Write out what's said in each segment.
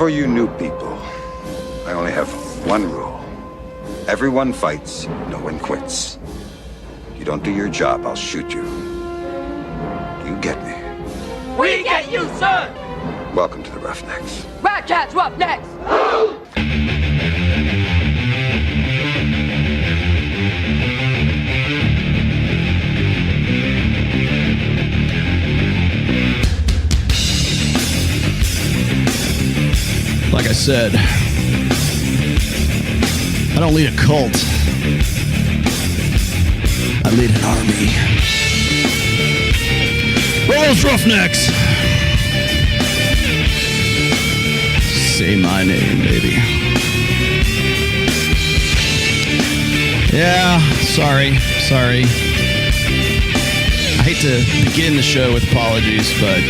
For you new people, I only have one rule. Everyone fights, no one quits. If you don't do your job, I'll shoot you. You get me? We get you, sir! Welcome to the Roughnecks. Rat Cats Roughnecks! Like I said, I don't lead a cult. I lead an army. Rollo's Roughnecks. Say my name, baby. Yeah, sorry. I hate to begin the show with apologies, but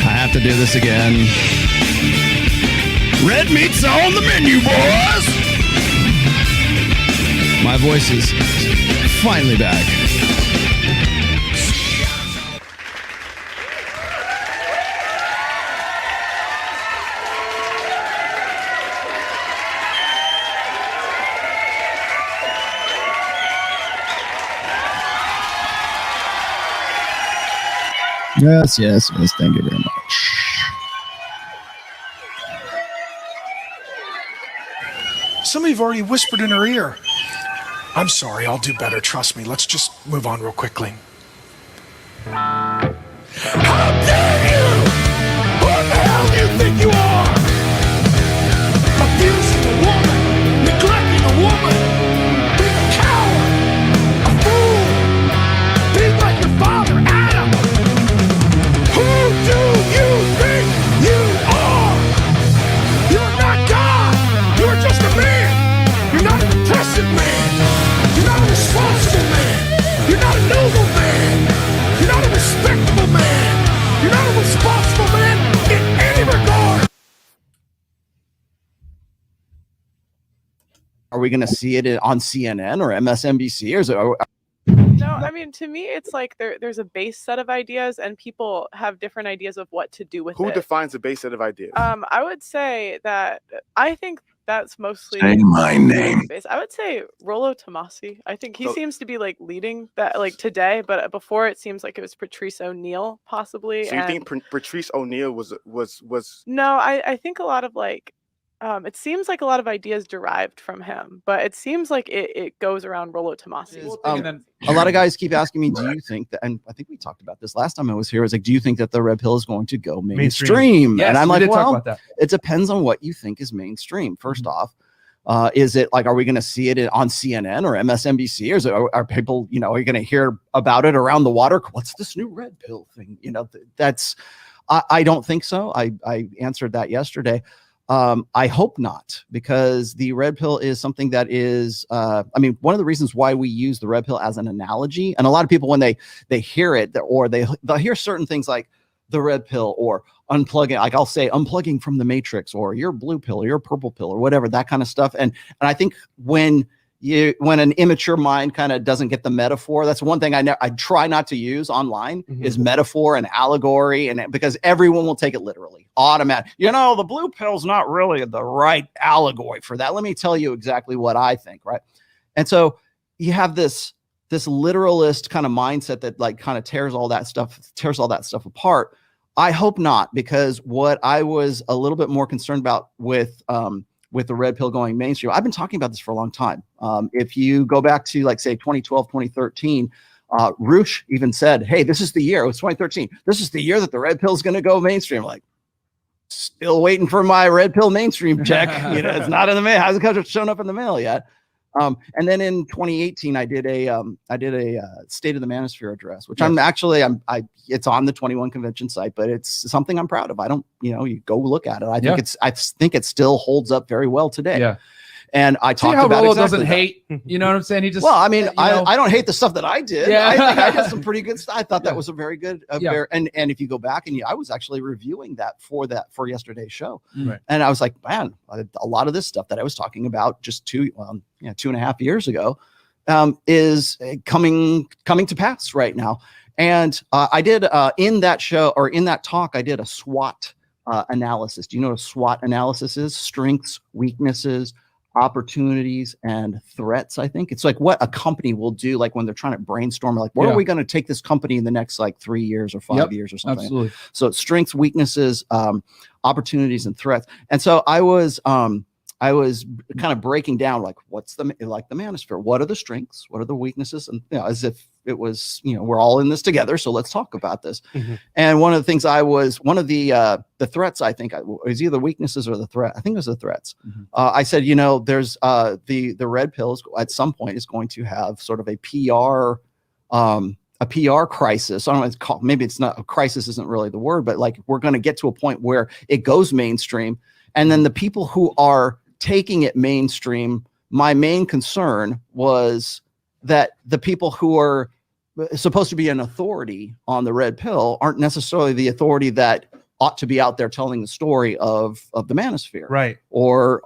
I have to do this again. Red meat's on the menu, boys! My voice is finally back. Yes, thank you very much. Somebody have already whispered in her ear. I'm sorry, I'll do better, trust me. Let's just move on real quickly. How dare you! Who the hell do you think you are? Abusing a woman, neglecting a woman, being a coward, a fool, being like your father, Adam. Who do you think you are? You're not God! You're just a man! You're not an impressive man! You're not a responsible man! You're not a noble man! You're not a respectable man! You're not a responsible man in any regard! Are we going to see it on CNN or MSNBC? Or is it, No, I mean, to me, it's like there's a base set of ideas, and people have different ideas of what to do with it. Who defines a base set of ideas? I would say that I think that's mostly. Say my name. I would say Rollo Tomassi. I think he seems to be like leading that like today, but before it seems like it was Patrice O'Neill possibly. So you think Patrice O'Neill was? No, I think a lot of like. It seems like a lot of ideas derived from him, but it seems like it goes around Rollo Tomassi. a lot of guys keep asking me, do you think that, and I think we talked about this last time I was here, is like, do you think that the red pill is going to go mainstream? Yes, and I'm like, well, that. It depends on what you think is mainstream. First off, is it like, are we going to see it on CNN or MSNBC, or is it, are people, are you going to hear about it around the water? What's this new red pill thing? That's, I don't think so. I answered that yesterday. I hope not, because the red pill is something that is, one of the reasons why we use the red pill as an analogy, and a lot of people, when they hear it, or they'll hear certain things like the red pill or unplugging, like I'll say unplugging from the matrix, or your blue pill or your purple pill or whatever, that kind of stuff. And I think when an immature mind kind of doesn't get the metaphor, that's one thing I try not to use online is metaphor and allegory, and because everyone will take it literally, automatic. The blue pill's not really the right allegory for that. Let me tell you exactly what I think, right? And so you have this literalist kind of mindset that like kind of tears all that stuff apart. I hope not, because what I was a little bit more concerned about with the red pill going mainstream, I've been talking about this for a long time. If you go back to like say 2012, 2013, Roosh even said, hey, this is the year, it was 2013. This is the year that the red pill is going to go mainstream. Like, still waiting for my red pill mainstream check. It's not in the mail. Hasn't shown up in the mail yet. And then in 2018, I did a State of the Manosphere address, which it's on the 21 convention site, but it's something I'm proud of. I don't, you go look at it. I think it still holds up very well today. Yeah. And I talked about Rollo exactly doesn't hate, you know what I'm saying? He just, I don't hate the stuff that I did. Yeah. I think I did some pretty good stuff. I thought that was a very good, and if you go back and I was actually reviewing that for yesterday's show. Right. And I was like, man, a lot of this stuff that I was talking about just 2.5 years ago, is coming to pass right now. And I did in that show, or in that talk, I did a SWOT analysis. Do you know what a SWOT analysis is? Strengths, weaknesses, opportunities, and threats. I think it's like what a company will do, like when they're trying to brainstorm, like where are we going to take this company in the next like 3 years or 5 years or something. Absolutely. So it's strengths, weaknesses, opportunities, and threats. And so I was kind of breaking down like what's the manosphere, what are the strengths, what are the weaknesses, and as if it was, we're all in this together, so let's talk about this. And one of the things one of the threats, I think, was either weaknesses or the threat. I think it was the threats. I said, there's the red pill at some point is going to have sort of a PR crisis. I don't know, it's called, maybe it's not, a crisis isn't really the word, but like we're going to get to a point where it goes mainstream, and then the people who are taking it mainstream, my main concern was that the people who are supposed to be an authority on the red pill aren't necessarily the authority that ought to be out there telling the story of the manosphere, right? Or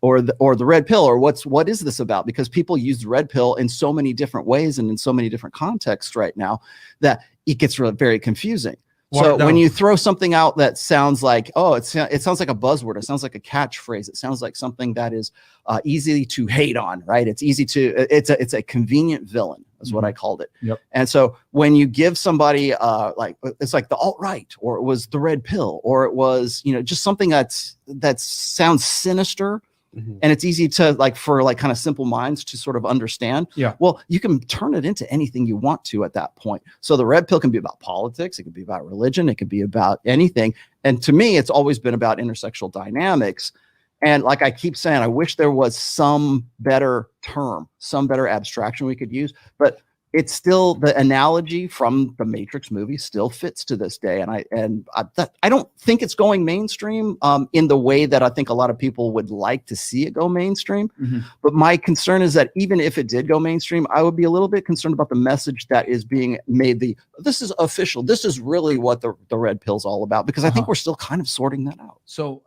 the red pill, or what is this about? Because people use the red pill in so many different ways and in so many different contexts right now that it gets really very confusing. When you throw something out that sounds like, it sounds like a buzzword, it sounds like a catchphrase, it sounds like something that is easy to hate on, right? It's a convenient villain, is what I called it. Yep. And so when you give somebody it's like the alt-right, or it was the red pill, or it was just something that sounds sinister. And it's easy to for kind of simple minds to sort of understand. Yeah. Well, you can turn it into anything you want to at that point. So the red pill can be about politics. It could be about religion. It could be about anything. And to me, it's always been about intersectional dynamics. And like I keep saying, I wish there was some better term, some better abstraction we could use, but it's still, the analogy from the Matrix movie still fits to this day. And I don't think it's going mainstream in the way that I think a lot of people would like to see it go mainstream. But my concern is that even if it did go mainstream, I would be a little bit concerned about the message that is being made. This is official. This is really what the red pill's all about, because I think we're still kind of sorting that out. So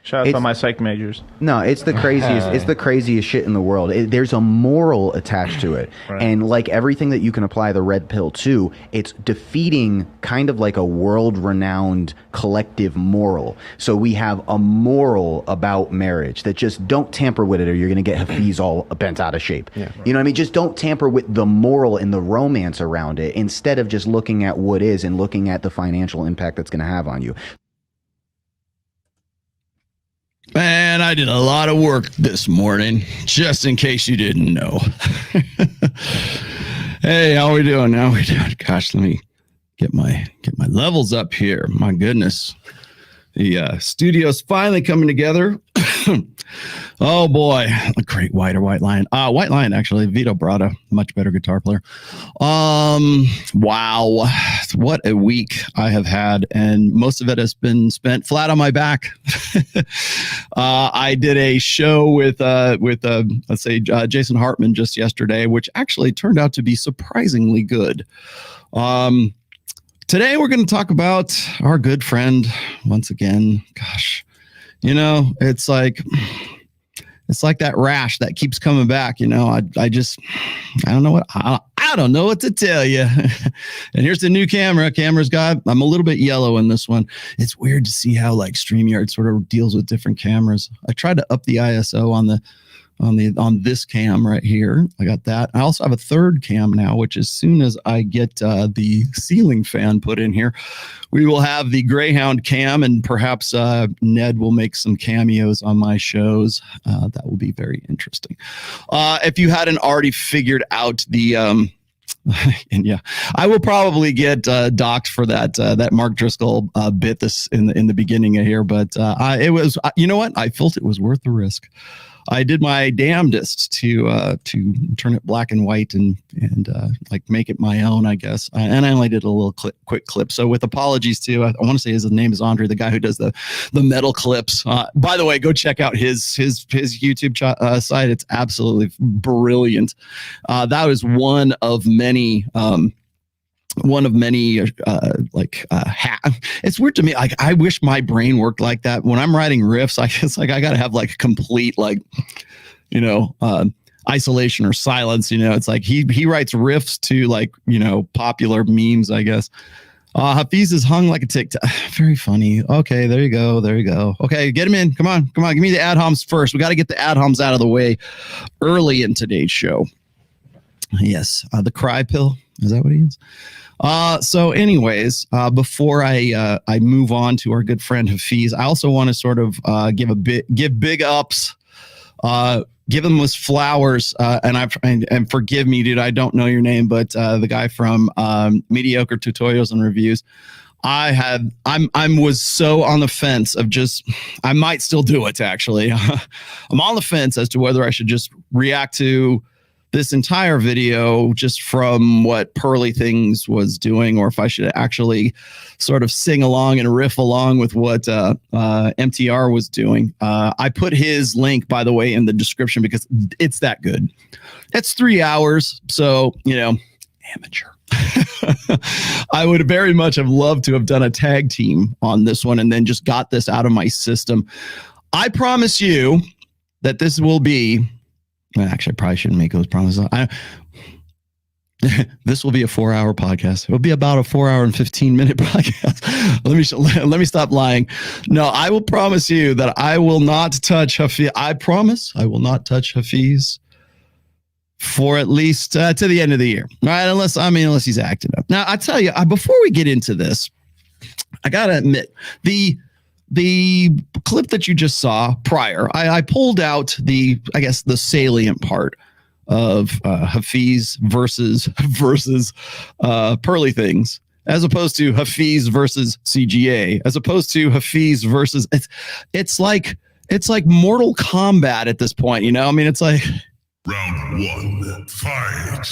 Shout out to my psych majors. No, it's the craziest. It's the craziest shit in the world. There's a moral attached to it, and like everything that you can apply the red pill to, it's defeating kind of like a world-renowned collective moral. So we have a moral about marriage that just don't tamper with it, or you're gonna get Hafeez all bent out of shape. You know what I mean? Just don't tamper with the moral and the romance around it. Instead of just looking at what is and looking at the financial impact that's gonna have on you. Man, I did a lot of work this morning, just in case you didn't know. Hey, how we doing? Gosh, let me get my levels up here. My goodness. The studio's finally coming together. Oh boy, a great white line. White line, actually. Vito Bratta, much better guitar player. Wow, what a week I have had, and most of it has been spent flat on my back. I did a show with let's say Jason Hartman just yesterday, which actually turned out to be surprisingly good. Today we're going to talk about our good friend once again. Gosh, it's like that rash that keeps coming back. I don't know what to tell you. And here's the new camera. I'm a little bit yellow in this one. It's weird to see how like StreamYard sort of deals with different cameras. I tried to up the ISO on this cam right here. I got that. I also have a third cam now, which as soon as I get the ceiling fan put in here, we will have the Greyhound cam, and perhaps Ned will make some cameos on my shows. That will be very interesting. If you hadn't already figured out the and yeah, I will probably get docked for that Mark Driscoll bit this in the beginning of here, but it was, you know what? I felt it was worth the risk. I did my damnedest to turn it black and white and like make it my own, I guess. And I only did a little quick clip. So with apologies to, I want to say his name is Andre, the guy who does the metal clips. By the way, go check out his YouTube site. It's absolutely brilliant. That was one of many it's weird to me. Like, I wish my brain worked like that. When I'm writing riffs, it's like I gotta have like complete isolation or silence. It's like he writes riffs to like popular memes, I guess. Hafeez is hung like a TikTok. Very funny. Okay, there you go. There you go. Okay, get him in. Come on. Give me the ad homs first. We got to get the ad homs out of the way early in today's show. Yes, the cry pill. Is that what he is? So anyways, before I move on to our good friend Hafeez, I also want to sort of give big ups, give him his flowers, and forgive me, dude, I don't know your name, but the guy from Mediocre Tutorials and Reviews. I was so on the fence of I might still do it actually. I'm on the fence as to whether I should just react to this entire video just from what Pearly Things was doing, or if I should actually sort of sing along and riff along with what MTR was doing. I put his link, by the way, in the description because it's that good. It's 3 hours, so, amateur. I would very much have loved to have done a tag team on this one and then just got this out of my system. I promise you that this will be... Actually, I probably shouldn't make those promises. This will be a 4-hour podcast. It'll be about a 4 hour and 15-minute podcast. Let me stop lying. No, I will promise you that I will not touch Hafeez. I promise I will not touch Hafeez for at least to the end of the year, right? Unless he's acting up. Now, I tell you, before we get into this, I gotta admit the clip that you just saw prior, I pulled out the salient part of Hafeez versus Pearly Things, as opposed to Hafeez versus CGA, as opposed to Hafeez versus it's like Mortal Kombat at this point, it's like round 1, fight.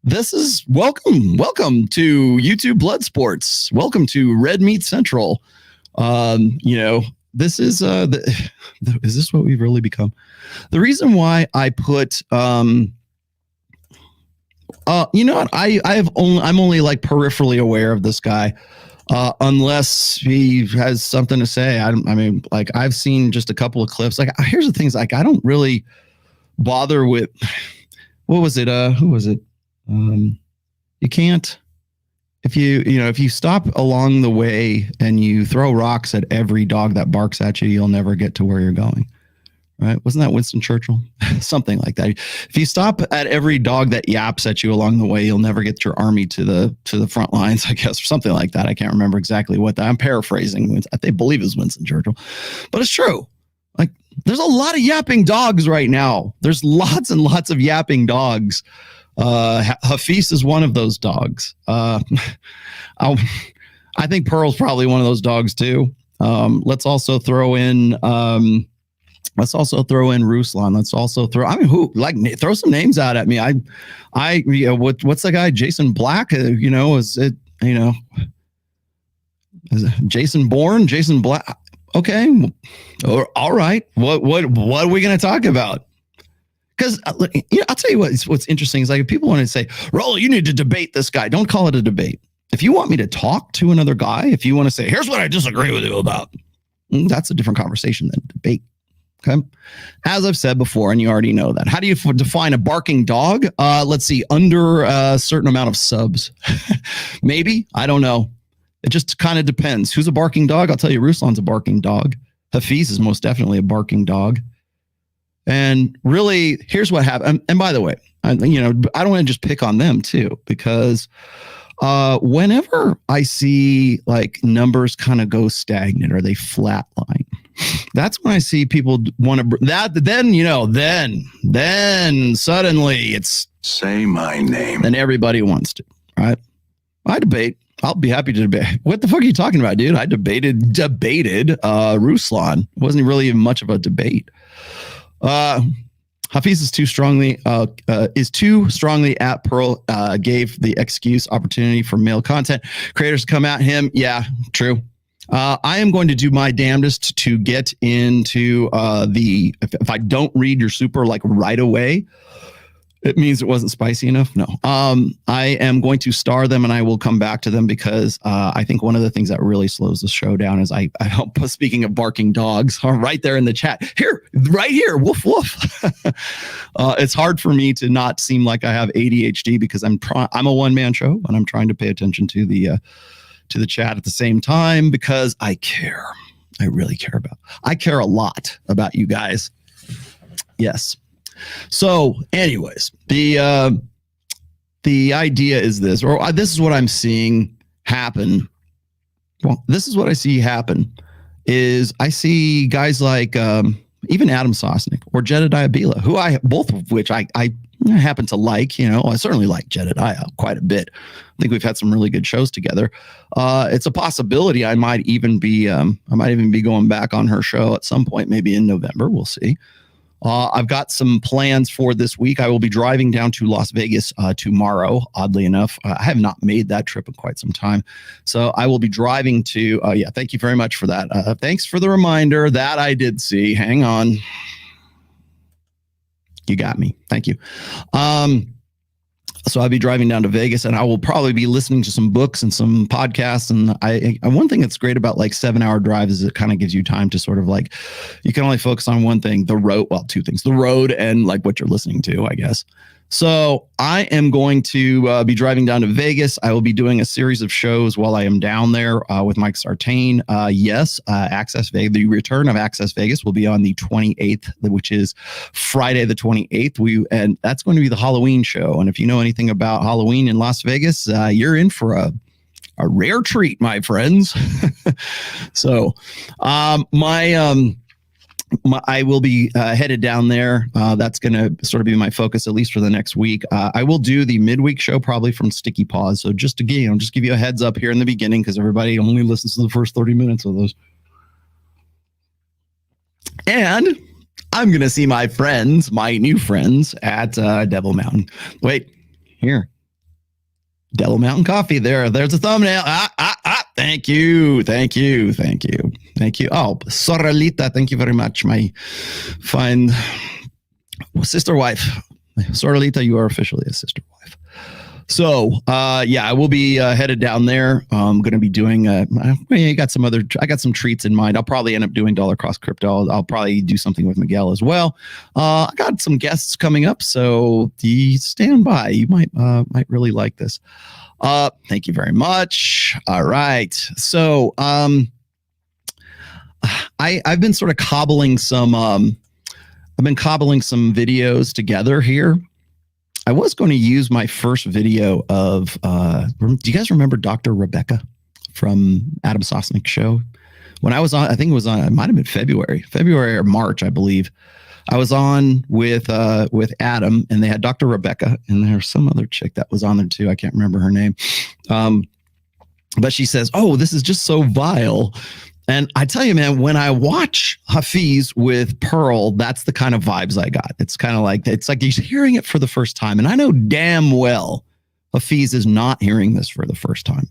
This is welcome to YouTube Blood Sports. Welcome to Red Meat Central. This is is this what we've really become? The reason why I put I'm only like peripherally aware of this guy unless he has something to say. I've seen just a couple of clips. Like, here's the things, like, I don't really bother with what was it? Who was it? You can't. If you stop along the way and you throw rocks at every dog that barks at you, you'll never get to where you're going. Right? Wasn't that Winston Churchill? Something like that. If you stop at every dog that yaps at you along the way, you'll never get your army to the front lines, I guess, or something like that. I can't remember exactly what that. I'm paraphrasing. I believe it was Winston Churchill, but it's true. Like, there's a lot of yapping dogs right now. There's lots and lots of yapping dogs. Hafeez is one of those dogs. I think Pearl's probably one of those dogs too. Let's also throw in Ruslan. Let's also throw throw some names out at me. What's the guy? Jason Black, is it Jason Bourne, Jason Black? Okay. All right. What are we going to talk about? Because I'll tell you what's interesting is, like, if people want to say, Rollo, you need to debate this guy, don't call it a debate. If you want me to talk to another guy, if you want to say, here's what I disagree with you about, that's a different conversation than debate. Okay. As I've said before, and you already know that. How do you define a barking dog? Let's see, under a certain amount of subs. Maybe. I don't know. It just kind of depends. Who's a barking dog? I'll tell you, Ruslan's a barking dog. Hafeez is most definitely a barking dog. And really, here's what happened. And by the way, I don't want to just pick on them too, because whenever I see like numbers kind of go stagnant or they flatline, that's when I see people want to that. Then suddenly it's say my name. Then everybody wants to, right? I debate. I'll be happy to debate. What the fuck are you talking about, dude? I debated Ruslan. It wasn't really much of a debate. Hafeez is too strongly at Pearl, gave the excuse opportunity for male content creators to come at him. Yeah, true. I am going to do my damnedest to get into if I don't read your super like right away, it means it wasn't spicy enough. No, I am going to star them and I will come back to them because I think one of the things that really slows the show down is I help. Speaking of barking dogs, right there in the chat, right here, woof woof. It's hard for me to not seem like I have ADHD because I'm a one-man show and I'm trying to pay attention to the to the chat at the same time because I care. I really care I care a lot about you guys. Yes. So anyways, the idea is this, or this is what I'm seeing happen. Well, this is what I see happen is I see guys like even Adam Sosnick or Jedediah Bila, both of which I happen to like. I certainly like Jedediah quite a bit. I think we've had some really good shows together. It's a possibility I might even be going back on her show at some point, maybe in November. We'll see. I've got some plans for this week. I will be driving down to Las Vegas tomorrow, oddly enough. I have not made that trip in quite some time. So I will be driving to, thank you very much for that. Thanks for the reminder. That I did see. Hang on. You got me. Thank you. So I'll be driving down to Vegas, and I will probably be listening to some books and some podcasts. And one thing that's great about like 7-hour drives is it kind of gives you time to sort of like, you can only focus on one thing, the road. Well, two things, the road and like what you're listening to, I guess. So I am going to be driving down to Vegas. I will be doing a series of shows while I am down there with Mike Sartain. Access Vegas. The return of Access Vegas will be on the 28th, which is Friday the 28th. And that's going to be the Halloween show. And if you know anything about Halloween in Las Vegas, you're in for a rare treat, my friends. So I will be headed down there. That's going to sort of be my focus, at least for the next week. I will do the midweek show probably from Sticky Paws. So just to give you a heads up here in the beginning, because everybody only listens to the first 30 minutes of those. And I'm going to see my new friends at Devil Mountain. Wait, here. Devil Mountain Coffee. There's a thumbnail. Thank you. Oh, Sorrelita, thank you very much, my fine sister wife. Sorrelita, you are officially a sister wife. So, I will be headed down there. I'm going to be doing, I got some treats in mind. I'll probably end up doing Dollar Cost Crypto. I'll probably do something with Miguel as well. I got some guests coming up, so stand by. You might really like this. Thank you very much. All right. So, I've been sort of cobbling some videos together here. I was going to use my first video of, do you guys remember Dr. Rebecca from Adam Sosnick's show? When I was on, I think it might have been February or March, I believe. I was on with Adam, and they had Dr. Rebecca, and there's some other chick that was on there too. I can't remember her name. But she says, "Oh, this is just so vile." And I tell you, man, when I watch Hafeez with Pearl, that's the kind of vibes I got. It's like he's hearing it for the first time. And I know damn well Hafeez is not hearing this for the first time.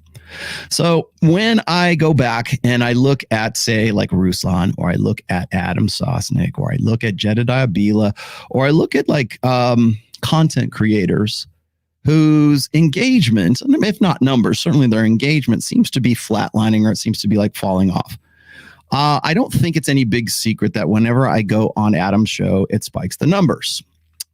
So when I go back and I look at, say, like Ruslan, or I look at Adam Sosnick, or I look at Jedediah Bila, or I look at like content creators whose engagement, if not numbers, certainly their engagement seems to be flatlining, or it seems to be like falling off. I don't think it's any big secret that whenever I go on Adam's show, it spikes the numbers.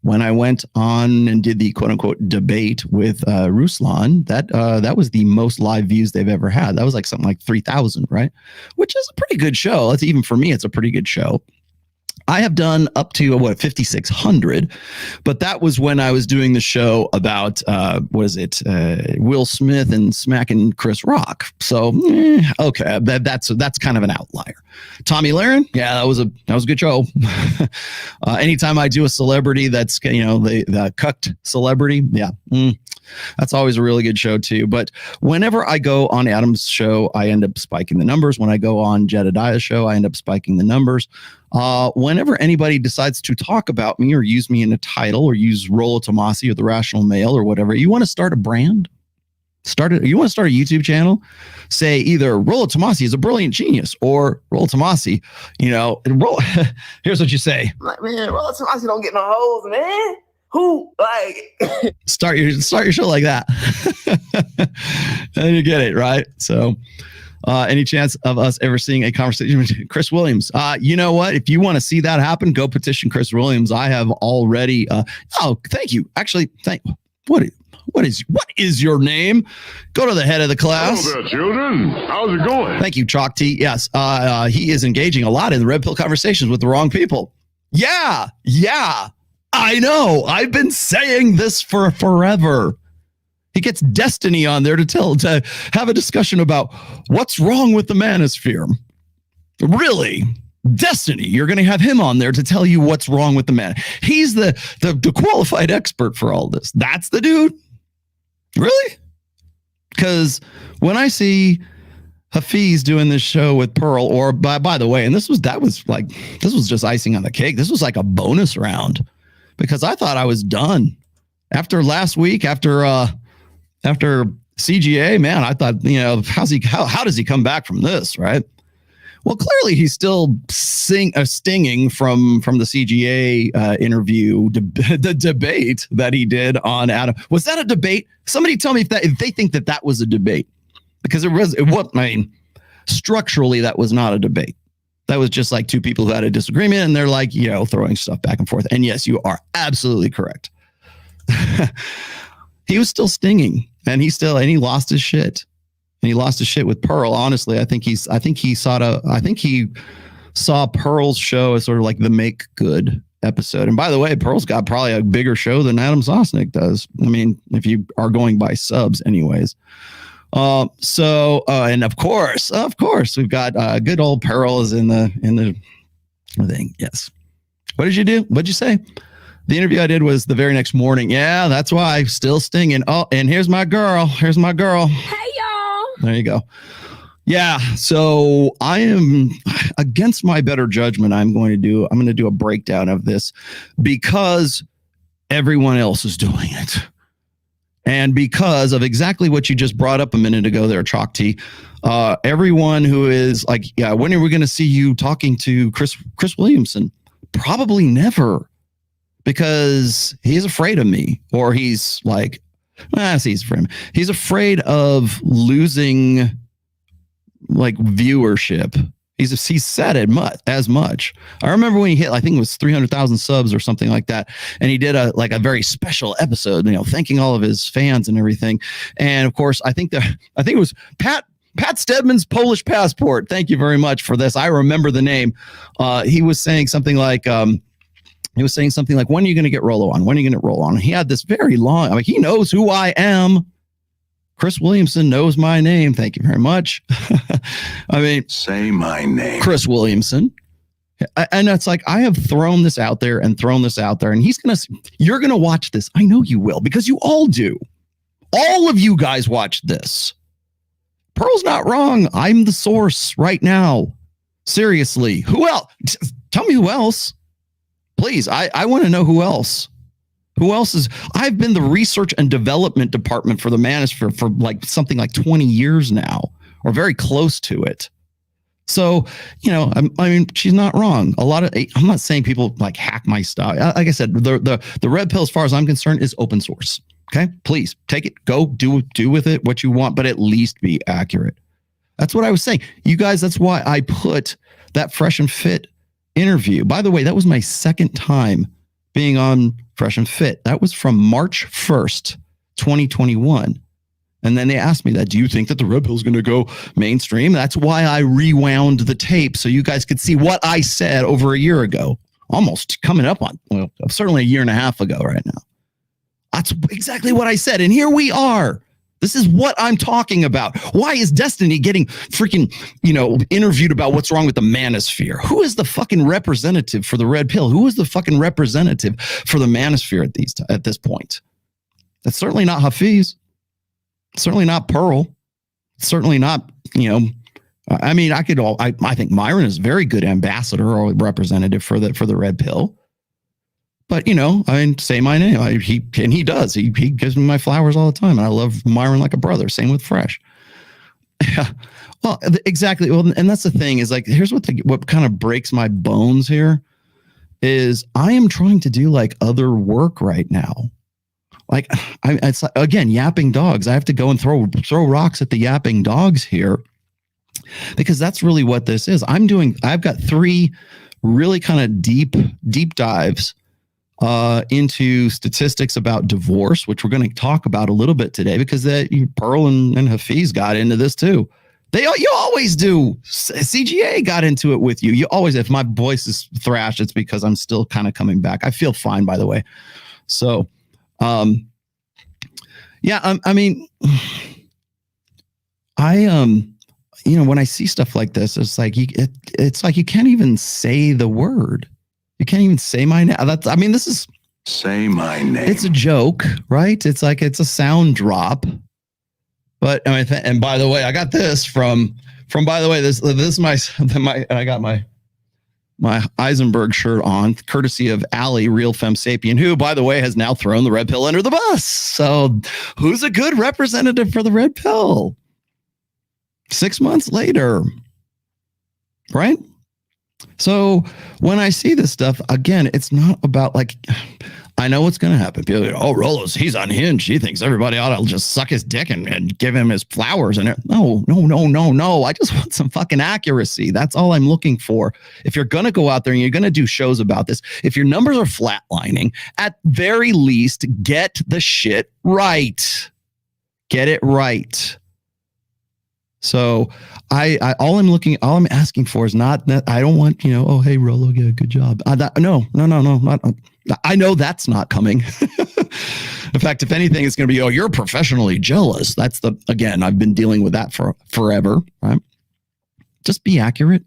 When I went on and did the quote unquote debate with Ruslan, that was the most live views they've ever had. That was like something like 3,000, right? Which is a pretty good show. That's, even for me, it's a pretty good show. I have done up to 5,600, but that was when I was doing the show about Will Smith and smacking Chris Rock. So okay, that's kind of an outlier. Tommy Lahren, yeah, that was a good show. Anytime I do a celebrity that's the cucked celebrity, yeah. That's always a really good show too. But whenever I go on Adam's show, I end up spiking the numbers. When I go on Jedediah's show, I end up spiking the numbers. Whenever anybody decides to talk about me or use me in a title, or use Rollo Tomassi or the Rational Male or whatever, you want to start a brand? You want to start a YouTube channel? Say either Rollo Tomassi is a brilliant genius, or Rollo Tomassi, here's what you say. Like, man, Rollo Tomassi don't get no hoes, man. Who like start your show like that? And you get it, right? So any chance of us ever seeing a conversation with Chris Williams? You know what? If you want to see that happen, go petition Chris Williams. I have already thank you. Actually, What is your name? Go to the head of the class. Hello there, children. How's it going? Thank you, Chalk T. Yes, he is engaging a lot in the red pill conversations with the wrong people. Yeah, I know. I've been saying this for forever. He gets Destiny on there to have a discussion about what's wrong with the manosphere. Really? Destiny, you're going to have him on there to tell you what's wrong with the man. He's the qualified expert for all this. That's the dude? Really? Because when I see Hafeez doing this show with Pearl, or by the way, and this was just icing on the cake. This was like a bonus round because I thought I was done after last week, after CGA, man. I thought, how does he come back from this, right? Well, clearly he's still stinging from the CGA interview, the debate that he did on Adam. Was that a debate? Somebody tell me if they think that was a debate, because structurally that was not a debate. That was just like two people who had a disagreement and they're like, throwing stuff back and forth. And yes, you are absolutely correct. He was still stinging, and he lost his shit. And he lost his shit with Pearl. Honestly, I think he saw Pearl's show as sort of like the make good episode. And by the way, Pearl's got probably a bigger show than Adam Sosnick does. I mean, if you are going by subs anyways. And of course, we've got good old Pearl is in the thing. Yes. What did you do? What'd you say? The interview I did was the very next morning. Yeah, that's why. Still stinging. Oh, and here's my girl. Hey, y'all. There you go. Yeah. So I am, against my better judgment, I'm going to do a breakdown of this because everyone else is doing it. And because of exactly what you just brought up a minute ago there, Chalk T, everyone who is like, yeah, when are we going to see you talking to Chris Williamson? Probably never, because he's afraid of me, or he's like, he's afraid of me. He's afraid of losing like viewership. He's said it as much. I remember when he hit, I think it was 300,000 subs or something like that. And he did a very special episode, thanking all of his fans and everything. And of course, I think it was Pat Stedman's Polish passport. Thank you very much for this. I remember the name. He was saying something like, when are you going to get Rollo on? When are you going to roll on? He had this very long, he knows who I am. Chris Williamson knows my name. Thank you very much. Say my name. Chris Williamson. And it's like, I have thrown this out there, and you're going to watch this. I know you will, because you all do. All of you guys watch this. Pearl's not wrong. I'm the source right now. Seriously. Who else? Tell me who else. Please. I want to know who else. Who else is? I've been the research and development department for the Manosphere for like something like 20 years now, or very close to it. So, she's not wrong. I'm not saying people like hack my stuff. Like I said, the red pill, as far as I'm concerned, is open source. Okay, please take it, go do with it what you want, but at least be accurate. That's what I was saying. You guys, that's why I put that Fresh and Fit interview. By the way, that was my second time being on Fresh and Fit. That was from March 1st, 2021. And then they asked me that, do you think that the red pill is going to go mainstream? That's why I rewound the tape, so you guys could see what I said over a year ago, almost coming up on, certainly a year and a half ago right now. That's exactly what I said. And here we are. This is what I'm talking about. Why is Destiny getting freaking, interviewed about what's wrong with the manosphere? Who is the fucking representative for the red pill? Who is the fucking representative for the manosphere at this point? That's certainly not Hafeez. Certainly not Pearl. Certainly not, I think Myron is a very good ambassador or representative for the red pill. But, say my name. He does. He gives me my flowers all the time. And I love Myron like a brother. Same with Fresh. Yeah. Well, exactly. Well, and that's the thing is like, here's what kind of breaks my bones here is I am trying to do like other work right now. Like it's like, again, yapping dogs. I have to go and throw rocks at the yapping dogs here because that's really what this is. I've got 3 really kind of deep dives into statistics about divorce, which we're going to talk about a little bit today, because Pearl and Hafeez got into this too. You always do. CGA got into it with you. You always, if my voice is thrashed, it's because I'm still kind of coming back. I feel fine, by the way. So, yeah, I mean, when I see stuff like this, it's like it's like you can't even say the word. You can't even say my name. This is Say my name. It's a joke, right? It's like it's a sound drop. But and by the way, I got this from by the way, this is my I got my Eisenberg shirt on, courtesy of Allie, Real Femme Sapien, who, by the way, has now thrown the red pill under the bus. So who's a good representative for the red pill? 6 months later, right? So when I see this stuff, again, it's not about like, I know what's going to happen. People are like, oh, Rollo's, he's unhinged. He thinks everybody ought to just suck his dick and give him his flowers. And no. I just want some fucking accuracy. That's all I'm looking for. If you're going to go out there and you're going to do shows about this, if your numbers are flatlining, at very least, get the shit right. Get it right. So all I'm asking for is not that I don't want, oh, hey, Rollo, yeah, good job. No. I know that's not coming. In fact, if anything, it's going to be, oh, you're professionally jealous. Again, I've been dealing with that for forever, right? Just be accurate.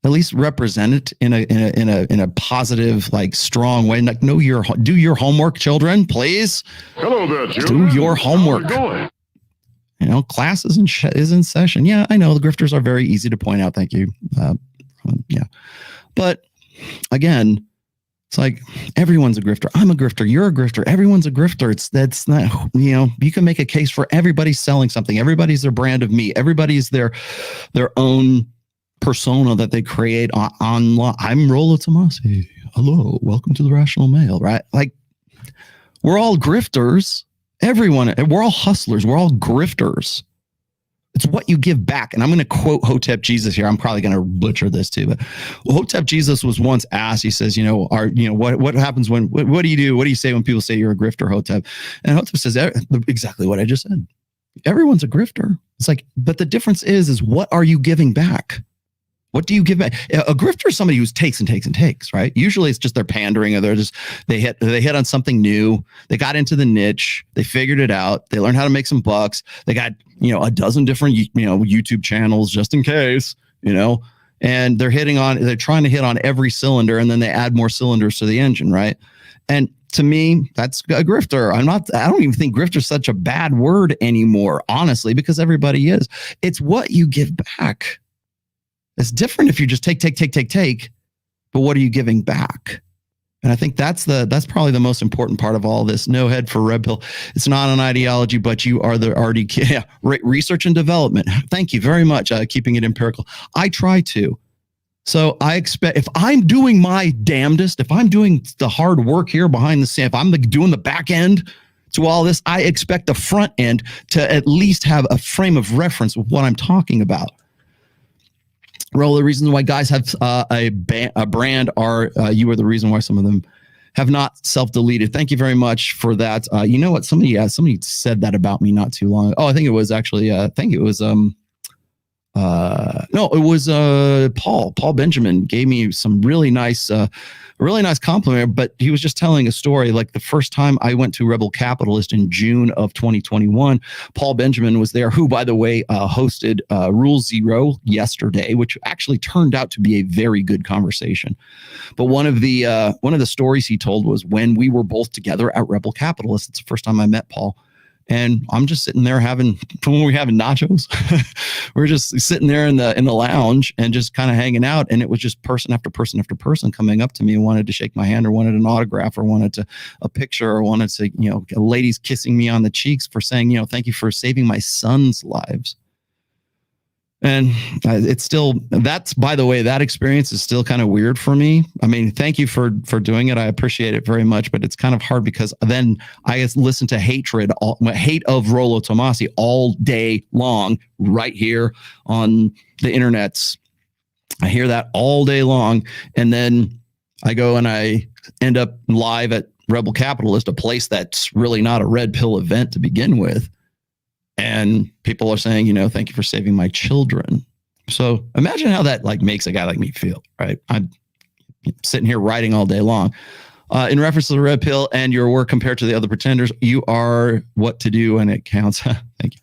At least represent it in a positive, like strong way. Like, do your homework, children, please. Hello there, children. Do your homework. How's it going? Class is in session. Yeah, I know the grifters are very easy to point out. Thank you. Yeah. But again, it's like everyone's a grifter. I'm a grifter. You're a grifter. Everyone's a grifter. That's not, you can make a case for everybody selling something. Everybody's their brand of meat. Everybody's their own persona that they create online. I'm Rollo Tomassi. Hello. Welcome to the Rational Male, right? Like, we're all grifters. Everyone, we're all hustlers. We're all grifters. It's what you give back. And I'm going to quote Hotep Jesus here. I'm probably going to butcher this too, but Hotep Jesus was once asked, he says, what happens when, what do you do? What do you say when people say you're a grifter, Hotep? And Hotep says exactly what I just said. Everyone's a grifter. It's like, but the difference is what are you giving back? What do you give back? A grifter is somebody who takes and takes and takes, right? Usually it's just they're pandering, or they hit on something new. They got into the niche. They figured it out. They learned how to make some bucks. They got, a dozen different, YouTube channels just in case, and they're trying to hit on every cylinder, and then they add more cylinders to the engine, right? And to me, that's a grifter. I don't even think grifter is such a bad word anymore, honestly, because everybody is. It's what you give back. It's different if you just take, but what are you giving back? And I think that's probably the most important part of all this. No head for red pill. It's not an ideology, but you are the RDK. Yeah, research and development. Thank you very much. Keeping it empirical. I try to. So I expect, if I'm doing my damnedest, if I'm doing the hard work here behind the scene, if I'm doing the back end to all this, I expect the front end to at least have a frame of reference with what I'm talking about. Rollo, the reasons why guys have a brand are you are the reason why some of them have not self-deleted. Thank you very much for that. You know what? Somebody said that about me not too long ago. Oh, I think it was actually Paul Benjamin gave me some really nice compliment, but he was just telling a story. Like the first time I went to Rebel Capitalist in June of 2021, Paul Benjamin was there, who, by the way, hosted Rule Zero yesterday, which actually turned out to be a very good conversation. But one of the stories he told was when we were both together at Rebel Capitalist. It's the first time I met Paul. And I'm just sitting there having nachos. We're just sitting there in the lounge and just kind of hanging out. And it was just person after person after person coming up to me and wanted to shake my hand, or wanted an autograph, or wanted a picture, or wanted to, ladies kissing me on the cheeks for saying, thank you for saving my son's lives. And it's still, by the way, that experience is still kind of weird for me. I mean, thank you for doing it. I appreciate it very much, but it's kind of hard because then I listen to hate of Rollo Tomassi all day long right here on the internets. I hear that all day long. And then I go and I end up live at Rebel Capitalist, a place that's really not a red pill event to begin with. And people are saying, you know, thank you for saving my children. So imagine how that like makes a guy like me feel, right? I'm sitting here writing all day long. In reference to the red pill and your work compared to the other pretenders, you are what to do and it counts. Thank you.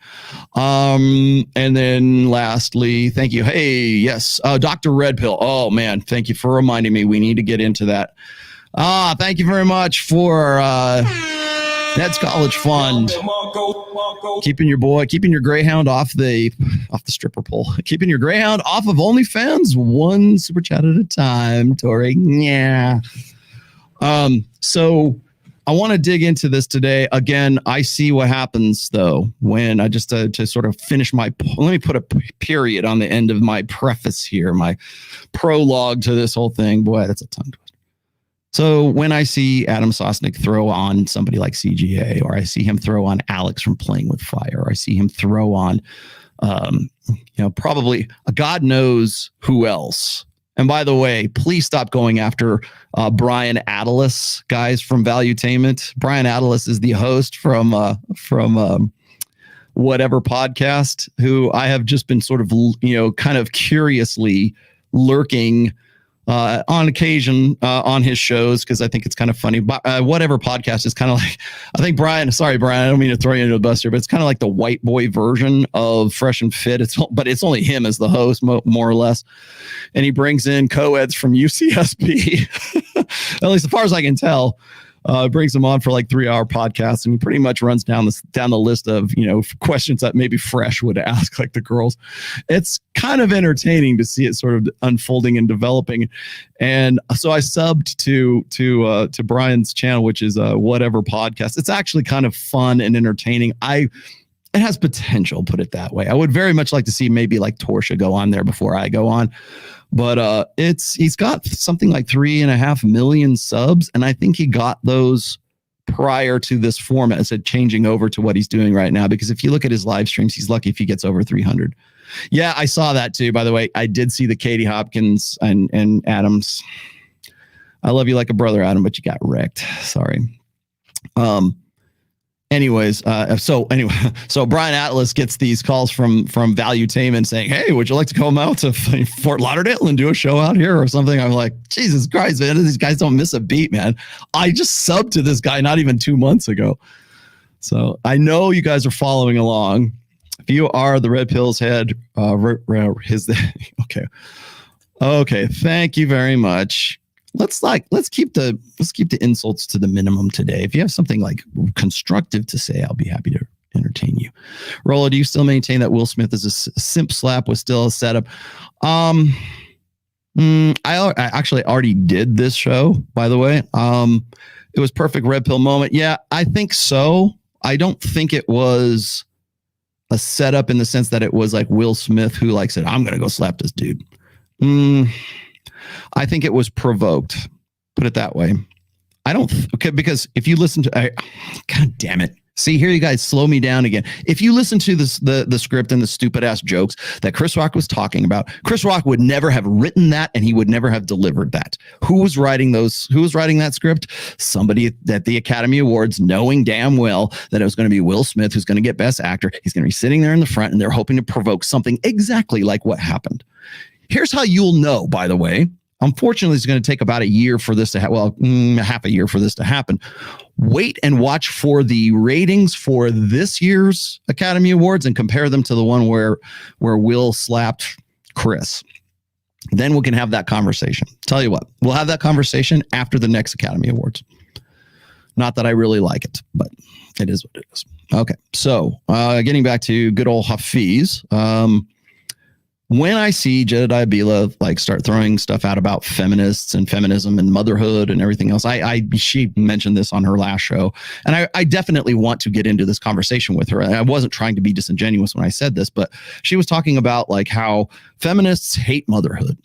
And then lastly, thank you. Hey, yes. Dr. Red Pill. Oh man, thank you for reminding me. We need to get into that. Thank you very much for Ned's College Fund. Keeping your Greyhound off the stripper pole. Keeping your Greyhound off of OnlyFans, one super chat at a time, Tori. Yeah. So I want to dig into this today. Again, I see what happens though when I just to sort of finish let me put a period on the end of my preface here, my prologue to this whole thing. Boy, that's a tongue twister. So when I see Adam Sosnick throw on somebody like CGA, or I see him throw on Alex from Playing with Fire, or I see him throw on, probably God knows who else. And by the way, please stop going after Brian Atalis, guys from Valuetainment. Brian Atalis is the host from whatever podcast, who I have just been sort of, kind of curiously lurking on occasion on his shows, because I think it's kind of funny. But whatever podcast is kind of like, I think Brian, sorry, Brian, I don't mean to throw you into the bus here, but it's kind of like the white boy version of Fresh and Fit. But it's only him as the host, more or less. And he brings in co-eds from UCSB, at least as far as I can tell. Brings them on for like 3-hour podcasts, and he pretty much runs down the list of questions that maybe Fresh would ask, like the girls. It's kind of entertaining to see it sort of unfolding and developing. And so I subbed to Brian's channel, which is whatever podcast. It's actually kind of fun and entertaining. It has potential, put it that way. I would very much like to see maybe like Torsha go on there before I go on. But he's got something like 3.5 million subs, and I think he got those prior to this format, said changing over to what he's doing right now. Because if you look at his live streams, he's lucky if he gets over 300. Yeah, I saw that too. By the way, I did see the Katie Hopkins and Adams. I love you like a brother, Adam, but you got wrecked. Sorry. So Brian Atlas gets these calls from Valuetainment saying, hey, would you like to come out to Fort Lauderdale and do a show out here or something? I'm like, Jesus Christ, man, these guys don't miss a beat, man. I just subbed to this guy not even 2 months ago. So I know you guys are following along. If you are the Red Pill's head, okay. Thank you very much. Let's keep the insults to the minimum today. If you have something like constructive to say, I'll be happy to entertain you. Rollo, do you still maintain that Will Smith is a simp slap was still a setup? I actually already did this show, by the way. It was perfect red pill moment. Yeah, I think so. I don't think it was a setup in the sense that it was like Will Smith who like said, I'm going to go slap this dude. I think it was provoked. Put it that way. Because if you listen to, God damn it. See, here you guys slow me down again. If you listen to the script and the stupid ass jokes that Chris Rock was talking about, Chris Rock would never have written that, and he would never have delivered that. Who was writing that script? Somebody at the Academy Awards, knowing damn well that it was going to be Will Smith who's going to get Best Actor. He's going to be sitting there in the front, and they're hoping to provoke something exactly like what happened. Here's how you'll know, by the way. Unfortunately, it's going to take about a year for this to half a year for this to happen. Wait and watch for the ratings for this year's Academy Awards and compare them to the one where Will slapped Chris. Then we can have that conversation. Tell you what, we'll have that conversation after the next Academy Awards. Not that I really like it, but it is what it is. Okay, so getting back to good old Hafeez. When I see Jedediah Bila like start throwing stuff out about feminists and feminism and motherhood and everything else, she mentioned this on her last show, and I definitely want to get into this conversation with her. I wasn't trying to be disingenuous when I said this, but she was talking about like how feminists hate motherhood.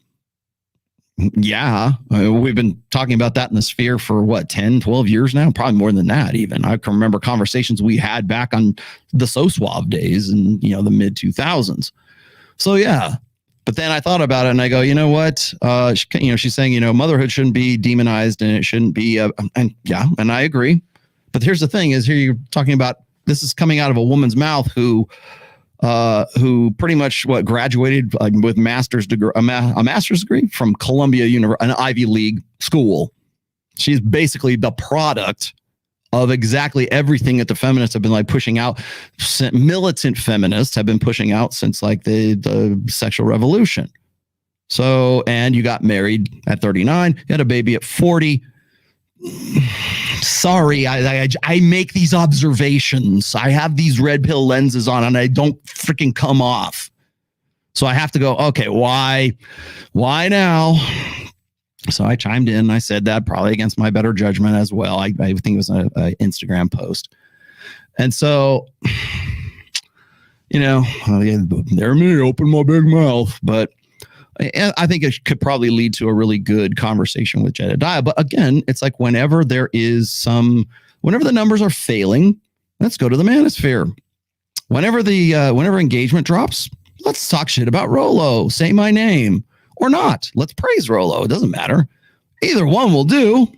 Yeah, we've been talking about that in the sphere for 10, 12 years now, probably more than that even. I can remember conversations we had back on the So Suave days in the mid 2000s. So yeah, But then I thought about it and I go, you know what? She's saying, motherhood shouldn't be demonized and it shouldn't be. And I agree. But here's the thing: is here you're talking about this is coming out of a woman's mouth who pretty much graduated with master's degree, a master's degree from Columbia University, an Ivy League school. She's basically the product of exactly everything that the feminists have been pushing out. Militant feminists have been pushing out since the sexual revolution. So, and you got married at 39, you had a baby at 40. Sorry, I make these observations. I have these red pill lenses on and I don't freaking come off. So I have to go, okay, why now? So I chimed in. I said that probably against my better judgment as well. I think it was an Instagram post. And so, there me open my big mouth. But I think it could probably lead to a really good conversation with Jedediah. But again, it's like whenever the numbers are failing, let's go to the manosphere. Whenever engagement drops, let's talk shit about Rollo. Say my name. Or not. Let's praise Rollo. It doesn't matter. Either one will do.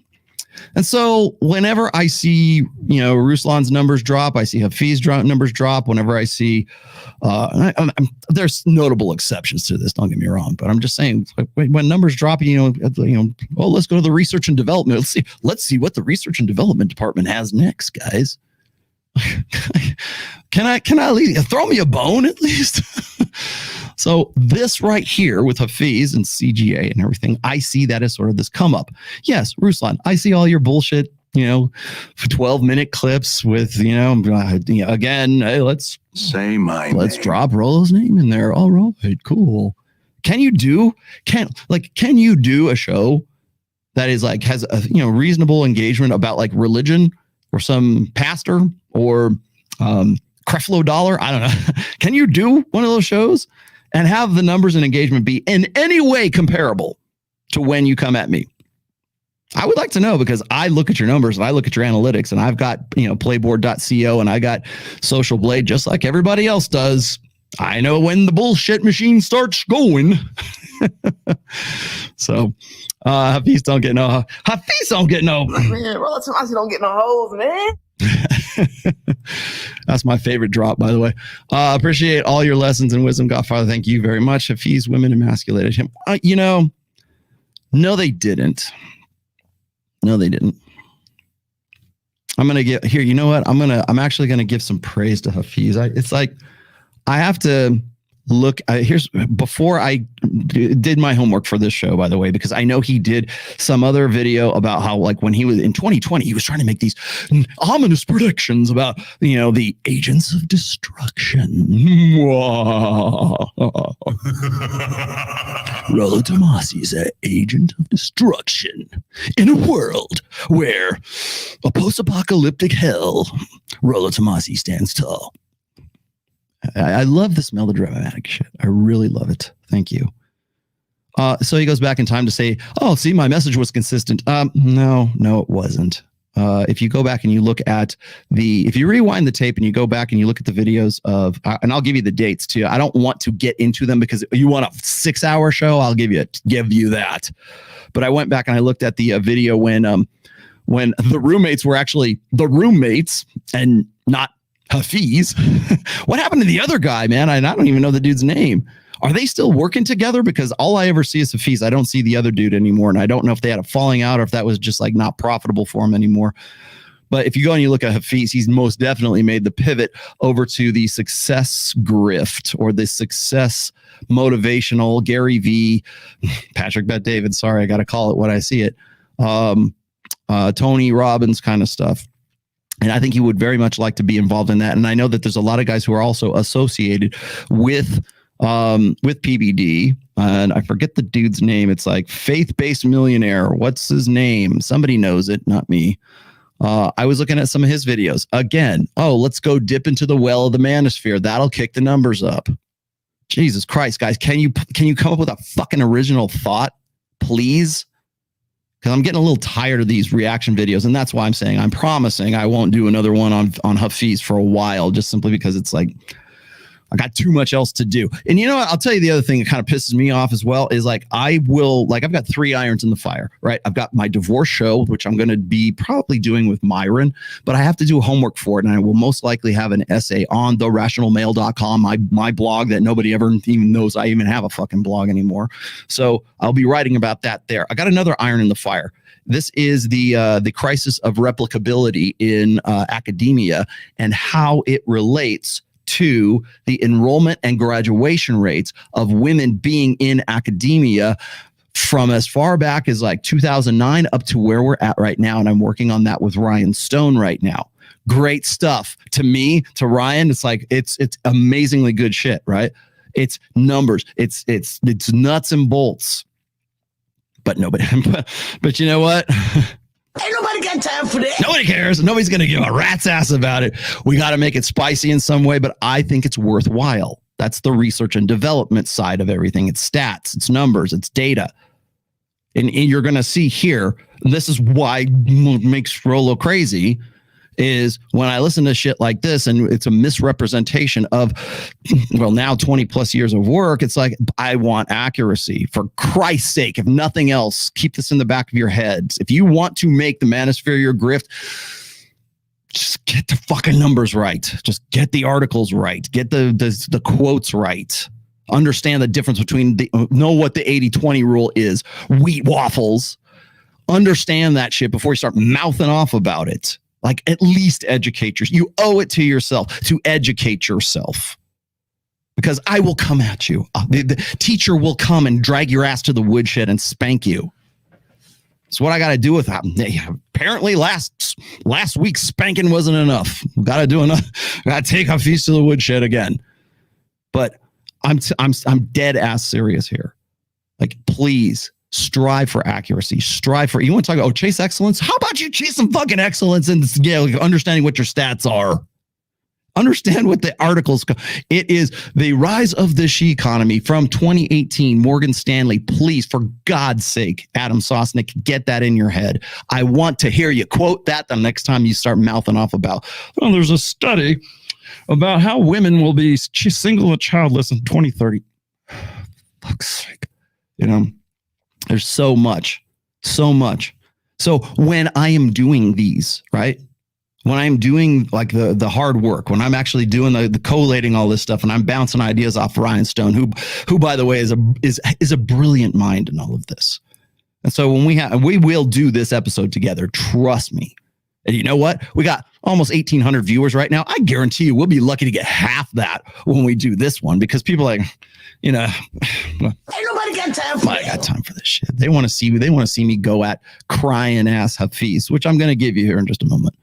And so whenever I see, Ruslan's numbers drop, I see Hafeez numbers drop. Whenever I see, there's notable exceptions to this. Don't get me wrong, but I'm just saying when numbers drop, let's go to the research and development. Let's see what the research and development department has next, guys. Can I at least throw me a bone at least? So this right here with Hafeez and CGA and everything, I see that as sort of this come up. Yes, Ruslan, I see all your bullshit, 12-minute clips with, again, hey, let's say my name. Let's drop Rollo's name in there. All right, cool. Can you do a show that is has a reasonable engagement about religion or some pastor or Creflo Dollar? I don't know. Can you do one of those shows and have the numbers and engagement be in any way comparable to when you come at me? I would like to know, because I look at your numbers and I look at your analytics, and I've got, playboard.co and I got Social Blade just like everybody else does. I know when the bullshit machine starts going. So Hafeez don't get no. Man, Rollo Tomassi don't get no holes, man. That's my favorite drop, by the way. Appreciate all your lessons and wisdom, Godfather. Thank you very much. Hafeez women emasculated him. No, they didn't. I'm gonna get here. You know what? I'm actually gonna give some praise to Hafeez. I have to look. Before I did my homework for this show, by the way, because I know he did some other video about how when he was in 2020, he was trying to make these ominous predictions about the agents of destruction. Rollo Tomassi is an agent of destruction in a world where a post-apocalyptic hell. Rollo Tomassi stands tall. I love this melodramatic shit. I really love it. Thank you. So he goes back in time to say, oh, see, my message was consistent. No, it wasn't. If you go back and you look at if you rewind the tape and you go back and you look at the videos of, and I'll give you the dates too. I don't want to get into them because you want a 6-hour show. I'll give you that. But I went back and I looked at the video when the roommates were actually the roommates and not Hafeez. What happened to the other guy, man? I don't even know the dude's name. Are they still working together? Because all I ever see is Hafeez. I don't see the other dude anymore. And I don't know if they had a falling out or if that was just not profitable for him anymore. But if you go and you look at Hafeez, he's most definitely made the pivot over to the success grift or the success motivational Gary V, Patrick Bet David. Sorry, I got to call it what I see it. Tony Robbins kind of stuff. And I think he would very much like to be involved in that. And I know that there's a lot of guys who are also associated with PBD. And I forget the dude's name. It's faith-based millionaire. What's his name? Somebody knows it, not me. I was looking at some of his videos. Again, let's go dip into the well of the manosphere. That'll kick the numbers up. Jesus Christ, guys. Can you come up with a fucking original thought, please? Because I'm getting a little tired of these reaction videos, and that's why I'm saying I'm promising I won't do another one on Hafeez for a while, just simply because it's I got too much else to do. And you know what? I'll tell you the other thing that kind of pisses me off as well is like, I've got 3 irons in the fire, right? I've got my divorce show, which I'm going to be probably doing with Myron, but I have to do homework for it. And I will most likely have an essay on therationalmale.com, my blog that nobody ever even knows I even have a fucking blog anymore. So I'll be writing about that there. I got another iron in the fire. This is the crisis of replicability in academia and how it relates to the enrollment and graduation rates of women being in academia from as far back as like 2009 up to where we're at right now. And I'm working on that with Ryan Stone right now. Great stuff. To me, to Ryan, it's like, it's amazingly good shit, right? It's numbers. It's nuts and bolts. But nobody, but you know what? Ain't nobody got time for that. Nobody cares. Nobody's going to give a rat's ass about it. We got to make it spicy in some way, but I think it's worthwhile. That's the research and development side of everything. It's stats, it's numbers, it's data. And you're going to see here, this is why makes Rollo crazy, is when I listen to shit like this and it's a misrepresentation of, well, now 20 plus years of work. It's like, I want accuracy. For Christ's sake, if nothing else, keep this in the back of your heads. If you want to make the manosphere your grift, just get the fucking numbers right. Just get the articles right. Get the quotes right. Understand the difference between know what the 80-20 rule is. Wheat waffles. Understand that shit before you start mouthing off about it. Like, at least educate yourself. You owe it to yourself to educate yourself. Because I will come at you. The teacher will come and drag your ass to the woodshed and spank you. That's what I got to do with that. Apparently last week's spanking wasn't enough. Got to do enough. Got to take Hafeez to the woodshed again. But I'm dead ass serious here. Like, please. Strive for accuracy. Strive for, you want to talk about, chase excellence? How about you chase some fucking excellence and understanding what your stats are? Understand what the articles, it is the rise of the she economy from 2018, Morgan Stanley. Please, for God's sake, Adam Sosnick, get that in your head. I want to hear you quote that the next time you start mouthing off about, well, there's a study about how women will be single and childless in 2030. Fuck's sake. You know, there's so much. So when I am doing these, right? When I'm doing like the hard work, when I'm actually doing the collating all this stuff, and I'm bouncing ideas off Ryan Stone, who by the way is a brilliant mind in all of this. And so when we will do this episode together, trust me. And you know what? We got almost 1,800 viewers right now. I guarantee you we'll be lucky to get half that when we do this one, because people are like, you know, ain't nobody got time for I got time for this shit. They want to see me. They want to see me go at crying ass Hafeez, which I'm going to give you here in just a moment.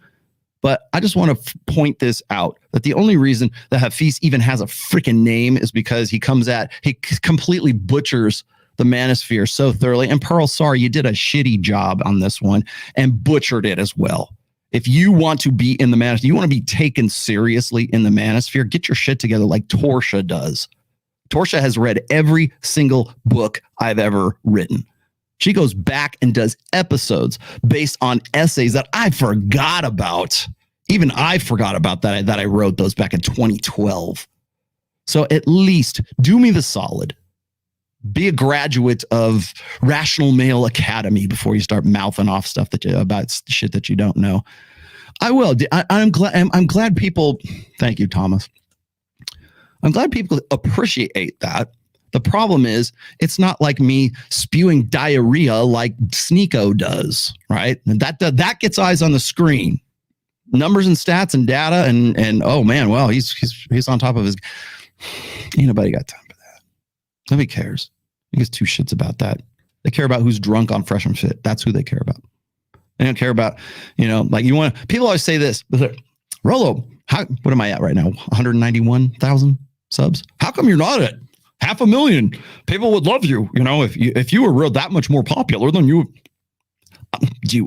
But I just want to point this out, that the only reason that Hafeez even has a freaking name is because he completely butchers the manosphere so thoroughly. And Pearl, sorry, you did a shitty job on this one and butchered it as well. If you want to be in the manosphere, you want to be taken seriously in the manosphere, get your shit together like Torsha does. Torsha has read every single book I've ever written. She goes back and does episodes based on essays that I forgot about. Even I forgot about that I wrote those back in 2012. So at least do me the solid. Be a graduate of Rational Male Academy before you start mouthing off stuff about shit that you don't know. I will. I'm glad people. Thank you, Thomas. I'm glad people appreciate that. The problem is, it's not like me spewing diarrhea like Sneeko does, right? And that gets eyes on the screen, numbers and stats and data, and oh man, well, he's on top of his. Ain't nobody got time for that. Nobody cares. He gives two shits about that. They care about who's drunk on Fresh and Fit. That's who they care about. They don't care about, like you want. People always say this, Rollo, what am I at right now? 191,000 subs. How come you're not at 500,000? People would love you. If you were that much more popular than you.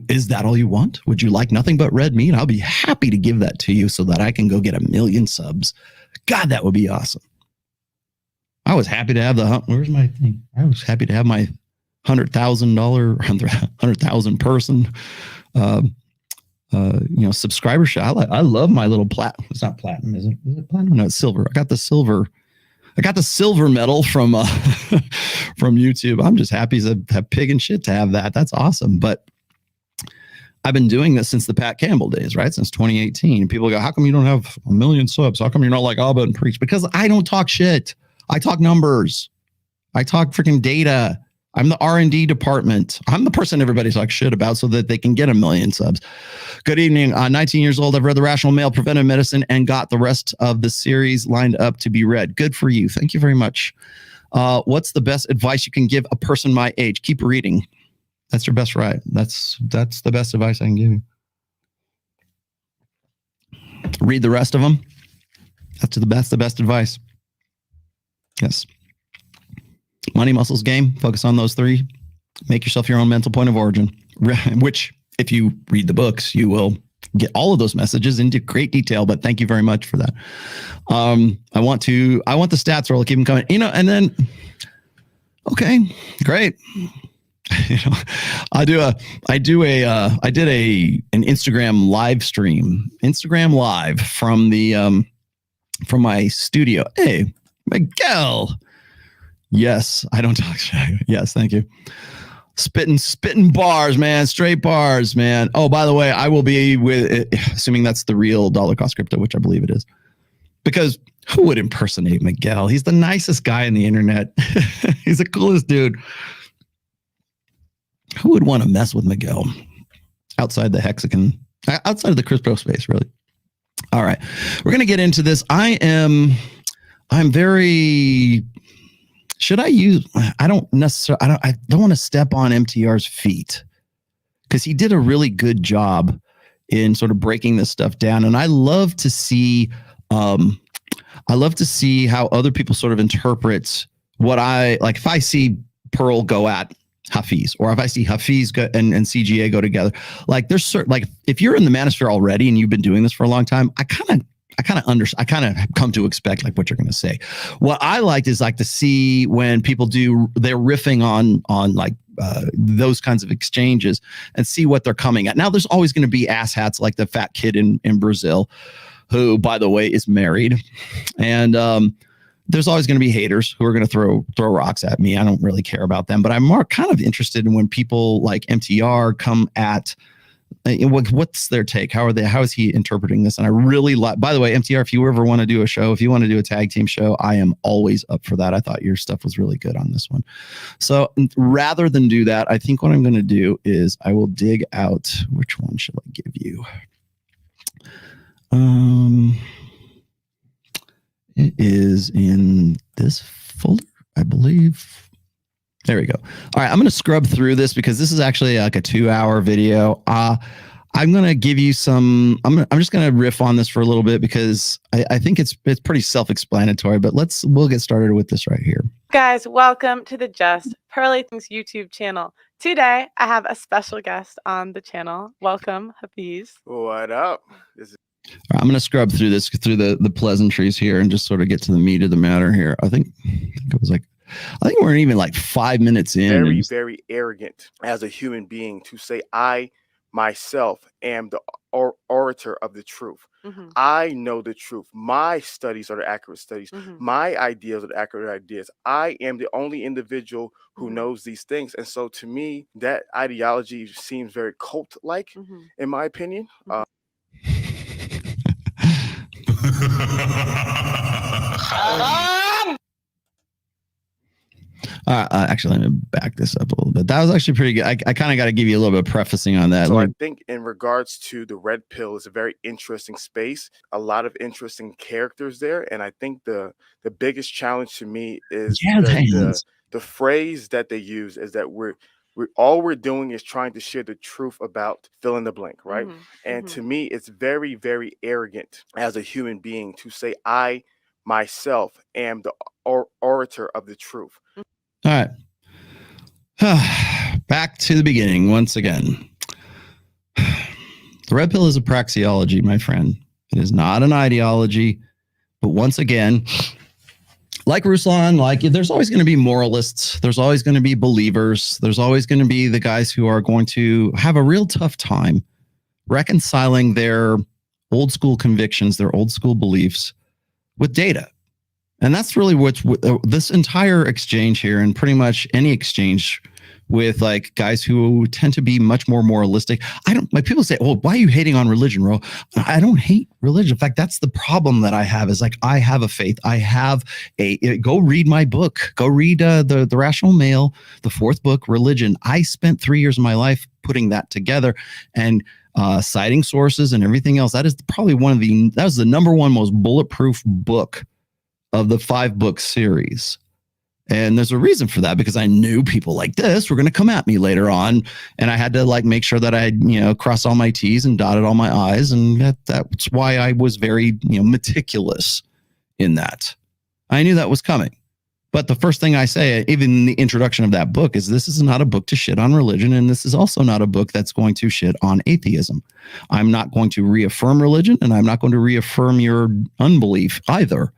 Is that all you want? Would you like nothing but red meat? I'll be happy to give that to you so that I can go get 1 million subs. God, that would be awesome. I was happy to have where's my thing? I was happy to have my $100,000 person subscribership. I love my little it's not platinum, is it? Is it platinum? No, it's silver. I got the silver medal from from YouTube. I'm just happy as a pig and shit to have that. That's awesome. But I've been doing this since the Pat Campbell days, right? Since 2018. People go, how come you don't have 1 million subs? How come you're not like Abba and Preach? Because I don't talk shit. I talk numbers. I talk freaking data. I'm the R&D department. I'm the person everybody talks shit about so that they can get 1 million subs. Good evening. 19 years old. I've read The Rational Male, Preventive Medicine, and got the rest of the series lined up to be read. Good for you. Thank you very much. What's the best advice you can give a person my age? Keep reading. That's your best right. That's the best advice I can give you. Read the rest of them. That's the best advice. Yes. Money, muscles, game. Focus on those 3. Make yourself your own mental point of origin, which if you read the books, you will get all of those messages into great detail, but thank you very much for that. I want the stats roll. Keep them coming, and then, okay, great. I did an Instagram live stream, Live from my studio. Hey, Miguel. Yes, I don't talk shit. Yes, thank you. Spitting bars, man. Straight bars, man. Oh, by the way, I will be with, assuming that's the real dollar cost crypto, which I believe it is. Because who would impersonate Miguel? He's the nicest guy on the internet. He's the coolest dude. Who would want to mess with Miguel outside the hexagon, outside of the crypto space, really? All right, we're going to get into this. I'm very, should I use, I don't want to step on MTR's feet because he did a really good job in sort of breaking this stuff down. And I love to see how other people sort of interpret what like if I see Pearl go at Hafeez, or if I see Hafeez and CGA go together, like there's certain, like if you're in the manosphere already and you've been doing this for a long time, I kind of come to expect like what you're going to say. What I liked is like to see when people they're riffing on like those kinds of exchanges and see what they're coming at. Now there's always going to be asshats like the fat kid in Brazil, who by the way is married, and there's always going to be haters who are going to throw rocks at me. I don't really care about them, but I'm more kind of interested in when people like MTR come at what's their take? How is he interpreting this? And I really like, by the way, MTR, if you ever want to do a show, if you want to do a tag team show, I am always up for that. I thought your stuff was really good on this one. So rather than do that, I think what I'm going to do is I will dig out, which one should I give you? It is in this folder, I believe. There we go. All right, I'm going to scrub through this because this is actually like a 2-hour video. I'm going to give you some. I'm just going to riff on this for a little bit because I think it's pretty self-explanatory. But we'll get started with this right here. Guys, welcome to the Just Pearly Things YouTube channel. Today, I have a special guest on the channel. Welcome, Hafeez. What up? I'm going to scrub through the pleasantries here and just sort of get to the meat of the matter here. I think we're even like 5 minutes in. Very, very arrogant as a human being to say, I myself am the orator of the truth. Mm-hmm. I know the truth. My studies are the accurate studies. Mm-hmm. My ideas are the accurate ideas. I am the only individual who knows these things. And so to me, that ideology seems very cult-like, in my opinion. Actually, let me back this up a little bit. That was actually pretty good. I kind of got to give you a little bit of prefacing on that. So I think in regards to the red pill is a very interesting space, a lot of interesting characters there. And I think the biggest challenge to me is the phrase that they use is that all we're doing is trying to share the truth about fill in the blank, right? And to me, it's very, very arrogant as a human being to say, I myself am the orator of the truth. All right. Back to the beginning once again. The red pill is a praxeology, my friend. It is not an ideology. But once again, like Ruslan, there's always going to be moralists. There's always going to be believers. There's always going to be the guys who are going to have a real tough time reconciling their old school convictions, their old school beliefs with data. And that's really what's this entire exchange here, and pretty much any exchange with like guys who tend to be much more moralistic. Like people say, well, why are you hating on religion, Ro? I don't hate religion. In fact, that's the problem that I have is like, I have a faith. I have go read my book. Go read the Rational Male, the 4th book, Religion. I spent 3 years of my life putting that together and citing sources and everything else. That is probably that was the number one most bulletproof book of the 5-book series. And there's a reason for that, because I knew people like this were going to come at me later on. And I had to like make sure that I, crossed all my T's and dotted all my I's. And that's why I was very, meticulous in that. I knew that was coming. But the first thing I say, even in the introduction of that book, is this is not a book to shit on religion. And this is also not a book that's going to shit on atheism. I'm not going to reaffirm religion, and I'm not going to reaffirm your unbelief either.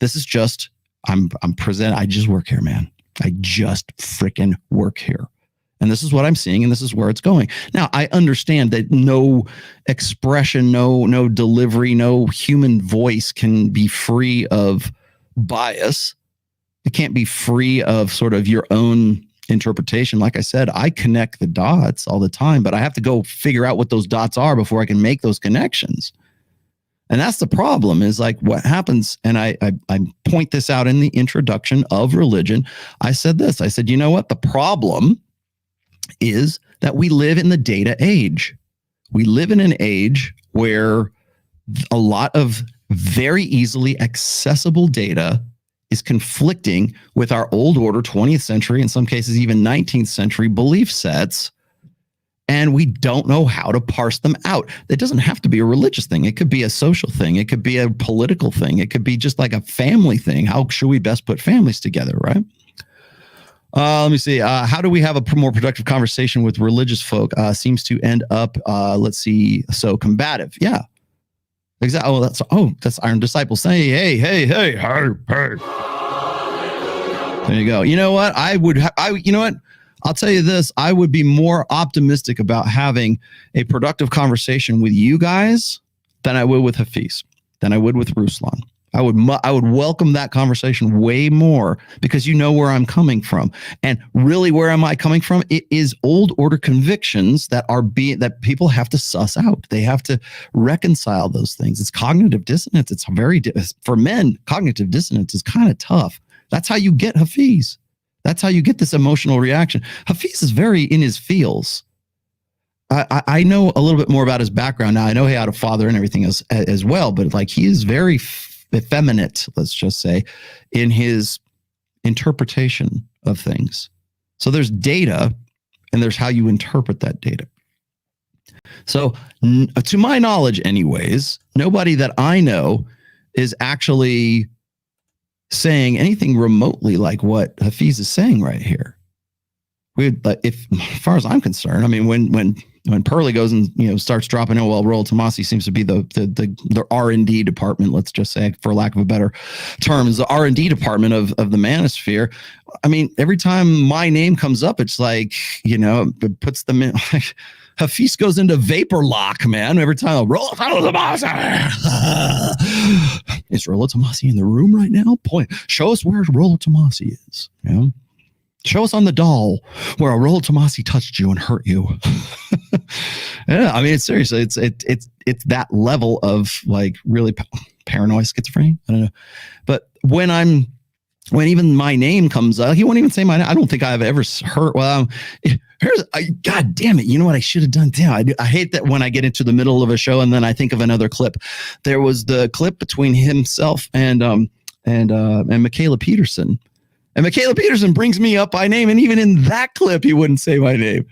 This is just, I'm present. I just work here, man. I just freaking work here. And this is what I'm seeing, and this is where it's going. Now, I understand that no expression, no delivery, no human voice can be free of bias. It can't be free of sort of your own interpretation. Like I said, I connect the dots all the time, but I have to go figure out what those dots are before I can make those connections. And that's the problem, is like what happens. And I point this out in the introduction of Religion. I said this, I said, you know what? The problem is that we live in the data age. We live in an age where a lot of very easily accessible data is conflicting with our old order 20th century, in some cases even 19th century belief sets. And we don't know how to parse them out. It doesn't have to be a religious thing. It could be a social thing. It could be a political thing. It could be just like a family thing. How should we best put families together, right? Let me see. How do we have a more productive conversation with religious folk? Seems to end up, let's see, so combative. Yeah, exactly. That's Iron Disciple saying, hey. There you go. You know what? You know what? I'll tell you this, I would be more optimistic about having a productive conversation with you guys than I would with Hafeez, than I would with Ruslan. I would welcome that conversation way more, because you know where I'm coming from. And really, where am I coming from? It is old order convictions that people have to suss out. They have to reconcile those things. It's cognitive dissonance. It's for men, cognitive dissonance is kind of tough. That's how you get Hafeez. That's how you get this emotional reaction. Hafeez is very in his feels. I know a little bit more about his background now. I know he had a father and everything as well, but like he is very effeminate, let's just say, in his interpretation of things. So there's data, and there's how you interpret that data. So to my knowledge, anyways, nobody that I know is actually saying anything remotely like what Hafeez is saying right here. As far as I'm concerned, I mean, when Pearly goes and starts dropping in, well, Rollo Tomassi seems to be the R&D department, let's just say, for lack of a better term, is the R&D department of the manosphere. I mean, every time my name comes up, it's like, it puts them in. Hafeez goes into vapor lock, man. Every time, Rollo Tomassi. Is Rollo Tomassi in the room right now? Show us where Rollo Tomassi is. Show us on the doll where a Rollo Tomassi touched you and hurt you. Yeah, I mean, it's seriously, it's that level of like really paranoid schizophrenia. I don't know, but when even my name comes up, he won't even say my name. I don't think I've ever heard. Well, God damn it! You know what I should have done? Damn, I hate that when I get into the middle of a show and then I think of another clip. There was the clip between himself and Michaela Peterson. And Michaela Peterson brings me up by name, and even in that clip, he wouldn't say my name.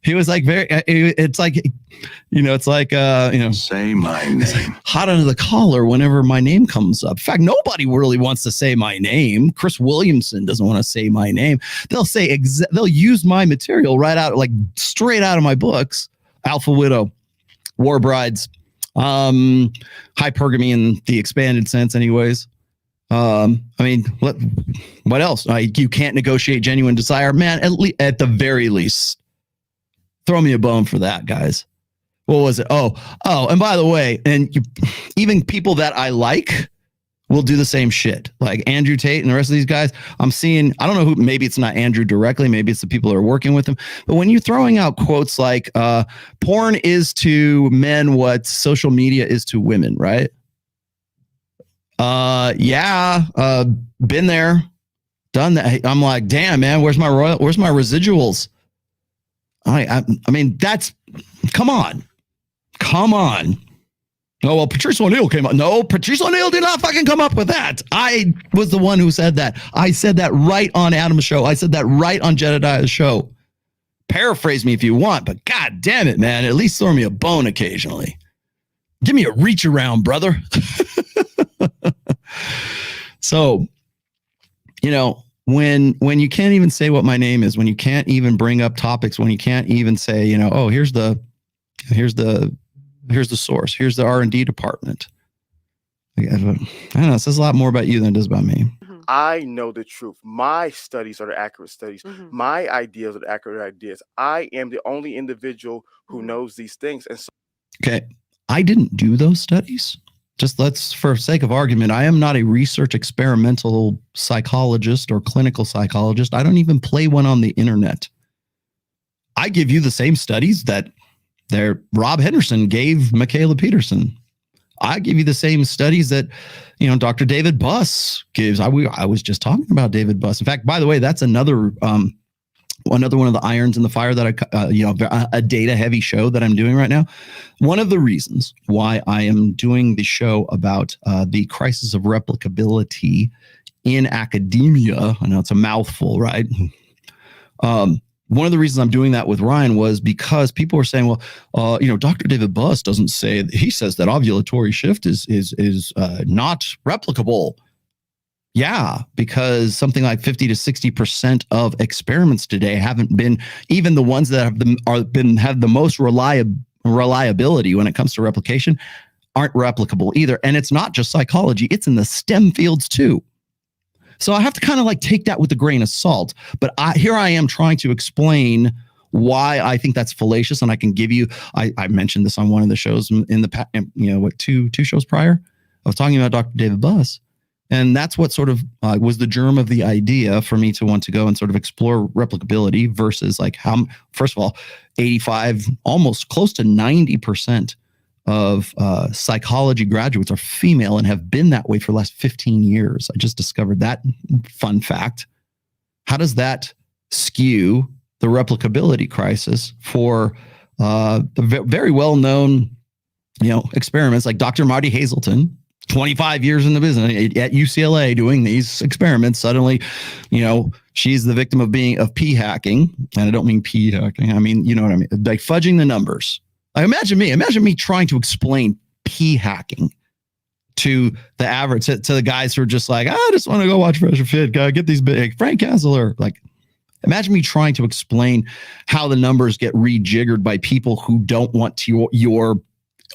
He was like it's like, say my name. Hot under the collar whenever my name comes up. In fact, nobody really wants to say my name. Chris Williamson doesn't want to say my name. They'll say, they'll use my material right out, like straight out of my books. Alpha Widow, War Brides, hypergamy in the expanded sense anyways. I mean, what else? You can't negotiate genuine desire, man. At the very least, throw me a bone for that, guys. What was it? Oh, and by the way, even people that I like will do the same shit. Like Andrew Tate and the rest of these guys. I'm seeing, I don't know who, maybe it's not Andrew directly, maybe it's the people that are working with him. But when you're throwing out quotes like porn is to men what social media is to women, right? Been there, done that. I'm like, damn, man, where's my residuals? I mean, that's, come on. Oh, well, Patrice O'Neal came up. No, Patrice O'Neal did not fucking come up with that. I was the one who said that. I said that right on Adam's show. I said that right on Jedediah's show. Paraphrase me if you want, but God damn it, man. At least throw me a bone occasionally. Give me a reach around, brother. So, you know, when you can't even say what my name is, when you can't even bring up topics, when you can't even say, you know, oh, here's the source, here's the R&D department. I don't know. It says a lot more about you than it does about me. I know the truth. My studies are the accurate studies. My ideas are the accurate ideas. I am the only individual who knows these things. And so, okay, I didn't do those studies. Just for sake of argument, I am not a research experimental psychologist or clinical psychologist. I don't even play one on the internet. I give you the same studies that Rob Henderson gave Michaela Peterson. I give you the same studies that, you know, Dr. David Buss gives. I was just talking about David Buss. In fact, by the way, that's another one of the irons in the fire that a data heavy show that I'm doing right now. One of the reasons why I am doing the show about the crisis of replicability in academia, I know it's a mouthful, right? One of the reasons I'm doing that with Ryan was because people were saying, well, Dr. David Buss doesn't say, he says that ovulatory shift is not replicable. Yeah, because something like 50 to 60% of experiments today haven't been, even the ones that have the most reliability when it comes to replication, aren't replicable either. And it's not just psychology, it's in the STEM fields too. So I have to kind of like take that with a grain of salt. But here I am trying to explain why I think that's fallacious. And I can give you, I mentioned this on one of the shows in the, two shows prior. I was talking about Dr. David Buss. And that's what sort of was the germ of the idea for me to want to go and sort of explore replicability versus like how, first of all, 85, almost close to 90% of psychology graduates are female and have been that way for the last 15 years. I just discovered that fun fact. How does that skew the replicability crisis for the very well-known, experiments like Dr. Marty Hazelton, 25 years in the business at UCLA doing these experiments. Suddenly, she's the victim of p hacking. And I don't mean p hacking. I mean, you know what I mean? Like fudging the numbers. Like imagine me trying to explain p hacking to the average, to the guys who are just like, I just want to go watch Fresh Fit. Get these big Frank Kessler. Like, imagine me trying to explain how the numbers get rejiggered by people who don't want your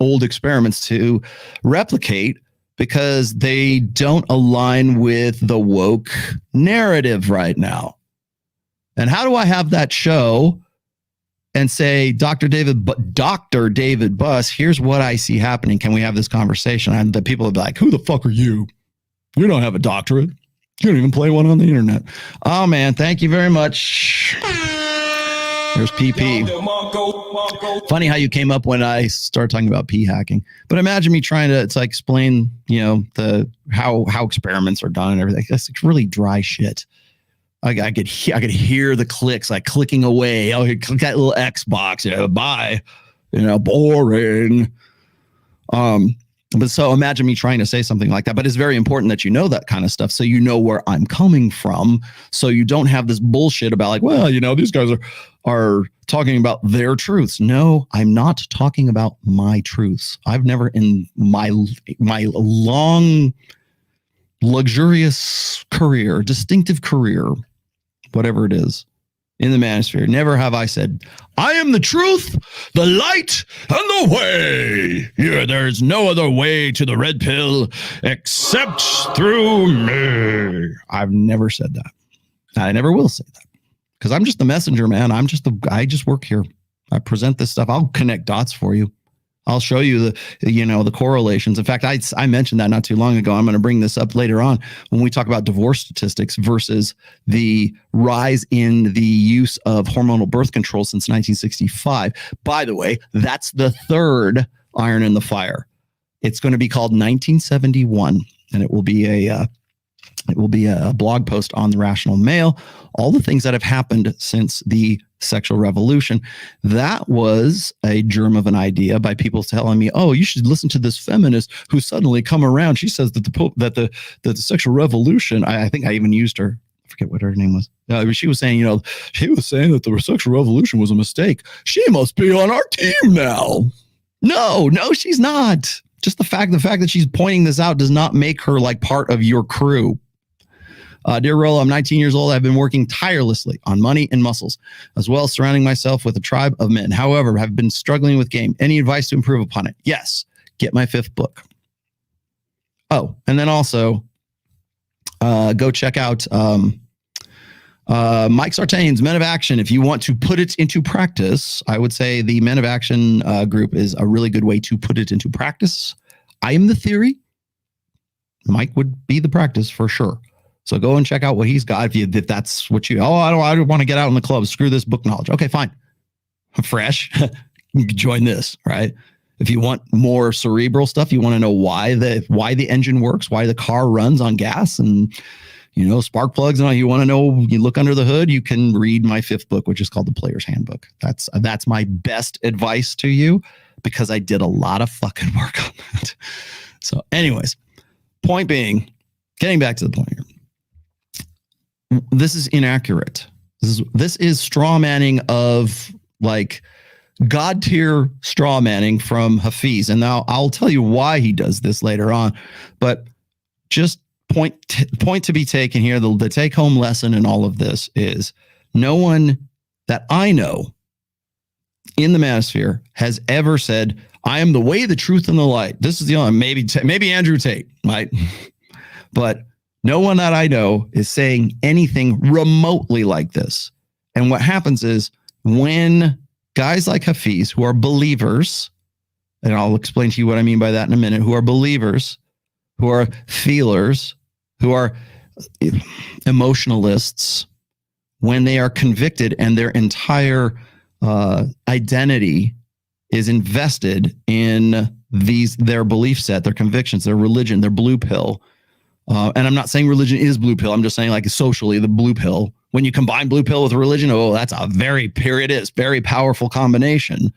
old experiments to replicate because they don't align with the woke narrative right now. And how do I have that show and say, Dr. David Buss, here's what I see happening. Can we have this conversation? And the people will be like, who the fuck are you? You don't have a doctorate. You don't even play one on the internet. Oh, man. Thank you very much. There's PP. Funny how you came up when I started talking about p hacking. But imagine me trying to explain, how experiments are done and everything. That's really dry shit. I could hear the clicks, like clicking away. Oh, click that little X box. Bye. Boring. But so imagine me trying to say something like that. But it's very important that you know that kind of stuff, so you know where I'm coming from, so you don't have this bullshit about like, well, these guys are talking about their truths. No, I'm not talking about my truths. I've never in my long, luxurious career, distinctive career, whatever it is, in the manosphere, never have I said, I am the truth, the light, and the way. Yeah, there's no other way to the red pill except through me. I've never said that. I never will say that because I'm just the messenger, man. I just work here. I present this stuff. I'll connect dots for you. I'll show you the correlations. In fact, I mentioned that not too long ago. I'm going to bring this up later on when we talk about divorce statistics versus the rise in the use of hormonal birth control since 1965. By the way, that's the third iron in the fire. It's going to be called 1971, and it will be a blog post on the Rational Male. All the things that have happened since the sexual revolution. That was a germ of an idea by people telling me, "Oh, you should listen to this feminist who suddenly come around. She says that the sexual revolution." I think I even used her. I forget what her name was. She was saying, she was saying that the sexual revolution was a mistake. She must be on our team now. No, she's not. Just the fact that she's pointing this out does not make her like part of your crew. Dear Rollo, I'm 19 years old. I've been working tirelessly on money and muscles, as well as surrounding myself with a tribe of men. However, I've been struggling with game. Any advice to improve upon it? Yes. Get my 5th book. Oh, and then also go check out Mike Sartain's Men of Action. If you want to put it into practice, I would say the Men of Action group is a really good way to put it into practice. I am the theory. Mike would be the practice for sure. So go and check out what he's got. If that's what I don't want to get out in the club. Screw this book knowledge. Okay, fine. Fresh. You can join this, right? If you want more cerebral stuff, you want to know why the engine works, why the car runs on gas and spark plugs and all. You want to know, you look under the hood, you can read my 5th book, which is called The Player's Handbook. That's my best advice to you because I did a lot of fucking work on that. So anyways, point being, getting back to the point here. This is inaccurate. This is straw manning of like God tier straw manning from Hafeez. And now I'll tell you why he does this later on, but just point to be taken here. The take home lesson in all of this is no one that I know in the manosphere has ever said, I am the way, the truth, and the light. This is the only, maybe Andrew Tate, right? But no one that I know is saying anything remotely like this. And what happens is when guys like Hafeez, who are believers, and I'll explain to you what I mean by that in a minute, who are believers, who are feelers, who are emotionalists, when they are convicted and their entire identity is invested in their belief set, their convictions, their religion, their blue pill. And I'm not saying religion is blue pill. I'm just saying like socially the blue pill. When you combine blue pill with religion, that's a very powerful combination.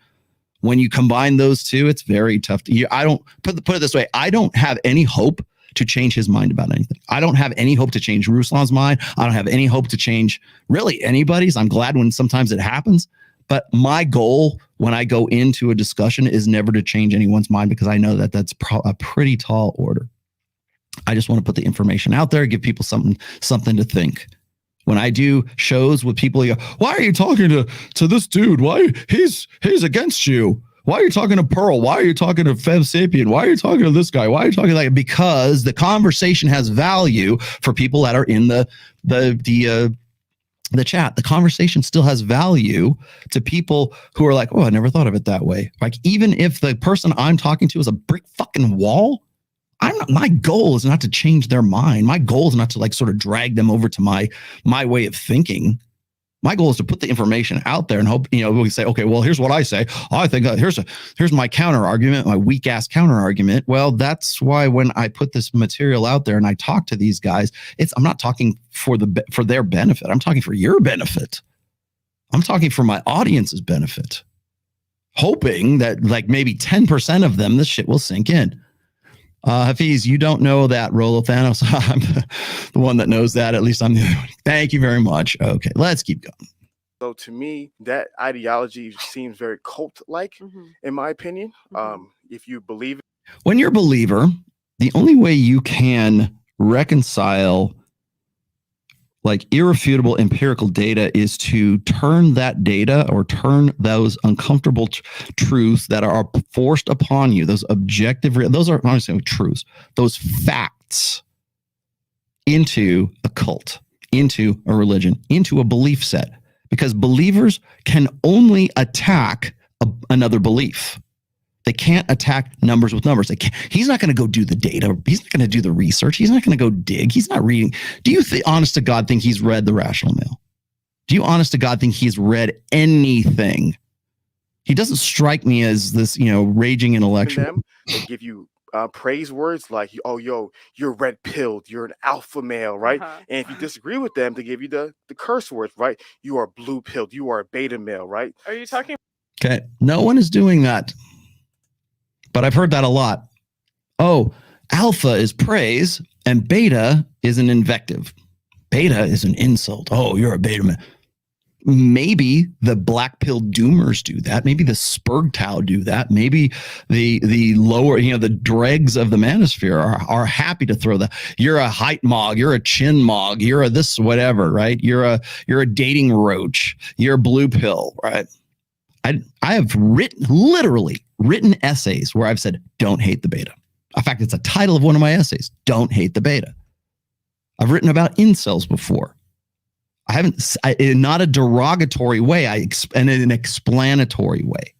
When you combine those two, it's very tough. I don't put it this way. I don't have any hope to change his mind about anything. I don't have any hope to change Ruslan's mind. I don't have any hope to change really anybody's. I'm glad when sometimes it happens. But my goal when I go into a discussion is never to change anyone's mind because I know that that's a pretty tall order. I just want to put the information out there, give people something to think. When I do shows with people, you go, why are you talking to this dude? Why he's against you? Why are you talking to Pearl? Why are you talking to Fem Sapien? Why are you talking to this guy? Why are you talking like? Because the conversation has value for people that are in the chat. The conversation still has value to people who are like, oh, I never thought of it that way. Like even if the person I'm talking to is a brick fucking wall. My goal is not to change their mind. My goal is not to like sort of drag them over to my way of thinking. My goal is to put the information out there and hope, we can say, okay, well, here's what I say. I think here's my counter argument, my weak ass counter argument. Well, that's why when I put this material out there and I talk to these guys, I'm not talking for their benefit. I'm talking for your benefit. I'm talking for my audience's benefit, hoping that like maybe 10% of them, this shit will sink in. Hafeez, you don't know that, Rollo Thanos. I'm the one that knows that. At least I'm the other one. Thank you very much. Okay, let's keep going. So to me, that ideology seems very cult-like, in my opinion. If you believe it. When you're a believer, the only way you can reconcile like irrefutable empirical data is to turn that data or turn those uncomfortable truths that are forced upon you, those objective, those are not saying truths, those facts into a cult, into a religion, into a belief set, because believers can only attack another belief. They can't attack numbers with numbers. He's not going to go do the data. He's not going to do the research. He's not going to go dig. He's not reading. Do you, honest to God, think he's read the Rational Male? Do you, honest to God, think he's read anything? He doesn't strike me as this, raging intellectual. They give you praise words like, "Oh, yo, you're red-pilled. You're an alpha male," right? And if you disagree with them, they give you the curse words, right? You are blue-pilled. You are a beta male, right? Are you talking? Okay, no one is doing that. But I've heard that a lot. Oh, alpha is praise and beta is an invective. Beta is an insult. Oh, you're a beta man. Maybe the black pill doomers do that. Maybe the Spurgtau do that. Maybe the lower, the dregs of the manosphere are happy to throw that. You're a height mog. You're a chin mog. You're a this whatever, right? You're a dating roach. You're a blue pill, right? I have literally written essays where I've said, don't hate the beta. In fact, it's a title of one of my essays, Don't Hate the Beta. I've written about incels before. I haven't, in not a derogatory way, and in an explanatory way.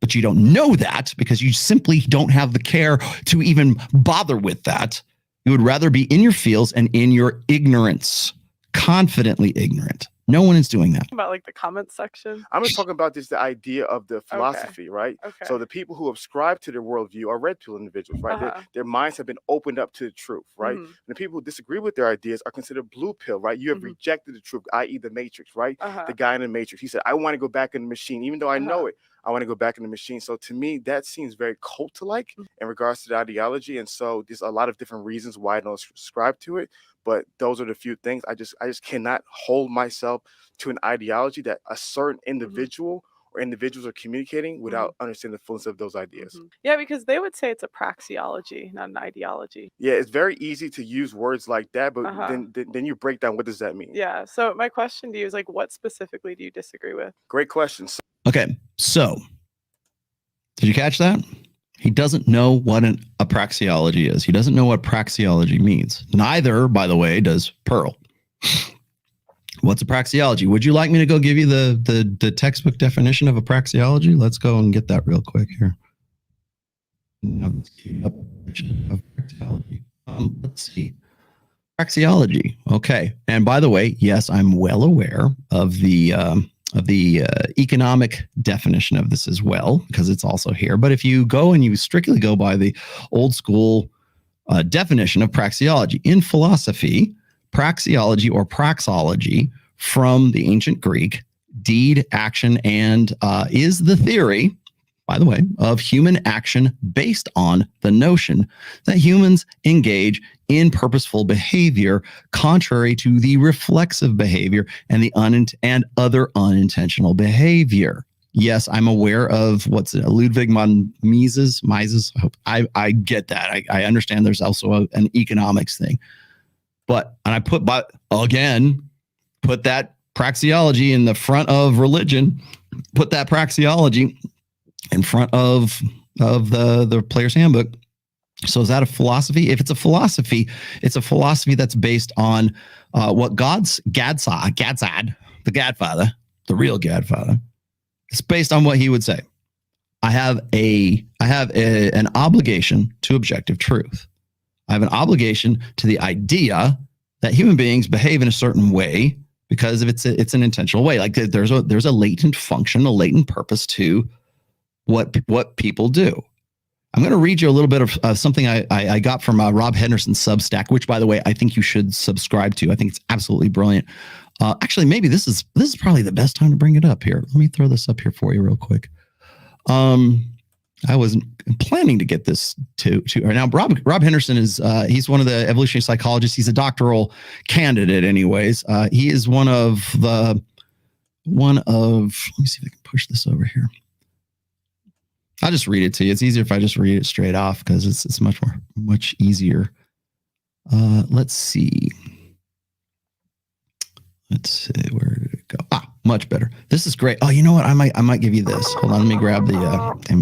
But you don't know that because you simply don't have the care to even bother with that. You would rather be in your fields and in your ignorance, confidently ignorant. No one is doing that. About like the comment section. I'm just talking about the idea of the philosophy, right? Okay. So the people who subscribe to their worldview are red pill individuals, right? Their minds have been opened up to the truth, right? And the people who disagree with their ideas are considered blue pill, right? You have rejected the truth, i.e. the Matrix, right? The guy in the Matrix, he said, I want to go back in the machine, even though I know it. I want to go back in the machine. So to me, that seems very cult-like in regards to the ideology. And so there's a lot of different reasons why I don't subscribe to it. But those are the few things. I just cannot hold myself to an ideology that a certain individual or individuals are communicating without understanding the fullness of those ideas. Yeah, because they would say it's a praxeology, not an ideology. Yeah, it's very easy to use words like that, but then you break down, what does that mean? Yeah. So my question to you is like, what specifically do you disagree with? Great question. Okay, so did you catch that? He doesn't know what a praxeology is. He doesn't know what praxeology means. Neither, by the way, does Pearl. What's a praxeology? Would you like me to go give you the textbook definition of a praxeology? Let's go and get that real quick here. Let's see. Praxeology. Okay. And by the way, yes, I'm well aware of the economic definition of this as well, because it's also here. But if you go and you strictly go by the old school definition of praxeology in philosophy, praxeology or praxology from the ancient Greek, deed, action, and is the theory, by the way, of human action based on the notion that humans engage in purposeful behavior contrary to the reflexive behavior and the other unintentional behavior. Yes, I'm aware of Ludwig von Mises. I get that. I understand there's also an economics thing. But I put that praxeology in the front of religion, put that praxeology in front of the Player's Handbook. So is that a philosophy? If it's a philosophy that's based on what Gadzad, the Godfather, the real Godfather. It's based on what he would say. I have an obligation to objective truth. I have an obligation to the idea that human beings behave in a certain way because of it's an intentional way. Like there's a latent function, a latent purpose to what people do. I'm going to read you a little bit of something I got from Rob Henderson's Substack, which, by the way, I think you should subscribe to. I think it's absolutely brilliant. Actually, maybe this is probably the best time to bring it up here. Let me throw this up here for you real quick. I was planning to get this to now. Rob Henderson is he's one of the evolutionary psychologists. He's a doctoral candidate, anyways. He is one of. Let me see if I can push this over here. I'll just read it to you. It's easier if I just read it straight off because it's much easier. Let's see. Where did it go? Much better. This is great. Oh, you know what? I might give you this. Hold on, let me grab the.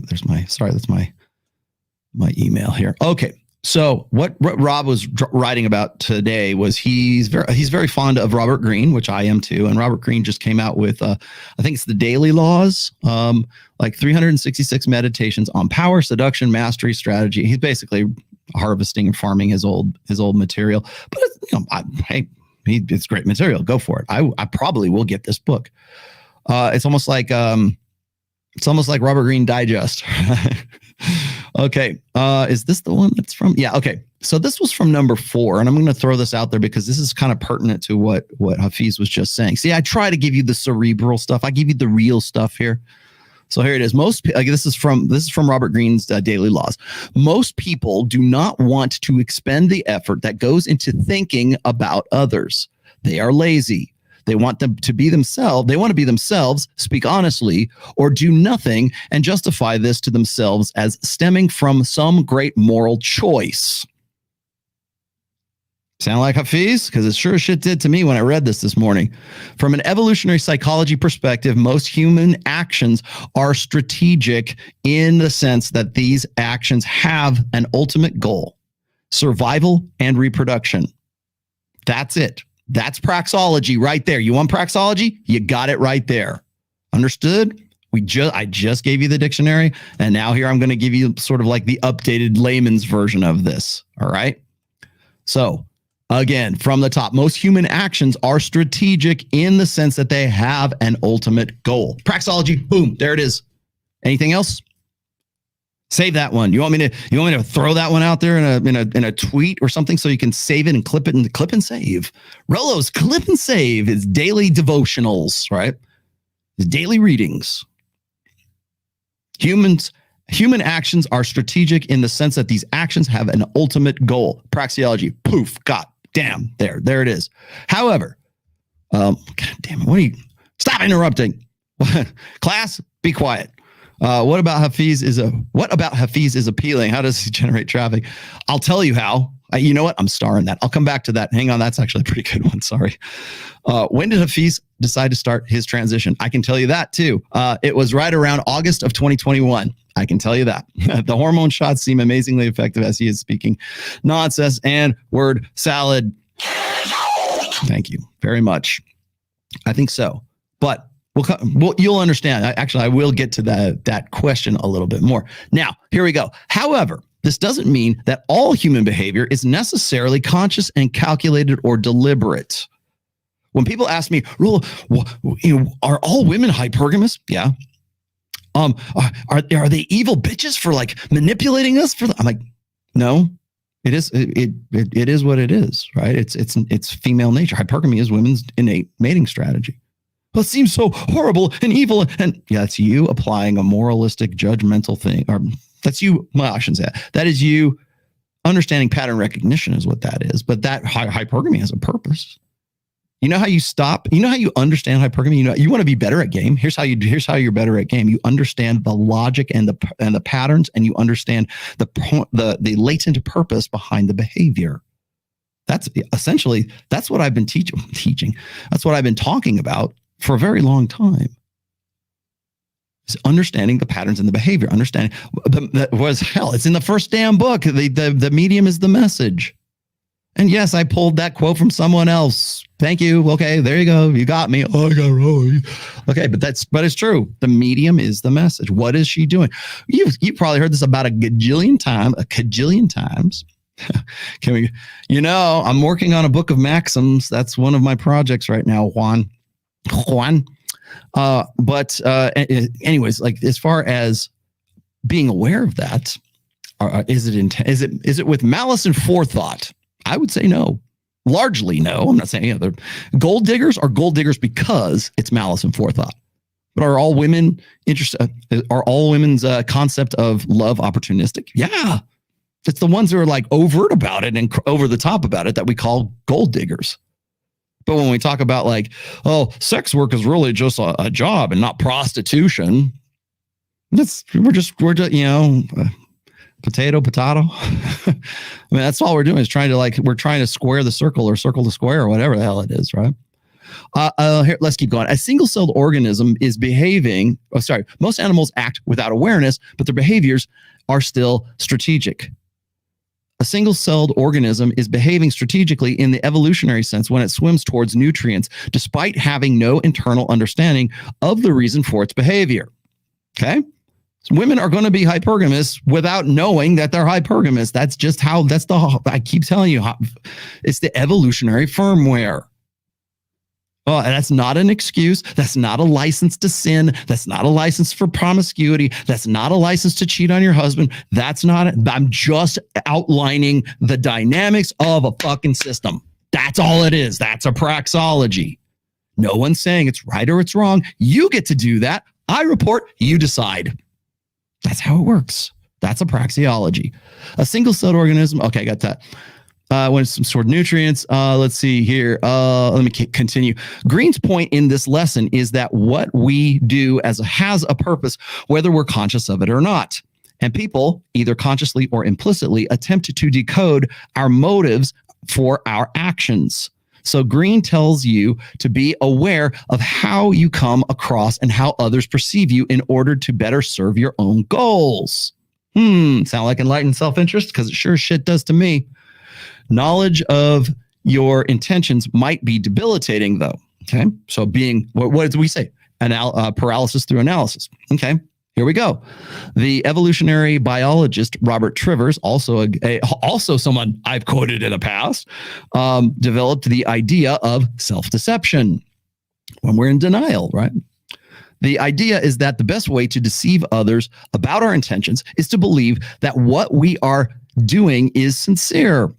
That's my email here. Okay, So what Rob was writing about today was he's very fond of Robert Greene, which I am too. And Robert Greene just came out with I think it's the Daily Laws, like 366 meditations on power, seduction, mastery, strategy. He's basically harvesting and farming his old material. But it's great material. Go for it. I probably will get this book. It's almost like Robert Greene Digest. Okay. Is this the one that's from? Yeah. Okay. So this was from number 4, and I'm going to throw this out there because this is kind of pertinent to what Hafeez was just saying. See, I try to give you the cerebral stuff. I give you the real stuff here. So here it is. This is from Robert Greene's Daily Laws. Most people do not want to expend the effort that goes into thinking about others. They are lazy. They want them to be themselves. They want to be themselves, speak honestly, or do nothing and justify this to themselves as stemming from some great moral choice. Sound like Hafeez? Because it sure as shit did to me when I read this morning. From an evolutionary psychology perspective, most human actions are strategic in the sense that these actions have an ultimate goal: survival and reproduction. That's it. That's praxeology right there. You want praxeology? You got it right there. Understood? I just gave you the dictionary, and now here I'm going to give you sort of like the updated layman's version of this. All right. So again, from the top, most human actions are strategic in the sense that they have an ultimate goal. Praxeology, boom, there it is. Anything else? Save that one. You want me to throw that one out there in a tweet or something so you can save it and clip and save? Rollo's clip and save is daily devotionals, right? His daily readings. Human actions are strategic in the sense that these actions have an ultimate goal. Praxeology, poof, god damn, there it is. However, god damn it, stop interrupting. Class, be quiet. What about Hafeez is appealing? How does he generate traffic? I'll tell you how. You know what? I'm starring that. I'll come back to that. Hang on. That's actually a pretty good one. Sorry. When did Hafeez decide to start his transition? I can tell you that too. It was right around August of 2021. I can tell you that. The hormone shots seem amazingly effective as he is speaking nonsense and word salad. Thank you very much. I think so. But you'll understand. I will get to that question a little bit more. Now, here we go. However, this doesn't mean that all human behavior is necessarily conscious and calculated or deliberate. When people ask me, Rollo, are all women hypergamous? Yeah. Are they evil bitches for like manipulating us? I'm like, no. It is what it is, right? It's female nature. Hypergamy is women's innate mating strategy. Well, it seems so horrible and evil. And yeah, that's you applying a moralistic, judgmental thing. Or that's you. Well, I shouldn't say that. That is you understanding pattern recognition is what that is. But that hypergamy has a purpose. You know how you stop? You know how you understand hypergamy? You know, you want to be better at game. Here's how you're better at game. You understand the logic and the patterns, and you understand the latent purpose behind the behavior. That's essentially, that's what I've been teaching. That's what I've been talking about for a very long time. Is understanding the patterns in the behavior, understanding it's in the first damn book. The medium is the message. And yes, I pulled that quote from someone else. Thank you. Okay, there you go. You got me. Oh, I got it wrong. Okay, but it's true. The medium is the message. What is she doing? You probably heard this about a cajillion times. I'm working on a book of maxims. That's one of my projects right now, Juan. Anyways, like as far as being aware of that, is it with malice and forethought? I would say no. Largely no. I'm not saying they're gold diggers are gold diggers because it's malice and forethought. But are all women interested? Are all women's concept of love opportunistic? Yeah, it's the ones who are like overt about it and over the top about it that we call gold diggers. But when we talk about like, oh, sex work is really just a job and not prostitution, we're just potato. I mean, that's all we're doing is trying to square the circle or circle the square or whatever the hell it is, right? Here, let's keep going. A single-celled organism is behaving. Most animals act without awareness, but their behaviors are still strategic. A single-celled organism is behaving strategically in the evolutionary sense when it swims towards nutrients, despite having no internal understanding of the reason for its behavior. Okay? So women are going to be hypergamous without knowing that they're hypergamous. That's just how, I keep telling you, it's the evolutionary firmware. Oh, and that's not an excuse. That's not a license to sin. That's not a license for promiscuity. That's not a license to cheat on your husband. That's not it. I'm just outlining the dynamics of a fucking system. That's all it is. That's a praxeology. No one's saying it's right or it's wrong. You get to do that. I report, you decide. That's how it works. That's a praxeology. A single-celled organism. Okay, I got that. When it's some sort of nutrients, let's see here. Let me continue. Green's point in this lesson is that what we do has a purpose, whether we're conscious of it or not. And people, either consciously or implicitly, attempt to decode our motives for our actions. So Green tells you to be aware of how you come across and how others perceive you in order to better serve your own goals. Sound like enlightened self-interest? Because it sure as shit does to me. Knowledge of your intentions might be debilitating, though. Okay, so being what did we say? Paralysis through analysis. Okay, here we go. The evolutionary biologist Robert Trivers, also someone I've quoted in the past, developed the idea of self-deception when we're in denial, right? The idea is that the best way to deceive others about our intentions is to believe that what we are doing is sincere.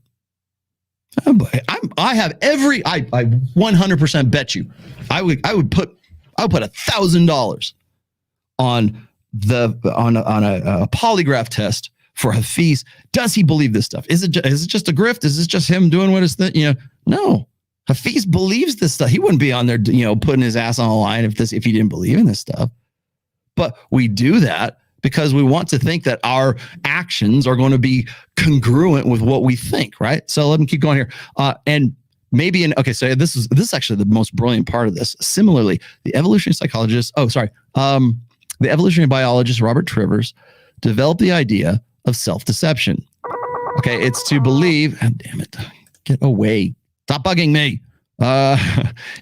I 100% bet you I would put $1,000 on a polygraph test for Hafeez. Does he believe this stuff? Is it just a grift? Is this just him doing what it's no. Hafeez believes this stuff. He wouldn't be on there putting his ass on the line if he didn't believe in this stuff. But we do that because we want to think that our actions are going to be congruent with what we think, right? So let me keep going here. And maybe so this is actually the most brilliant part of this. Similarly, the evolutionary biologist Robert Trivers developed the idea of self-deception. Okay, it's to believe, damn it, get away. Stop bugging me.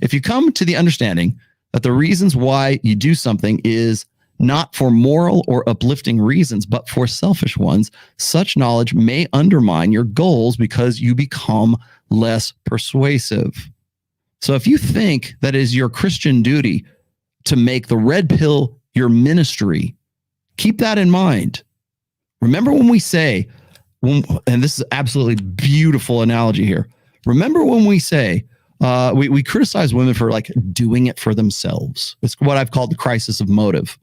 If you come to the understanding that the reasons why you do something is not for moral or uplifting reasons, but for selfish ones, such knowledge may undermine your goals because you become less persuasive. So if you think that is your Christian duty to make the red pill your ministry, keep that in mind. Remember when we say, and this is absolutely beautiful analogy here. Remember when we say, we criticize women for doing it for themselves. It's what I've called the crisis of motive.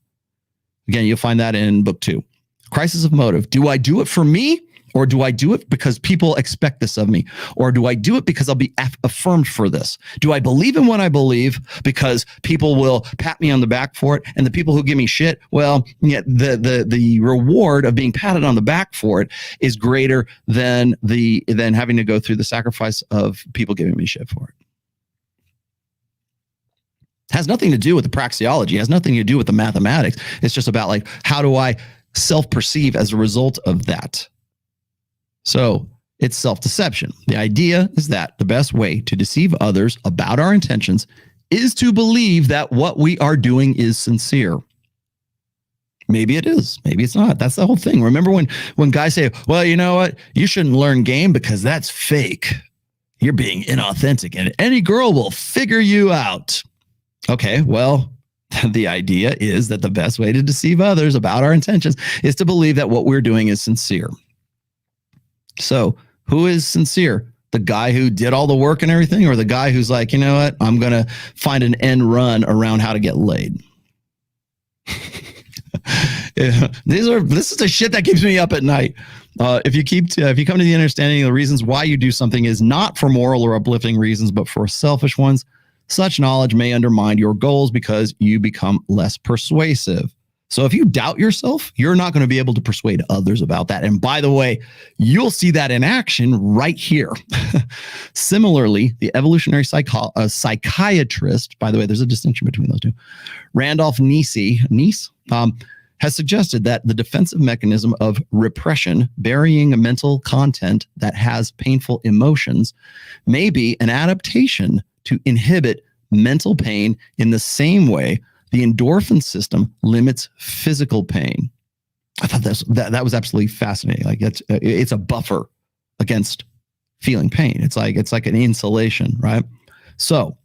Again, you'll find that in book 2. Crisis of motive. Do I do it for me, or do I do it because people expect this of me? Or do I do it because I'll be affirmed for this? Do I believe in what I believe because people will pat me on the back for it? And the people who give me shit, well, yeah, the reward of being patted on the back for it is greater than having to go through the sacrifice of people giving me shit for it. Has nothing to do with the praxeology, has nothing to do with the mathematics. It's just about how do I self-perceive as a result of that? So it's self-deception. The idea is that the best way to deceive others about our intentions is to believe that what we are doing is sincere. Maybe it is, maybe it's not. That's the whole thing. Remember when guys say, well, you know what? You shouldn't learn game because that's fake. You're being inauthentic and any girl will figure you out. Okay, well, the idea is that the best way to deceive others about our intentions is to believe that what we're doing is sincere. So who is sincere? The guy who did all the work and everything, or the guy who's like, you know what? I'm going to find an end run around how to get laid. This is the shit that keeps me up at night. If you come to the understanding of the reasons why you do something is not for moral or uplifting reasons, but for selfish ones, such knowledge may undermine your goals because you become less persuasive. So if you doubt yourself, you're not going to be able to persuade others about that. And by the way, you'll see that in action right here. Similarly, the evolutionary psychiatrist, by the way, there's a distinction between those two, Randolph Nice, has suggested that the defensive mechanism of repression, burying mental content that has painful emotions, may be an adaptation to inhibit mental pain in the same way the endorphin system limits physical pain. I thought that was absolutely fascinating. Like it's a buffer against feeling pain. It's like an insulation, right? So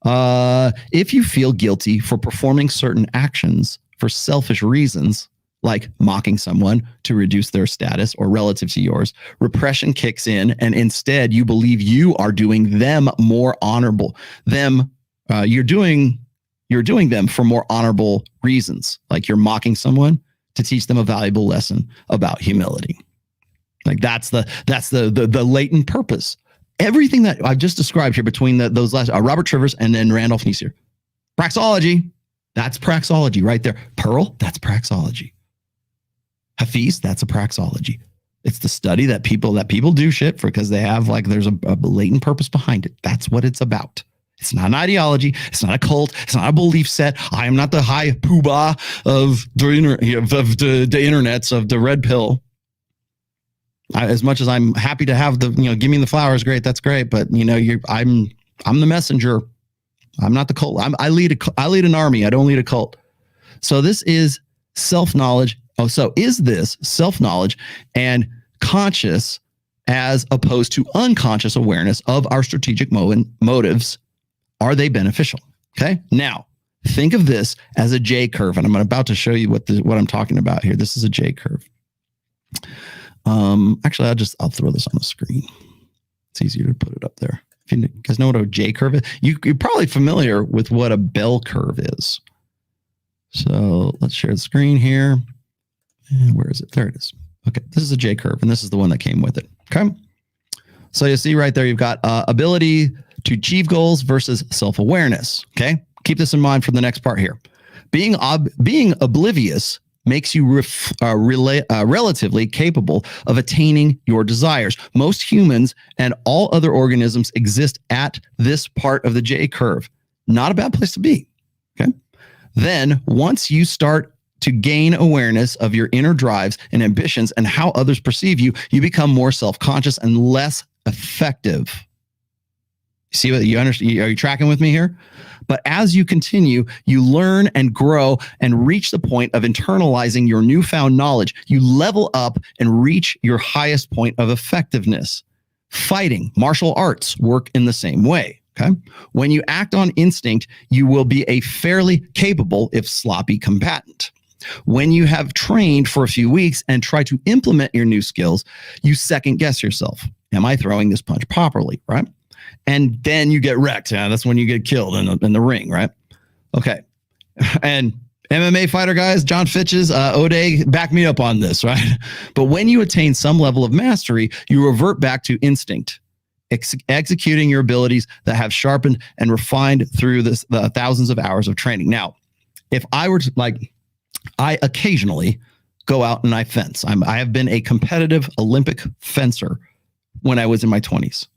if you feel guilty for performing certain actions for selfish reasons, like mocking someone to reduce their status or relative to yours, repression kicks in, and instead you believe you are doing them more honorable. You're doing them for more honorable reasons, like you're mocking someone to teach them a valuable lesson about humility. Like that's the latent purpose. Everything that I've just described here between those last Robert Trivers and then Randolph Neesier. Praxeology, that's praxeology right there. Pearl, that's praxeology. Hafeez, that's a praxeology. It's the study that people do shit for because they have there's a latent purpose behind it. That's what it's about. It's not an ideology. It's not a cult. It's not a belief set. I am not the high poobah of the internets of the red pill. As much as I'm happy to have give me the flowers, great, that's great. But I'm the messenger. I'm not the cult. I lead an army. I don't lead a cult. So this is self-knowledge. Oh, so is this self-knowledge and conscious as opposed to unconscious awareness of our strategic motives? Are they beneficial? Okay. Now think of this as a J curve, and I'm about to show you what I'm talking about here. This is a J curve. Actually, I'll throw this on the screen. It's easier to put it up there. If you guys know what a J curve is, you're probably familiar with what a bell curve is. So let's share the screen here. And where is it? There it is. Okay. This is a J curve, and this is the one that came with it. Okay. So you see right there, you've got ability to achieve goals versus self-awareness. Okay. Keep this in mind for the next part here. Being oblivious makes you relatively capable of attaining your desires. Most humans and all other organisms exist at this part of the J curve. Not a bad place to be. Okay. Then once you start to gain awareness of your inner drives and ambitions and how others perceive you, you become more self-conscious and less effective. See what you understand? Are you tracking with me here? But as you continue, you learn and grow and reach the point of internalizing your newfound knowledge. You level up and reach your highest point of effectiveness. Fighting, martial arts work in the same way. Okay. When you act on instinct, you will be a fairly capable, if sloppy, combatant. When you have trained for a few weeks and try to implement your new skills, you second guess yourself. Am I throwing this punch properly? Right. And then you get wrecked. Yeah, that's when you get killed in the ring, right? Okay. And MMA fighter guys, John Fitch's, O'Day, back me up on this, right? But when you attain some level of mastery, you revert back to instinct, executing your abilities that have sharpened and refined through the thousands of hours of training. Now, if I were to I occasionally go out and I fence. I have been a competitive Olympic fencer when I was in my 20s.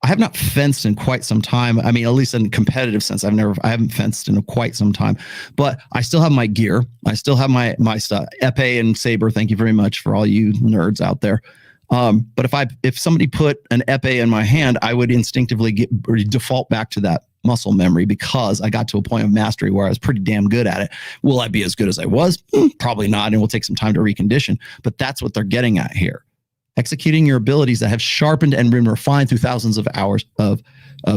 I have not fenced in quite some time. I mean, at least in a competitive sense, I haven't fenced in quite some time, but I still have my gear. I still have my stuff, epee and saber. Thank you very much for all you nerds out there. But if somebody put an epee in my hand, I would instinctively default back to that muscle memory because I got to a point of mastery where I was pretty damn good at it. Will I be as good as I was? Probably not. And it will take some time to recondition, but that's what they're getting at here. Executing your abilities that have sharpened and been refined through thousands of hours of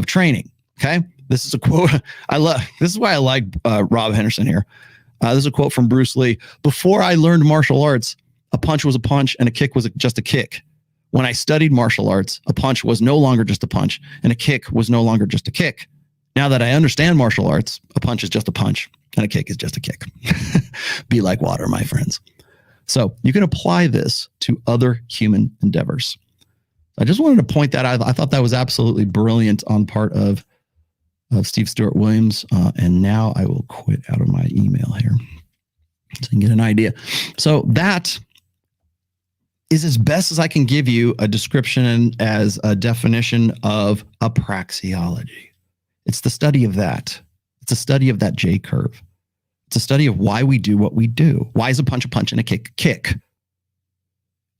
training. Okay. This is a quote I love. This is why I like Rob Henderson here. This is a quote from Bruce Lee. Before I learned martial arts, a punch was a punch and a kick was just a kick. When I studied martial arts, a punch was no longer just a punch and a kick was no longer just a kick. Now that I understand martial arts, a punch is just a punch and a kick is just a kick. Be like water, my friends. So you can apply this to other human endeavors. I just wanted to point that out. I thought that was absolutely brilliant on part of Steve Stewart Williams. And now I will quit out of my email here so you can get an idea. So that is as best as I can give you a description as a definition of a praxeology. It's the study of that. It's a study of that J curve. It's a study of why we do what we do. Why is a punch and a kick a kick?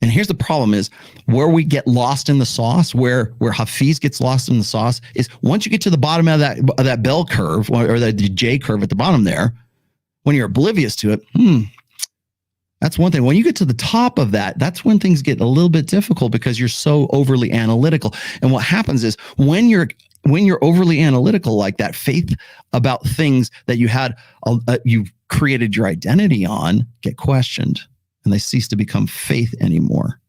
And here's the problem is where we get lost in the sauce, where Hafeez gets lost in the sauce is once you get to the bottom of that bell curve or the J curve at the bottom there, when you're oblivious to it, that's one thing. When you get to the top of that, that's when things get a little bit difficult because you're so overly analytical. And what happens is when you're overly analytical like that, faith about things that you had, you've created your identity on, get questioned. And they cease to become faith anymore.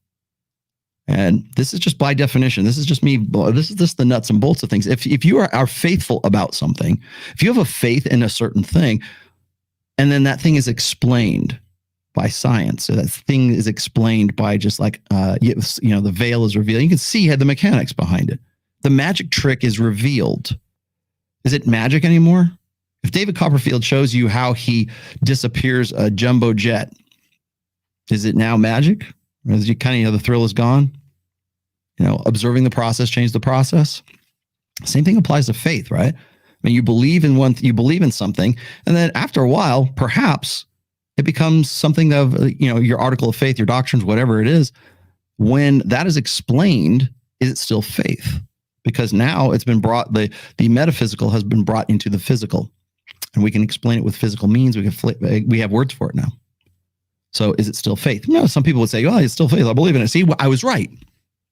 And this is just by definition. This is just me. This is just the nuts and bolts of things. If you are faithful about something, if you have a faith in a certain thing, and then that thing is explained by science, so that thing is explained by just like, the veil is revealed. You can see the mechanics behind it. The magic trick is revealed. Is it magic anymore? If David Copperfield shows you how he disappears a jumbo jet, is it now magic? Or is it kind of, the thrill is gone? Observing the process, change the process. Same thing applies to faith, right? I mean, you believe in something, and then after a while, perhaps it becomes something of, your article of faith, your doctrines, whatever it is. When that is explained, is it still faith? Because now it's been brought, the metaphysical has been brought into the physical, and we can explain it with physical means. We have words for it now. So is it still faith? No, some people would say, oh, it's still faith. I believe in it. See, I was right.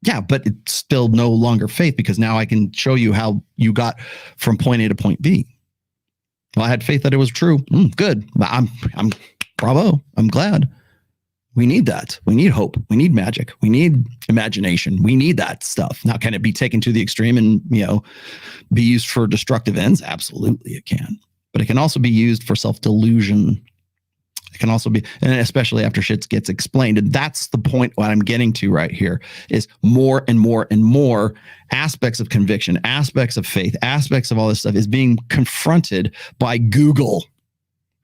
Yeah, but it's still no longer faith because now I can show you how you got from point A to point B. Well, I had faith that it was true. Good. I'm bravo. I'm glad. We need that. We need hope. We need magic. We need imagination. We need that stuff. Now, can it be taken to the extreme and, be used for destructive ends? Absolutely, it can. But it can also be used for self-delusion. It can also be, and especially after shit gets explained. And that's the point what I'm getting to right here is more and more and more aspects of conviction, aspects of faith, aspects of all this stuff is being confronted by Google,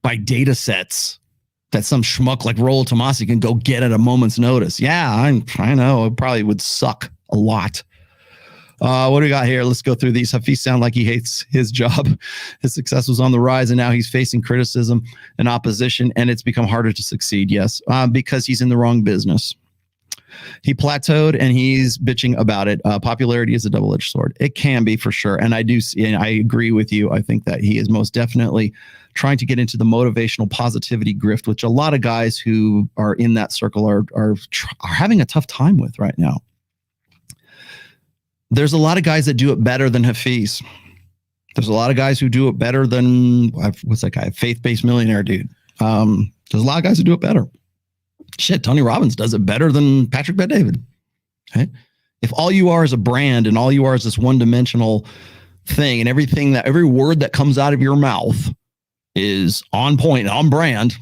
by data sets that some schmuck like Rollo Tomassi can go get at a moment's notice. Yeah, I know. It probably would suck a lot. What do we got here? Let's go through these. Hafeez sound like he hates his job. His success was on the rise, and now he's facing criticism and opposition, and it's become harder to succeed. Yes, because he's in the wrong business. He plateaued, and he's bitching about it. Popularity is a double-edged sword. It can be for sure, and I do see, and I agree with you. I think that he is most definitely trying to get into the motivational positivity grift, which a lot of guys who are in that circle are having a tough time with right now. There's a lot of guys that do it better than Hafeez. There's a lot of guys who do it better than, what's that guy? Faith-based millionaire dude. There's a lot of guys who do it better. Shit, Tony Robbins does it better than Patrick Bet-David. Okay? If all you are is a brand and all you are is this one-dimensional thing and every word that comes out of your mouth is on point, on brand,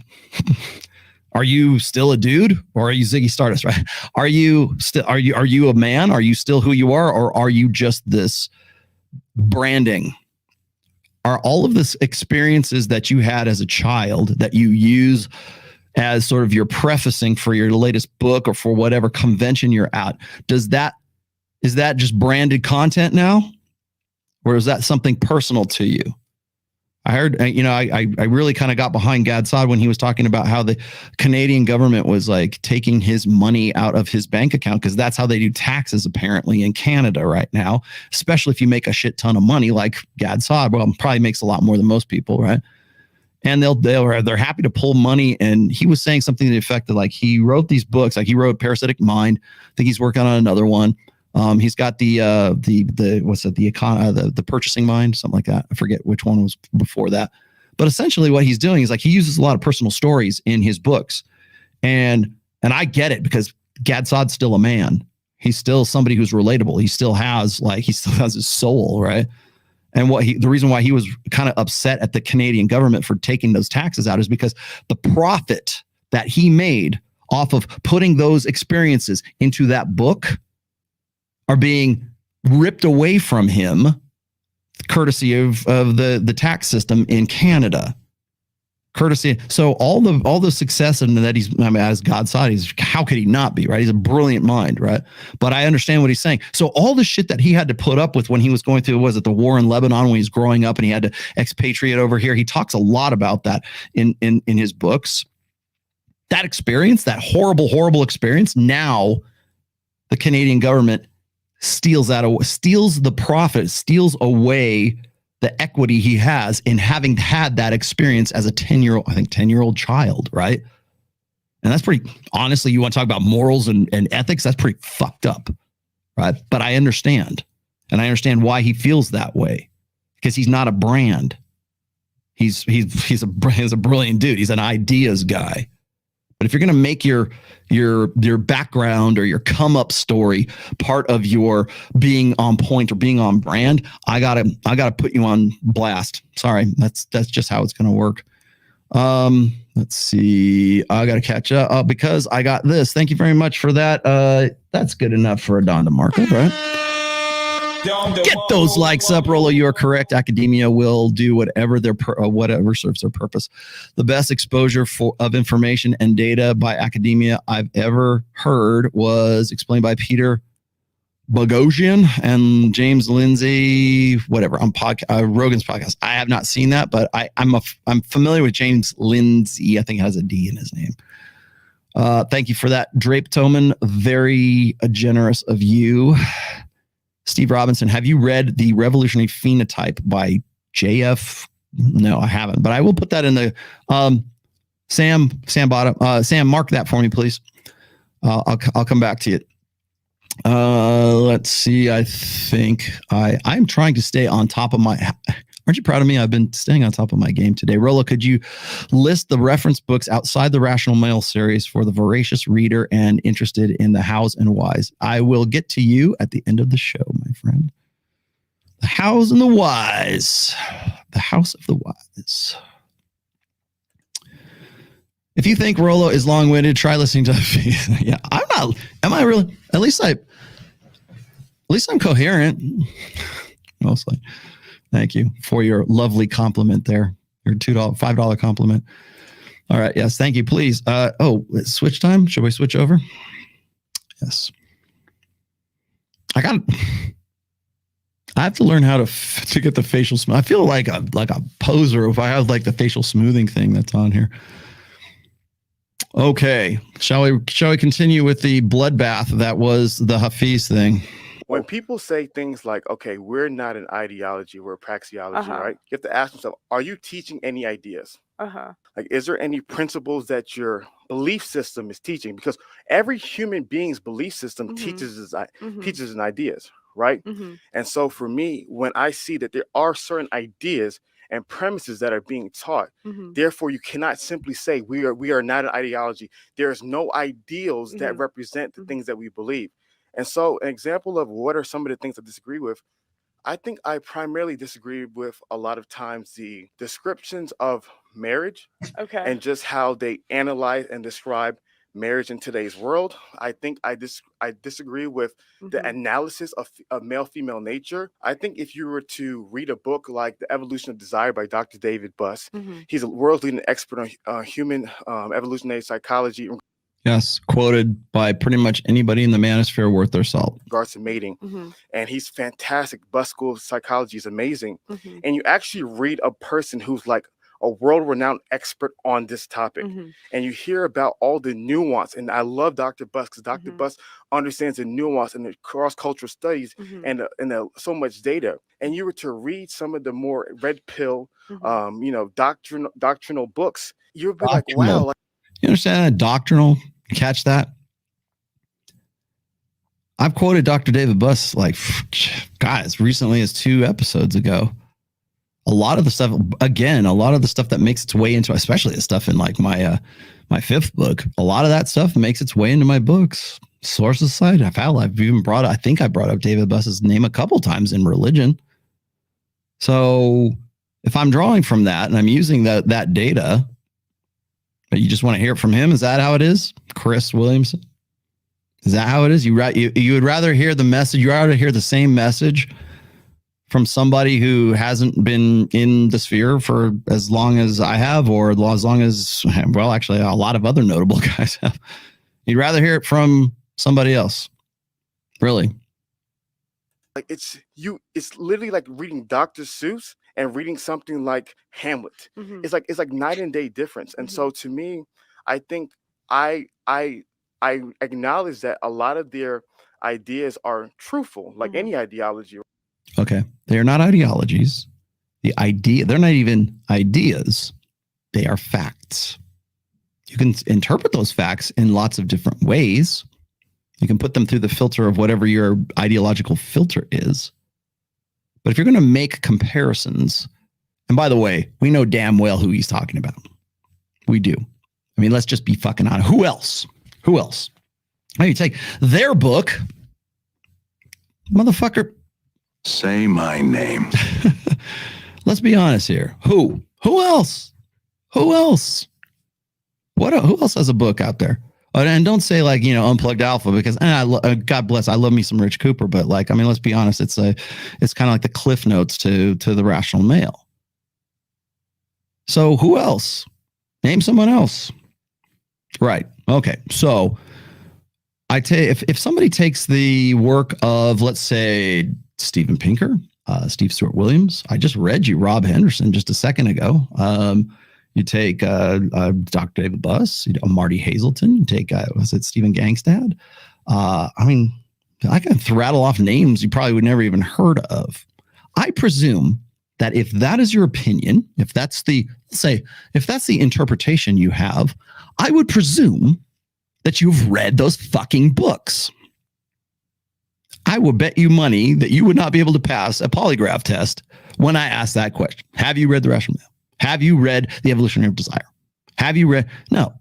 are you still a dude or are you Ziggy Stardust, right? Are you a man? Are you still who you are? Or are you just this branding? Are all of this experiences that you had as a child that you use as sort of your prefacing for your latest book or for whatever convention you're at, is that just branded content now? Or is that something personal to you? I heard, I really kind of got behind Gad Saad when he was talking about how the Canadian government was like taking his money out of his bank account because that's how they do taxes apparently in Canada right now, especially if you make a shit ton of money like Gad Saad. Well, probably makes a lot more than most people, right? And they're happy to pull money. And he was saying something to the effect that like he wrote these books, like he wrote Parasitic Mind. I think he's working on another one. He's got the Purchasing Mind, something like that. I forget which one was before that. But essentially what he's doing is like he uses a lot of personal stories in his books. And I get it because Gad Saad's still a man. He's still somebody who's relatable. He still has his soul, right? And the reason why he was kind of upset at the Canadian government for taking those taxes out is because the profit that he made off of putting those experiences into that book are being ripped away from him, courtesy of the tax system in Canada. courtesy. So all the success and that he's, I mean, as God saw, how could he not be, right? He's a brilliant mind, right? But I understand what he's saying. So all the shit that he had to put up with when he was going through, was it the war in Lebanon when he's growing up and he had to expatriate over here? He talks a lot about that in his books. That experience, that horrible experience. Now the Canadian government steals the profit, steals away the equity he has in having had that experience as a 10-year-old child, right? And that's pretty, honestly, you want to talk about morals and ethics, that's pretty fucked up, right? But I understand. And I understand why he feels that way, because he's not a brand. He's a brilliant dude. He's an ideas guy. But if you're going to make your background or your come up story part of your being on point or being on brand, I gotta put you on blast. Sorry, that's just how it's going to work. Let's see. I got to catch up because I got this. Thank you very much for that. That's good enough for a Don DeMarco, right? Get those likes up, Rollo. You are correct. Academia will do whatever serves their purpose. The best exposure of information and data by academia I've ever heard was explained by Peter Boghossian and James Lindsay, whatever, on Rogan's podcast. I have not seen that, but I'm familiar with James Lindsay. I think it has a D in his name. Thank you for that, Drape Toman. Very generous of you. Steve Robinson, have you read The Revolutionary Phenotype by J.F.? No, I haven't, but I will put that in the Sam Bottom. Sam, mark that for me, please. I'll come back to you. Let's see. I think I'm trying to stay on top of my. Aren't you proud of me? I've been staying on top of my game today. Rollo, could you list the reference books outside the Rational Male series for the voracious reader and interested in the hows and whys? I will get to you at the end of the show, my friend. The hows and the whys. The house of the whys. If you think Rollo is long-winded, try listening to yeah, I'm not. Am I really? At least I'm coherent. Mostly. Thank you for your lovely compliment there. Your $5 compliment. All right. Yes. Thank you. Please. Switch time. Should we switch over? Yes. I have to learn how to get the facial smooth. I feel like a poser if I have like the facial smoothing thing that's on here. Okay. Shall we continue with the bloodbath that was the Hafeez thing? When people say things like, okay, we're not an ideology, we're a praxeology, right? You have to ask yourself, are you teaching any ideas? Like, is there any principles that your belief system is teaching? Because every human being's belief system teaches an ideas, right? And so for me, when I see that there are certain ideas and premises that are being taught, therefore you cannot simply say we are not an ideology. There is no ideals that represent the things that we believe. And so an example of what are some of the things I disagree with, I think I primarily disagree with a lot of times the descriptions of marriage and just how they analyze and describe marriage in today's world. I think I disagree with the analysis of male-female nature. I think if you were to read a book like The Evolution of Desire by Dr. David Buss, he's a world-leading expert on human evolutionary psychology. Yes, quoted by pretty much anybody in the manosphere worth their salt. Regards to mating, and he's fantastic. Buss School of Psychology is amazing, and you actually read a person who's like a world-renowned expert on this topic, and you hear about all the nuance. And I love Dr. Buss because Dr. Buss understands the nuance and the cross-cultural studies and so much data. And you were to read some of the more red pill, doctrinal books, you would be like, wow. You understand that? Doctrinal. Catch that? I've quoted Dr. David Buss like, guys, recently as 2 episodes ago. A lot of the stuff that makes its way into, especially the stuff in like my 5th book, a lot of that stuff makes its way into my books. Sources side, I've even brought up David Buss's name a couple times in religion. So if I'm drawing from that and I'm using that data, but you just want to hear it from him, is that how it is? Chris Williamson? Is that how it is? You would rather hear the message, you rather hear the same message from somebody who hasn't been in the sphere for as long as I have, or as long as, well, actually, a lot of other notable guys have. You'd rather hear it from somebody else. Really. Like it's literally like reading Dr. Seuss and reading something like Hamlet. It's like night and day difference. And so to me, I think I acknowledge that a lot of their ideas are truthful, like any ideology. Okay. They are not ideologies. They're not even ideas. They are facts. You can interpret those facts in lots of different ways. You can put them through the filter of whatever your ideological filter is. But if you're going to make comparisons, and by the way, we know damn well who he's talking about. We do. I mean, let's just be fucking honest. Who else? Who else? You take their book, motherfucker. Say my name. Let's be honest here. Who? Who else? Who else? Who else has a book out there? And don't say like, Unplugged Alpha, because God bless, I love me some Rich Cooper, but like, I mean, let's be honest, it's kind of like the cliff notes to the Rational Male. So who else? Name someone else. Right. Okay. So I tell you, if somebody takes the work of, let's say, Steven Pinker, Steve Stewart Williams, I just read you Rob Henderson just a second ago. You take Dr. David Buss, Marty Hazelton, you take, was it Stephen Gangstad? I mean, I can rattle off names you probably would never even heard of. I presume that if that is your opinion, if that's the interpretation you have, I would presume that you've read those fucking books. I will bet you money that you would not be able to pass a polygraph test when I ask that question. Have you read The Rational Male? Have you read The Evolution of Desire? Have you read? No.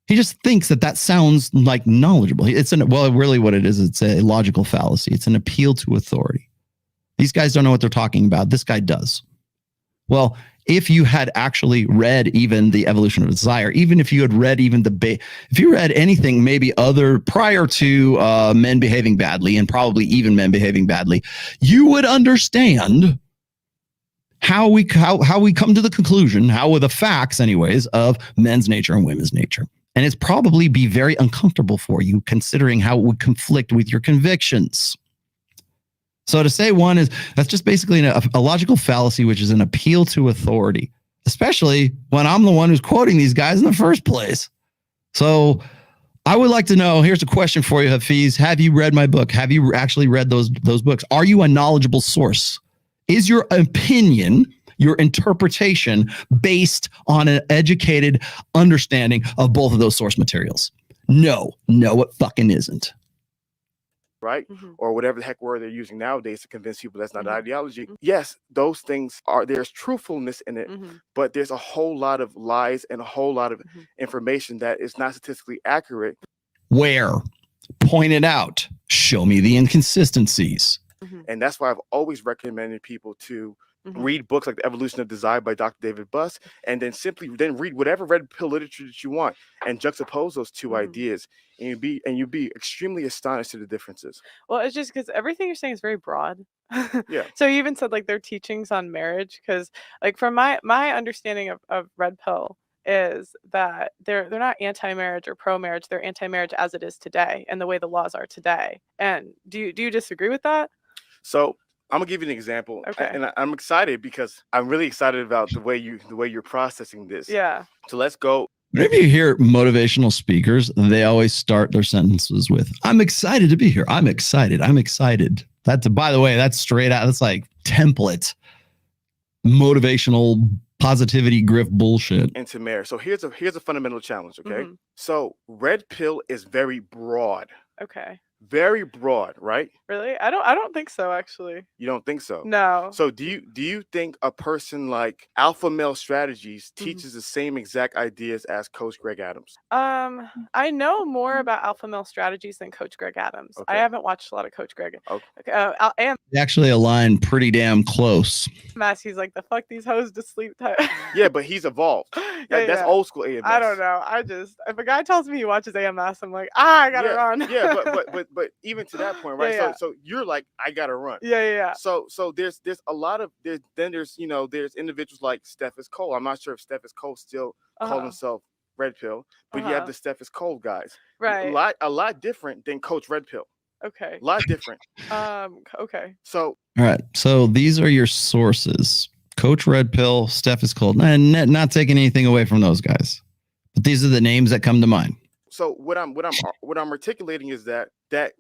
He just thinks that sounds like knowledgeable. Really what it is, it's a logical fallacy. It's an appeal to authority. These guys don't know what they're talking about. This guy does. Well, if you had actually read even The Evolution of Desire, even if you had read even if you read anything maybe other prior to Men Behaving Badly, and probably even Men Behaving Badly, you would understand how we come to the conclusion, how are the facts anyways, of men's nature and women's nature. And it's probably be very uncomfortable for you, considering how it would conflict with your convictions. So to say that's just basically a logical fallacy, which is an appeal to authority, especially when I'm the one who's quoting these guys in the first place. So I would like to know, here's a question for you, Hafeez. Have you read my book? Have you actually read those books? Are you a knowledgeable source? Is your opinion, your interpretation based on an educated understanding of both of those source materials? No, it fucking isn't. Right? Or whatever the heck word they're using nowadays to convince people that's not an ideology. Yes, those things there's truthfulness in it, but there's a whole lot of lies and a whole lot of information that is not statistically accurate. Where? Point it out. Show me the inconsistencies. And that's why I've always recommended people to read books like The Evolution of Desire by Dr. David Buss, and then simply read whatever red pill literature that you want and juxtapose those two ideas, and you'd be extremely astonished at the differences. Well, it's just because everything you're saying is very broad. Yeah. So you even said like their teachings on marriage, because like from my understanding of red pill is that they're not anti-marriage or pro-marriage. They're anti-marriage as it is today and the way the laws are today. And do you disagree with that? So I'm gonna give you an example, and I'm excited because I'm really excited about the way you're processing this. Yeah. So let's go. Whenever you hear motivational speakers, they always start their sentences with, "I'm excited to be here. I'm excited. I'm excited." That's, by the way, that's straight out. That's like template motivational positivity grift bullshit. Into marriage. So here's a fundamental challenge. Okay. So red pill is very broad. Okay. Very broad, right? Really? I don't think so, actually. You don't think so? No. So do you think a person like Alpha Male Strategies teaches the same exact ideas as Coach Greg Adams? I know more about Alpha Male Strategies than Coach Greg Adams. I haven't watched a lot of Coach Greg. And They actually align pretty damn close. Massey's like, the fuck these hoes to sleep type. Yeah, but he's evolved. That's old school AMS. I don't know. If a guy tells me he watches AMS, I'm like, I gotta run. Yeah, but but even to that point, right? So you're like, I gotta run. Yeah. So there's a lot of there's individuals like Steffes Cole. I'm not sure if Steffes Cole still calls himself Red Pill, but you have the Steffes Cole guys. Right. A lot different than Coach Red Pill. Okay. A lot different. Okay. So all right. So these are your sources. Coach Red Pill, Steffes Cole. And not taking anything away from those guys. But these are the names that come to mind. So what I'm articulating is that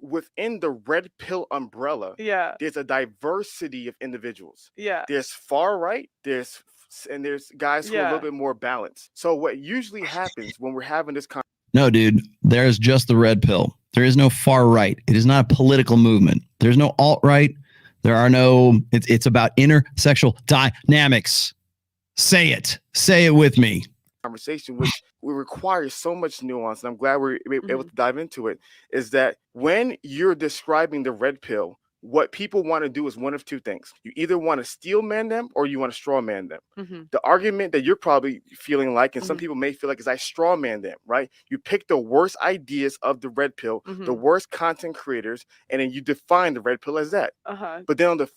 within the Red Pill umbrella, there's a diversity of individuals. Yeah. There's far right, there's guys who are a little bit more balanced. So what usually happens when we're having this No, dude, there's just the Red Pill. There is no far right. It is not a political movement. There's no alt-right. There are no, it's about intersexual dynamics. Say it with me. Conversation, which will require so much nuance, and I'm glad we're able to dive into it, is that when you're describing the Red Pill, what people want to do is one of two things. You either want to steel man them or you want to straw man them. The argument that you're probably feeling like, and some people may feel like, is I straw man them, right? You pick the worst ideas of the Red Pill, the worst content creators, and then you define the Red Pill as that. But then on the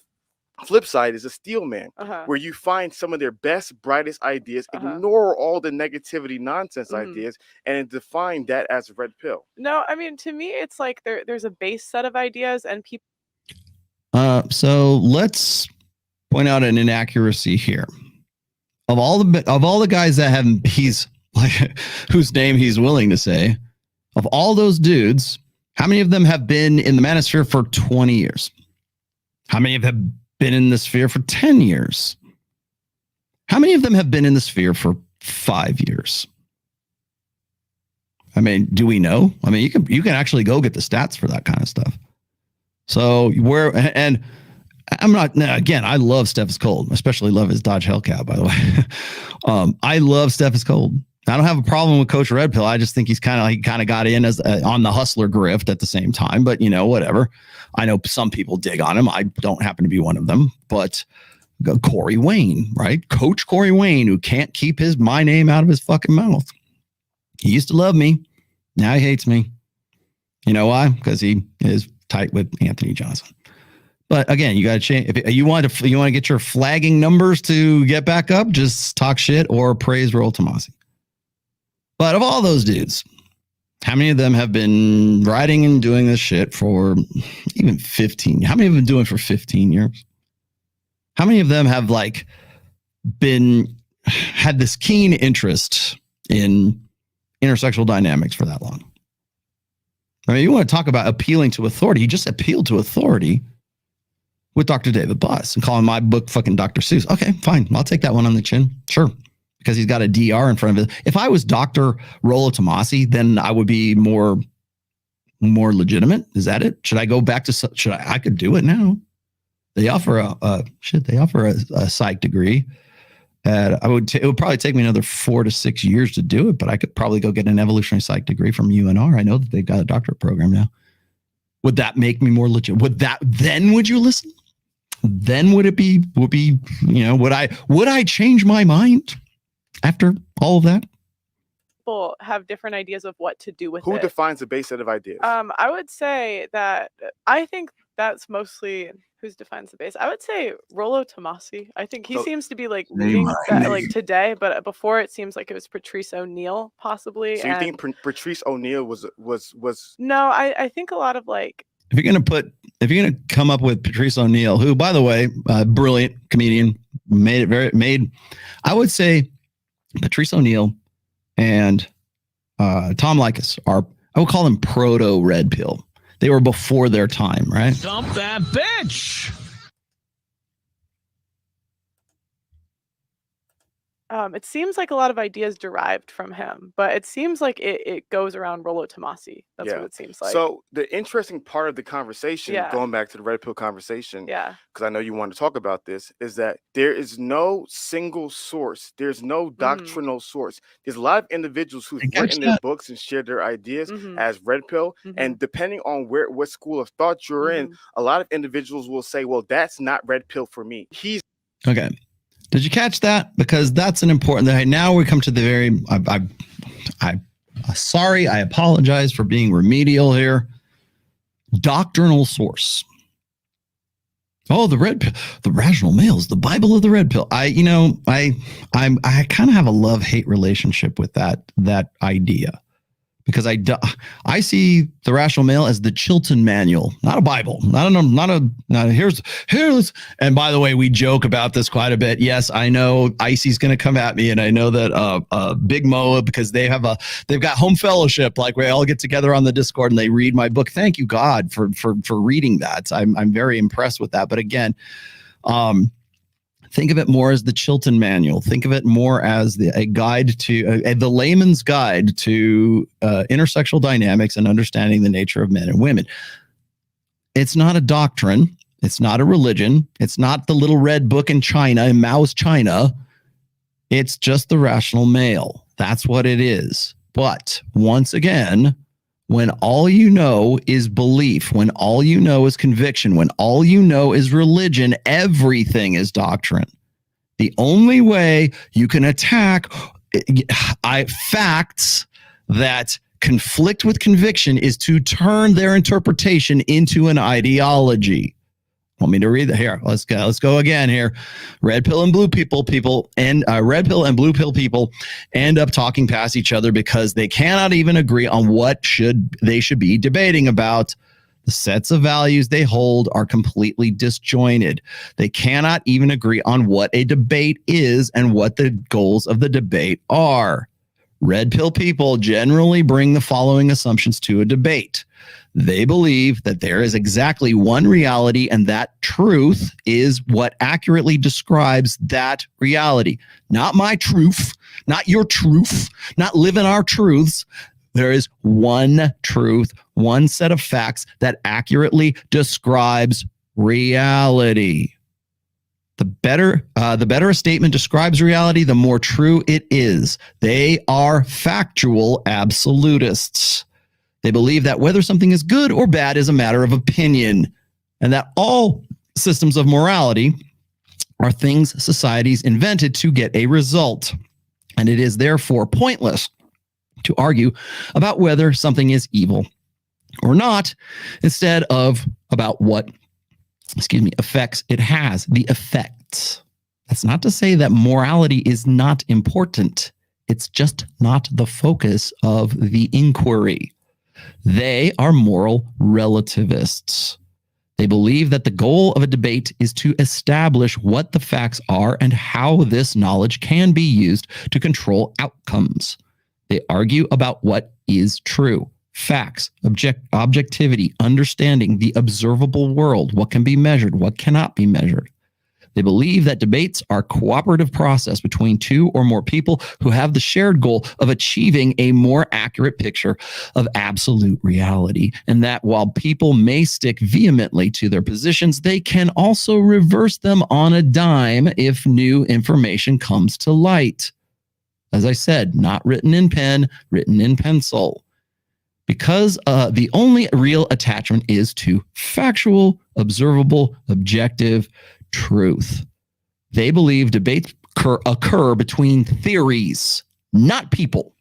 flip side is a steel man, where you find some of their best, brightest ideas, ignore all the negativity, nonsense ideas, and define that as a Red Pill. No, I mean, to me, it's like there's a base set of ideas, and people. So let's point out an inaccuracy here. Of all the guys that he's like, whose name he's willing to say, of all those dudes, how many of them have been in the manosphere for 20 years? How many of them have been in the sphere for 10 years? How many of them have been in the sphere for 5 years? I mean, do we know? I mean, you can actually go get the stats for that kind of stuff. So and I'm not, again, I love Steffes Cole, especially love his Dodge Hellcat, by the way. I love Steffes Cole. I don't have a problem with Coach Red Pill. I just think he kind of got in as on the hustler grift at the same time, but whatever. I know some people dig on him. I don't happen to be one of them, but Corey Wayne, right? Coach Corey Wayne, who can't keep my name out of his fucking mouth. He used to love me. Now he hates me. You know why? Because he is tight with Anthony Johnson. But again, you got to change. If you want to get your flagging numbers to get back up, just talk shit or praise Rollo Tomassi. But of all those dudes, how many of them have been writing and doing this shit for even 15? How many have been doing it for 15 years? How many of them have had this keen interest in intersexual dynamics for that long? I mean, you want to talk about appealing to authority. He just appealed to authority with Dr. David Buss and calling my book fucking Dr. Seuss. Okay, fine. I'll take that one on the chin. Sure. Because he's got a DR in front of it. If I was Dr. Rollo Tomassi, then I would be more legitimate. Is that it? Should I go back to, I could do it now. They offer a psych degree. It would probably take me another 4 to 6 years to do it, but I could probably go get an evolutionary psych degree from UNR. I know that they've got a doctorate program now. Would that make me more legit? Would you listen? Then would I change my mind after all of that? People have different ideas of what to do with it. Who defines a base set of ideas? I would say that I think that's mostly who defines the base. I would say Rollo Tomassi. I think he seems to be leading that today, but before it seems like it was Patrice O'Neill possibly. So you think Patrice O'Neill was? No, I think a lot of if you're gonna come up with Patrice O'Neill, who by the way, brilliant comedian, I would say Patrice O'Neill and Tom Likas are, I would call them proto Red Pill. They were before their time, right? Dump that bitch. It seems like a lot of ideas derived from him, but it seems like it goes around Rollo Tomassi. That's what it seems like. So the interesting part of the conversation, going back to the Red Pill conversation, because I know you want to talk about this, is that there is no single source. There's no doctrinal source. There's a lot of individuals who've written their books and shared their ideas as Red Pill, and depending on what school of thought you're in, a lot of individuals will say, well, that's not Red Pill for me. Okay. Did you catch that? Because that's an important. Now we come to the very. Sorry, I apologize for being remedial here. doctrinal source. Oh, the rational male is the Bible of the red pill. I kind of have a love-hate relationship with that idea, because I see the rational male as the Chilton Manual, not a Bible, here's. And by the way, we joke about this quite a bit. Yes, I know Icy's going to come at me, and I know that Big Mo, because they've got home fellowship, like we all get together on the Discord and they read my book. Thank you, God, for reading that. I'm very impressed with that. But again, think of it more as the Chilton Manual. Think of it more as a guide to the layman's guide to intersexual dynamics and understanding the nature of men and women. It's not a doctrine. It's not a religion. It's not the little red book in China, in Mao's China. It's just the rational male. That's what it is. But once again, when all you know is belief, when all you know is conviction, when all you know is religion, everything is doctrine. The only way you can attack facts that conflict with conviction is to turn their interpretation into an ideology. Want me to read that? Here, let's go again here. Red pill and blue people and red pill and blue pill people end up talking past each other because they cannot even agree on what they should be debating about. The sets of values they hold are completely disjointed. They cannot even agree on what a debate is and what the goals of the debate are. Red pill people generally bring the following assumptions to a debate. They believe that there is exactly one reality, and that truth is what accurately describes that reality. Not my truth, not your truth, not living our truths. There is one truth, one set of facts that accurately describes reality. The better a statement describes reality, the more true it is. They are factual absolutists. They believe that whether something is good or bad is a matter of opinion, and that all systems of morality are things societies invented to get a result. And it is therefore pointless to argue about whether something is evil or not, instead of about what, effects it has, the effects. That's not to say that morality is not important. It's just not the focus of the inquiry. They are moral relativists. They believe that the goal of a debate is to establish what the facts are and how this knowledge can be used to control outcomes. They argue about what is true. Facts, objectivity, understanding the observable world, what can be measured, what cannot be measured. They believe that debates are a cooperative process between two or more people who have the shared goal of achieving a more accurate picture of absolute reality, and that while people may stick vehemently to their positions, they can also reverse them on a dime if new information comes to light. As I said, not written in pen, written in pencil. Because the only real attachment is to factual, observable, objective truth. They believe debates occur between theories, not people.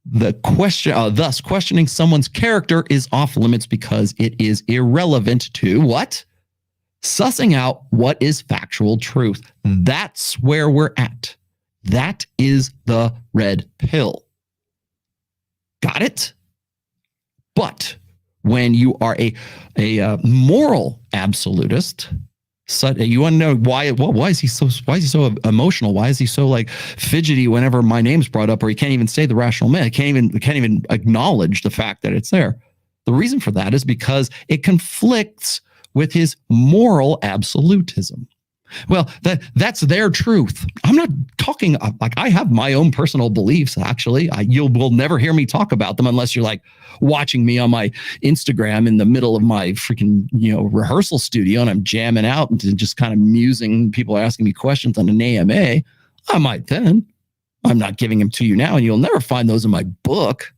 The question, thus, questioning someone's character is off limits because it is irrelevant to what? Sussing out what is factual truth. That's where we're at. That is the red pill. Got it? But when you are a moral absolutist, so you want to know why is he so emotional? Why is he so like fidgety whenever my name's brought up, or he can't even say the rational man? He can't even acknowledge the fact that it's there. The reason for that is because it conflicts with his moral absolutism. Well, that's their truth. I'm not talking like I have my own personal beliefs. Actually, you will never hear me talk about them unless you're like watching me on my Instagram in the middle of my freaking rehearsal studio, and I'm jamming out and just kind of musing. People are asking me questions on an AMA. I might then. I'm not giving them to you now, and you'll never find those in my book.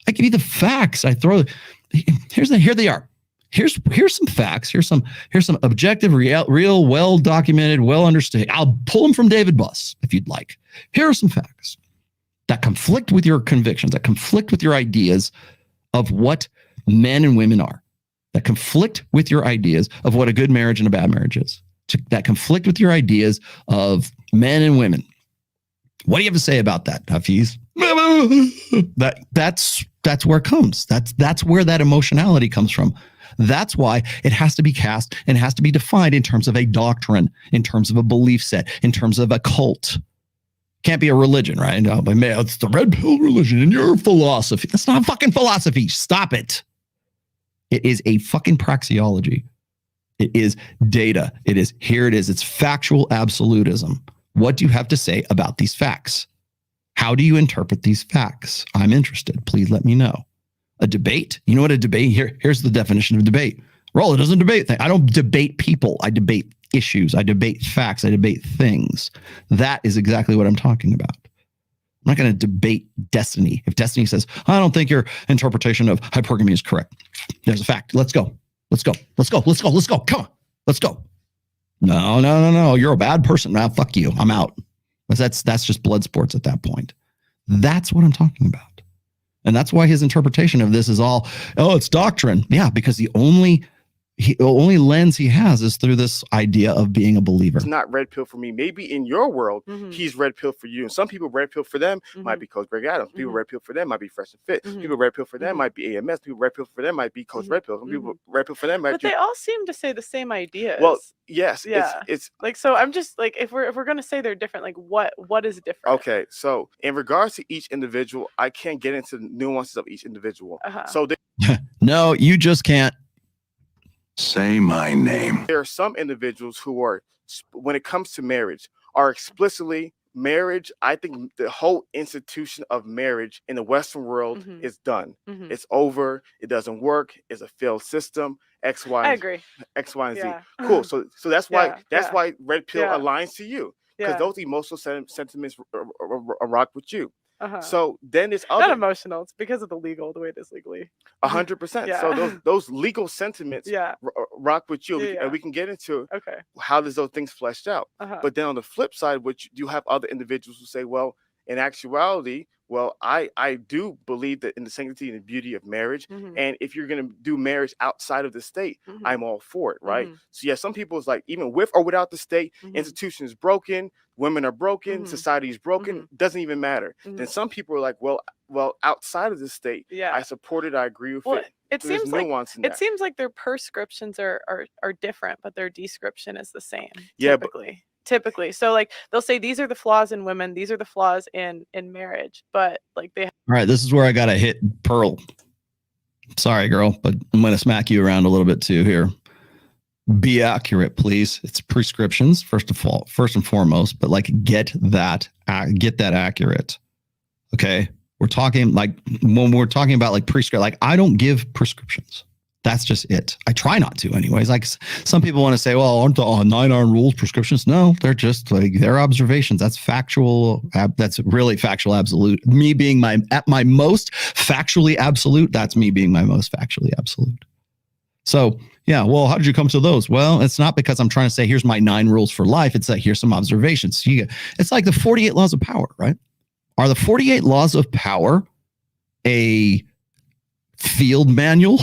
I give you the facts. I throw. Here they are. Here's some facts. Here's some objective, real, well documented, well understood. I'll pull them from David Buss if you'd like. Here are some facts that conflict with your convictions, that conflict with your ideas of what men and women are. that conflict with your ideas of what a good marriage and a bad marriage is, that conflict with your ideas of men and women. What do you have to say about that, Hafeez? That's where it comes. That's where that emotionality comes from. That's why it has to be cast and has to be defined in terms of a doctrine, in terms of a belief set, in terms of a cult. Can't be a religion, right? No, but man, it's the red pill religion and your philosophy. That's not fucking philosophy. Stop it. It is a fucking praxeology. It is data. It is, here it is. It's factual absolutism. What do you have to say about these facts? How do you interpret these facts? I'm interested. Please let me know. A debate? You know what a debate? Here's the definition of debate. Rollo doesn't debate things. I don't debate people. I debate issues. I debate facts. I debate things. That is exactly what I'm talking about. I'm not going to debate destiny. If destiny says, I don't think your interpretation of hypergamy is correct. There's a fact. Let's go. Let's go. Let's go. Let's go. Let's go. Come on. Let's go. No. You're a bad person. Now, fuck you. I'm out. That's just blood sports at that point. That's what I'm talking about. And that's why his interpretation of this is all, it's doctrine. Yeah, because the only lens he has is through this idea of being a believer. It's not red pill for me. Maybe in your world, he's red pill for you. And some people, red pill for them might be Coach Greg Adams. People, red pill for them might be Fresh and Fit. People, red pill for them might be AMS. People, red pill for them might be Coach Red Pill. Some people, red pill for them might be. But they all seem to say the same ideas. Well, yes. Yeah. It's like, so I'm just like, if we're going to say they're different, like what is different? Okay. So in regards to each individual, I can't get into the nuances of each individual. So no, you just can't. Say my name. There are some individuals who are, when it comes to marriage, are explicitly marriage. I think the whole institution of marriage in the Western world is done. It's over. It doesn't work. It's a failed system. X, Y. I agree. X, Y, and Yeah. Z. Cool. So that's why why red pill Yeah. aligns to you, because Yeah. those emotional sentiments rock with you. So then it's not other emotional. It's because of the way it is legally. 100%. Yeah. So those legal sentiments rock with you, Yeah. and we can get into Okay. how does those things fleshed out. But then on the flip side, which you have other individuals who say, well, in actuality, well, I do believe that in the sanctity and the beauty of marriage, and if you're going to do marriage outside of the state, I'm all for it, right? So yeah, some people is like, even with or without the state, institution is broken, women are broken, society is broken, doesn't even matter. Then some people are like, well, outside of the state, I support it, I agree with it. It So there's seems like nuance in that. it seems like their prescriptions are different, but their description is the same. Yeah, typically. So like they'll say these are the flaws in women, these are the flaws in marriage, but like they. All right, this is where I gotta hit Pearl. Sorry, girl, but I'm gonna smack you around a little bit too here. Be accurate, please. It's prescriptions first and foremost, but like get that accurate. Okay, we're talking like when we're talking about like prescript. Like I don't give prescriptions. That's just it. I try not to anyways. Like some people want to say, well, aren't the 9 iron rules prescriptions? No, they're just like they're observations. That's factual. That's really factual absolute. Me being at my most factually absolute. That's me being my most factually absolute. So yeah, well, how did you come to those? Well, it's not because I'm trying to say, here's my 9 rules for life. It's like, here's some observations. It's like the 48 laws of power, right? Are the 48 laws of power a field manual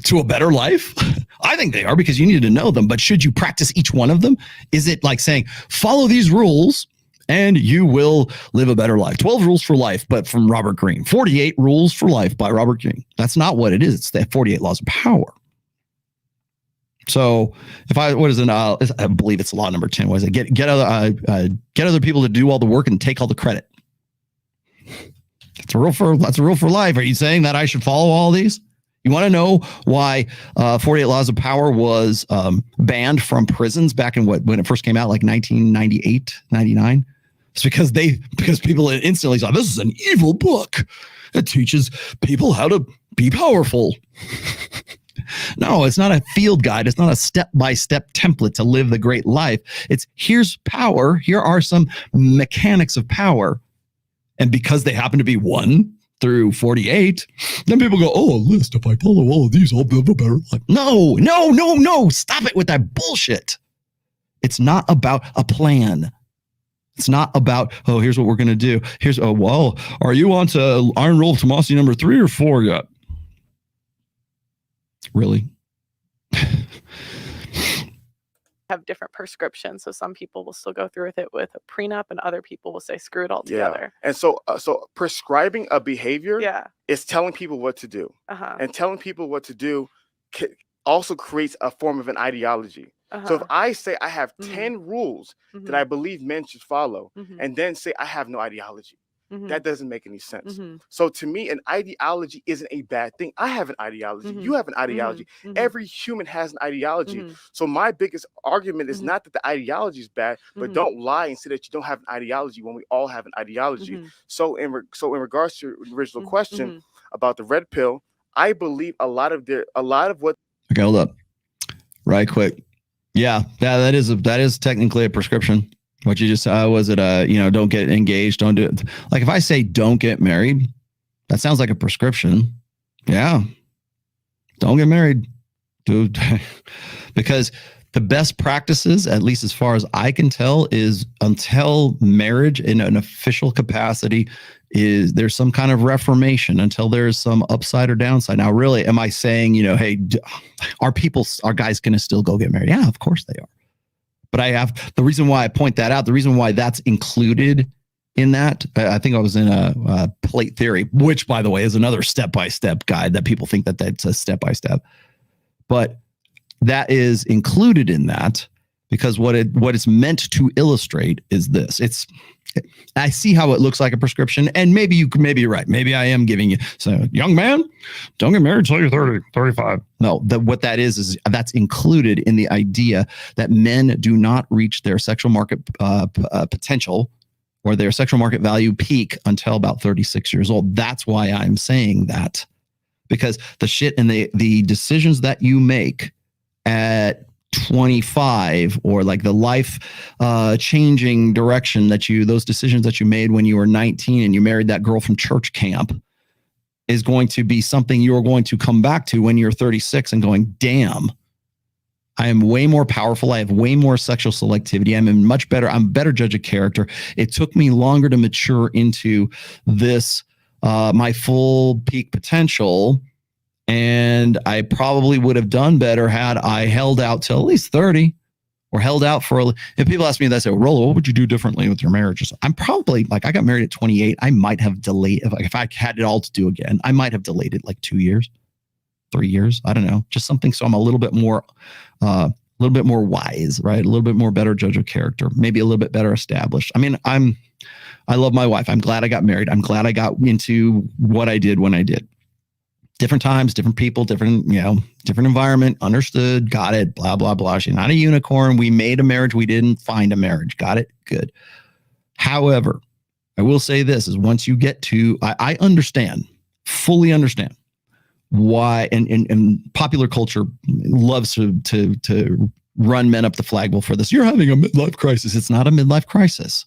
to a better life? I think they are, because you need to know them, but should you practice each one of them? Is it like saying, follow these rules and you will live a better life? 12 rules for life, but from Robert Greene. 48 rules for life by Robert Greene. That's not what it is. It's the 48 laws of power. So if I believe it's law number 10. What is it? Get other people to do all the work and take all the credit. That's a rule for life. Are you saying that I should follow all these? You want to know why 48 Laws of Power was banned from prisons back in when it first came out, like 1998, 99? It's because people instantly saw this is an evil book. It teaches people how to be powerful. No, it's not a field guide. It's not a step-by-step template to live the great life. It's here's power. Here are some mechanics of power. And because they happen to be 1 through 48, then people go, oh, a list. If I follow all of these, I'll live a better life. No. Stop it with that bullshit. It's not about a plan. It's not about, oh, here's what we're going to do. Are you on to Iron Rollo Tomassi number 3 or 4 yet? Really? have different prescriptions. So some people will still go through with it with a prenup, and other people will say screw it all together. And so prescribing a behavior is telling people what to do. And telling people what to do also creates a form of an ideology. So if I say I have 10 rules that I believe men should follow, and then say I have no ideology, that doesn't make any sense. So to me, an ideology isn't a bad thing. I have an ideology. You have an ideology. Every human has an ideology. So my biggest argument is not that the ideology is bad, but don't lie and say that you don't have an ideology when we all have an ideology. So in regards to the original question about the red pill, I believe a lot of what. Okay, hold up, right quick. Yeah, that is technically a prescription. What you just said, was it don't get engaged, don't do it. Like if I say don't get married, that sounds like a prescription. Yeah. Don't get married, dude. Because the best practices, at least as far as I can tell, is until marriage in an official capacity there's some kind of reformation, until there's some upside or downside. Now, really, am I saying, hey, are guys going to still go get married? Yeah, of course they are. But the reason why I point that out, the reason why that's included in that, I think I was in a plate theory, which, by the way, is another step-by-step guide that people think that that's a step-by-step. But that is included in that because what it's meant to illustrate is this. I see how it looks like a prescription, and maybe you're right. Maybe I am giving you, so young man, don't get married until you're 30, 35. No, what that is that's included in the idea that men do not reach their sexual market potential or their sexual market value peak until about 36 years old. That's why I'm saying that, because the shit and the decisions that you make at 25, or like the life changing direction those decisions that you made when you were 19 and you married that girl from church camp, is going to be something you're going to come back to when you're 36 and going, damn, I am way more powerful. I have way more sexual selectivity. I'm a better judge of character. It took me longer to mature into this, my full peak potential. And I probably would have done better had I held out till at least 30, or held out if people ask me that, I say, Rollo, what would you do differently with your marriages? I'm probably I got married at 28. I might have delayed, if I had it all to do again, I might have delayed it like 2 years, 3 years. I don't know, just something. So I'm a little bit more wise, right? A little bit more better judge of character, maybe a little bit better established. I mean, I love my wife. I'm glad I got married. I'm glad I got into what I did when I did. Different times, different people, different environment, understood, got it, blah, blah, blah. She's not a unicorn. We made a marriage. We didn't find a marriage. Got it? Good. However, I will say this is once you get to, I fully understand why, and popular culture loves to run men up the flagpole for this. You're having a midlife crisis. It's not a midlife crisis.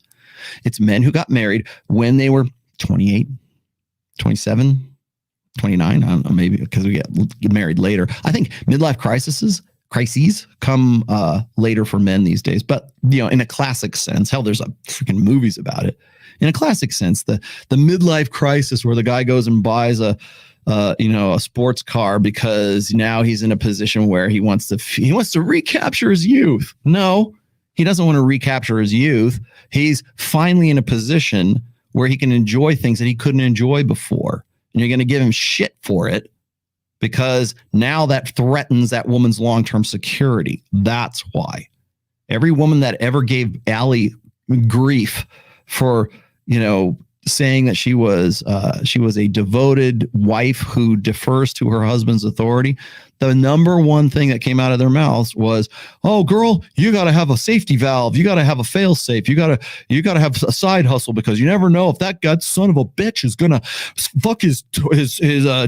It's men who got married when they were 28, 27, 29, I don't know, maybe because we get married later. I think midlife crises come later for men these days. But in a classic sense, hell, there's freaking movies about it. In a classic sense, the midlife crisis where the guy goes and buys a sports car because now he's in a position where he wants to recapture his youth. No, he doesn't want to recapture his youth. He's finally in a position where he can enjoy things that he couldn't enjoy before. And you're going to give him shit for it because now that threatens that woman's long-term security. That's why every woman that ever gave Allie grief for, saying that she was a devoted wife who defers to her husband's authority, the number one thing that came out of their mouths was, "Oh, girl, you got to have a safety valve. You got to have a fail safe. You got to have a side hustle because you never know if that gut son of a bitch is gonna fuck his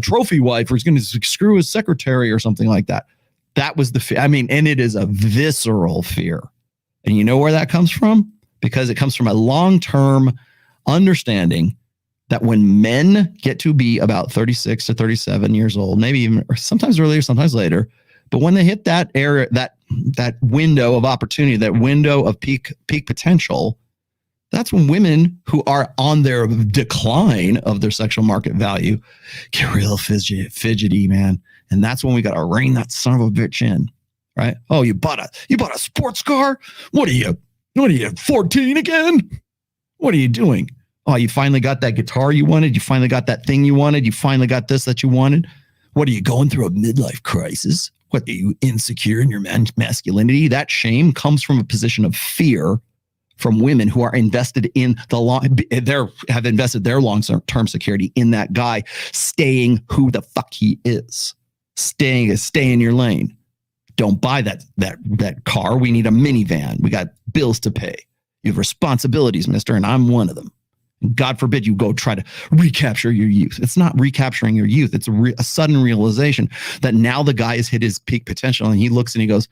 trophy wife or he's gonna screw his secretary or something like that." That was the fear. I mean, and it is a visceral fear, and you know where that comes from? Because it comes from a long-term understanding that when men get to be about 36 to 37 years old, maybe even or sometimes earlier, sometimes later, but when they hit that area, that window of opportunity, that window of peak potential, that's when women who are on their decline of their sexual market value get real fidgety, man. And that's when we got to rein that son of a bitch in. right? Oh, you bought a sports car? What are you 14 again? What are you doing? Oh, you finally got that guitar you wanted. You finally got that thing you wanted. You finally got this that you wanted. What are you going through a midlife crisis? What are you insecure in your masculinity? That shame comes from a position of fear from women who are invested in have invested their long-term security in that guy staying who the fuck he is. Stay in your lane. Don't buy that car. We need a minivan. We got bills to pay. You have responsibilities, mister, and I'm one of them. God forbid you go try to recapture your youth. It's not recapturing your youth. It's a sudden realization that now the guy has hit his peak potential, and he looks and he goes,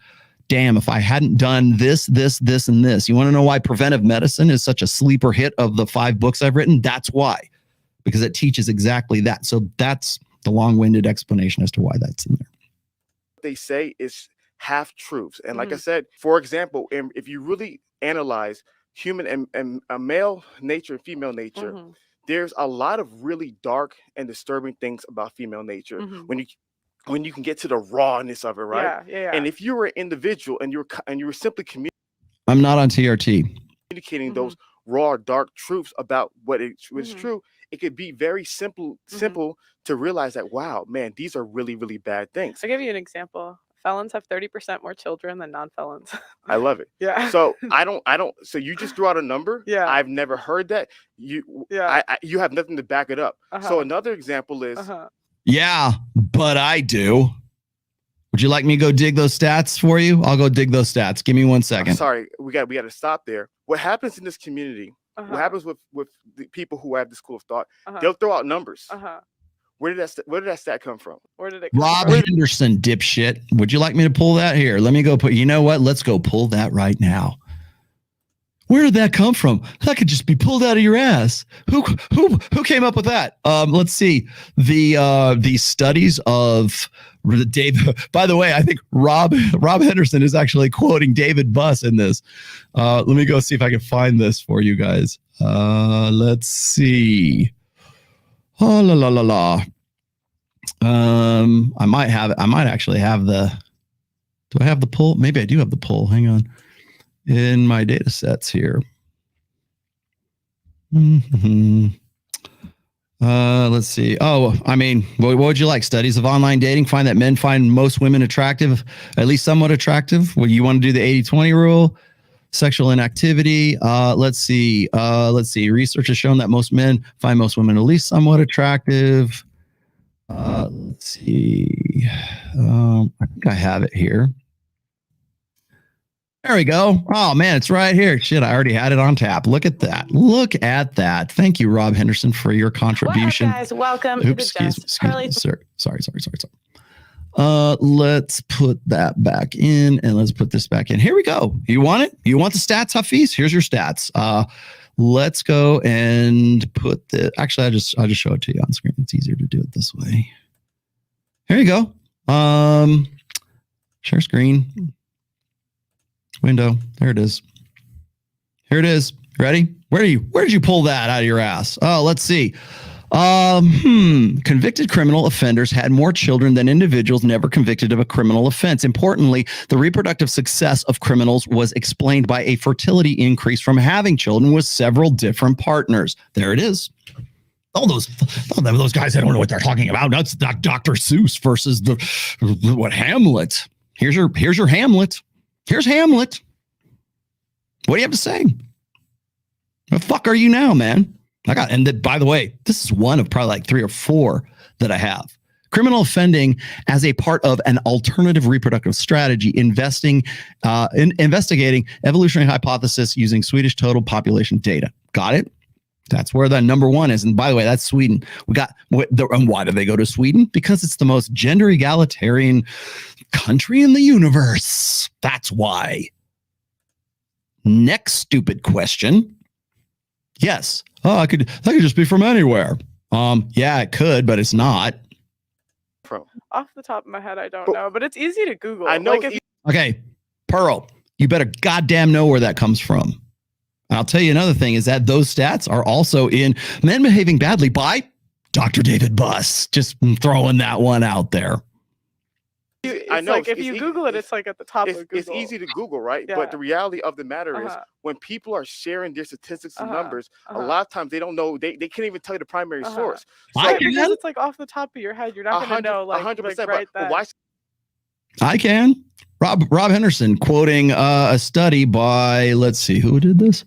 damn, if I hadn't done this, and this. You want to know why preventive medicine is such a sleeper hit of the 5 books I've written? That's why, because it teaches exactly that. So that's the long-winded explanation as to why that's in there. They say is half truths. And like I said, for example, if you really analyze human and male nature and female nature, there's a lot of really dark and disturbing things about female nature when you can get to the rawness of it, right? Yeah. And if you were an individual and you were simply I'm not on TRT. communicating those raw, dark truths about what was true, it could be very simple to realize that, wow, man, these are really, really bad things. I'll give you an example. Felons have 30% more children than non-felons. I love it. Yeah. So I don't. So you just threw out a number. Yeah. I've never heard that. You have nothing to back it up. So another example is. Yeah, but I do. Would you like me to go dig those stats for you? I'll go dig those stats. Give me 1 second. Sorry, we got to stop there. What happens in this community? What happens with the people who have this school of thought? They'll throw out numbers. Where did that stat come from? Where did it come Rob from? Henderson, dipshit. Would you like me to pull that here? Let me go you know what? Let's go pull that right now. Where did that come from? That could just be pulled out of your ass. Who came up with that? Let's see. The studies of David. By the way, I think Rob Henderson is actually quoting David Buss in this. Let me go see if I can find this for you guys. Let's see. Oh la la la la. I might actually have the. Do I have the poll? Maybe I do have the poll. Hang on. In my data sets here. Let's see. Oh, I mean, what would you like? Studies of online dating find that men find most women attractive, at least somewhat attractive. Well, you want to do the 80-20 rule? Sexual inactivity. Let's see. Research has shown that most men find most women at least somewhat attractive. Let's see. I think I have it here. There we go. Oh, man, it's right here. Shit, I already had it on tap. Look at that. Look at that. Thank you, Rob Henderson, for your contribution. Well, guys, welcome. Oops, excuse me. Sorry. Let's put that back in, and let's put this back in. Here we go. You want it? You want the stats, Hafeez? Here's your stats. Let's go and put the. Actually, I'll just show it to you on screen. It's easier to do it this way. Here you go. Share screen. Window. There it is. Here it is. Ready? Where did you pull that out of your ass? Oh, let's see. Convicted criminal offenders had more children than individuals never convicted of a criminal offense. Importantly, the reproductive success of criminals was explained by a fertility increase from having children with several different partners. There it is. Those guys, I don't know what they're talking about. That's not Dr. Seuss versus what Hamlet. Here's your Hamlet. Here's Hamlet. What do you have to say? The fuck are you now, man? By the way, this is one of probably like 3 or 4 that I have. Criminal offending as a part of an alternative reproductive strategy, investigating evolutionary hypothesis using Swedish total population data. Got it? That's where the number 1 is. And by the way, that's Sweden. And why do they go to Sweden? Because it's the most gender egalitarian country in the universe. That's why. Next stupid question. Yes. Oh, that could just be from anywhere. Yeah, it could, but it's not. Off the top of my head, I don't know, but it's easy to Google. I know. Okay, Pearl, you better goddamn know where that comes from. I'll tell you another thing is that those stats are also in Men Behaving Badly by Dr. David Buss. Just throwing that one out there. It's like if you Google it, it's like at the top of Google. It's easy to Google, right? Yeah. But the reality of the matter is, when people are sharing their statistics and numbers, a lot of times they don't know. They can't even tell you the primary source. So, because it's like off the top of your head, you're not going to know like 100%. Right but why? I can. Rob Henderson quoting a study by, let's see, who did this?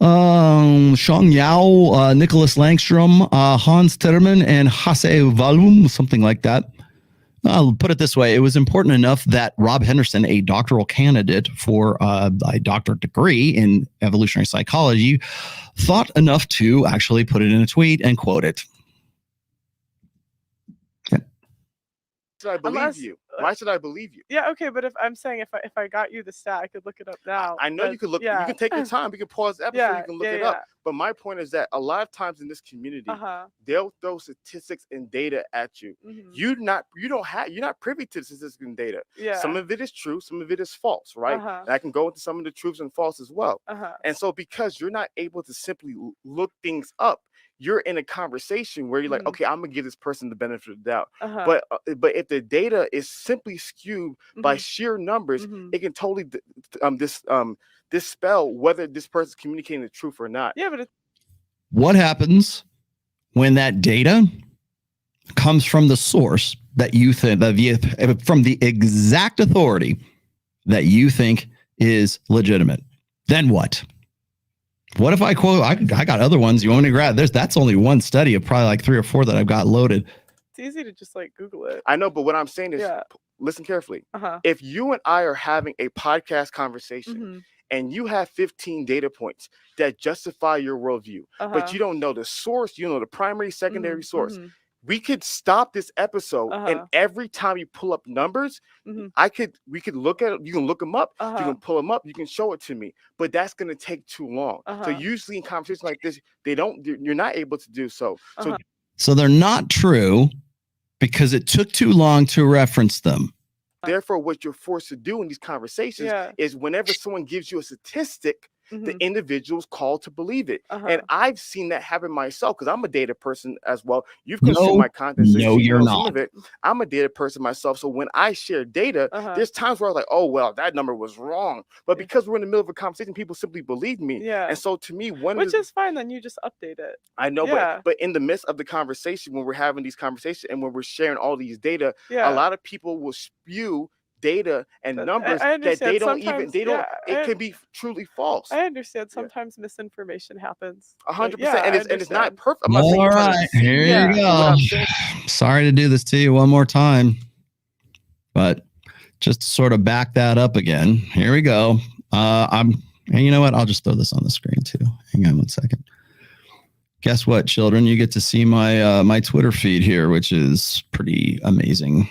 Shang Yao, Nicholas Langstrom, Hans Terman, and Hasse Valum, something like that. I'll put it this way. It was important enough that Rob Henderson, a doctoral candidate for a doctorate degree in evolutionary psychology, thought enough to actually put it in a tweet and quote it. Should I believe you? Why should I believe you? Yeah, okay, but if I'm saying if I got you the stat, I could look it up now. I know you could look. Yeah. You can take your time. You can pause the episode. You can look it up. But my point is that a lot of times in this community, they'll throw statistics and data at you. You're not privy to statistics and data. Yeah. Some of it is true. Some of it is false, right? And I can go into some of the truths and false as well. And so because you're not able to simply look things up, you're in a conversation where you're like, okay, I'm gonna give this person the benefit of the doubt. But if the data is simply skewed by sheer numbers, it can totally dispel whether this person's communicating the truth or not. Yeah, but what happens when that data comes from the source that you think, from the exact authority that you think is legitimate? Then what? What if I quote? I got other ones. You want me to grab? That's only one study of probably like 3 or 4 that I've got loaded. It's easy to just like Google it. I know, but what I'm saying is, listen carefully. If you and I are having a podcast conversation and you have 15 data points that justify your worldview, but you don't know the source, you know the primary, secondary source. We could stop this episode, and every time you pull up numbers, we could look at it. You can look them up. You can pull them up. You can show it to me. But that's going to take too long. So usually in conversations like this, you're not able to do so. So they're not true because it took too long to reference them. Therefore, what you're forced to do in these conversations is whenever someone gives you a statistic, the individual's called to believe it. And I've seen that happen myself because I'm a data person as well. You've consumed my content. So no, you're not. Some of it. I'm a data person myself. So when I share data, there's times where I was like, oh, well, that number was wrong. But because we're in the middle of a conversation, people simply believe me. Yeah. And so to me, which is fine, then you just update it. I know, but in the midst of the conversation, when we're having these conversations and when we're sharing all these data, a lot of people will spew data and numbers that they don't it can be truly false. I understand sometimes misinformation happens. 100%. And it's not perfect. I'm not all right, here you go. Sorry to do this to you one more time, but just to sort of back that up again, here we go. And you know what? I'll just throw this on the screen too. Hang on one second. Guess what, children? You get to see my my Twitter feed here, which is pretty amazing.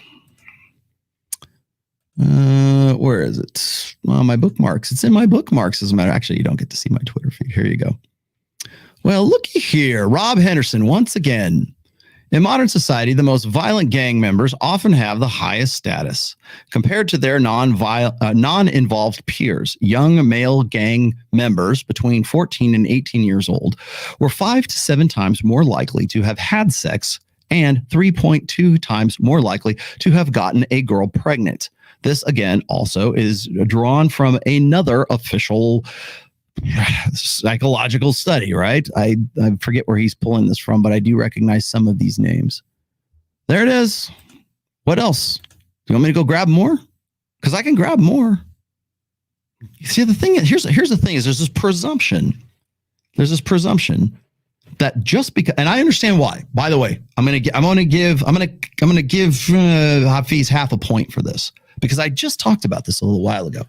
Where is it? My bookmarks. It's in my bookmarks. As a matter, actually, you don't get to see my Twitter feed. Here you go. Well, looky here. Rob Henderson, once again. In modern society, the most violent gang members often have the highest status compared to their non-involved peers. Young male gang members between 14 and 18 years old were 5 to 7 times more likely to have had sex and 3.2 times more likely to have gotten a girl pregnant. This, again, also is drawn from another official psychological study, right? I forget where he's pulling this from, but I do recognize some of these names. There it is. What else? Do you want me to go grab more? Because I can grab more. You see, the thing is, here's the thing is there's this presumption. That just because, and I understand why. By the way, I'm gonna give Hafeez half a point for this because I just talked about this a little while ago.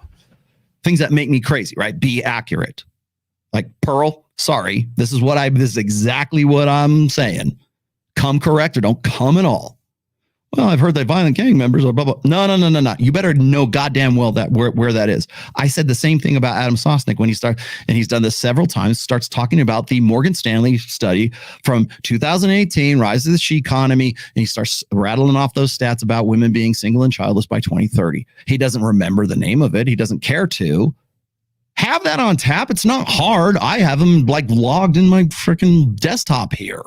Things that make me crazy, right? Be accurate. Like Pearl, sorry, this is exactly what I'm saying. Come correct or don't come at all. Well, I've heard that violent gang members are blah, blah. No. You better know goddamn well that where that is. I said the same thing about Adam Sosnick when he started, and he's done this several times, starts talking about the Morgan Stanley study from 2018, Rise of the She Economy, and he starts rattling off those stats about women being single and childless by 2030. He doesn't remember the name of it. He doesn't care to. Have that on tap. It's not hard. I have them like logged in my freaking desktop here.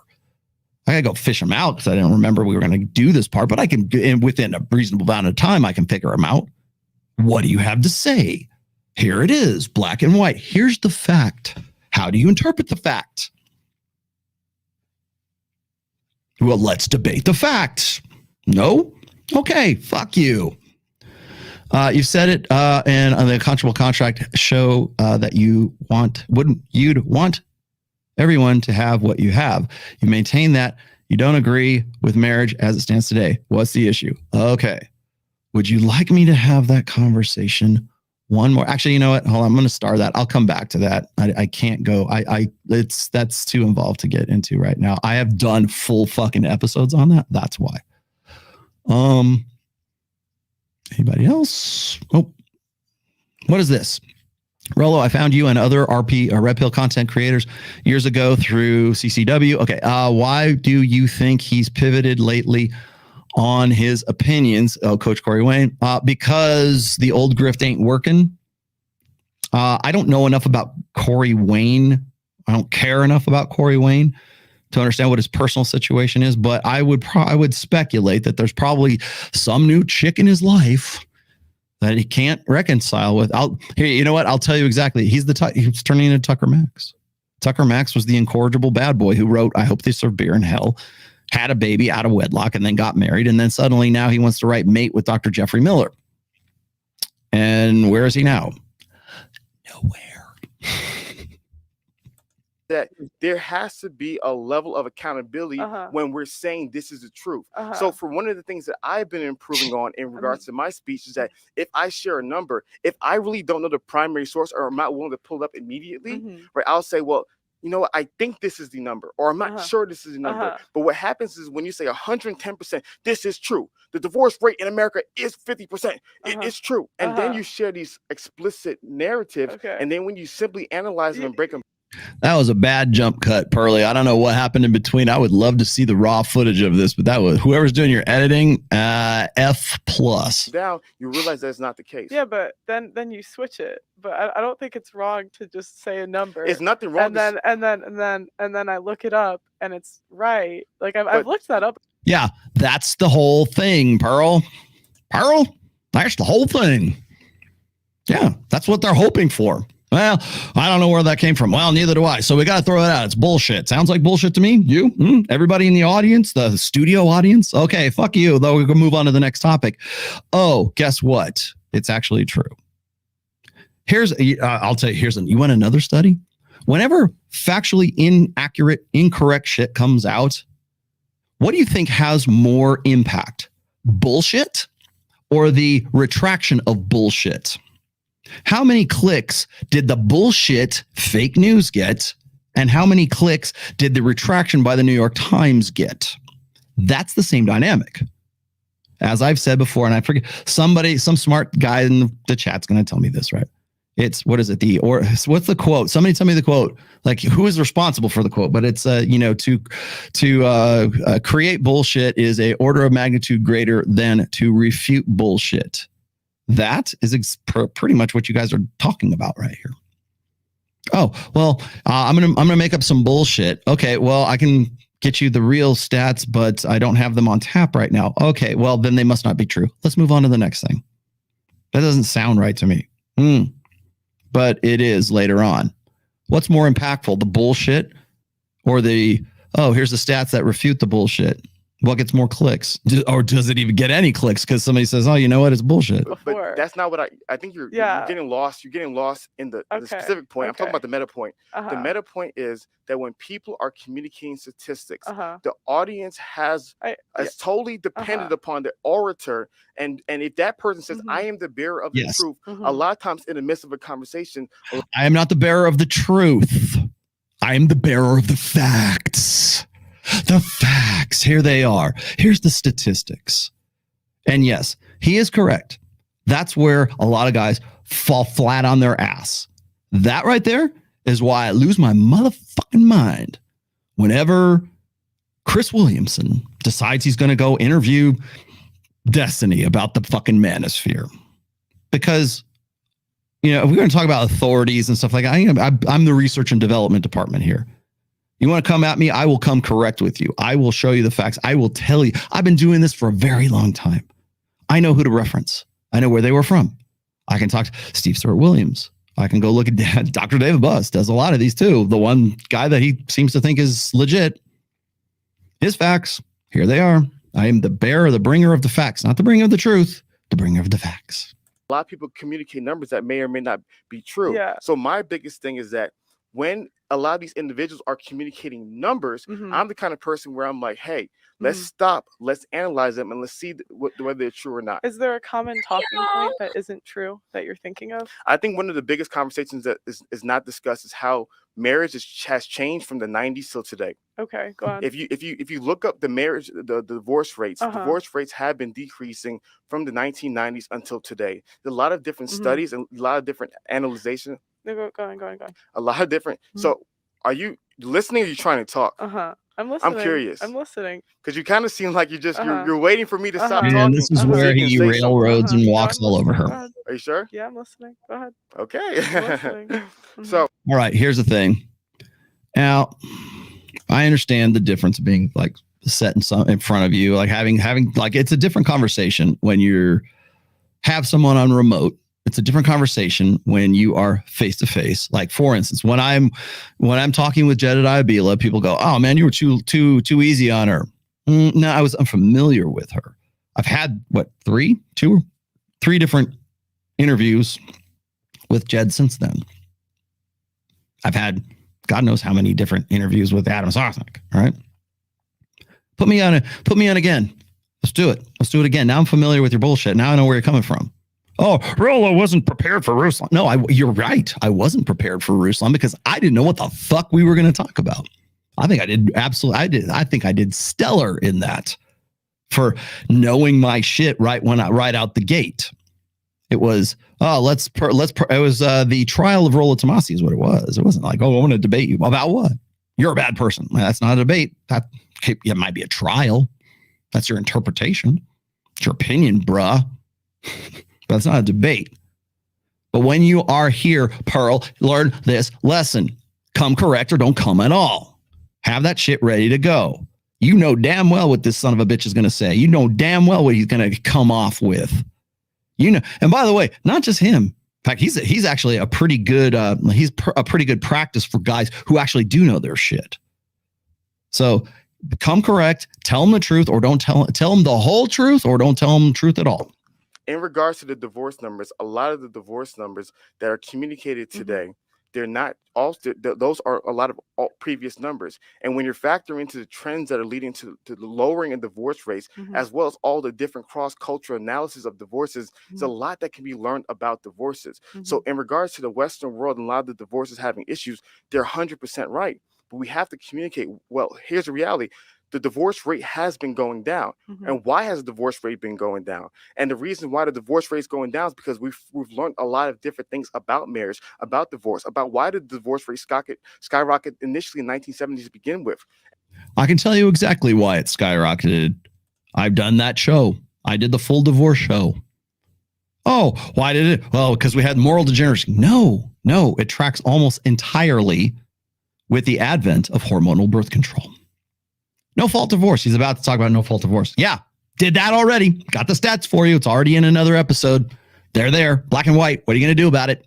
I gotta go fish them out because I didn't remember we were going to do this part, but I can, within a reasonable amount of time, I can figure them out. What do you have to say? Here it is, black and white. Here's the fact. How do you interpret the fact? Well, let's debate the facts. No? Okay, fuck you. You said it and on the unconscionable contract show that you'd want everyone to have what you have. You maintain that you don't agree with marriage as it stands today. What's the issue? Okay. Would you like me to have that conversation one more? Actually, you know what? Hold on. I'm going to star that. I'll come back to that. I can't go. That's too involved to get into right now. I have done full fucking episodes on that. That's why. Anybody else? Oh, what is this? Rollo, I found you and other RP or Red Pill content creators years ago through CCW. Okay. Why do you think he's pivoted lately on his opinions? Oh, Coach Corey Wayne, because the old grift ain't working. I don't know enough about Corey Wayne. I don't care enough about Corey Wayne to understand what his personal situation is, but I would speculate that there's probably some new chick in his life that he can't reconcile with. You know what? I'll tell you exactly. He's turning into Tucker Max. Tucker Max was the incorrigible bad boy who wrote, I hope they serve beer in hell, had a baby out of wedlock, and then got married. And then suddenly now he wants to write Mate with Dr. Jeffrey Miller. And where is he now? Nowhere. That there has to be a level of accountability when we're saying this is the truth. So for one of the things that I've been improving on in regards to my speech is that if I share a number, if I really don't know the primary source or I'm not willing to pull it up immediately, right, I'll say, well, you know what, I think this is the number, or I'm not sure this is the number. But what happens is when you say 110%, this is true. The divorce rate in America is 50%. It's true. And then you share these explicit narratives. And then when you simply analyze them and break them. That was a bad jump cut, Pearly. I don't know what happened in between. I would love to see the raw footage of this, but that was whoever's doing your editing, F+. Now you realize that's not the case. Yeah, but then you switch it. But I don't think it's wrong to just say a number. It's nothing wrong. And then I look it up and it's right. Like I've looked that up. Yeah, that's the whole thing, Pearl. That's the whole thing. Yeah, that's what they're hoping for. Well, I don't know where that came from. Well, neither do I. So we got to throw it out. It's bullshit. Sounds like bullshit to me. You? Everybody in the audience, the studio audience? Okay, fuck you. Though we can move on to the next topic. Oh, guess what? It's actually true. I'll tell you, you want another study? Whenever factually inaccurate, incorrect shit comes out, what do you think has more impact? Bullshit or the retraction of bullshit? How many clicks did the bullshit fake news get? And how many clicks did the retraction by the New York Times get? That's the same dynamic. As I've said before, and I forget, some smart guy in the chat's going to tell me this, right? It's, what is it? What's the quote? Somebody tell me the quote. Like, who is responsible for the quote? But it's, to create bullshit is a order of magnitude greater than to refute bullshit. That is pretty much what you guys are talking about right here. Oh, well, I'm gonna make up some bullshit. Okay, well, I can get you the real stats, but I don't have them on tap right now. Okay, well, then they must not be true. Let's move on to the next thing. That doesn't sound right to me. But it is later on. What's more impactful, the bullshit or here's the stats that refute the bullshit? What gets more clicks? Or does it even get any clicks? Because somebody says, oh, you know what? It's bullshit. But that's not what I think you're getting lost. You're getting lost in the specific point. I'm talking about the meta point. The meta point is that when people are communicating statistics, the audience is totally dependent upon the orator. And if that person says, I am the bearer of the truth, a lot of times in the midst of a conversation. I am not the bearer of the truth. I am the bearer of the facts. The facts, here they are. Here's the statistics. And yes, he is correct. That's where a lot of guys fall flat on their ass. That right there is why I lose my motherfucking mind whenever Chris Williamson decides he's going to go interview Destiny about the fucking manosphere. Because, if we're going to talk about authorities and stuff like that, I'm the research and development department here. You want to come at me? I will come correct with you. I will show you the facts. I will tell you. I've been doing this for a very long time. I know who to reference. I know where they were from. I can talk to Steve Stewart Williams. I can go look at Dr. David Buss. Does a lot of these too. The one guy that he seems to think is legit. His facts, here they are. I am the bearer, the bringer of the facts, not the bringer of the truth, the bringer of the facts. A lot of people communicate numbers that may or may not be true. Yeah. So my biggest thing is that when a lot of these individuals are communicating numbers, I'm the kind of person where I'm like, hey, let's stop, let's analyze them, and let's see whether they're true or not. Is there a common talking point that isn't true that you're thinking of? I think one of the biggest conversations that is not discussed is how marriage has changed from the 90s till today. Okay, go on. If you look up the divorce rates, divorce rates have been decreasing from the 1990s until today. There's a lot of different studies and a lot of different analyzation. Go on. A lot of different. So are you listening or are you trying to talk? I'm listening. I'm curious. I'm listening. Because you kind of seem like you're waiting for me to stop talking. And this is where he railroads and walks all over her. Are you sure? Yeah, I'm listening. Go ahead. Okay. So all right, here's the thing. Now, I understand the difference of being like set in front of you, like having like it's a different conversation when you have someone on remote. It's a different conversation when you are face to face. Like for instance, when I'm talking with Jedediah Bila, people go, "Oh man, you were too easy on her." No, I was unfamiliar with her. I've had three different interviews with Jed since then. I've had God knows how many different interviews with Adam Sosnick. All right, put me on again. Let's do it. Let's do it again. Now I'm familiar with your bullshit. Now I know where you're coming from. Oh, Rollo wasn't prepared for Ruslan. No, you're right. I wasn't prepared for Ruslan because I didn't know what the fuck we were going to talk about. I think I did I think I did stellar in that for knowing my shit right out the gate. It was, it was the trial of Rollo Tomassi is what it was. It wasn't like, oh, I want to debate you about what? You're a bad person. That's not a debate. It might be a trial. That's your interpretation. It's your opinion, bruh. But it's not a debate. But when you are here, Pearl, learn this lesson. Come correct or don't come at all. Have that shit ready to go. You know damn well what this son of a bitch is going to say. You know damn well what he's going to come off with. You know, and by the way, not just him. In fact, he's actually a pretty good pretty good practice for guys who actually do know their shit. So come correct, tell them the truth, or don't tell them the whole truth, or don't tell them the truth at all. In regards to the divorce numbers, a lot of the divorce numbers that are communicated today, they're not all. Those are a lot of previous numbers. And when you're factoring into the trends that are leading to the lowering of divorce rates, as well as all the different cross-cultural analysis of divorces, there's a lot that can be learned about divorces. So in regards to the Western world and a lot of the divorces having issues, they're 100% right. But we have to communicate. Well, here's the reality. The divorce rate has been going down. And why has the divorce rate been going down? And the reason why the divorce rate is going down is because we've learned a lot of different things about marriage, about divorce, about why did the divorce rate skyrocket initially in 1970s to begin with. I can tell you exactly why it skyrocketed. I've done that show. I did the full divorce show. Oh, why did it? Well, because we had moral degeneracy. No, it tracks almost entirely with the advent of hormonal birth control. No fault divorce. He's about to talk about no fault divorce. Yeah, did that already. Got the stats for you. It's already in another episode. They're there, black and white. What are you going to do about it?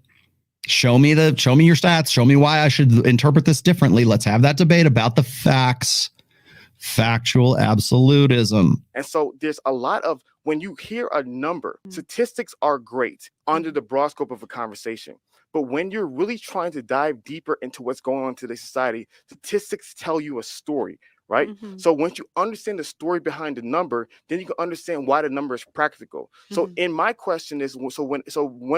Show me your stats. Show me why I should interpret this differently. Let's have that debate about the facts. Factual absolutism. And so there's a lot of, when you hear a number, statistics are great under the broad scope of a conversation. But when you're really trying to dive deeper into what's going on in today's society, statistics tell you a story. Right. So once you understand the story behind the number, then you can understand why the number is practical. So in my question is, one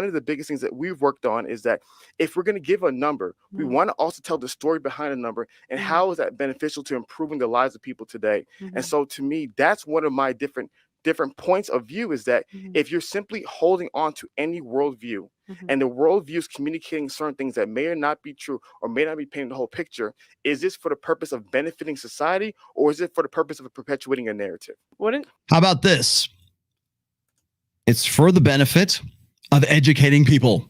of the biggest things that we've worked on is that if we're going to give a number, we want to also tell the story behind the number and how is that beneficial to improving the lives of people today. And so to me, that's one of my different points of view is that if you're simply holding on to any worldview and the worldview is communicating certain things that may or not be true or may not be painting the whole picture, is this for the purpose of benefiting society or is it for the purpose of perpetuating a narrative? How about this? It's for the benefit of educating people,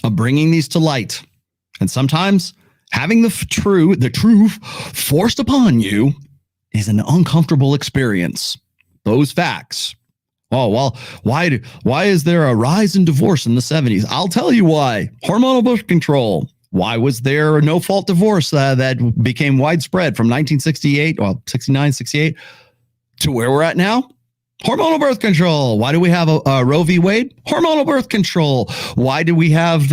of bringing these to light. And sometimes Having the truth forced upon you is an uncomfortable experience. Those facts. Oh, well, why is there a rise in divorce in the 70s? I'll tell you why. Hormonal birth control. Why was there a no-fault divorce that became widespread from 1968, 69, 68 to where we're at now? Hormonal birth control. Why do we have a Roe v. Wade? Hormonal birth control. Why do we have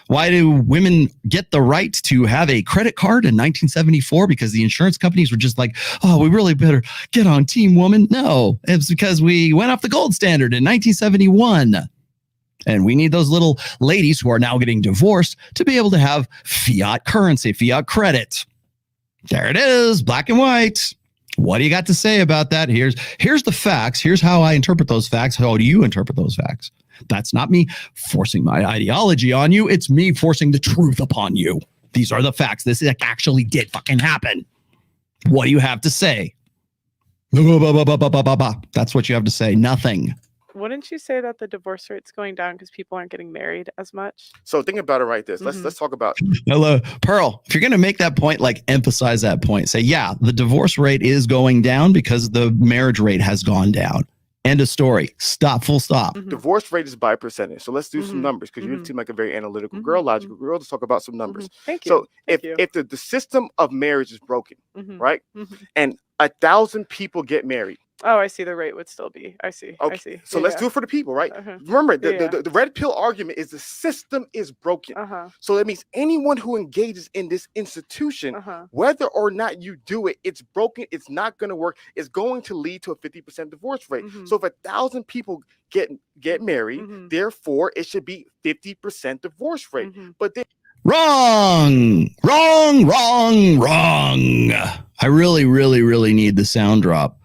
why do women get the right to have a credit card in 1974? Because the insurance companies were just like, oh, we really better get on team woman. No, it's because we went off the gold standard in 1971. And we need those little ladies who are now getting divorced to be able to have fiat currency, fiat credit. There it is, black and white. What do you got to say about that? Here's the facts. Here's how I interpret those facts. How do you interpret those facts? That's not me forcing my ideology on you. It's me forcing the truth upon you. These are the facts. This actually did fucking happen. What do you have to say? That's what you have to say. Nothing. Wouldn't you say that the divorce rate's going down because people aren't getting married as much? So think about it right this. Let's talk about hello, Pearl. If you're gonna make that point, like emphasize that point. Say, yeah, the divorce rate is going down because the marriage rate has gone down. End of story. Stop. Full stop. Divorce rate is by percentage. So let's do some numbers because you seem like a very analytical girl, logical girl. Let's talk about some numbers. Thank you. So Thank if the system of marriage is broken, right, and 1,000 people get married. Oh, I see. The rate would still be. I see. Okay. I see. So let's do it for the people, right? Remember, the red pill argument is the system is broken. So that means anyone who engages in this institution, whether or not you do it, it's broken. It's not going to work. It's going to lead to a 50% divorce rate. So if 1,000 people get married, therefore it should be 50% divorce rate. But then wrong. I really need the sound drop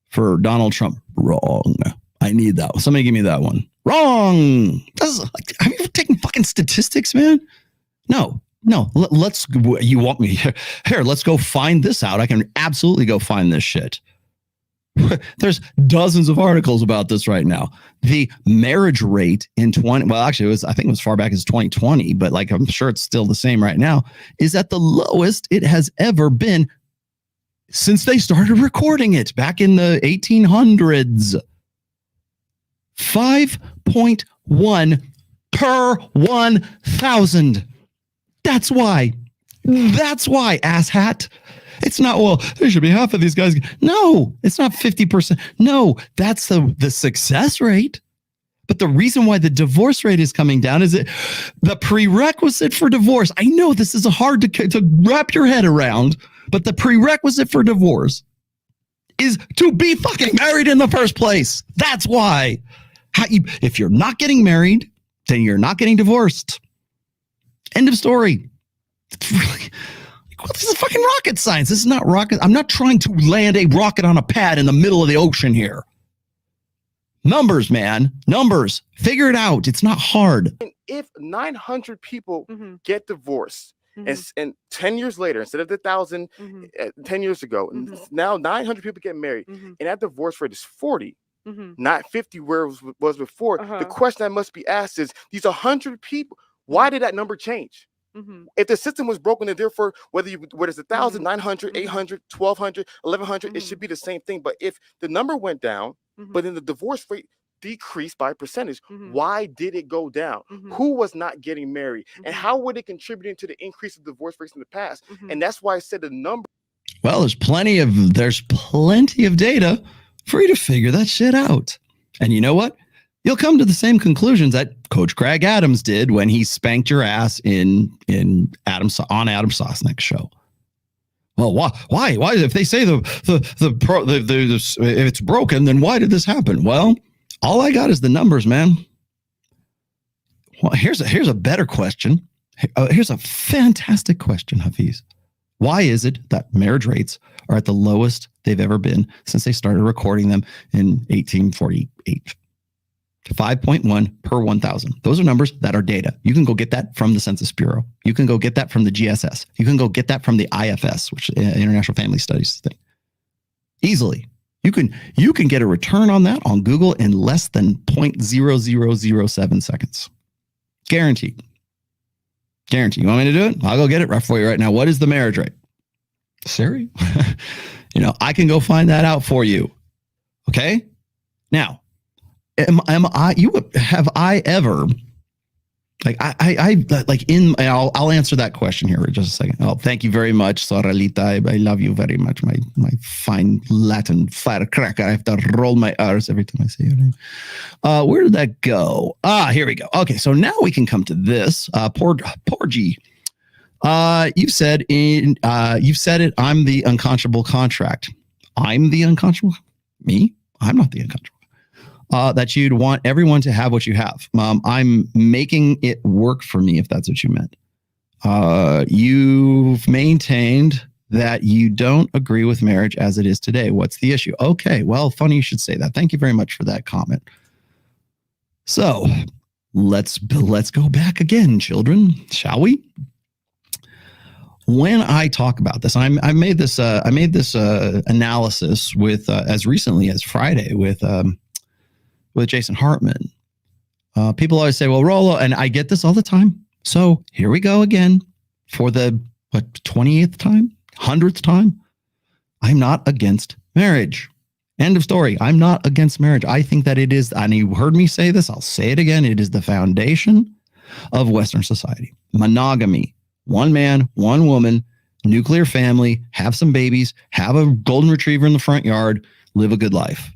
for Donald Trump. Wrong. I need that one. Somebody give me that one. Wrong. Have you ever taken fucking statistics, man? No. Let's. You want me here? Let's go find this out. I can absolutely go find this shit. There's dozens of articles about this right now. The marriage rate in I think it was far back as 2020, but like I'm sure it's still the same right now, is at the lowest it has ever been since they started recording it back in the 1800s. 5.1 per 1,000. That's why, asshat. It's not, well, there should be half of these guys. No, it's not 50%. No, that's the success rate. But the reason why the divorce rate is coming down is the prerequisite for divorce. I know this is hard to wrap your head around, but the prerequisite for divorce is to be fucking married in the first place. That's why. If you're not getting married, then you're not getting divorced. End of story. It's really... This is fucking rocket science. This is not rocket. I'm not trying to land a rocket on a pad in the middle of the ocean here. Numbers, man. Numbers. Figure it out. It's not hard. If 900 people get divorced, and 10 years later, instead of the 1,000 10 years ago, now 900 people get married, and that divorce rate is 40, not 50 where it was before. The question that must be asked is, these 100 people, why did that number change? If the system was broken, and therefore whether it's 1,000, 900, 800, 1,200, 1,100, it should be the same thing. But if the number went down, but then the divorce rate decreased by percentage, why did it go down? Who was not getting married, and how would it contribute to the increase of divorce rates in the past? And that's why I said the number. Well, there's plenty of data for you to figure that shit out. And you know what? You'll come to the same conclusions that Coach Craig Adams did when he spanked your ass on Adam Sosnick's show. Well, why? If they say if it's broken, then why did this happen? Well, all I got is the numbers, man. Well, here's a better question. Here's a fantastic question, Hafeez. Why is it that marriage rates are at the lowest they've ever been since they started recording them in 1848? 5.1 per 1,000. Those are numbers that are data. You can go get that from the Census Bureau. You can go get that from the GSS. You can go get that from the IFS, which is International Family Studies thing. Easily. You can get a return on that on Google in less than 0.0007 seconds. Guaranteed. Guarantee. You want me to do it? I'll go get it right for you right now. What is the marriage rate? Siri? I can go find that out for you. Okay? Now, have I ever, I'll answer that question here in just a second. Oh, thank you very much, Soralita. I love you very much, my fine Latin firecracker. I have to roll my R's every time I say your name. Where did that go? Here we go. Okay, so now we can come to this. Porgy. You've said it. I'm the unconscionable contract. I'm the unconscionable. Me? I'm not the unconscionable. That you'd want everyone to have what you have. I'm making it work for me, if that's what you meant. You've maintained that you don't agree with marriage as it is today. What's the issue? Okay, well, funny you should say that. Thank you very much for that comment. So let's go back again, children, shall we? When I talk about this, I made this analysis with as recently as Friday with Jason Hartman. People always say, well, Rollo, and I get this all the time. So here we go again for the 28th time, 100th time. I'm not against marriage. End of story. I'm not against marriage. I think that it is, and you heard me say this, I'll say it again. It is the foundation of Western society. Monogamy, one man, one woman, nuclear family, have some babies, have a golden retriever in the front yard, live a good life.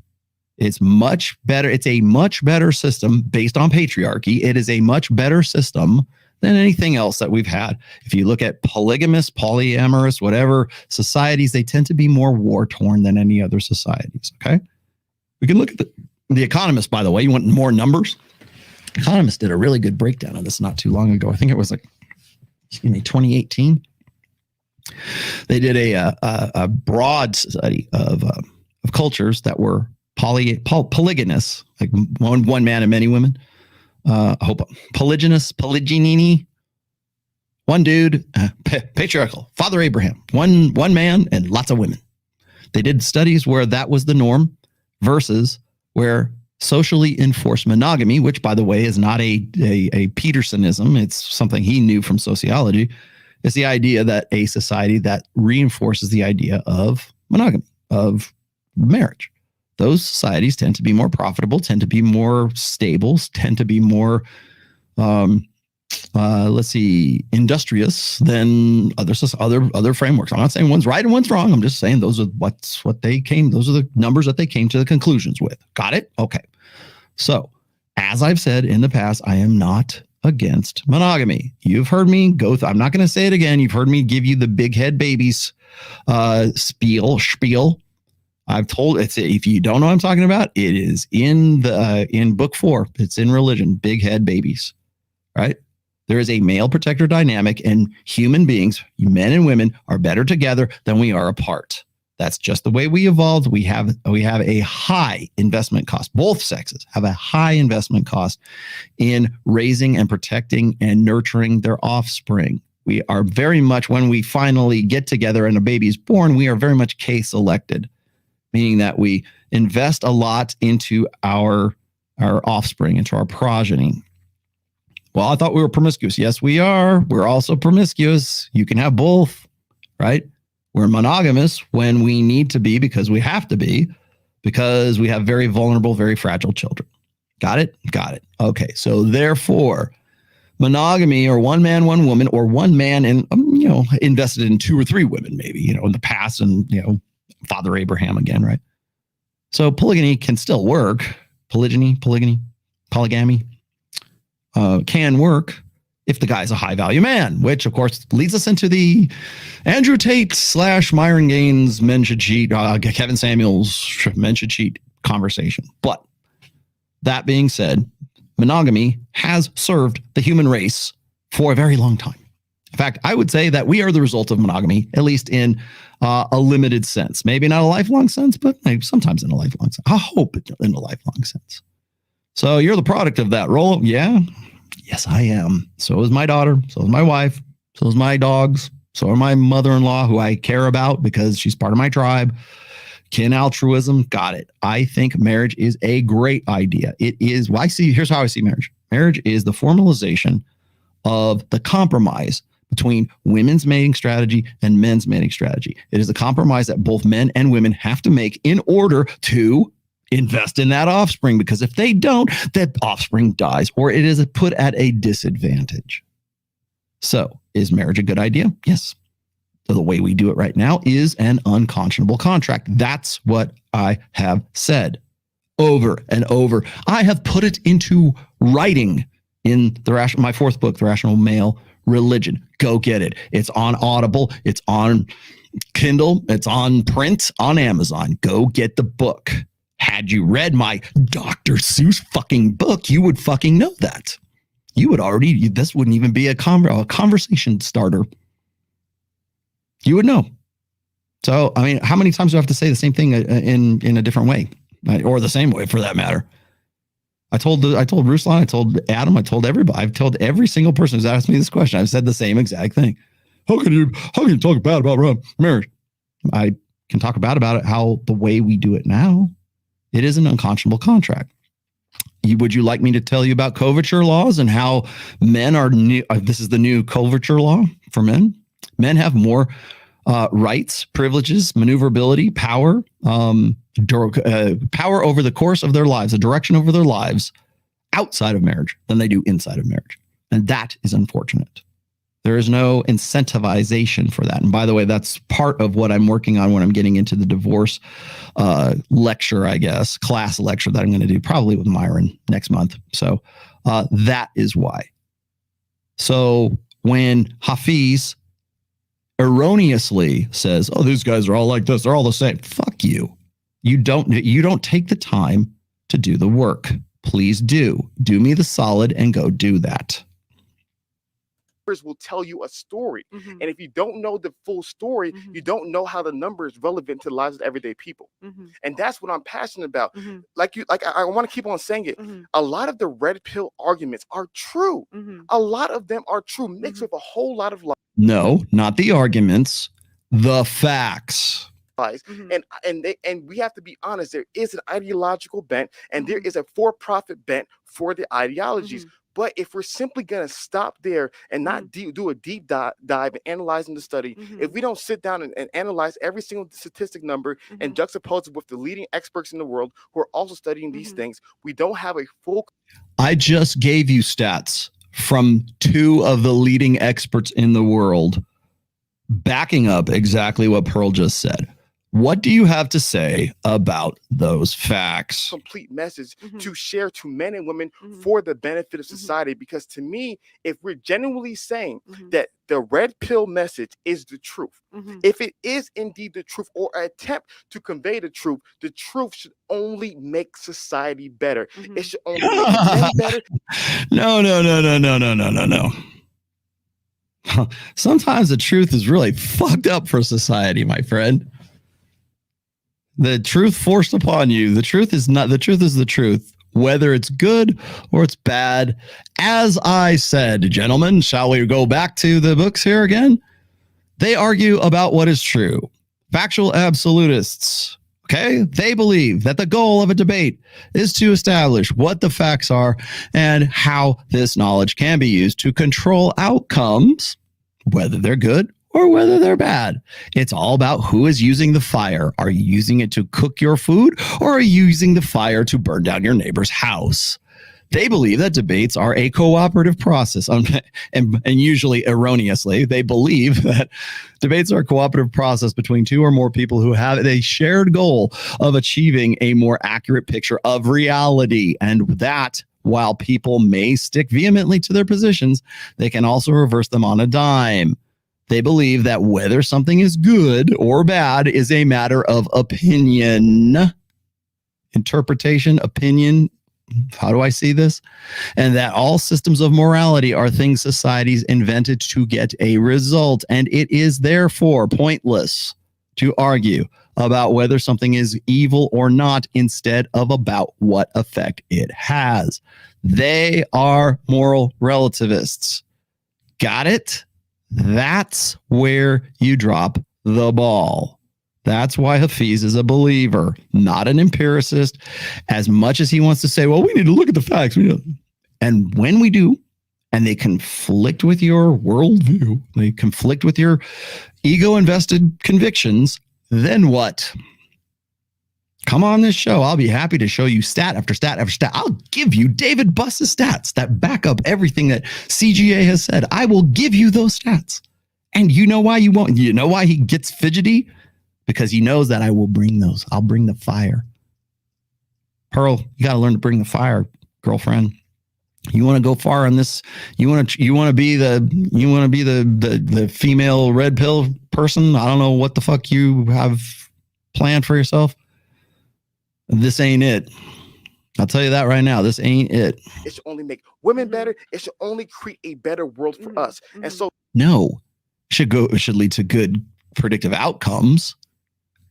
It's much better. It's a much better system based on patriarchy. It is a much better system than anything else that we've had. If you look at polygamous, polyamorous, whatever societies, they tend to be more war-torn than any other societies. Okay. We can look at the Economist, by the way. You want more numbers? Economist did a really good breakdown of this not too long ago. I think it was 2018. They did a broad study of cultures that were polygynous, like one man and many women. Polygyny, one dude, patriarchal, Father Abraham, one man and lots of women. They did studies where that was the norm versus where socially enforced monogamy, which, by the way, is not a Petersonism. It's something he knew from sociology. It's the idea that a society that reinforces the idea of monogamy, of marriage. Those societies tend to be more profitable, tend to be more stable, tend to be more, industrious than other frameworks. I'm not saying one's right and one's wrong. I'm just saying those are those are the numbers that they came to the conclusions with. Got it? Okay. So, as I've said in the past, I am not against monogamy. You've heard me go through, I'm not going to say it again. You've heard me give you the big head babies spiel. I've told it's, if you don't know what I'm talking about, it is in book 4. It's in religion, big head babies, right? There is a male protector dynamic, and human beings, men and women, are better together than we are apart. That's just the way we evolved. We have a high investment cost. Both sexes have a high investment cost in raising and protecting and nurturing their offspring. We are very much, when we finally get together and a baby is born, we are very much K-selected, meaning that we invest a lot into our offspring, into our progeny. Well, I thought we were promiscuous. Yes, we are. We're also promiscuous. You can have both, right? We're monogamous when we need to be, because we have to be, because we have very vulnerable, very fragile children. Got it? Got it. Okay. So therefore, monogamy, or one man, one woman, or one man and, invested in 2 or 3 women, maybe, in the past, and, Father Abraham again, right? So polygamy can still work. Polygamy can work if the guy's a high value man, which of course leads us into the Andrew Tate / Myron Gaines men should cheat, Kevin Samuels men should cheat conversation. But that being said, monogamy has served the human race for a very long time. In fact, I would say that we are the result of monogamy, at least in a limited sense. Maybe not a lifelong sense, but maybe sometimes in a lifelong sense. I hope in a lifelong sense. So you're the product of that, Rollo. Yeah. Yes, I am. So is my daughter. So is my wife. So is my dogs. So are my mother-in-law, who I care about because she's part of my tribe. Kin altruism. Got it. I think marriage is a great idea. It is. Well, here's how I see marriage. Marriage is the formalization of the compromise between women's mating strategy and men's mating strategy. It is a compromise that both men and women have to make in order to invest in that offspring, because if they don't, that offspring dies or it is put at a disadvantage. So is marriage a good idea? Yes. So the way we do it right now is an unconscionable contract. That's what I have said over and over. I have put it into writing in my fourth book, The Rational Male Religion. Go get it. It's on Audible. It's on Kindle. It's on print on Amazon. Go get the book. Had you read my Dr. Seuss fucking book, you would fucking know that. You would already, this wouldn't even be a conversation starter. You would know. So, I mean, how many times do I have to say the same thing in a different way, or the same way for that matter? I told Ruslan, I told Adam, I told everybody, I've told every single person who's asked me this question. I've said the same exact thing. How can you talk bad about marriage? I can talk bad about it. How the way we do it now, it is an unconscionable contract. Would you like me to tell you about coverture laws and how men are new? This is the new coverture law for men. Men have more rights, privileges, maneuverability, power, power over the course of their lives, a direction over their lives outside of marriage than they do inside of marriage. And that is unfortunate. There is no incentivization for that. And by the way, that's part of what I'm working on when I'm getting into the divorce lecture, I guess, class lecture that I'm going to do probably with Myron next month. So that is why. So when Hafeez erroneously says, oh, these guys are all like this, they're all the same. Fuck you. You don't take the time to do the work. Please do me the solid and go do that. Will tell you a story. And if you don't know the full story, you don't know how the number is relevant to the lives of everyday people. And that's what I'm passionate about. I want to keep on saying it. A lot of the red pill arguments are true. A lot of them are true, mixed with a whole lot of lies. No, not the arguments, the facts. And we have to be honest, there is an ideological bent and there is a for-profit bent for the ideologies. But if we're simply going to stop there and not do a deep dive in analyzing the study, if we don't sit down and analyze every single statistic number and juxtapose it with the leading experts in the world who are also studying these things, we don't have a full... I just gave you stats from two of the leading experts in the world backing up exactly what Pearl just said. What do you have to say about those facts? Complete message to share to men and women for the benefit of society. Because to me, if we're genuinely saying that the red pill message is the truth, if it is indeed the truth or an attempt to convey the truth should only make society better. It should only make men better. No. Sometimes the truth is really fucked up for society, my friend. The truth forced upon you. The truth is not. The truth is the truth, whether it's good or it's bad. As I said, gentlemen, shall we go back to the books here again? They argue about what is true. Factual absolutists. Okay, they believe that the goal of a debate is to establish what the facts are and how this knowledge can be used to control outcomes, whether they're good or whether they're bad. It's all about who is using the fire. Are you using it to cook your food, or are you using the fire to burn down your neighbor's house? They believe that debates are a cooperative process, and usually erroneously, they believe that debates are a cooperative process between two or more people who have a shared goal of achieving a more accurate picture of reality. And that, while people may stick vehemently to their positions, they can also reverse them on a dime. They believe that whether something is good or bad is a matter of opinion, interpretation, opinion. How do I see this? And that all systems of morality are things societies invented to get a result. And it is therefore pointless to argue about whether something is evil or not, instead of about what effect it has. They are moral relativists. Got it? That's where you drop the ball. That's why Hafeez is a believer, not an empiricist, as much as he wants to say, well, we need to look at the facts. And when we do, and they conflict with your worldview, they conflict with your ego-invested convictions, then what? Come on this show. I'll be happy to show you stat after stat after stat. I'll give you David Buss's stats that back up everything that CGA has said. I will give you those stats. And you know why you won't? You know why he gets fidgety? Because he knows that I will bring those. I'll bring the fire. Pearl, you got to learn to bring the fire, girlfriend. You want to go far on this? You want to be the female red pill person? I don't know what the fuck you have planned for yourself. This ain't it. I'll tell you that right now. This ain't it. It should only make women better. It should only create a better world for us. And so no, it should lead to good predictive outcomes.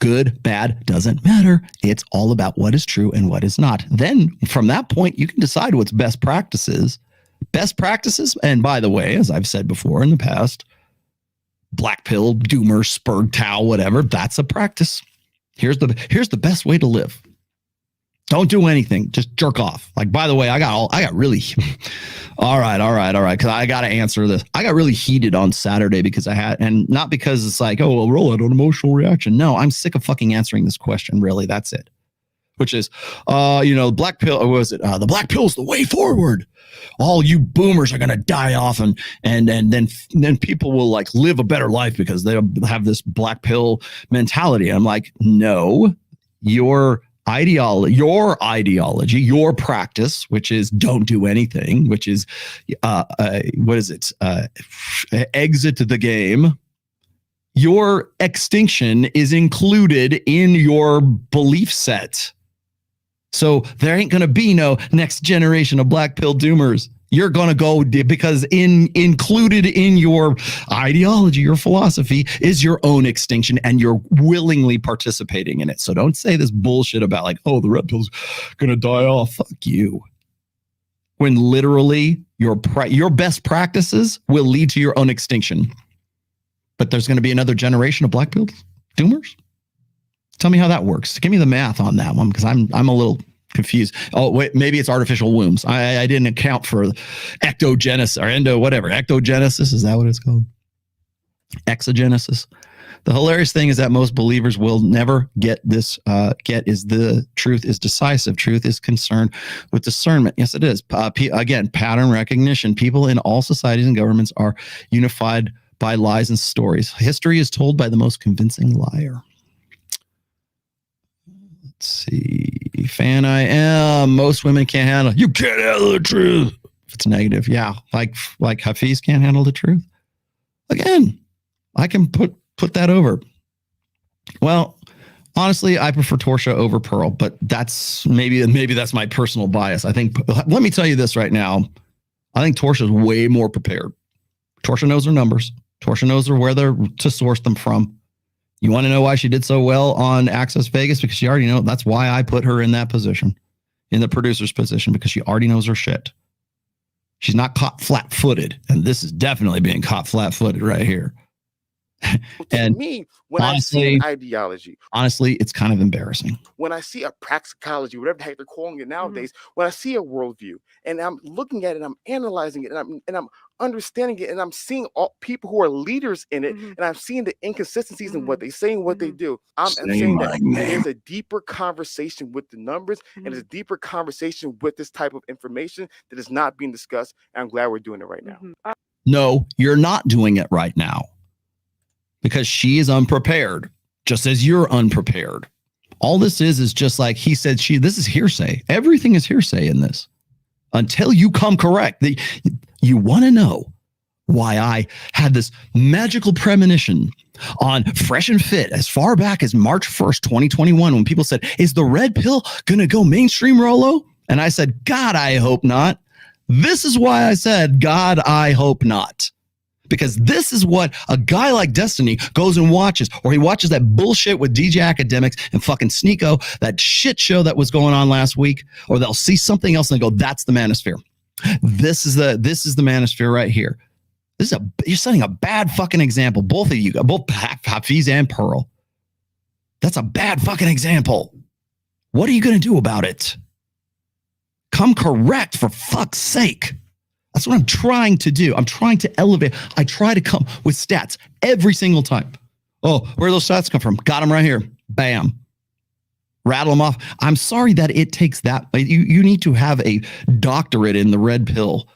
Good, bad, doesn't matter. It's all about what is true and what is not. Then from that point, you can decide what's best practices. Best practices, and by the way, as I've said before in the past, black pill, doomer, spurg, tau, whatever, that's a practice. Here's the best way to live. Don't do anything. Just jerk off. Like, by the way, I got really, all right. Cause I got to answer this. I got really heated on Saturday because and not because it's like, oh, well, roll out an emotional reaction. No, I'm sick of fucking answering this question. Really. That's it. Which is, black pill, or was it? The black pill's the way forward. All you boomers are going to die off and then people will like live a better life because they'll have this black pill mentality. I'm like, no, your ideology, your practice, which is don't do anything, which is, exit the game. Your extinction is included in your belief set. So there ain't going to be no next generation of black pill doomers. You're going to go because included in your ideology, your philosophy is your own extinction and you're willingly participating in it. So don't say this bullshit about like, oh, the red pill's going to die off. Fuck you. When literally your best practices will lead to your own extinction. But there's going to be another generation of black pill doomers. Tell me how that works. Give me the math on that one because I'm a little confused. Oh, wait, maybe it's artificial wombs. I didn't account for ectogenesis or ectogenesis. Is that what it's called? Exogenesis. The hilarious thing is that most believers will never get this. Is the truth is decisive. Truth is concerned with discernment. Yes, it is. Again, pattern recognition. People in all societies and governments are unified by lies and stories. History is told by the most convincing liar. Let's see. Fan I am. Most women can't handle. You can't handle the truth. If it's negative, yeah. Like Hafeez can't handle the truth. Again, I can put that over. Well, honestly, I prefer Torsha over Pearl, but that's maybe that's my personal bias. I think. Let me tell you this right now. I think Torsha's way more prepared. Torsha knows her numbers. Torsha knows where to source them from. You want to know why she did so well on Access Vegas? Because she already knows. That's why I put her in that position, in the producer's position, because she already knows her shit. She's not caught flat-footed, and this is definitely being caught flat-footed right here. And to me, when honestly, I see an ideology, honestly, it's kind of embarrassing. When I see a praxeology, whatever the heck they're calling it nowadays, when I see a worldview and I'm looking at it, I'm analyzing it, and I'm understanding it, and I'm seeing all people who are leaders in it, and I'm seeing the inconsistencies in what they say and what they do. I'm saying that there's a deeper conversation with the numbers, and there's a deeper conversation with this type of information that is not being discussed. And I'm glad we're doing it right now. No, you're not doing it right now. Because she is unprepared, just as you're unprepared. All this is just like he said, this is hearsay. Everything is hearsay in this. Until you come correct. You want to know why I had this magical premonition on Fresh and Fit as far back as March 1st, 2021, when people said, is the red pill going to go mainstream, Rollo? And I said, God, I hope not. This is why I said, God, I hope not. Because this is what a guy like Destiny goes and watches, or he watches that bullshit with DJ Academics and fucking Sneeko, that shit show that was going on last week, or they'll see something else and they go, that's the manosphere. This is the manosphere right here. You're setting a bad fucking example. Both of you, both Hafeez and Pearl. That's a bad fucking example. What are you going to do about it? Come correct, for fuck's sake. That's what I'm trying to do. I'm trying to elevate. I try to come with stats every single time. Oh, where do those stats come from? Got them right here. Bam. Rattle them off. I'm sorry that it takes that. You need to have a doctorate in the red pill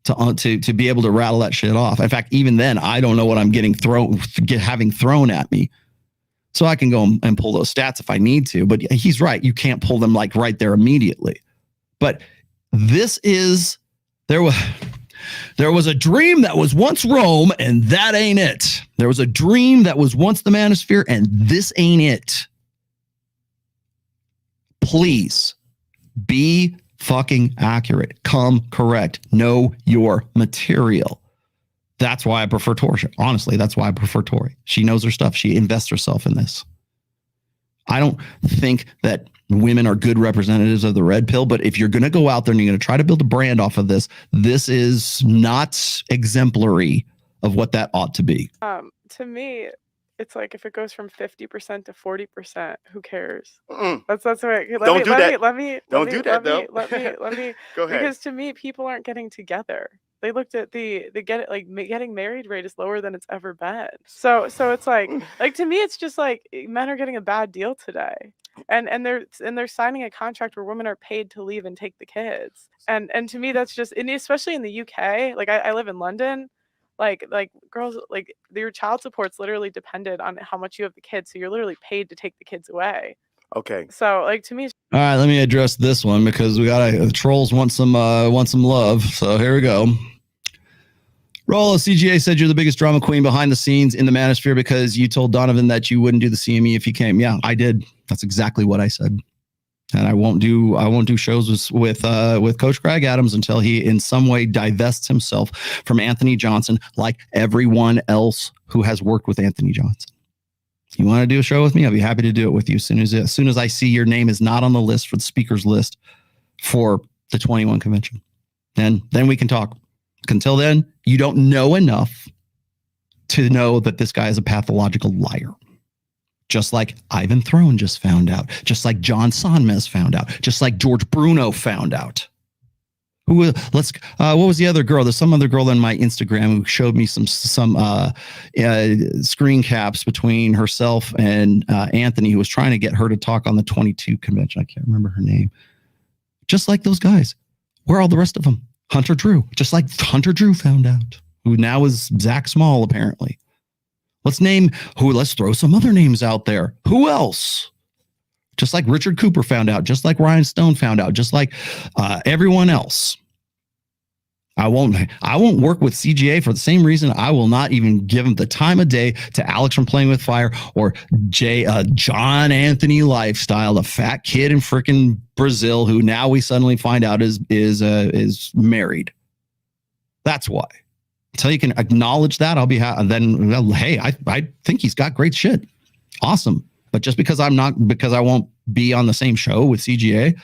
to be able to rattle that shit off. In fact, even then, I don't know what I'm having thrown at me. So I can go and pull those stats if I need to. But he's right. You can't pull them like right there immediately. But this is there was a dream that was once Rome, and that ain't it. There was a dream that was once the manosphere, and this ain't it. Please be fucking accurate. Come correct. Know your material. That's why I prefer Tori. Honestly, that's why I prefer Tori. She knows her stuff. She invests herself in this. I don't think that women are good representatives of the red pill, but if you're going to go out there and you're going to try to build a brand off of this, this is not exemplary of what that ought to be. To me, it's like if it goes from 50% to 40%, who cares? Mm-mm. That's right. Don't do that. Don't do that, though. Let me. Go ahead. Because to me, people aren't getting together. They looked at the getting married rate is lower than it's ever been. So it's like to me, it's just like men are getting a bad deal today, and they're signing a contract where women are paid to leave and take the kids. And to me, that's just, and especially in the UK. Like I live in London. Like girls, like your child support's literally dependent on how much you have the kids. So you're literally paid to take the kids away. Okay. So like to me, all right, let me address this one because the trolls want some love. So here we go. Rollo, CGA said you're the biggest drama queen behind the scenes in the manosphere because you told Donovan that you wouldn't do the CME if he came. Yeah, I did. That's exactly what I said. And I won't do shows with Coach Greg Adams until he in some way divests himself from Anthony Johnson, like everyone else who has worked with Anthony Johnson. You want to do a show with me? I'll be happy to do it with you as soon as I see your name is not on the list for the speakers list for the 21 convention. Then we can talk. Until then, you don't know enough to know that this guy is a pathological liar. Just like Ivan Throne just found out. Just like John Sonmez found out. Just like George Bruno found out. What was the other girl? There's some other girl on my Instagram who showed me some screen caps between herself and Anthony, who was trying to get her to talk on the 22 convention. I can't remember her name. Just like those guys. Where are all the rest of them? Hunter Drew. Just like Hunter Drew found out, who now is Zach Small, apparently. Let's throw some other names out there. Who else? Just like Richard Cooper found out, just like Ryan Stone found out, just like everyone else. I won't work with CGA for the same reason I will not even give him the time of day to Alex from Playing with Fire or John Anthony Lifestyle, the fat kid in freaking Brazil who now we suddenly find out is married. That's why. Until you can acknowledge that, I'll be then. Well, hey, I think he's got great shit. Awesome. But just because I won't be on the same show with CGA,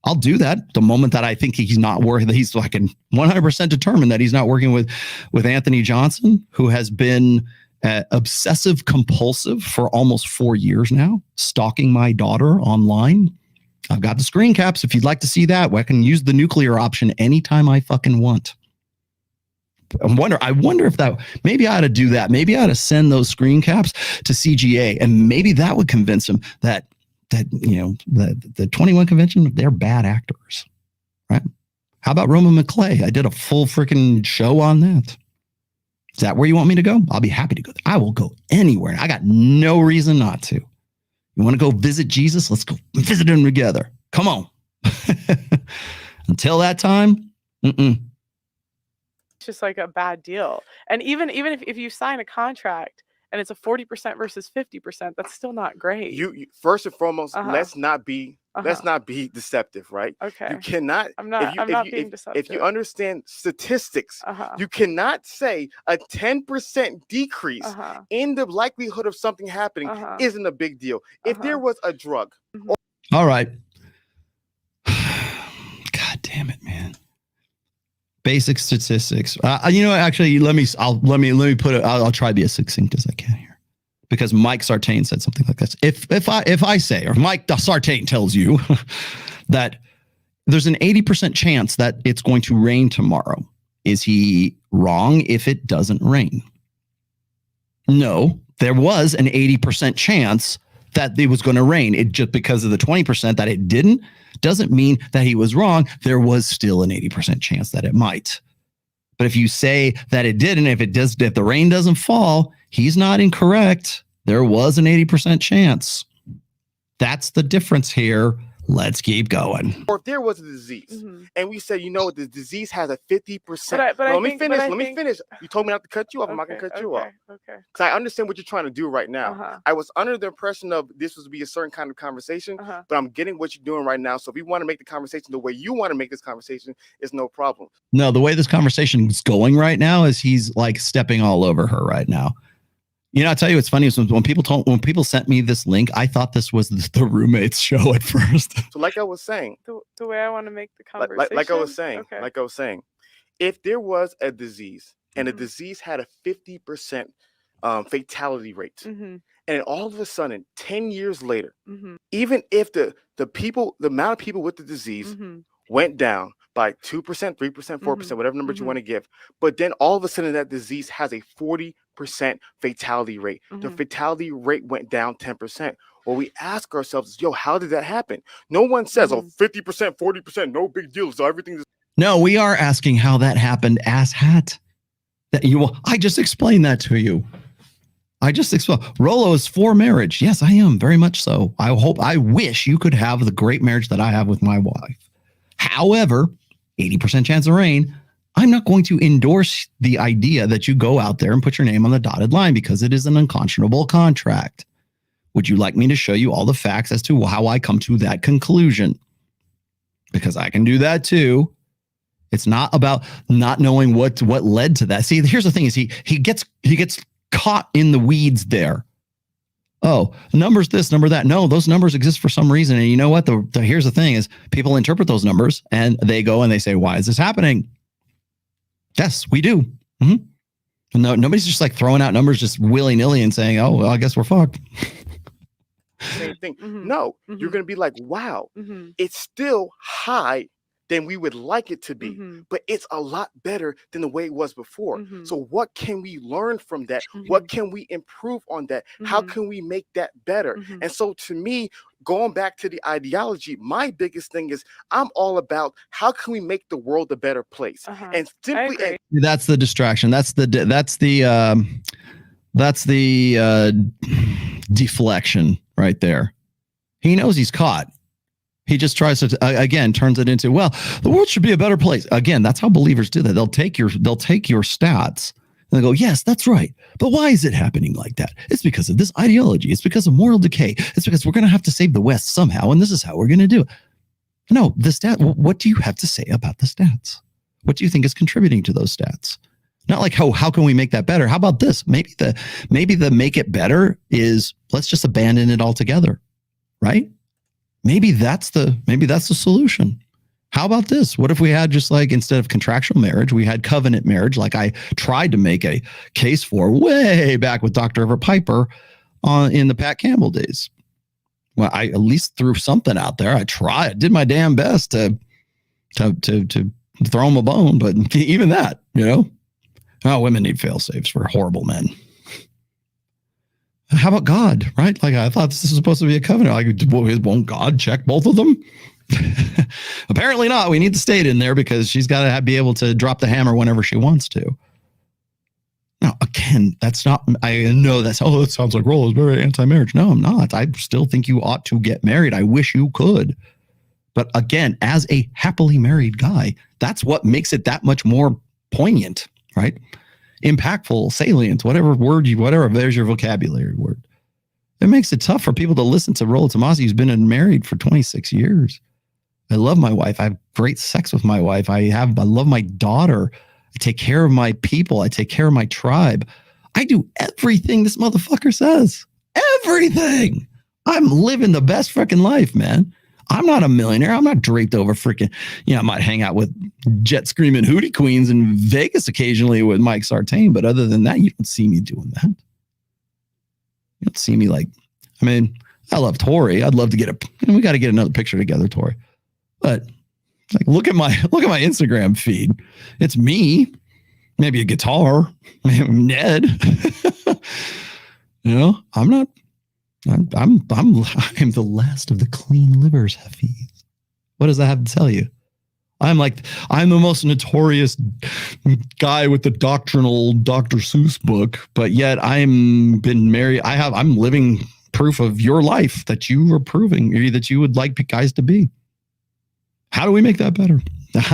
I'll do that the moment that I think he's not working. He's like 100% determined that he's not working with Anthony Johnson, who has been obsessive compulsive for almost 4 years now, stalking my daughter online. I've got the screen caps. If you'd like to see that, I can use the nuclear option anytime I fucking want. I wonder if maybe I ought to do that. Maybe I ought to send those screen caps to CGA, and maybe that would convince him that the 21 convention, they're bad actors, right? How about Roman McClay? I did a full freaking show on that. Is that where you want me to go? I'll be happy to go. I will go anywhere. I got no reason not to. You want to go visit Jesus? Let's go visit him together. Come on. Until that time, just like a bad deal. And even if you sign a contract and it's a 40% versus 50%, that's still not great. You first and foremost, let's not be deceptive, right? Okay. You cannot. I'm not being deceptive. If you understand statistics, you cannot say a 10% decrease in the likelihood of something happening isn't a big deal. If there was a drug. All right. God damn it, man. Basic statistics. Actually, let me put it. I'll try to be as succinct as I can here, because Mike Sartain said something like this. If I say, or Mike Sartain tells you that there's an 80% chance that it's going to rain tomorrow, Is he wrong if it doesn't rain? No, there was an 80% chance that it was going to rain. It just because of the 20% that it didn't doesn't mean that he was wrong. There was still an 80% chance that it might. But if you say that it didn't, if the rain doesn't fall, he's not incorrect. There was an 80% chance. That's the difference here. Let's keep going. Or if there was a disease and we say, the disease has a 50%. Let me finish. You told me not to cut you off. I'm not going to cut you off. Okay. Because I understand what you're trying to do right now. I was under the impression of this was to be a certain kind of conversation, but I'm getting what you're doing right now. So if you want to make the conversation the way you want to make this conversation, it's no problem. No, the way this conversation is going right now is he's like stepping all over her right now. I'll tell you what's funny is when people sent me this link, I thought this was the roommates show at first. So like I was saying, the way I want to make the conversation. Like I was saying, if there was a disease and the disease had a 50% fatality rate, and all of a sudden, 10 years later, even if the amount of people with the disease went down by 2%, 3%, 4%, whatever numbers you want to give, but then all of a sudden that disease has a 40% fatality rate. The fatality rate went down 10%. Well, we ask ourselves, how did that happen? No one says, 50%, 40%, no big deal. So everything is. No, we are asking how that happened, asshat. I just explained that to you. Rollo is for marriage. Yes, I am, very much so. I wish you could have the great marriage that I have with my wife. However, 80% chance of rain, I'm not going to endorse the idea that you go out there and put your name on the dotted line because it is an unconscionable contract. Would you like me to show you all the facts as to how I come to that conclusion? Because I can do that too. It's not about not knowing what led to that. See, here's the thing is he gets caught in the weeds there. Oh, numbers this, number that. No, those numbers exist for some reason. And you know what? Here's the thing is people interpret those numbers and they go and they say, why is this happening? Yes, we do. No, nobody's just like throwing out numbers just willy-nilly and saying, oh, well, I guess we're fucked. Same thing. No, you're going to be like, wow, it's still high than we would like it to be, but it's a lot better than the way it was before. So what can we learn from that? What can we improve on that? How can we make that better? And so to me, going back to the ideology, my biggest thing is I'm all about how can we make the world a better place? And simply that's the distraction. That's the deflection right there. He knows he's caught. He just tries to, again, turns it into, well, the world should be a better place. Again, that's how believers do that. They'll take your stats and they go, yes, that's right. But why is it happening like that? It's because of this ideology. It's because of moral decay. It's because we're going to have to save the West somehow. And this is how we're going to do it. No, what do you have to say about the stats? What do you think is contributing to those stats? Not like, how can we make that better? How about this? Maybe the make it better is let's just abandon it altogether. Right? Maybe that's the solution. How about this? What if we had just like, instead of contractual marriage, we had covenant marriage, like I tried to make a case for way back with Dr. Everett Piper in the Pat Campbell days. Well, I at least threw something out there. I did my damn best to throw him a bone, but even that, women need fail safes. We're horrible men. How about God, right? Like I thought this was supposed to be a covenant. Like, won't God check both of them? Apparently not. We need the state in there because she's got to be able to drop the hammer whenever she wants to. Now, again, that's not, I know that's, that sounds like Rollo is very anti-marriage. No, I'm not. I still think you ought to get married. I wish you could. But again, as a happily married guy, that's what makes it that much more poignant, right? Impactful, salient, whatever, there's your vocabulary word. It makes it tough for people to listen to Rollo Tomassi, who's been married for 26 years. I love my wife. I have great sex with my wife. I love my daughter. I take care of my people. I take care of my tribe. I do everything this motherfucker says. Everything. I'm living the best freaking life, man. I'm not a millionaire. I'm not draped over freaking, I might hang out with jet screaming hootie queens in Vegas occasionally with Mike Sartain. But other than that, you don't see me doing that. You don't see me I love Tori. I'd love to we got to get another picture together, Tori. But Like, look at my Instagram feed. It's me, maybe a guitar, Ned. You know, I'm the last of the clean livers, Hafeez. What does that have to tell you? I'm the most notorious guy with the doctrinal Dr. Seuss book, but yet I'm been married. I'm living proof of your life that you are proving, or that you would like guys to be. How do we make that better?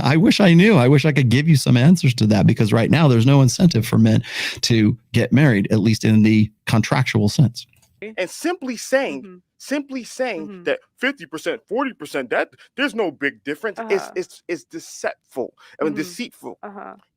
I wish I knew. I wish I could give you some answers to that, because right now there's no incentive for men to get married, at least in the contractual sense. And simply saying that 50%, 40%, that there's no big difference. It's deceitful. I mean, deceitful.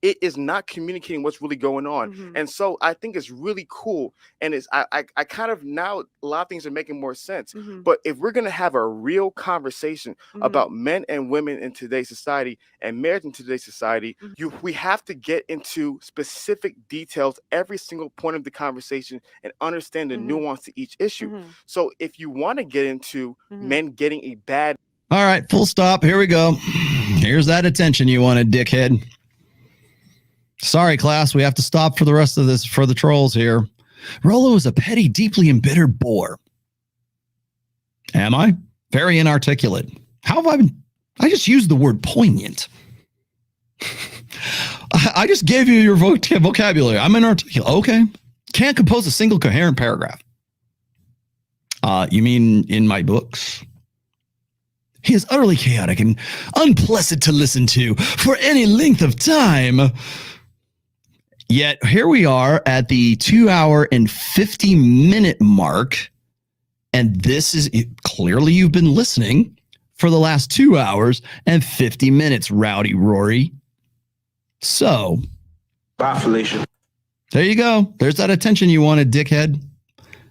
It is not communicating what's really going on. And so I think it's really cool. And I kind of, now a lot of things are making more sense. But if we're going to have a real conversation about men and women in today's society and marriage in today's society, we have to get into specific details every single point of the conversation and understand the nuance to each issue. So if you want to get into men getting a bad... All right, full stop. Here we go. Here's that attention you wanted, dickhead. Sorry, class. We have to stop for the rest of this for the trolls here. Rollo is a petty, deeply embittered bore. Am I? Very inarticulate. How have I been? I just used the word poignant. I just gave you your vocabulary. I'm inarticulate. Okay. Can't compose a single coherent paragraph. You mean in my books? He is utterly chaotic and unpleasant to listen to for any length of time. Yet here we are at the 2 hour and 50-minute mark. And this is clearly you've been listening for the last 2 hours and 50 minutes, Rowdy Rory. So, bye, Felicia. There you go. There's that attention you wanted, dickhead.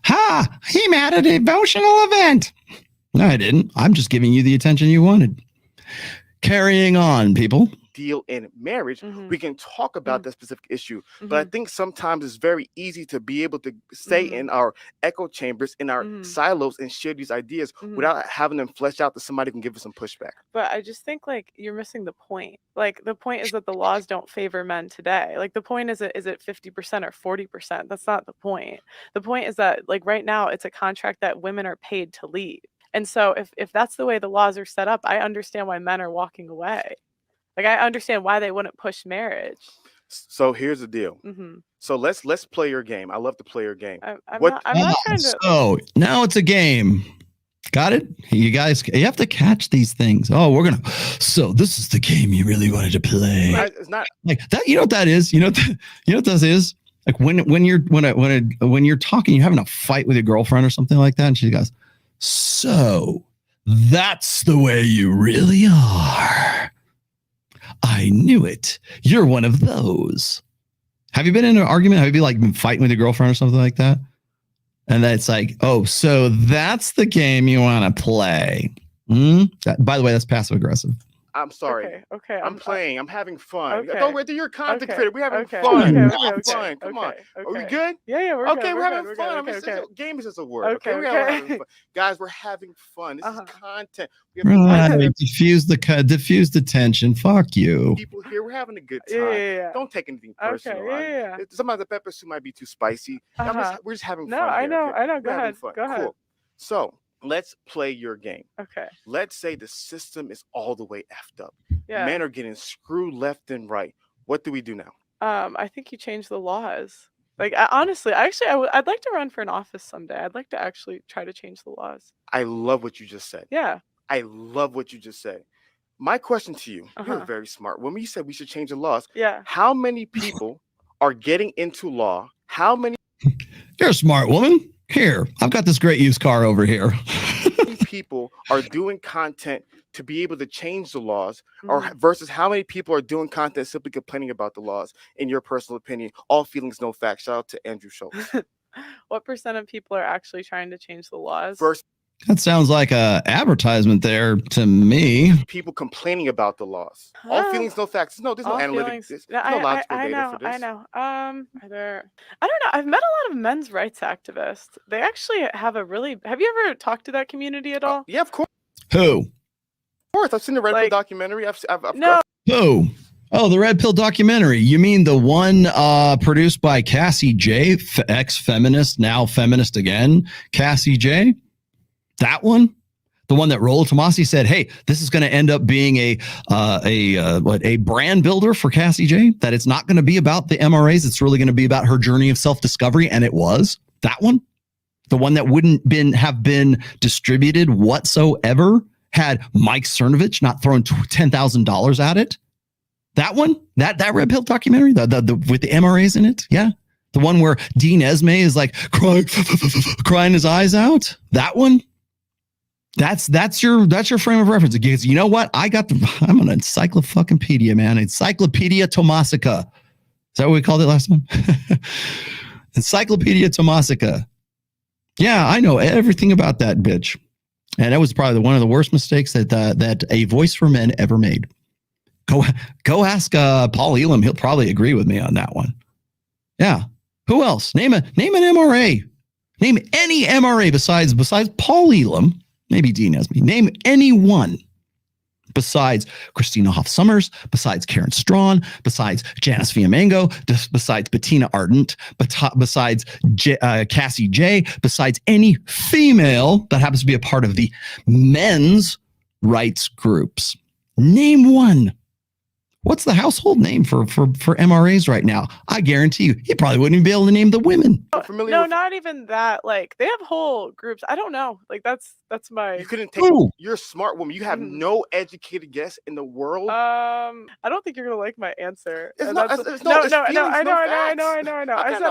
Ha! He made a devotional event. No, I didn't. I'm just giving you the attention you wanted. Carrying on, people. Deal in marriage, we can talk about that specific issue. But I think sometimes it's very easy to be able to stay in our echo chambers, in our silos, and share these ideas without having them flesh out, that somebody can give us some pushback. But I just think, like, you're missing the point. Like, the point is that the laws don't favor men today. Like, the point is it 50% or 40%? That's not the point. The point is that, like, right now it's a contract that women are paid to leave. And so if that's the way the laws are set up, I understand why men are walking away. Like, I understand why they wouldn't push marriage. So here's the deal. So let's play your game. I love to play your game. I'm not trying to. So now it's a game. Got it? You guys, you have to catch these things. Oh, so this is the game you really wanted to play. It's not like that. You know what that is? You know what that is? Like when you're talking, you're having a fight with your girlfriend or something like that, and she goes, "So that's the way you really are. I knew it. You're one of those." Have you been in an argument? Have you been fighting with your girlfriend or something like that? And that's like, oh, so that's the game you want to play. By the way, that's passive aggressive. I'm sorry. Okay. I'm playing. I'm having fun. Okay. Don't wait till you're content creator. We're having fun. Okay. Come on. Are we good? Yeah, we're okay. Good. We're having fun. Game is just a word. Okay. We're having fun. Guys, we're having fun. This is content. Right. Diffuse the tension. Fuck you. People here, we're having a good time. Yeah. Don't take anything personal. Yeah. Sometimes the pepper soup might be too spicy. We're just having fun. No, I know. Go ahead. Go ahead. So let's play your game. Okay. Let's say the system is all the way effed up. Yeah. Men are getting screwed left and right. What do we do now? I think you change the laws. Like, honestly, I'd like to run for an office someday. I'd like to actually try to change the laws. I love what you just said. Yeah. I love what you just said. My question to you, you're very smart. When we said we should change the laws, how many people are getting into law? How many? You're a smart woman. Here, I've got this great used car over here. People are doing content to be able to change the laws, or versus how many people are doing content simply complaining about the laws, in your personal opinion? All feelings, no facts. Shout out to Andrew Schultz. What percent of people are actually trying to change the laws? That sounds like a advertisement there to me. People complaining about the laws. All feelings, no facts. No, there's no analytics. There's no logical data for this. I know. I don't know. I've met a lot of men's rights activists. They actually have a really. Have you ever talked to that community at all? Yeah, of course. Who? course, I've seen the Red Pill documentary. I've no. Oh, the Red Pill documentary. You mean the one produced by Cassie J, ex-feminist, now feminist again, Cassie J? That one? The one that Rollo Tomassi said, hey, this is going to end up being a brand builder for Cassie J, that it's not going to be about the MRAs. It's really going to be about her journey of self-discovery. And it was that one. The one that wouldn't have been distributed whatsoever had Mike Cernovich not thrown $10,000 at it. That one, that Red Pill documentary, the with the MRAs in it. Yeah. The one where Dean Esme is like crying his eyes out. That one. That's your frame of reference. Because you know what? I'm an encyclopedia, man. Encyclopedia Tomassica. Is that what we called it last time? Encyclopedia Tomassica. Yeah, I know everything about that bitch. And that was probably one of the worst mistakes that a Voice for Men ever made. Go ask Paul Elam. He'll probably agree with me on that one. Yeah. Who else? Name an MRA. Name any MRA besides Paul Elam. Maybe Dean Esme. Name anyone besides Christina Hoff Sommers, besides Karen Strawn, besides Janice Fiamengo, besides Bettina Ardent, besides Cassie J, besides any female that happens to be a part of the men's rights groups. Name one. What's the household name for MRAs right now? I guarantee you probably wouldn't even be able to name the women. No, not even that. Like, they have whole groups. I don't know. Like, that's my. You couldn't take. You're a smart woman. You have no educated guess in the world. I don't think you're gonna like my answer. No. I know.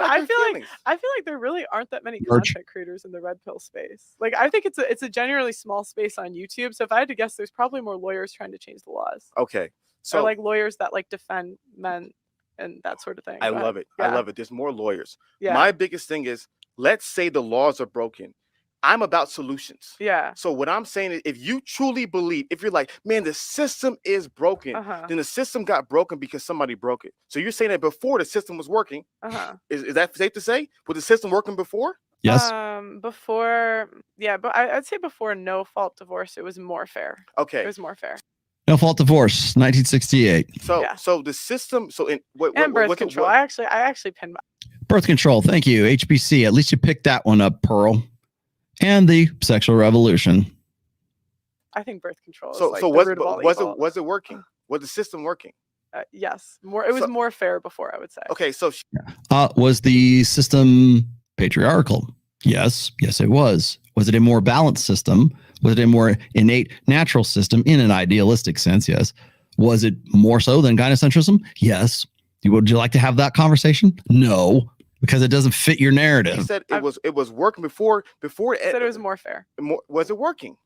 I feel like there really aren't that many content creators in the Red Pill space. Like, I think it's a generally small space on YouTube. So if I had to guess, there's probably more lawyers trying to change the laws. Okay. So, or like lawyers that like defend men and that sort of thing. I love it. Yeah. I love it. There's more lawyers. Yeah. My biggest thing is, let's say the laws are broken. I'm about solutions. Yeah. So what I'm saying is, if you truly believe, if you're like, man, the system is broken, then the system got broken because somebody broke it. So you're saying that before the system was working. Is that safe to say? Was the system working before? Yes. Before, yeah, but I'd say before no fault divorce, it was more fair. Okay. It was more fair. No fault divorce, 1968. So the system. So and birth control. I actually pinned my birth control. Thank you, HBC. At least you picked that one up, Pearl. And the sexual revolution. I think birth control. So was it working? Was the system working? Yes, more. It was more fair before, I would say. Okay, so was the system patriarchal? Yes, it was. Was it a more balanced system? Was it a more innate natural system in an idealistic sense? Yes. Was it more so than gynocentrism? Yes. Would you like to have that conversation? No, because it doesn't fit your narrative. He said it was working before. He said it was more fair. Was it working?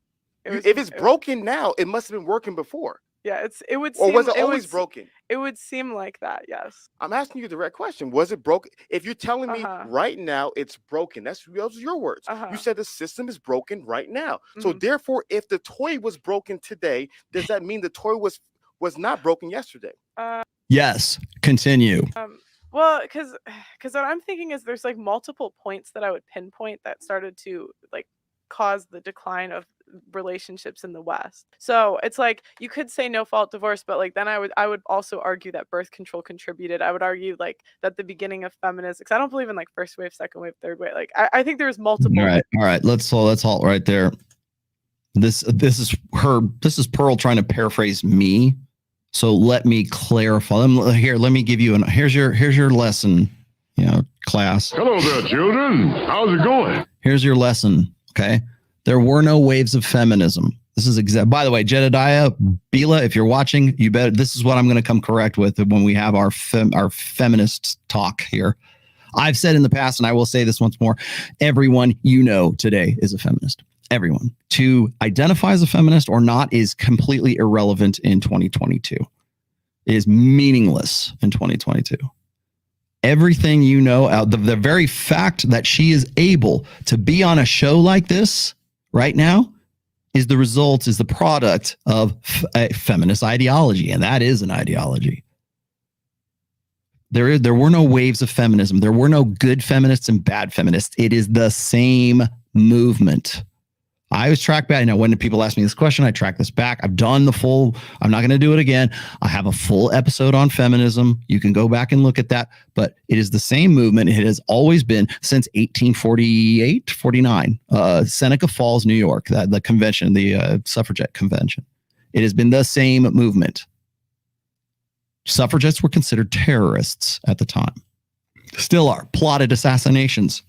If it's broken now, it must have been working before. Yeah, it would. Or was it always broken? It would seem like that. Yes. I'm asking you the direct question. Was it broken? If you're telling me right now it's broken, those are your words. You said the system is broken right now. So therefore, if the toy was broken today, does that mean the toy was not broken yesterday? Yes. Continue. Well, because what I'm thinking is there's like multiple points that I would pinpoint that started to like cause the decline of relationships in the West. So it's like you could say no fault divorce, but like then I would also argue that birth control contributed. I would argue like that the beginning of feminism, because I don't believe in like first wave, second wave, third wave. Like I think there's multiple. All right. Let's halt right there. This is Pearl trying to paraphrase me. So let me clarify. Let me give you here's your lesson, class. Hello there, children. How's it going? Here's your lesson. Okay. There were no waves of feminism. This is by the way, Jedediah, Bila, if you're watching, you better, this is what I'm going to come correct with when we have our feminist talk here. I've said in the past, and I will say this once more, everyone today is a feminist. Everyone. To identify as a feminist or not is completely irrelevant in 2022. It is meaningless in 2022. Everything the very fact that she is able to be on a show like this right now is the product of a feminist ideology, and that is an ideology. There were no waves of feminism. There were no good feminists and bad feminists. It is the same movement. I always track back. Now, when people ask me this question, I track this back. I've done the full, I'm not going to do it again. I have a full episode on feminism. You can go back and look at that, but it is the same movement. It has always been since 1848, 49, Seneca Falls, New York, the convention, the suffragette convention. It has been the same movement. Suffragettes were considered terrorists at the time. Still are. Plotted assassinations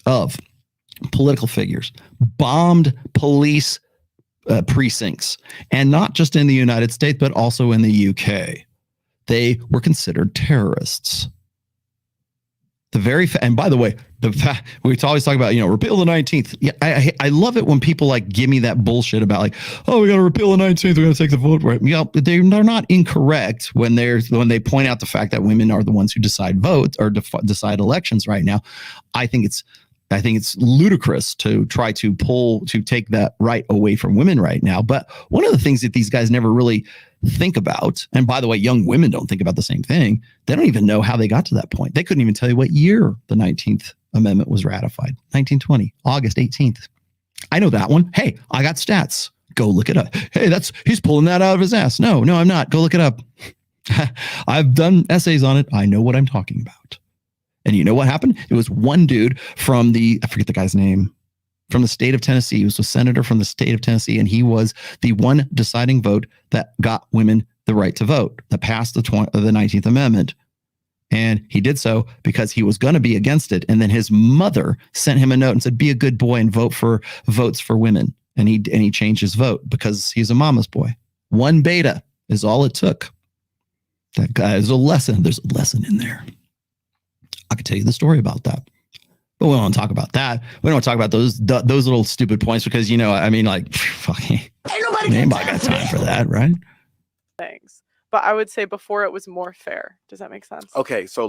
of political figures, bombed police precincts, and not just in the United States, but also in the UK. They were considered terrorists. And by the way, we always talk about, repeal the 19th. Yeah, I love it when people like give me that bullshit about like, oh, we got to repeal the 19th. We're going to take the vote right. They're not incorrect when they point out the fact that women are the ones who decide votes or decide elections right now. I think it's ludicrous to try to take that right away from women right now. But one of the things that these guys never really think about, and by the way, young women don't think about the same thing. They don't even know how they got to that point. They couldn't even tell you what year the 19th Amendment was ratified. 1920, August 18th. I know that one. Hey, I got stats. Go look it up. Hey, he's pulling that out of his ass. No, I'm not. Go look it up. I've done essays on it. I know what I'm talking about. And you know what happened? It was one dude from I forget the guy's name, from the state of Tennessee. He was a senator from the state of Tennessee, and he was the one deciding vote that got women the right to vote, that passed the 19th Amendment. And he did so because he was going to be against it. And then his mother sent him a note and said, be a good boy and votes for women. And he changed his vote because he's a mama's boy. One beta is all it took. That guy is a lesson. There's a lesson in there. I could tell you the story about that, but we don't want to talk about that. We don't want to talk about those little stupid points because, fucking ain't nobody got time for that, right? Things. But I would say before it was more fair. Does that make sense? Okay, so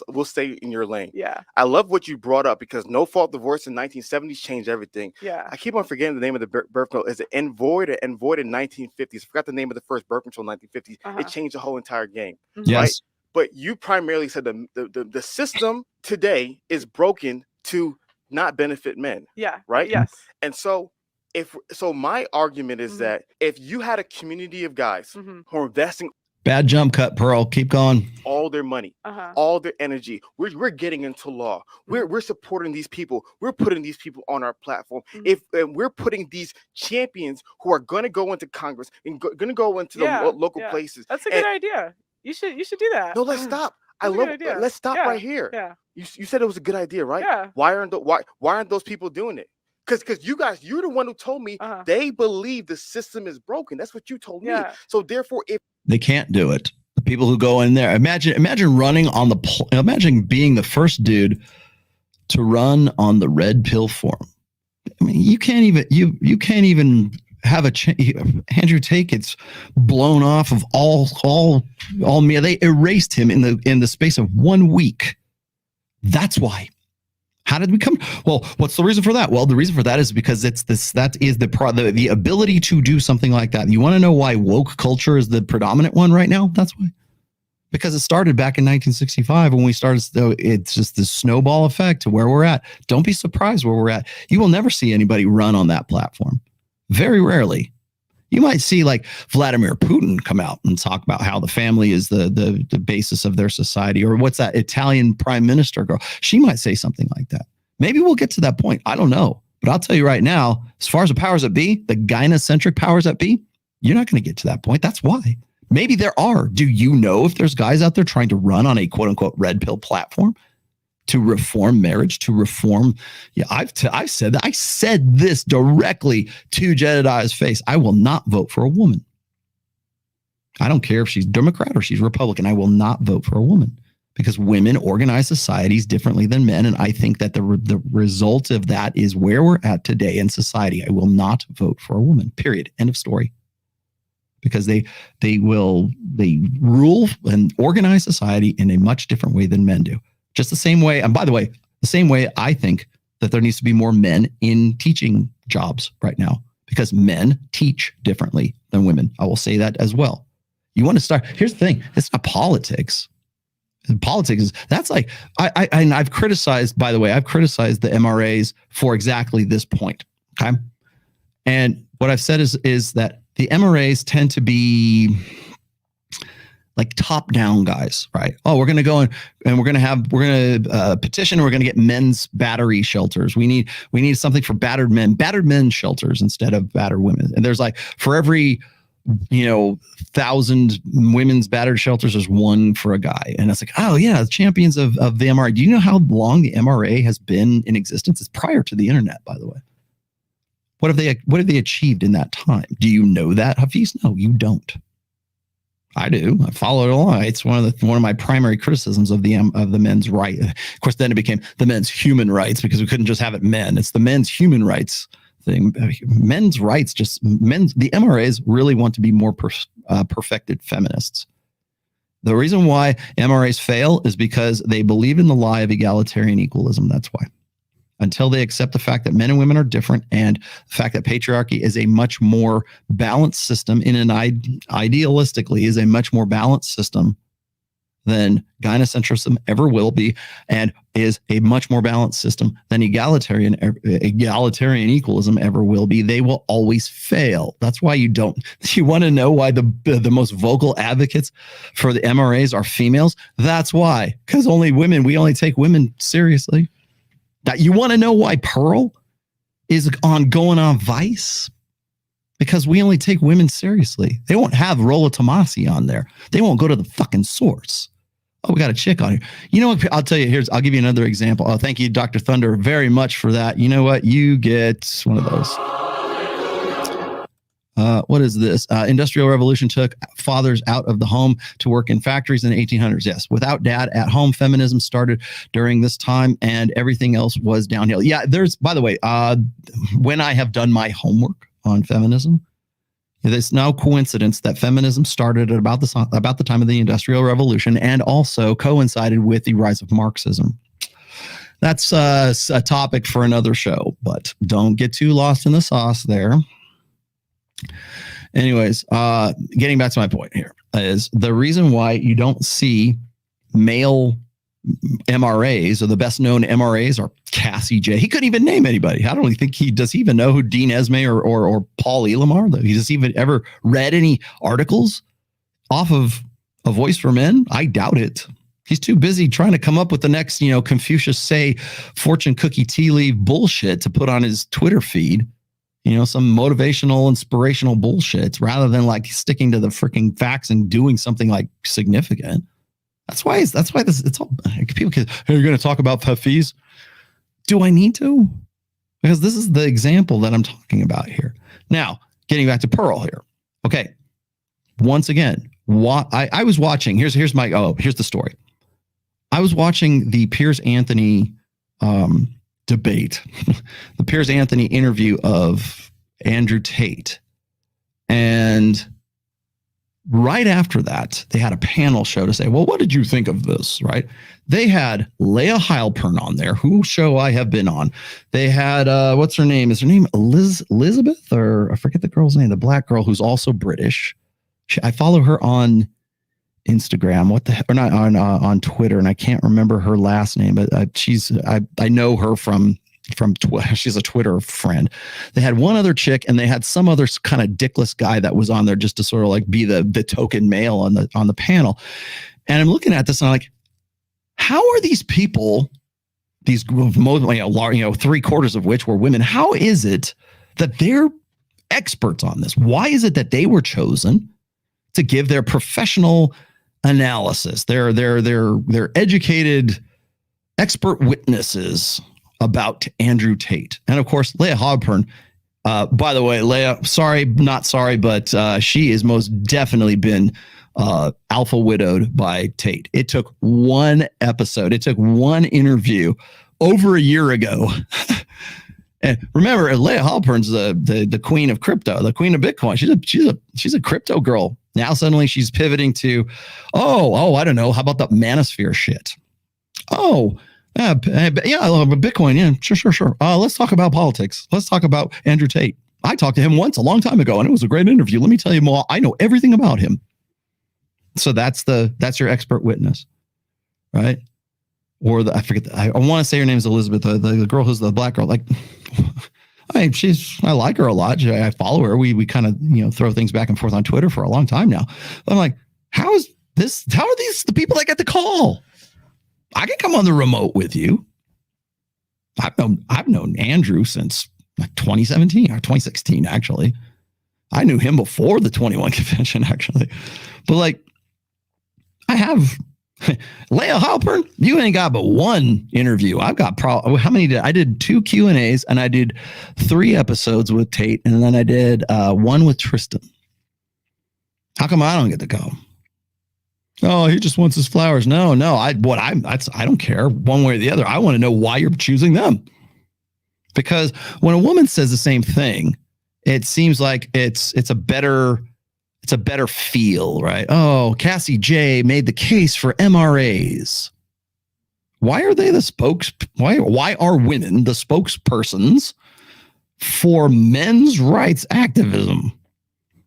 we'll stay in your lane. Yeah. I love what you brought up because no fault divorce in 1970s changed everything. Yeah. I keep on forgetting the name of the birth control. Is it envoyed or envoyed in 1950s? I forgot the name of the first birth control in 1950s. It changed the whole entire game. Mm-hmm. Yes. Right? But you primarily said the system today is broken to not benefit men. Yeah. Right? Yes. And so my argument is that if you had a community of guys who are investing bad jump cut, Pearl, keep going, all their money, all their energy, we're getting into law. We're supporting these people. We're putting these people on our platform. If we're putting these champions who are going to go into Congress and going to go into the local places. That's a good idea. You should do that. No, let's stop. Let's stop right here. Yeah. You said it was a good idea, right? Yeah. Why aren't those people doing it? Because you're the one who told me they believe the system is broken. That's what you told me. So therefore, if they can't do it, the people who go in there, imagine running on imagine being the first dude to run on the red pill forum. I mean, you can't even have Andrew Tate gets blown off of all media. They erased him in the space of 1 week. That's why. How did we come? Well, what's the reason for that? Well, the reason for that is because that is the ability to do something like that. You want to know why woke culture is the predominant one right now? That's why. Because it started back in 1965 when we started. It's just this snowball effect to where we're at. Don't be surprised where we're at. You will never see anybody run on that platform. Very rarely. You might see like Vladimir Putin come out and talk about how the family is the basis of their society, or what's that Italian prime minister girl? She might say something like that. Maybe we'll get to that point. I don't know. But I'll tell you right now, as far as the powers that be, the gynocentric powers that be, you're not going to get to that point. That's why. Maybe there are. Do you know if there's guys out there trying to run on a quote unquote red pill platform to reform marriage, to reform? Yeah, I've said that. I said this directly to Jedediah's face. I will not vote for a woman. I don't care if she's Democrat or she's Republican. I will not vote for a woman because women organize societies differently than men. And I think that the result of that is where we're at today in society. I will not vote for a woman, period. End of story. Because they rule and organize society in a much different way than men do. Just the same way, and by the way, the same way I think that there needs to be more men in teaching jobs right now, because men teach differently than women. I will say that as well. You want to start, here's the thing, it's not politics. And politics is, that's like, I've criticized, by the way, I've criticized the MRAs for exactly this point. Okay. And what I've said is that the MRAs tend to be like top down guys, right? Oh, we're going to go and we're going to petition. We're going to get men's battery shelters. We need something for battered men shelters instead of battered women. And there's like, for every 1,000 women's battered shelters, there's one for a guy. And it's like, oh yeah, the champions of the MRA. Do you know how long the MRA has been in existence? It's prior to the internet, by the way. What have they achieved in that time? Do you know that, Hafeez? No, you don't. I do. I follow it along. It's one of my primary criticisms of the men's right. Of course, then it became the men's human rights, because we couldn't just have it men. It's the men's human rights thing. Men's rights, the MRAs really want to be more perfected feminists. The reason why MRAs fail is because they believe in the lie of egalitarian equalism. That's why. Until they accept the fact that men and women are different, and the fact that patriarchy is a much more balanced system, idealistically is a much more balanced system than gynocentrism ever will be, and is a much more balanced system than egalitarian equalism ever will be, they will always fail. That's why you want to know why the most vocal advocates for the MRAs are females? That's why, because we only take women seriously. That you want to know why Pearl is going on Vice? Because we only take women seriously. They won't have Rollo Tomassi on there. They won't go to the fucking source. Oh, we got a chick on here. You know what? I'll tell you, I'll give you another example. Oh, thank you, Dr. Thunder, very much for that. You know what? You get one of those. What is this? Industrial Revolution took fathers out of the home to work in factories in the 1800s. Yes. Without dad at home, feminism started during this time and everything else was downhill. Yeah. By the way, when I have done my homework on feminism, there's no coincidence that feminism started at about the time of the Industrial Revolution and also coincided with the rise of Marxism. That's a topic for another show, but don't get too lost in the sauce there. Anyways, getting back to my point here is the reason why you don't see male MRAs, or the best known MRAs are Cassie J. He couldn't even name anybody. I don't think does he even know who Dean Esme or Paul Elam are? He just even ever read any articles off of A Voice for Men? I doubt it. He's too busy trying to come up with the next, Confucius say fortune cookie tea leaf bullshit to put on his Twitter feed. Some motivational, inspirational bullshit, rather than like sticking to the freaking facts and doing something like significant. That's why it's all people. Hey, you're going to talk about Hafeez? Do I need to? Because this is the example that I'm talking about here. Now, getting back to Pearl here. Okay. Once again, I was watching. Here's the story. I was watching the Piers Anthony debate, the Piers Anthony interview of Andrew Tate. And right after that, they had a panel show to say, well, what did you think of this? Right. They had Leah Heilpern on there, whose show I have been on. They had, what's her name? Is her name Elizabeth, or I forget the girl's name, the black girl who's also British. I follow her on Instagram, on Twitter, and I can't remember her last name, but I know her from Twitter. She's a Twitter friend. They had one other chick, and they had some other kind of dickless guy that was on there just to sort of like be the token male on the panel. And I'm looking at this, and I'm like, how are these people, these 3/4 of which were women? How is it that they're experts on this? Why is it that they were chosen to give their professional analysis, their educated expert witnesses about Andrew Tate? And of course, Leah Heilpern, by the way, Leah, sorry, not sorry, but she has most definitely been alpha widowed by Tate. It took one episode. It took one interview over a year ago. And remember, Leah Heilpern's the queen of crypto, the queen of Bitcoin. She's a crypto girl. Now suddenly she's pivoting to, I don't know. How about the manosphere shit? I love Bitcoin. Yeah, sure. Let's talk about politics. Let's talk about Andrew Tate. I talked to him once a long time ago, and it was a great interview. Let me tell you more. I know everything about him. So that's your expert witness, right? Or I forget. I want to say her name is Elizabeth, the girl who's the black girl. Like, I like her a lot. I follow her. We kind of, throw things back and forth on Twitter for a long time now. But I'm like, how are these the people that get the call? I can come on the remote with you. I've known Andrew since like 2017 or 2016, actually. I knew him before the 21 convention, actually. But like, I have Leah Halpern, you ain't got but one interview. I've got how many I did 2 Q&As and I did 3 episodes with Tate, and then I did 1 with Tristan. How come I don't get to go? Oh, he just wants his flowers. No, I don't care one way or the other. I want to know why you're choosing them. Because when a woman says the same thing, it seems like it's a better feel, right? Oh, Cassie J made the case for MRAs. Why are they why are women the spokespersons for men's rights activism?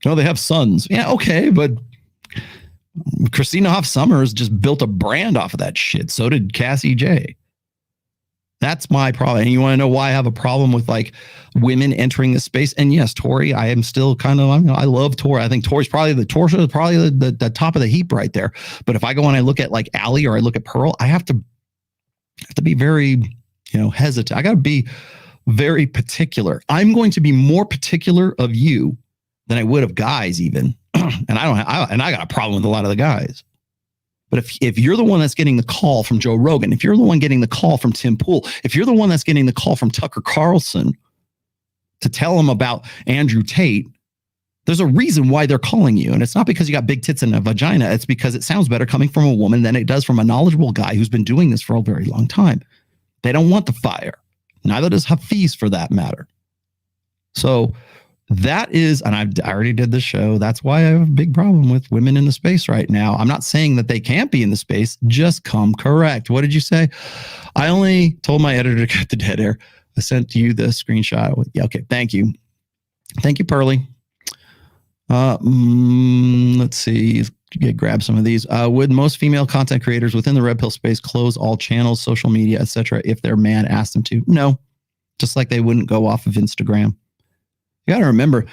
No, they have sons. Yeah, okay, but Christina Hoff Sommers just built a brand off of that shit. So did Cassie J. That's my problem. And you want to know why I have a problem with like women entering this space? And yes, Tori, I am still I love Tori. I think Tori's probably the top of the heap right there. But if I go and I look at like Allie or I look at Pearl, I have to be very, hesitant. I got to be very particular. I'm going to be more particular of you than I would of guys even. And I got a problem with a lot of the guys. But if you're the one that's getting the call from Joe Rogan, if you're the one getting the call from Tim Pool, if you're the one that's getting the call from Tucker Carlson to tell him about Andrew Tate, there's a reason why they're calling you. And it's not because you got big tits and a vagina. It's because it sounds better coming from a woman than it does from a knowledgeable guy who's been doing this for a very long time. They don't want the fire. Neither does Hafeez for that matter. So that is, and I already did the show. That's why I have a big problem with women in the space right now. I'm not saying that they can't be in the space. Just come correct. What did you say? I only told my editor to cut the dead air. I sent you the screenshot. Yeah, okay. Thank you. Thank you, Pearly. Let's see. Grab some of these. Would most female content creators within the Red Pill space close all channels, social media, etc., if their man asked them to? No. Just like they wouldn't go off of Instagram. You got to remember,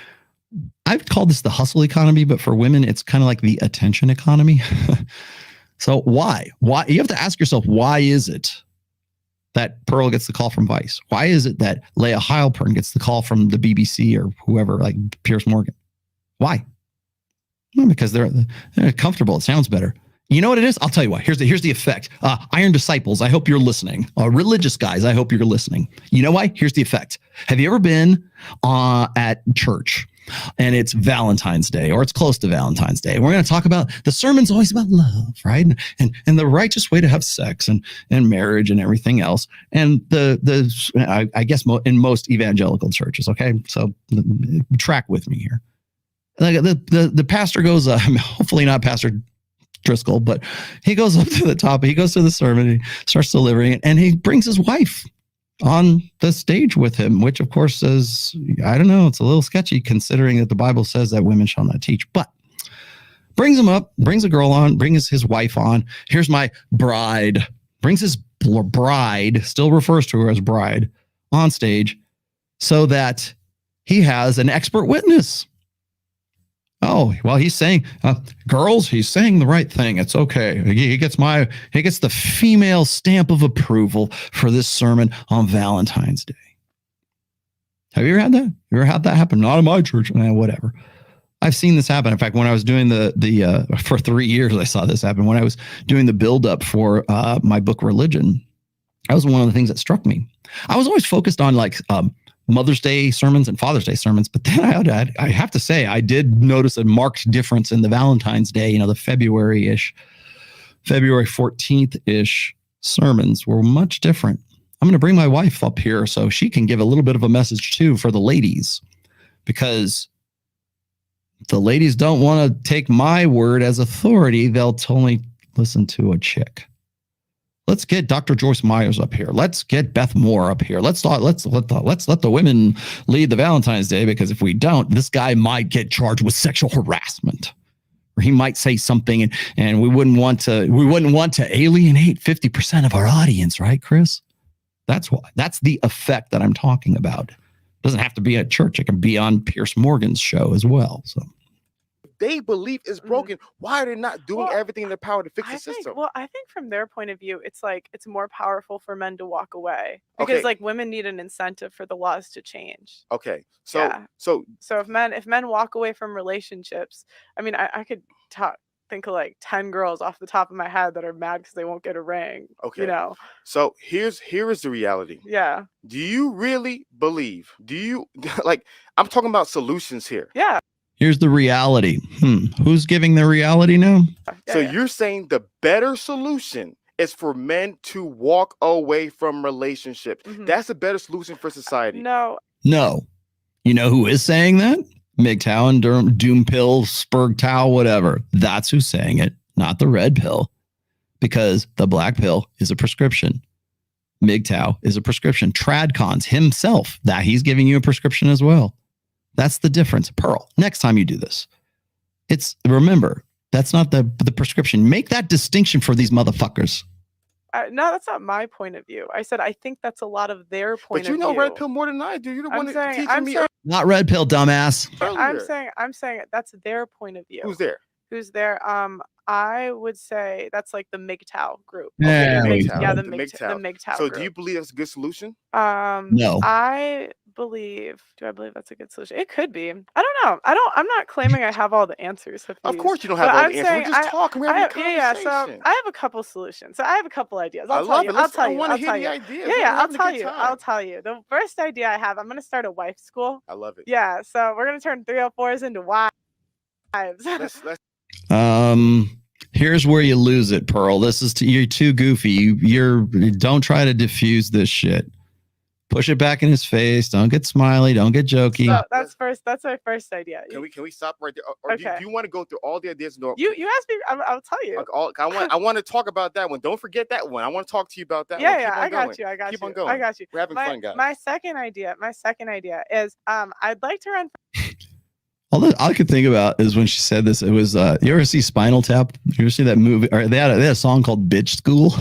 I've called this the hustle economy, but for women, it's kind of like the attention economy. So why? You have to ask yourself, why is it that Pearl gets the call from Vice? Why is it that Leah Heilpern gets the call from the BBC or whoever, like Piers Morgan? Why? Well, because they're comfortable. It sounds better. You know what it is? I'll tell you why. Here's the effect. Iron Disciples, I hope you're listening. Religious guys, I hope you're listening. You know why? Here's the effect. Have you ever been at church and it's Valentine's Day or it's close to Valentine's Day? We're going to talk about, the sermon's always about love, right? And the righteous way to have sex and marriage and everything else. And I guess in most evangelical churches, okay? So track with me here. Like the pastor goes, hopefully not Pastor Driscoll, but he goes up to the top, he goes to the sermon, he starts delivering it, and he brings his wife on the stage with him, which of course is, I don't know, it's a little sketchy considering that the Bible says that women shall not teach, but brings him up, brings a girl on, brings his wife on. Here's my bride, brings his bride, still refers to her as bride, on stage so that he has an expert witness. Oh, well, he's saying, girls, he's saying the right thing. It's okay. He gets the female stamp of approval for this sermon on Valentine's Day. Have you ever had that? You ever had that happen? Not in my church. Whatever. I've seen this happen. In fact, when I was doing for 3 years, I saw this happen. When I was doing the buildup for my book, Religion, that was one of the things that struck me. I was always focused on like, Mother's Day sermons and Father's Day sermons. But then I have to say, I did notice a marked difference in the Valentine's Day, the February 14th-ish sermons were much different. I'm going to bring my wife up here so she can give a little bit of a message too for the ladies, because the ladies don't want to take my word as authority. They'll only listen to a chick. Let's get Dr. Joyce Myers up here. Let's get Beth Moore up here. Let's let the women lead the Valentine's Day, because if we don't, this guy might get charged with sexual harassment, or he might say something, and we wouldn't want to alienate 50% of our audience, right, Chris? That's why. That's the effect that I'm talking about. Doesn't have to be at church. It can be on Pierce Morgan's show as well. So they believe is broken. Why are they not doing everything in their power to fix the system? I think from their point of view, it's like it's more powerful for men to walk away because like women need an incentive for the laws to change. Okay, so if men walk away from relationships, I mean, I could think of like 10 girls off the top of my head that are mad because they won't get a ring. Okay, so here is the reality. Yeah. Do you really believe? Do you like? I'm talking about solutions here. Yeah. Here's the reality. Who's giving the reality now? So you're saying the better solution is for men to walk away from relationships. That's a better solution for society. No. You know who is saying that? MGTOW and Doom Pill, Spurg Tau, whatever. That's who's saying it, not the red pill. Because the black pill is a prescription. MGTOW is a prescription. Tradcons himself, that he's giving you a prescription as well. That's the difference. Pearl, next time you do this, remember, that's not the prescription. Make that distinction for these motherfuckers. No, that's not my point of view. I said I think that's a lot of their point of view. But you know red pill more than I do. You're the one that's teaching me. Not red pill, dumbass. I'm saying that's their point of view. Who's there? I would say that's like the MGTOW group. Yeah, the MGTOW. So group. do you believe that's a good solution? No. Do I believe that's a good solution? It could be. I don't know. I'm not claiming I have all the answers. Of course you don't have all the answers. We're just talking. We're having a conversation. So I have a couple solutions. So I have a couple ideas. I'll tell you. I want to hear the ideas. I'll tell you. The first idea I have, I'm going to start a wife school. I love it. Yeah. So we're going to turn 304s into wives. Here's where you lose it, Pearl. You're too goofy. You don't try to diffuse this shit. Push it back in his face. Don't get smiley. Don't get jokey. So that's my first idea. Can we stop right there? Or do you want to go through all the ideas? No. You asked me. I'll tell you. I want to talk about that one. Don't forget that one. I want to talk to you about that. Yeah, I got you. Keep on going. I got you. We're having fun, guys. My second idea is I'd like to run. All I could think about is when she said this, it was, you ever see Spinal Tap? You ever see that movie? Or they had a song called Bitch School.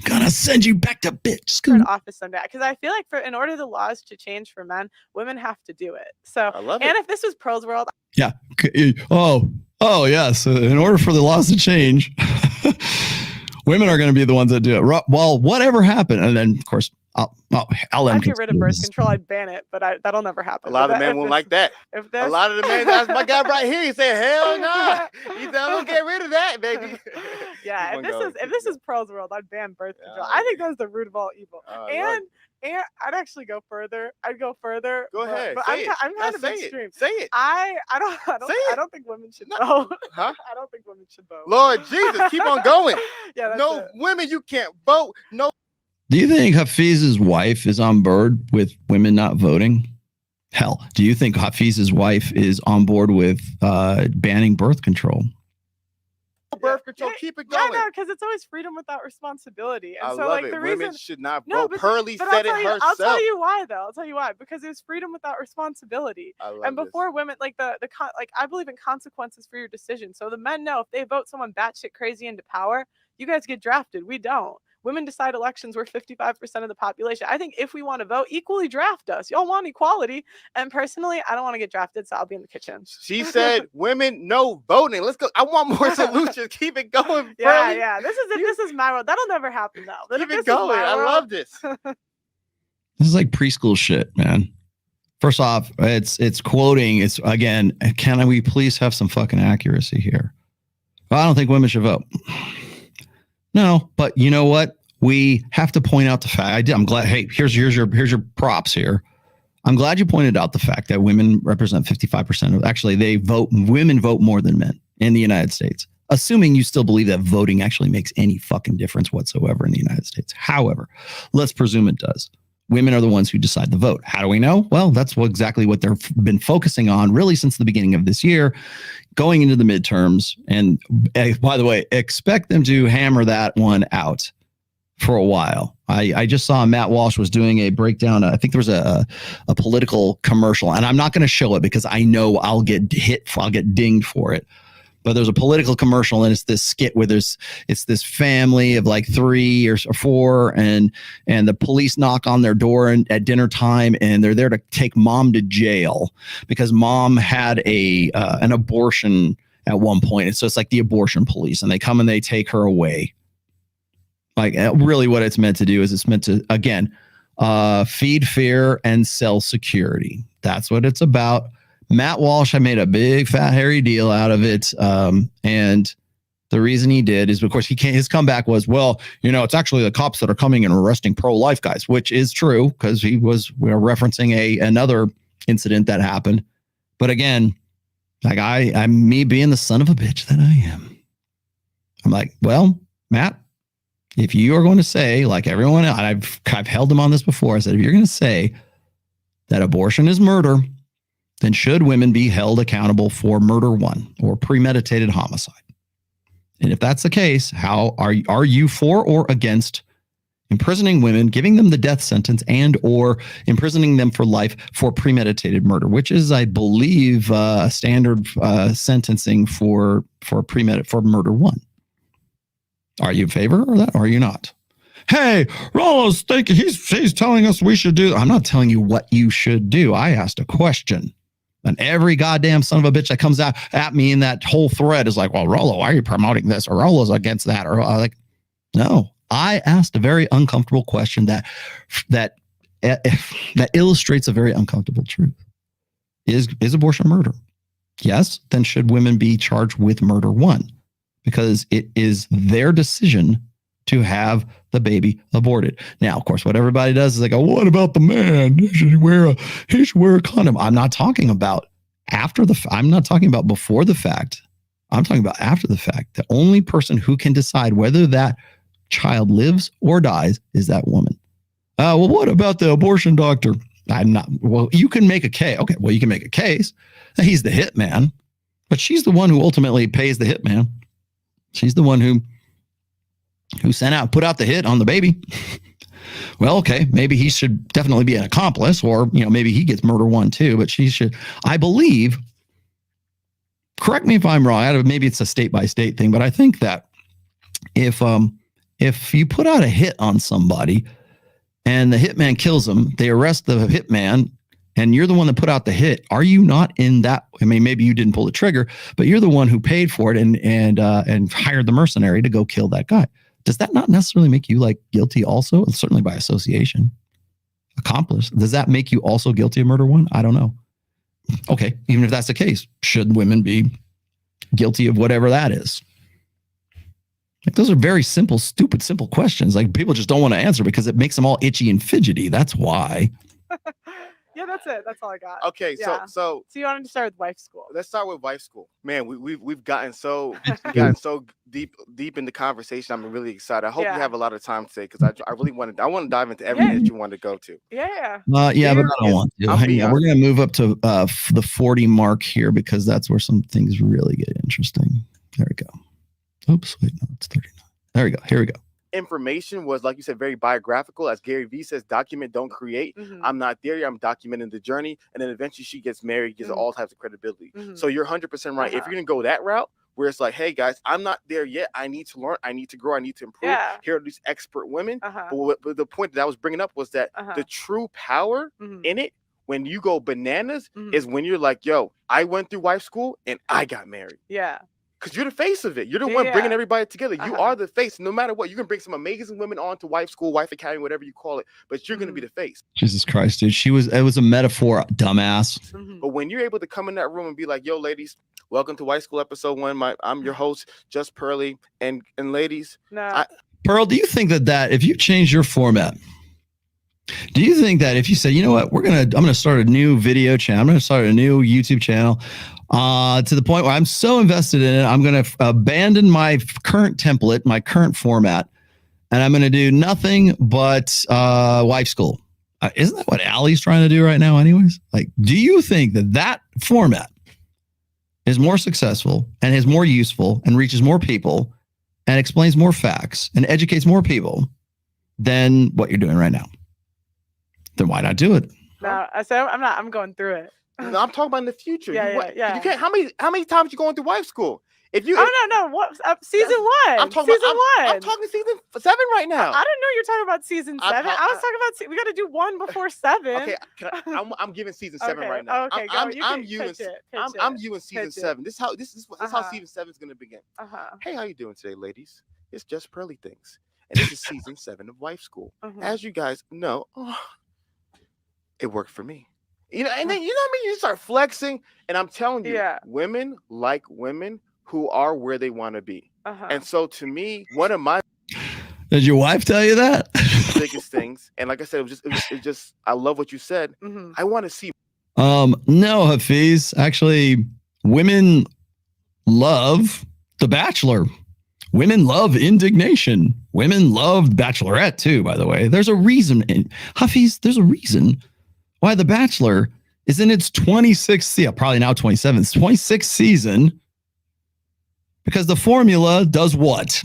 Gonna send you back to bitch school. An office someday. Because I feel like in order the laws to change for men, women have to do it. So, I love it. And if this was Pearl's world. Yeah. Oh, yes. In order for the laws to change, women are going to be the ones that do it. Well, whatever happened. And then, of course, I'll I'd get rid of birth control. I'd ban it, but that'll never happen. A lot of men won't like that. A lot of the men, that's my guy right here. He said, "Hell no!" He said, "I'm gonna get rid of that, baby." Yeah, if this is Pearl's world, I'd ban birth control. I think that's the root of all evil. And I'd actually go further. Go ahead. But I'm kind of extreme. Say it. I don't think women should vote. Huh? I don't think women should vote. Lord Jesus, keep on going. Yeah. No women, you can't vote. No. Do you think Hafeez's wife is on board with women not voting? Hell, do you think Hafeez's wife is on board with banning birth control? Birth control, keep it going. Yeah, no, because it's always freedom without responsibility. And I so, love like, it. the Women reason should not vote. Pearly said it herself. I'll tell you why, though. I'll tell you why. Because it's freedom without responsibility. And before women, like I believe in consequences for your decision. So the men know if they vote someone batshit crazy into power, you guys get drafted. We don't. Women decide elections. We're 55% of the population. I think if we want to vote, equally draft us. Y'all want equality. And personally, I don't want to get drafted, so I'll be in the kitchen. She said, women, no voting. Let's go. I want more solutions. Keep it going. Yeah. This is my world. That'll never happen, though. Keep it going. I love this. This is like preschool shit, man. First off, it's quoting. It's, again, can we please have some fucking accuracy here? Well, I don't think women should vote. No, but you know what? We have to point out the fact. I'm glad. Hey, here's your props here. I'm glad you pointed out the fact that women represent 55% of. Actually, women vote more than men in the United States. Assuming you still believe that voting actually makes any fucking difference whatsoever in the United States. However, let's presume it does. Women are the ones who decide the vote. How do we know? Well, that's exactly what they've been focusing on really since the beginning of this year, going into the midterms. And by the way, expect them to hammer that one out for a while. I just saw Matt Walsh was doing a breakdown. I think there was a political commercial, and I'm not going to show it because I know I'll get dinged for it. but there's a political commercial, and it's this skit where it's this family of like 3 or 4, and the police knock on their door at dinner time, and they're there to take mom to jail because mom had an abortion at one point. And so it's like the abortion police, and they come and they take her away. Like, really what it's meant to do is it's meant to, again, feed fear and sell security. That's what it's about. Matt Walsh, I made a big fat hairy deal out of it. And the reason he did is, of course, his comeback was, well, it's actually the cops that are coming and arresting pro-life guys, which is true because we were referencing another incident that happened. But again, like I'm me being the son of a bitch that I am. I'm like, well, Matt, if you are going to say, like everyone else, I've held him on this before. I said, if you're going to say that abortion is murder, then should women be held accountable for murder 1 or premeditated homicide? And if that's the case, how are you for or against imprisoning women, giving them the death sentence, and or imprisoning them for life for premeditated murder, which is, I believe, standard sentencing for murder 1? Are you in favor of that, or are you not? Hey, Rollo's thinking he's telling us we should do. I'm not telling you what you should do. I asked a question. And every goddamn son of a bitch that comes out at me in that whole thread is like, well, Rollo, why are you promoting this? Or Rollo's against that. Or like, no, I asked a very uncomfortable question that illustrates a very uncomfortable truth. Is abortion murder? Yes. Then should women be charged with murder 1? Because it is their decision to have the baby aborted. Now, of course, what everybody does is they go, what about the man? He should wear a condom. I'm not talking about I'm not talking about before the fact. I'm talking about after the fact. The only person who can decide whether that child lives or dies is that woman. Well, what about the abortion doctor? Well, you can make a case. Okay, well, you can make a case that he's the hitman, but she's the one who ultimately pays the hitman. She's the one who put out the hit on the baby. Well, okay, maybe he should definitely be an accomplice, or, maybe he gets murder 1 too, but she should, I believe, correct me if I'm wrong, maybe it's a state by state thing, but I think that if you put out a hit on somebody and the hitman kills them, they arrest the hitman, and you're the one that put out the hit, are you not in that? I mean, maybe you didn't pull the trigger, but you're the one who paid for it and hired the mercenary to go kill that guy. Does that not necessarily make you like guilty also? Certainly by association. Accomplice. Does that make you also guilty of murder 1? I don't know. Okay, even if that's the case, should women be guilty of whatever that is? Like, those are very simple questions. Like, people just don't want to answer because it makes them all itchy and fidgety. That's why. Yeah, that's it. That's all I got. Okay, yeah. So you wanted to start with wife school. Let's start with wife school. Man, we've gotten so deep in the conversation. I'm really excited. I hope you have a lot of time today because I really want to dive into everything that you want to go to. Yeah. But I don't want to. We're gonna move up to the 40 mark here because that's where some things really get interesting. There we go. Oops, wait, no, it's 39. There we go. Here we go. Information was, like you said, very biographical. As Gary Vee says, document, don't create. I'm not there yet. I'm documenting the journey. And then eventually she gets married, gives all types of credibility. So you're 100% right. If you're going to go that route, where it's like, hey, guys, I'm not there yet. I need to learn. I need to grow. I need to improve. Here are these expert women. But the point that I was bringing up was that the true power in it, when you go bananas, is when you're like, yo, I went through wife school and I got married. Yeah. Because you're the face of it. You're the one bringing everybody together. You are the face. No matter what, you can bring some amazing women on to wife school, wife academy, whatever you call it. But you're going to be the face. Jesus Christ, dude. It was a metaphor, dumbass. But when you're able to come in that room and be like, yo, ladies, welcome to Wife School episode 1. I'm your host, Just Pearly. And ladies. Pearl, do you think that if you change your format, do you think that if you say, you know what, I'm going to start a new video channel, I'm going to start a new YouTube channel, to the point where I'm so invested in it, I'm going to abandon my current template, my current format, and I'm going to do nothing but wife school. Isn't that what Allie's trying to do right now anyways? Like, do you think that format is more successful and is more useful and reaches more people and explains more facts and educates more people than what you're doing right now? Then why not do it? No, I said I'm going through it. No, I'm talking about in the future. Yeah. You can't. How many times you going through wife school? If you, no. What season one? I'm talking season one. I'm talking season 7 right now. I didn't know you're talking about season 7. I was talking about we got to do 1 before 7. Okay, I'm giving season 7 right now. Okay, I'm you in season 7. This is how season 7 is going to begin. Hey, how you doing today, ladies? It's just Pearly Things, and this is season 7 of Wife School. As you guys know, it worked for me. You know, and then you know what I mean. You start flexing, and I'm telling you, women like women who are where they want to be. And so to me, one of my did your wife tell you that? biggest things, and like I said, it was just I love what you said. I want to see. No, Hafeez. Actually, women love The Bachelor. Women love indignation. Women love Bachelorette too, by the way. There's a reason. Hafeez, there's a reason why The Bachelor is in its 26th, probably now 27th, 26th season. Because the formula does what?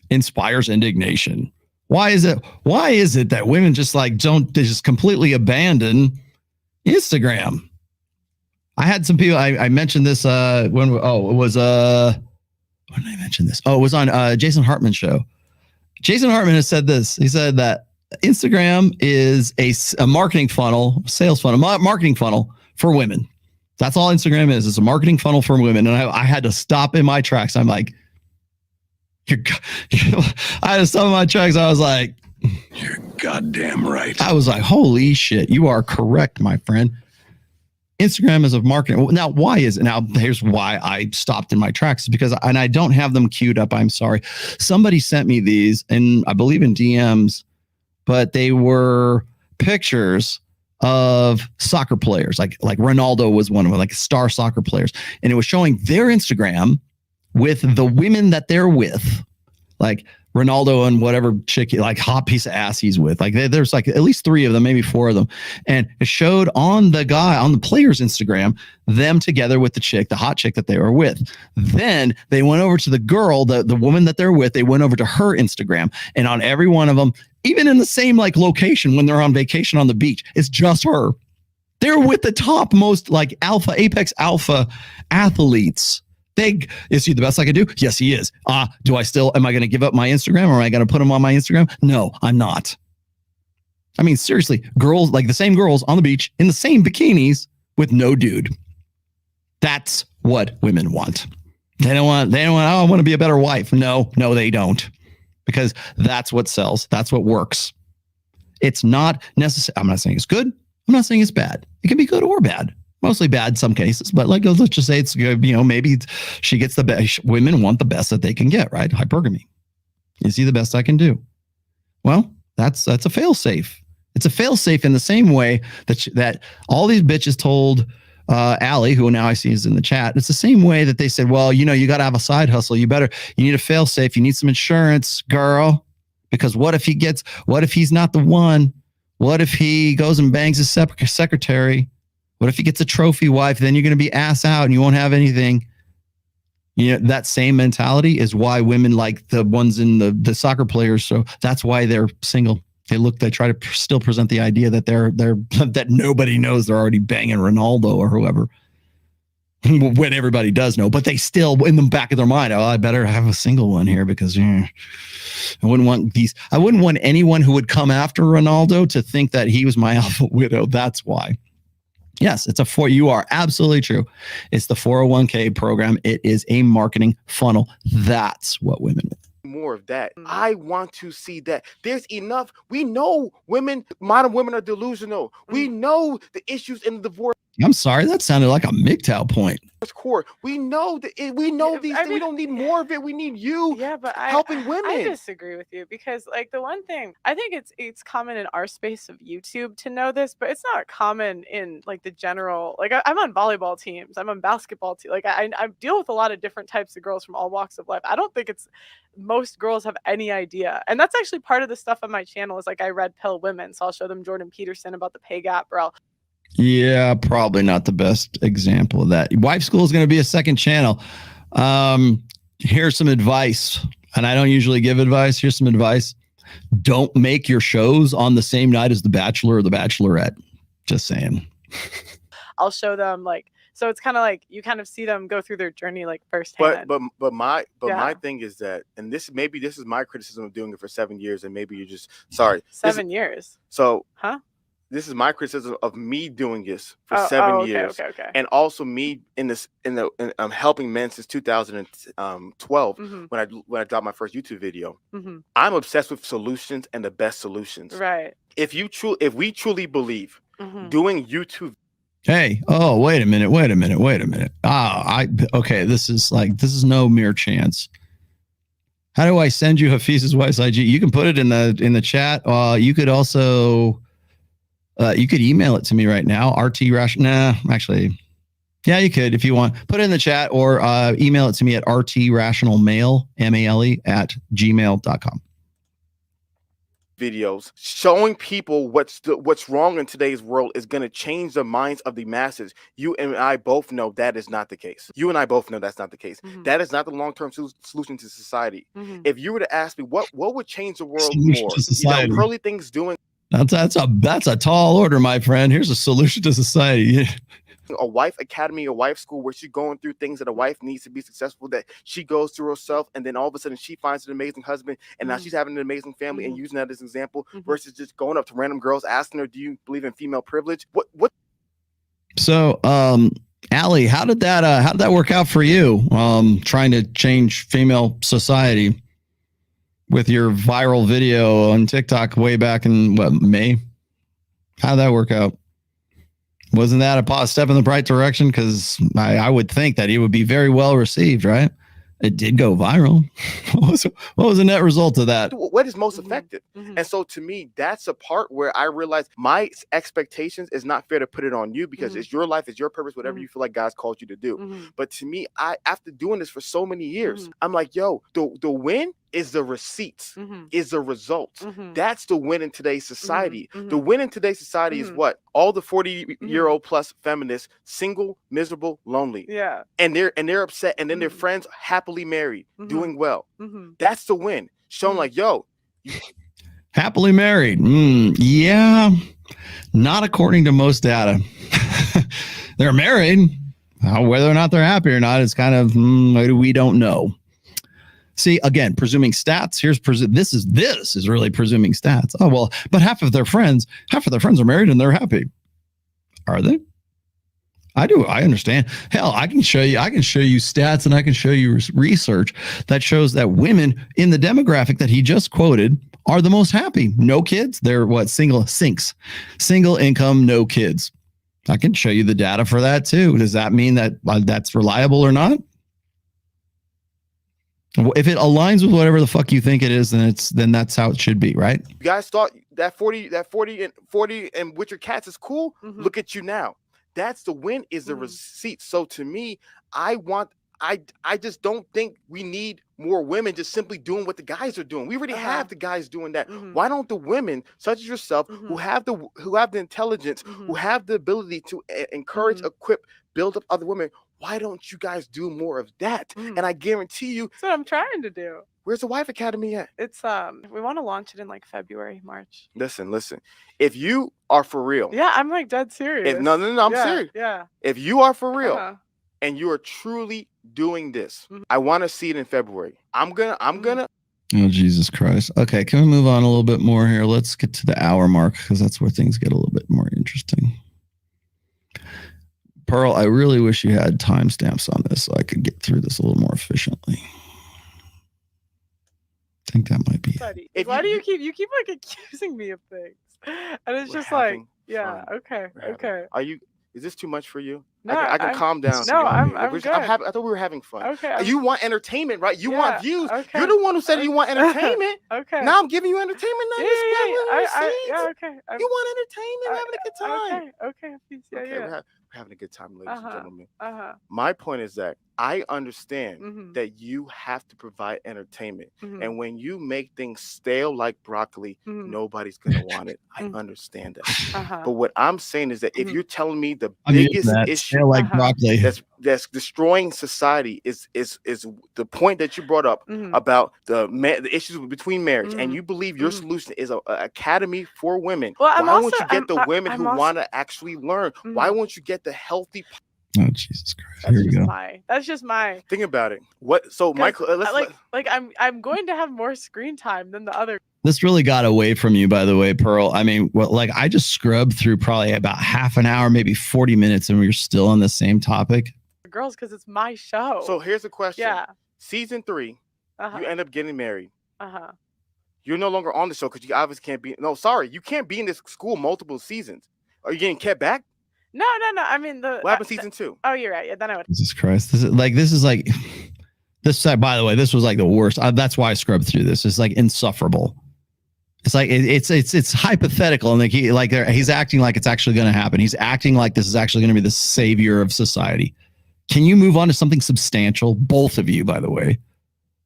Inspires indignation. Why is it that women just they just completely abandon Instagram? I had some people, I mentioned this when did I mention this? Oh, it was on Jason Hartman's show. Jason Hartman has said this. He said that Instagram is a marketing funnel, sales funnel, marketing funnel for women. That's all Instagram is. It's a marketing funnel for women. And I had to stop in my tracks. I'm like, I had to stop in my tracks. I was like, you're goddamn right. I was like, holy shit, you are correct, my friend. Instagram is a marketing. Now, why is it? Now, here's why I stopped in my tracks, because, and I don't have them queued up. I'm sorry. Somebody sent me these, and I believe in DMs, but they were pictures of soccer players, like Ronaldo was one of them, like star soccer players, and it was showing their Instagram with the women that they're with, like Ronaldo and whatever chick, like hot piece of ass he's with. Like there's like at least 3 of them, maybe 4 of them, and it showed on the player's Instagram them together with the chick, the hot chick that they were with. Then they went over to the girl, the woman that they're with. They went over to her Instagram, and on every one of them, even in the same like location when they're on vacation on the beach, it's just her. They're with the top most like apex alpha athletes. Is he the best I can do? Yes, he is. Am I going to give up my Instagram, or am I going to put him on my Instagram? No, I'm not. I mean, seriously, girls, like the same girls on the beach in the same bikinis with no dude. That's what women want. They don't want, I want to be a better wife. No, they don't. Because that's what sells. That's what works. It's not necessary. I'm not saying it's good. I'm not saying it's bad. It can be good or bad. Mostly bad in some cases, but like let's just say it's, maybe she gets the best. Women want the best that they can get, right? Hypergamy. Is he the best I can do? Well, that's a fail safe. It's a fail safe in the same way that all these bitches told Allie, who now I see is in the chat. It's the same way that they said, well, you got to have a side hustle. You need a fail safe. You need some insurance, girl, because what if he's not the one? What if he goes and bangs his secretary? What if he gets a trophy wife? Then you're going to be ass out and you won't have anything. That same mentality is why women like the ones in the soccer players. So that's why they're single. They try to still present the idea that they're that nobody knows they're already banging Ronaldo or whoever, when everybody does know, but they still in the back of their mind, I better have a single one here because I wouldn't want anyone who would come after Ronaldo to think that he was my alpha widow. That's why. Yes, you are absolutely true. It's the 401k program. It is a marketing funnel. That's what women want. More of that. I want to see that. There's enough. We know modern women are delusional. We know the issues in the divorce. I'm sorry, that sounded like a MGTOW point. Court. We know these things. We don't need more of it. We need you helping women. I disagree with you because like the one thing I think it's common in our space of YouTube to know this, but it's not common in like the general, like I'm on volleyball teams, I'm on basketball teams. Like I deal with a lot of different types of girls from all walks of life. I don't think most girls have any idea. And that's actually part of the stuff on my channel is like I red pill women. So I'll show them Jordan Peterson about the pay gap, or yeah, probably not the best example of that. Wife School is going to be a second channel. Here's some advice, and I don't usually give advice. Here's some advice. Don't make your shows on the same night as The Bachelor or The Bachelorette. Just saying. I'll show them like So it's kind of like you kind of see them go through their journey like firsthand. But my thing is that, and this is my criticism of doing it for 7 years, and maybe you're just sorry. 7 years. So huh? This is my criticism of me doing this for 7 years, and also me in helping men since 2012 when I dropped my first YouTube video. I'm obsessed with solutions and the best solutions. Right. If we truly believe doing YouTube. Hey, oh, wait a minute. Okay, this is no mere chance. How do I send you Hafeez's wife's IG? You can put it in the chat. You could also you could email it to me right now. Yeah, you could if you want. Put it in the chat or email it to me at rtrationalmale, MALE @gmail.com. Videos showing people what's wrong in today's world is going to change the minds of the masses. You and I both know that is not the case. That's not the case. That is not the long-term solution to society. If you were to ask me what would change the world more, Pearly Things doing. That's a tall order, my friend. Here's a solution to society. A wife academy, a wife school where she's going through things that a wife needs to be successful, that she goes through herself, and then all of a sudden she finds an amazing husband, and now she's having an amazing family, and using that as an example versus just going up to random girls asking her, do you believe in female privilege? What? So, Allie, how did that work out for you? Trying to change female society with your viral video on TikTok way back in May? How'd that work out? Wasn't that a step in the right direction? Because I would think that it would be very well received, right? It did go viral. What was the net result of that? What is most effective? And so to me, that's a part where I realized my expectations is not fair to put it on you, because it's your life, it's your purpose, whatever you feel like God's called you to do. But to me, after doing this for so many years, I'm like, yo, the win is the receipts, is the results. That's the win in today's society. The win in today's society is what? All the 40-year-old plus feminists, single, miserable, lonely. Yeah. And they're upset, and then their friends happily married, doing well. That's the win. Showing like, yo. Happily married. Yeah. Not according to most data. They're married. Whether or not they're happy or not is kind of, we don't know. See, again, presuming stats. This is really presuming stats. Oh, well, but half of their friends are married and they're happy. Are they? I do. I understand. Hell, I can show you stats, and I can show you research that shows that women in the demographic that he just quoted are the most happy. No kids. They're single income, no kids. I can show you the data for that too. Does that mean that that's reliable or not? If it aligns with whatever the fuck you think it is, then that's how it should be, right? You guys thought that 40 and with your cats is cool. Look at you now. That's the win, is the receipt. So to me, I just don't think we need more women just simply doing what the guys are doing. We already have the guys doing that. Why don't the women, such as yourself, who have the intelligence, who have the ability to encourage, equip, build up other women, why don't you guys do more of that? And I guarantee you, that's what I'm trying to do. Where's the Wife Academy at? It's we want to launch it in like February, March. Listen. If you are for real, yeah, I'm like dead serious. No, I'm serious. Yeah. If you are for real and you are truly doing this, I want to see it in February. I'm gonna. Oh, Jesus Christ. Okay, can we move on a little bit more here? Let's get to the hour mark, because that's where things get a little bit more interesting. Pearl, I really wish you had timestamps on this so I could get through this a little more efficiently. I think that might be it. Why do you keep like accusing me of things? And it's just like, yeah, okay. Is this too much for you? No, I can calm down. No, I'm good. I thought we were having fun. Okay. You want entertainment, right? You want views. Okay. You're the one who said you want entertainment. Okay. Now I'm giving you entertainment. Now Yeah, okay. You want entertainment, having a good time. Okay. We're having a good time, ladies and gentlemen. My point is that I understand that you have to provide entertainment. And when you make things stale like broccoli, nobody's going to want it. I understand that. But what I'm saying is that if you're telling me the biggest issue like broccoli that's destroying society is the point that you brought up about the issues between marriage, and you believe your solution is an academy for women, why won't you get the women who want to actually learn? Why won't you get the healthy? Oh, Jesus Christ. Here we go. That's just my think about it. What? So Michael, I'm going to have more screen time than the other. This really got away from you, by the way, Pearl. I mean, I just scrubbed through probably about half an hour, maybe 40 minutes, and we're still on the same topic. Girls, because it's my show. So here's the question. Yeah. Season 3, you end up getting married. You're no longer on the show because you obviously can't be. No, sorry, you can't be in this school multiple seasons. Are you getting kept back? No. I mean, what happened season 2? Oh, you're right. Yeah, then I would. Jesus Christ. This is like this. By the way, this was like the worst. That's why I scrubbed through this. It's like insufferable. It's like it's hypothetical, and he's acting like it's actually going to happen. He's acting like this is actually going to be the savior of society. Can you move on to something substantial? Both of you, by the way.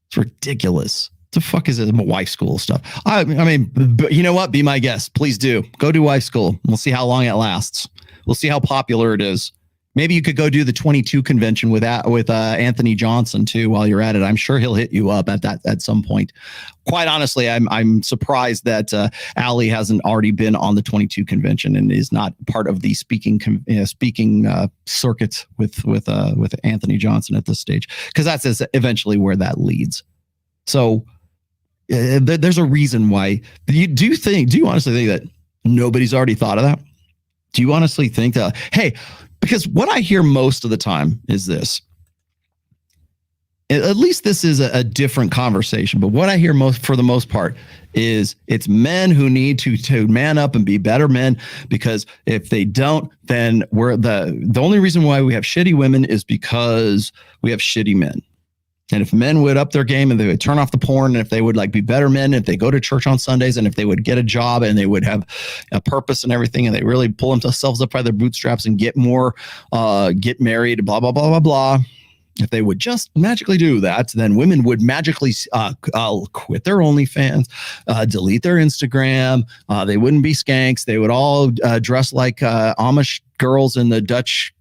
It's ridiculous. What the fuck is it? Wife school stuff. I mean, you know what? Be my guest. Please do. Go do wife school. We'll see how long it lasts. We'll see how popular it is. Maybe you could go do the 22 convention with Anthony Johnson too while you're at it. I'm sure he'll hit you up at some point. Quite honestly, I'm surprised that Allie hasn't already been on the 22 convention and is not part of the speaking circuit with Anthony Johnson at this stage, because that's eventually where that leads. So there's a reason why. Do you honestly think that nobody's already thought of that? Do you honestly think that, hey, because what I hear most of the time is this, at least this is a different conversation, but what I hear for the most part is it's men who need to man up and be better men, because if they don't, then we're the only reason why we have shitty women is because we have shitty men. And if men would up their game and they would turn off the porn, and if they would be better men, if they go to church on Sundays, and if they would get a job and they would have a purpose and everything, and they really pull themselves up by their bootstraps and get married, blah, blah, blah, blah, blah. If they would just magically do that, then women would magically quit their OnlyFans, delete their Instagram. They wouldn't be skanks. They would all dress like Amish girls in the Dutch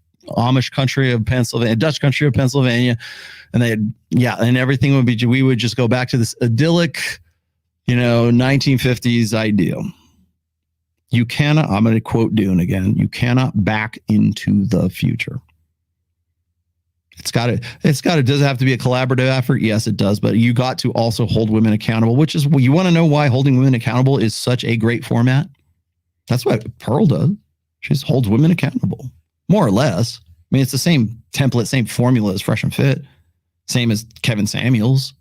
country of Pennsylvania. And and everything would be, we would just go back to this idyllic, 1950s ideal. You cannot, I'm going to quote Dune again, you cannot back into the future. Does it have to be a collaborative effort? Yes, it does. But you got to also hold women accountable, which is, you want to know why holding women accountable is such a great format? That's what Pearl does. She just holds women accountable, more or less. I mean, it's the same template, same formula as Fresh and Fit. Same as Kevin Samuels.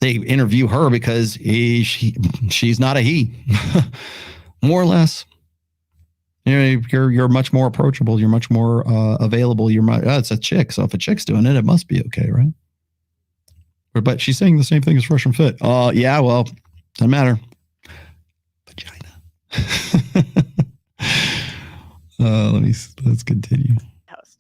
They interview her because she's not a he. More or less. You're much more approachable. You're much more available. It's a chick. So if a chick's doing it, it must be okay, right? But she's saying the same thing as Fresh and Fit. Yeah, well, doesn't matter. Vagina. Let's continue.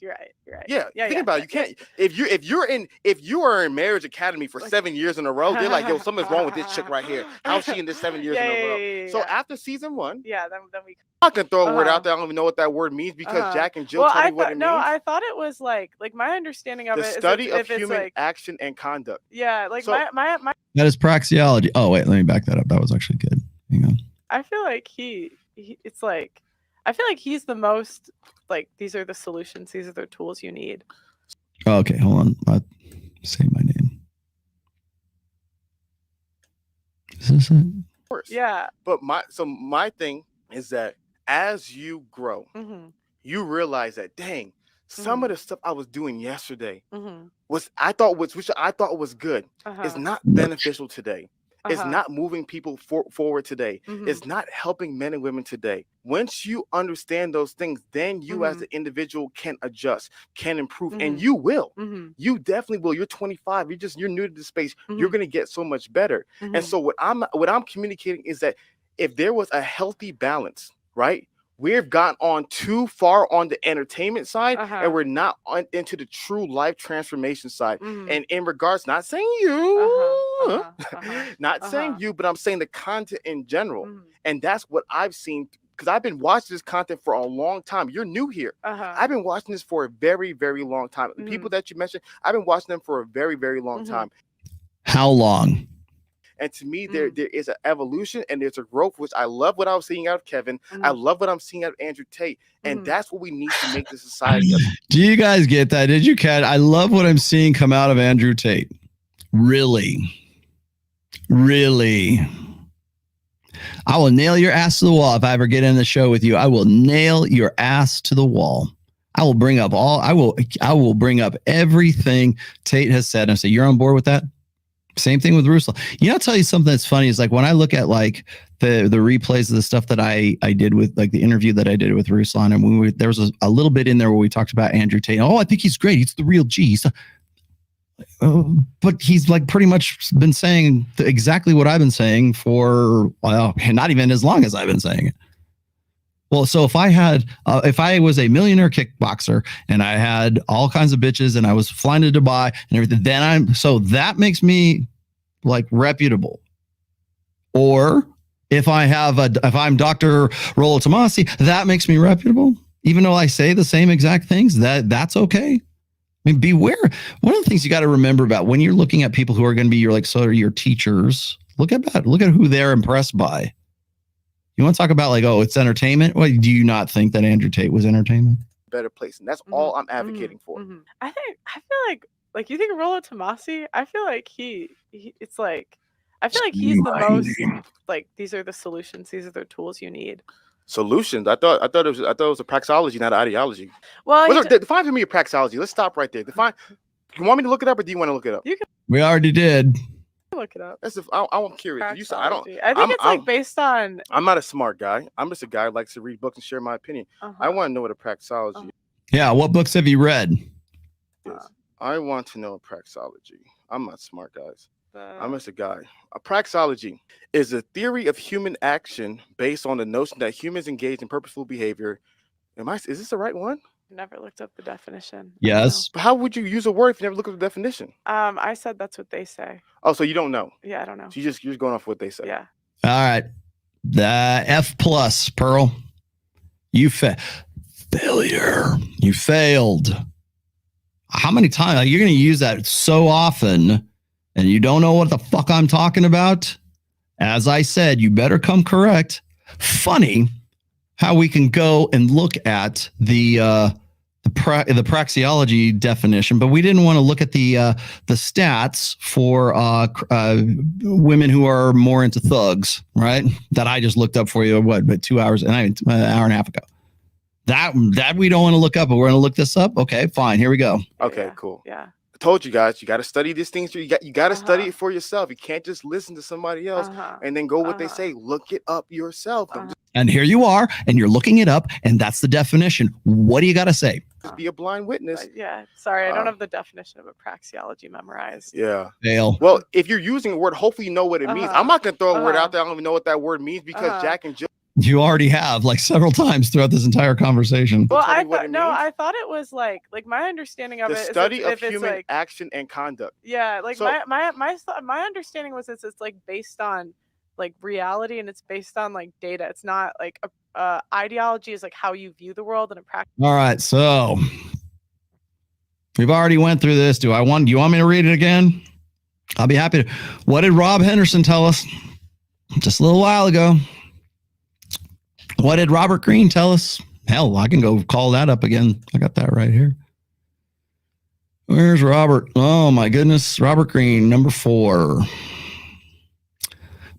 You're right. Yeah, think about it. You can't, if you are in Marriage Academy for 7 years in a row, they're like, yo, something's wrong with this chick right here. How's she in this 7 years in a row? So after season 1, then we. I can throw a word out there. I don't even know what that word means because Jack and Jill told me what it means. No, I thought it was like my understanding of the it is study of human action and conduct. Yeah, my. That is praxeology. Oh wait, let me back that up. That was actually good. Hang on. I feel like it's like, I feel like he's the most these are the solutions. These are the tools you need. Okay, hold on. I'll say my name. Is this it? Of course. Yeah. But my thing is that as you grow, you realize that, dang, some of the stuff I was doing yesterday which I thought was good, is not beneficial today. It's not moving people forward today. It's not helping men and women today. Once you understand those things, then you as the individual can adjust, can improve, and you will. You definitely will. You're 25. You're new to the space. You're going to get so much better. And so what I'm communicating is that if there was a healthy balance, right? We've gotten on too far on the entertainment side, and we're not into the true life transformation side. And in regards, not saying you, not saying you, but I'm saying the content in general. And that's what I've seen, because I've been watching this content for a long time. You're new here. I've been watching this for a very, very long time. The people that you mentioned, I've been watching them for a very, very long time. How long? And to me, there is an evolution and there's a growth, which I love what I was seeing out of Kevin. I love what I'm seeing out of Andrew Tate. And that's what we need to make the society. Do you guys get that? Did you catch? I love what I'm seeing come out of Andrew Tate. Really? I will nail your ass to the wall if I ever get in the show with you. I will nail your ass to the wall. I will bring up I will bring up everything Tate has said and say, you're on board with that? Same thing with Ruslan. I'll tell you something that's funny is like when I look at like the replays of the stuff that I did with like the interview that I did with Ruslan, and there was a little bit in there where we talked about Andrew Tate. Oh, I think he's great. He's the real G. But he's like pretty much been saying exactly what I've been saying for, well, not even as long as I've been saying it. Well, so if I was a millionaire kickboxer and I had all kinds of bitches and I was flying to Dubai and everything, then that makes me like reputable. Or if I'm Dr. Rollo Tomassi, that makes me reputable. Even though I say the same exact things, that's okay. I mean, beware. One of the things you got to remember about when you're looking at people who are going to be your teachers, look at who they're impressed by. You want to talk about like, oh, it's entertainment? Well, do you not think that Andrew Tate was entertainment? Better place. And that's all I'm advocating for. I feel like you think of Rollo Tomassi, I feel like he's the most like, these are the solutions, these are the tools you need. Solutions. I thought it was a praxeology, not an ideology. Well, define for me a praxeology. Let's stop right there. Define. You want me to look it up, or do you want to look it up? We already did. Look it up. I'm curious. You said, I think it's like based on. I'm not a smart guy. I'm just a guy who likes to read books and share my opinion. I want to know what a praxeology is. Yeah, what books have you read? I want to know a praxeology. I'm not smart, guys. I'm just a guy. A praxeology is a theory of human action based on the notion that humans engage in purposeful behavior. Is this the right one? Never looked up the definition. Yes. But how would you use a word if you never look up the definition? I said that's what they say. Oh, so you don't know? Yeah, I don't know. So you're just going off what they say. Yeah. All right. The F+, Pearl. You failure. You failed. How many times you're going to use that so often and you don't know what the fuck I'm talking about? As I said, you better come correct. Funny how we can go and look at the praxeology definition, but we didn't want to look at the stats for women who are more into thugs, right? That I just looked up for you, but 2 hours and an hour and a half ago. That we don't want to look up, but we're going to look this up. Okay, fine. Here we go. Okay, cool. Yeah. I told you guys, you got to study these things. You got to study it for yourself. You can't just listen to somebody else and then go what they say. Look it up yourself. And here you are, and you're looking it up, and that's the definition. What do you got to say? Just be a blind witness. Yeah. Sorry, I don't have the definition of a praxeology memorized. Yeah. Fail. Well, if you're using a word, hopefully you know what it means. I'm not going to throw a word out there. I don't even know what that word means because Jack and Jill. You already have like several times throughout this entire conversation. Well, I thought it was like my understanding of the study of human action and conduct. Yeah, like so, my understanding was it's like based on like reality and it's based on like data. It's not like ideology is like how you view the world and a practice. All right, so we've already went through this. Do you want me to read it again? I'll be happy to. What did Rob Henderson tell us just a little while ago? What did Robert Greene tell us? Hell, I can go call that up again. I got that right here. Where's Robert? Oh my goodness. Robert Greene, number 4.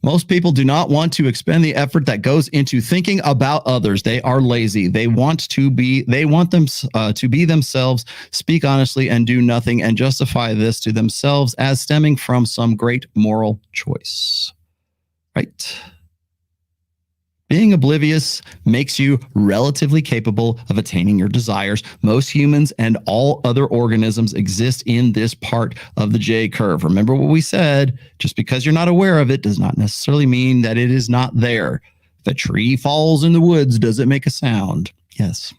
Most people do not want to expend the effort that goes into thinking about others. They are lazy. They want them to be themselves, speak honestly, and do nothing, and justify this to themselves as stemming from some great moral choice. Right? Being oblivious makes you relatively capable of attaining your desires. Most humans and all other organisms exist in this part of the J curve. Remember what we said, just because you're not aware of it does not necessarily mean that it is not there. If a tree falls in the woods, does it make a sound? Yes.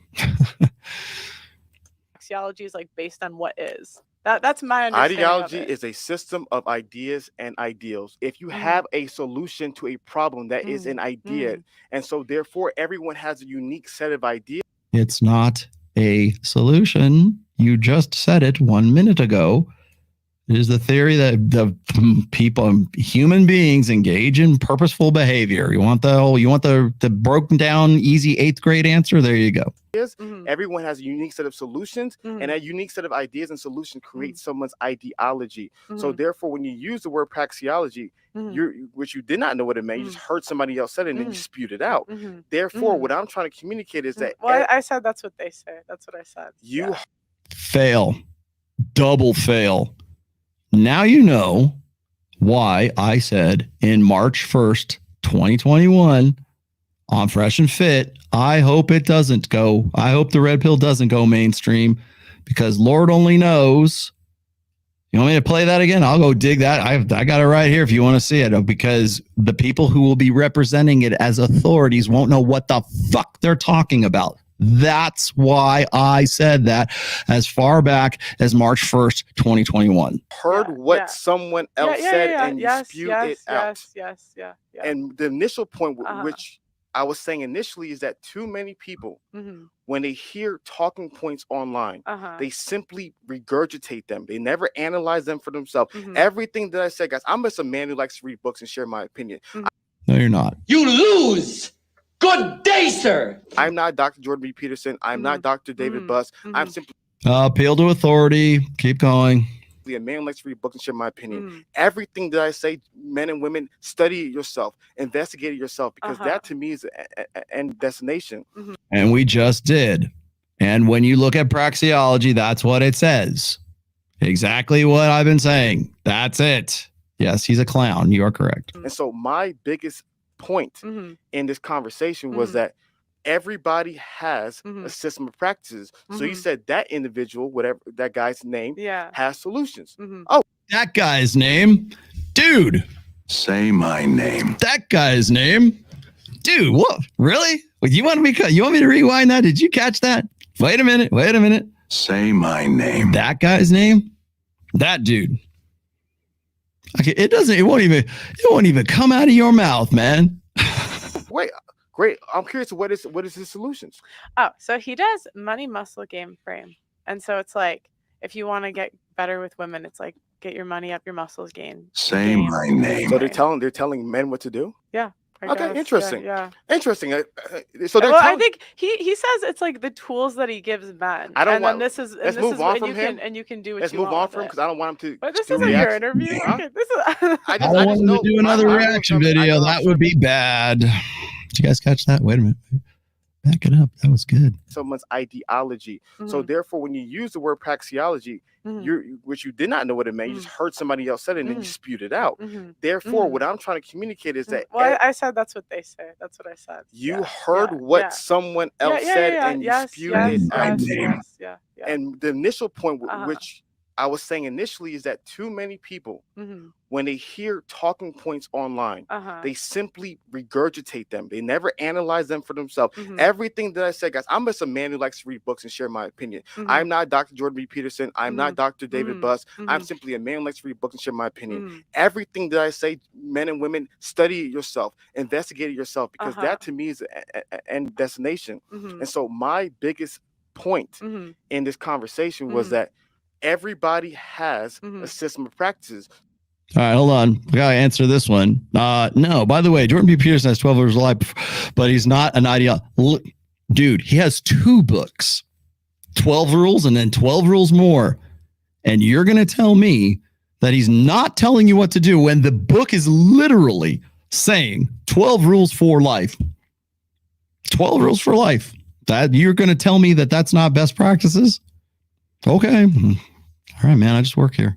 Praxeology is like based on what is. That's my understanding. Ideology is a system of ideas and ideals. If you have a solution to a problem, that is an idea. And so therefore, everyone has a unique set of ideas. It's not a solution. You just said it 1 minute ago. It is the theory that the people, human beings, engage in purposeful behavior. You want the broken down, easy 8th grade answer? There you go. Everyone has a unique set of solutions, and that unique set of ideas and solutions creates someone's ideology. So therefore, when you use the word praxeology, which you did not know what it meant, you just heard somebody else said it and then you spewed it out. Therefore, what I'm trying to communicate is that I said that's what they say. That's what I said. You fail, double fail. Now you know why I said in March 1st, 2021 on Fresh and Fit, I hope it doesn't go. I hope the red pill doesn't go mainstream, because Lord only knows. You want me to play that again? I'll go dig that. I got it right here if you want to see it, because the people who will be representing it as authorities won't know what the fuck they're talking about. That's why I said that as far back as March 1st, 2021. Heard what someone else said and you spewed it out. Yes. And the initial point, which I was saying initially, is that too many people, when they hear talking points online, they simply regurgitate them. They never analyze them for themselves. Everything that I said, guys, I'm just a man who likes to read books and share my opinion. No, you're not. You lose. Good day, sir. I'm not Dr. Jordan B. Peterson. I'm not Dr. David Buss. I'm simply appeal to authority. Keep going. A man who likes to read books and share my opinion. Everything that I say, men and women, study it yourself, investigate it yourself, because that to me is an end destination. And we just did. And when you look at praxeology, that's what it says. Exactly what I've been saying. That's it. Yes, he's a clown. You are correct. And so my biggest point in this conversation was that everybody has a system of practices. So you said that individual, whatever that guy's name, has solutions. Oh, that guy's name, dude. Say my name. That guy's name, dude. What? Really? You want me to rewind that? Did you catch that? Wait a minute. Say my name. That guy's name, that dude. Okay, it won't even come out of your mouth, man. Wait. Great. I'm curious, what is his solutions? Oh, so he does money, muscle, game, frame. And so it's like, if you want to get better with women, it's like, get your money up, your muscles gain. Say my name. So they're telling men what to do? Yeah. Okay, interesting. Yeah. Interesting. So I think he says it's like the tools that he gives men. I don't want. Let's move on from him. And you can do what let's you want. Let's move on from him, because I don't want him to. But this isn't your interview. Huh? Okay, this is. I don't want him to do another reaction video. That would be bad. Did you guys catch that? Wait a minute. Back it up. That was good. Someone's ideology. So therefore, when you use the word praxeology, which you did not know what it meant, you just heard somebody else said it and then you spewed it out. Therefore, what I'm trying to communicate is that I said that's what they say. That's what I said. You heard what someone else said and you spewed it out. And the initial point, which I was saying initially, is that too many people, when they hear talking points online, they simply regurgitate them. They never analyze them for themselves. Everything that I said, guys, I'm just a man who likes to read books and share my opinion. I'm not Dr. Jordan B. Peterson. I'm not Dr. David Buss. I'm simply a man who likes to read books and share my opinion. Everything that I say, men and women, study it yourself, investigate it yourself, because that to me is an end destination. And so my biggest point in this conversation was that everybody has a system of practices. All right, hold on. We gotta answer this one. No, by the way, Jordan B. Peterson has 12 years of life, but he's not an ideology. Dude, he has 2 books, 12 rules and then 12 rules more. And you're gonna tell me that he's not telling you what to do when the book is literally saying 12 rules for life. 12 rules for life. That you're gonna tell me that that's not best practices? Okay. All right, man. I just work here.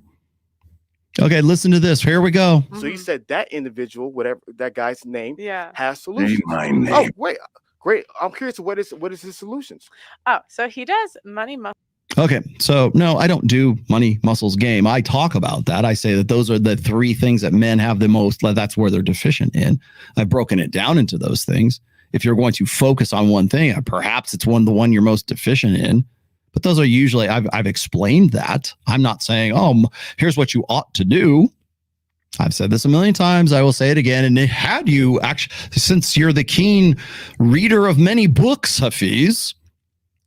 Okay, listen to this. Here we go. So you said that individual, whatever that guy's name, has Say solutions. my name. Oh, wait. Great. I'm curious, what is his solutions? Oh, so he does money, muscle. Okay, so no, I don't do money, muscles, game. I talk about that. I say that those are the 3 things that men have the most. That's where they're deficient in. I've broken it down into those things. If you're going to focus on one thing, perhaps it's the one you're most deficient in. But those are usually, I've explained that. I'm not saying, oh, here's what you ought to do. I've said this a million times. I will say it again. And had you actually, since you're the keen reader of many books, Hafeez,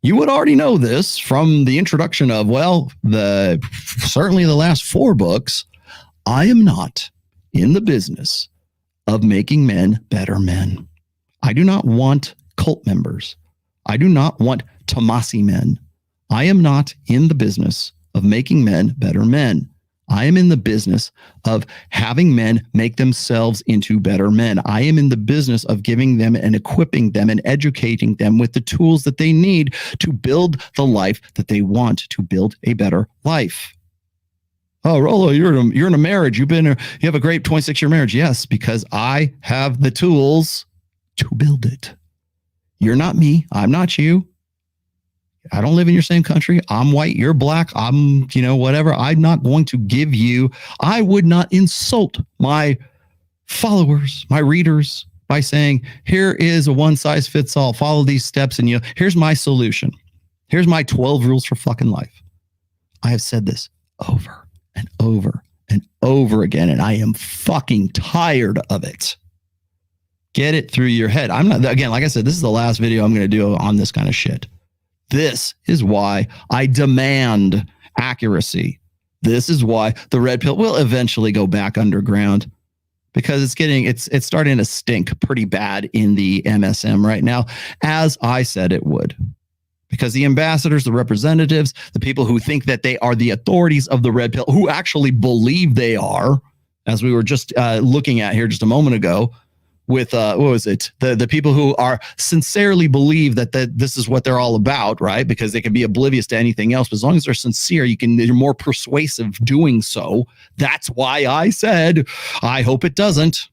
You would already know this from the introduction of, well, certainly the last 4 books. I am not in the business of making men better men. I do not want cult members. I do not want Tomassi men. I am not in the business of making men better men. I am in the business of having men make themselves into better men. I am in the business of giving them and equipping them and educating them with the tools that they need to build the life that they want, to build a better life. Oh, Rollo, you're in a marriage. You have a great 26-year marriage. Yes, because I have the tools to build it. You're not me. I'm not you. I don't live in your same country. I'm white. You're black. I'm, whatever. I'm not going to give you. I would not insult my followers, my readers, by saying, here is a one size fits all. Follow these steps. And here's my solution. Here's my 12 rules for fucking life. I have said this over and over and over again, and I am fucking tired of it. Get it through your head. I'm not, again, like I said, this is the last video I'm going to do on this kind of shit. This is why I demand accuracy. This is why the red pill will eventually go back underground, because it's starting to stink pretty bad in the MSM right now, as I said it would. Because the ambassadors, the representatives, the people who think that they are the authorities of the red pill, who actually believe they are, as we were just looking at here just a moment ago, with what was it? The people who are sincerely believe that this is what they're all about, right? Because they can be oblivious to anything else, but as long as they're sincere, they're more persuasive doing so. That's why I said I hope it doesn't,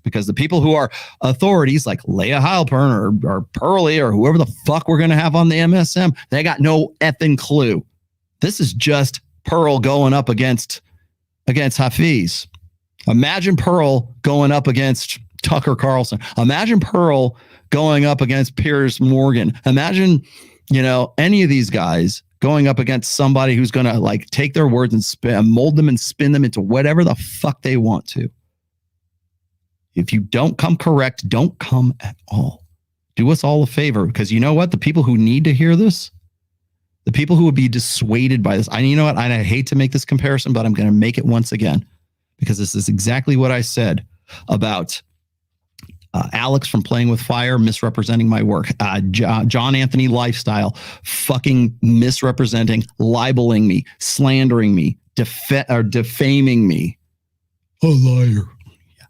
because the people who are authorities like Leah Heilpern or Pearlie or whoever the fuck we're gonna have on the MSM, they got no effing clue. This is just Pearl going up against Hafeez. Imagine Pearl going up against Tucker Carlson. Imagine Pearl going up against Piers Morgan. Imagine, any of these guys going up against somebody who's going to take their words and mold them and spin them into whatever the fuck they want to. If you don't come correct, don't come at all. Do us all a favor, because you know what? The people who need to hear this, the people who would be dissuaded by this, I hate to make this comparison, but I'm going to make it once again, because this is exactly what I said about Alex from Playing with Fire misrepresenting my work. John Anthony Lifestyle fucking misrepresenting, libeling me, slandering me, defaming me. A liar.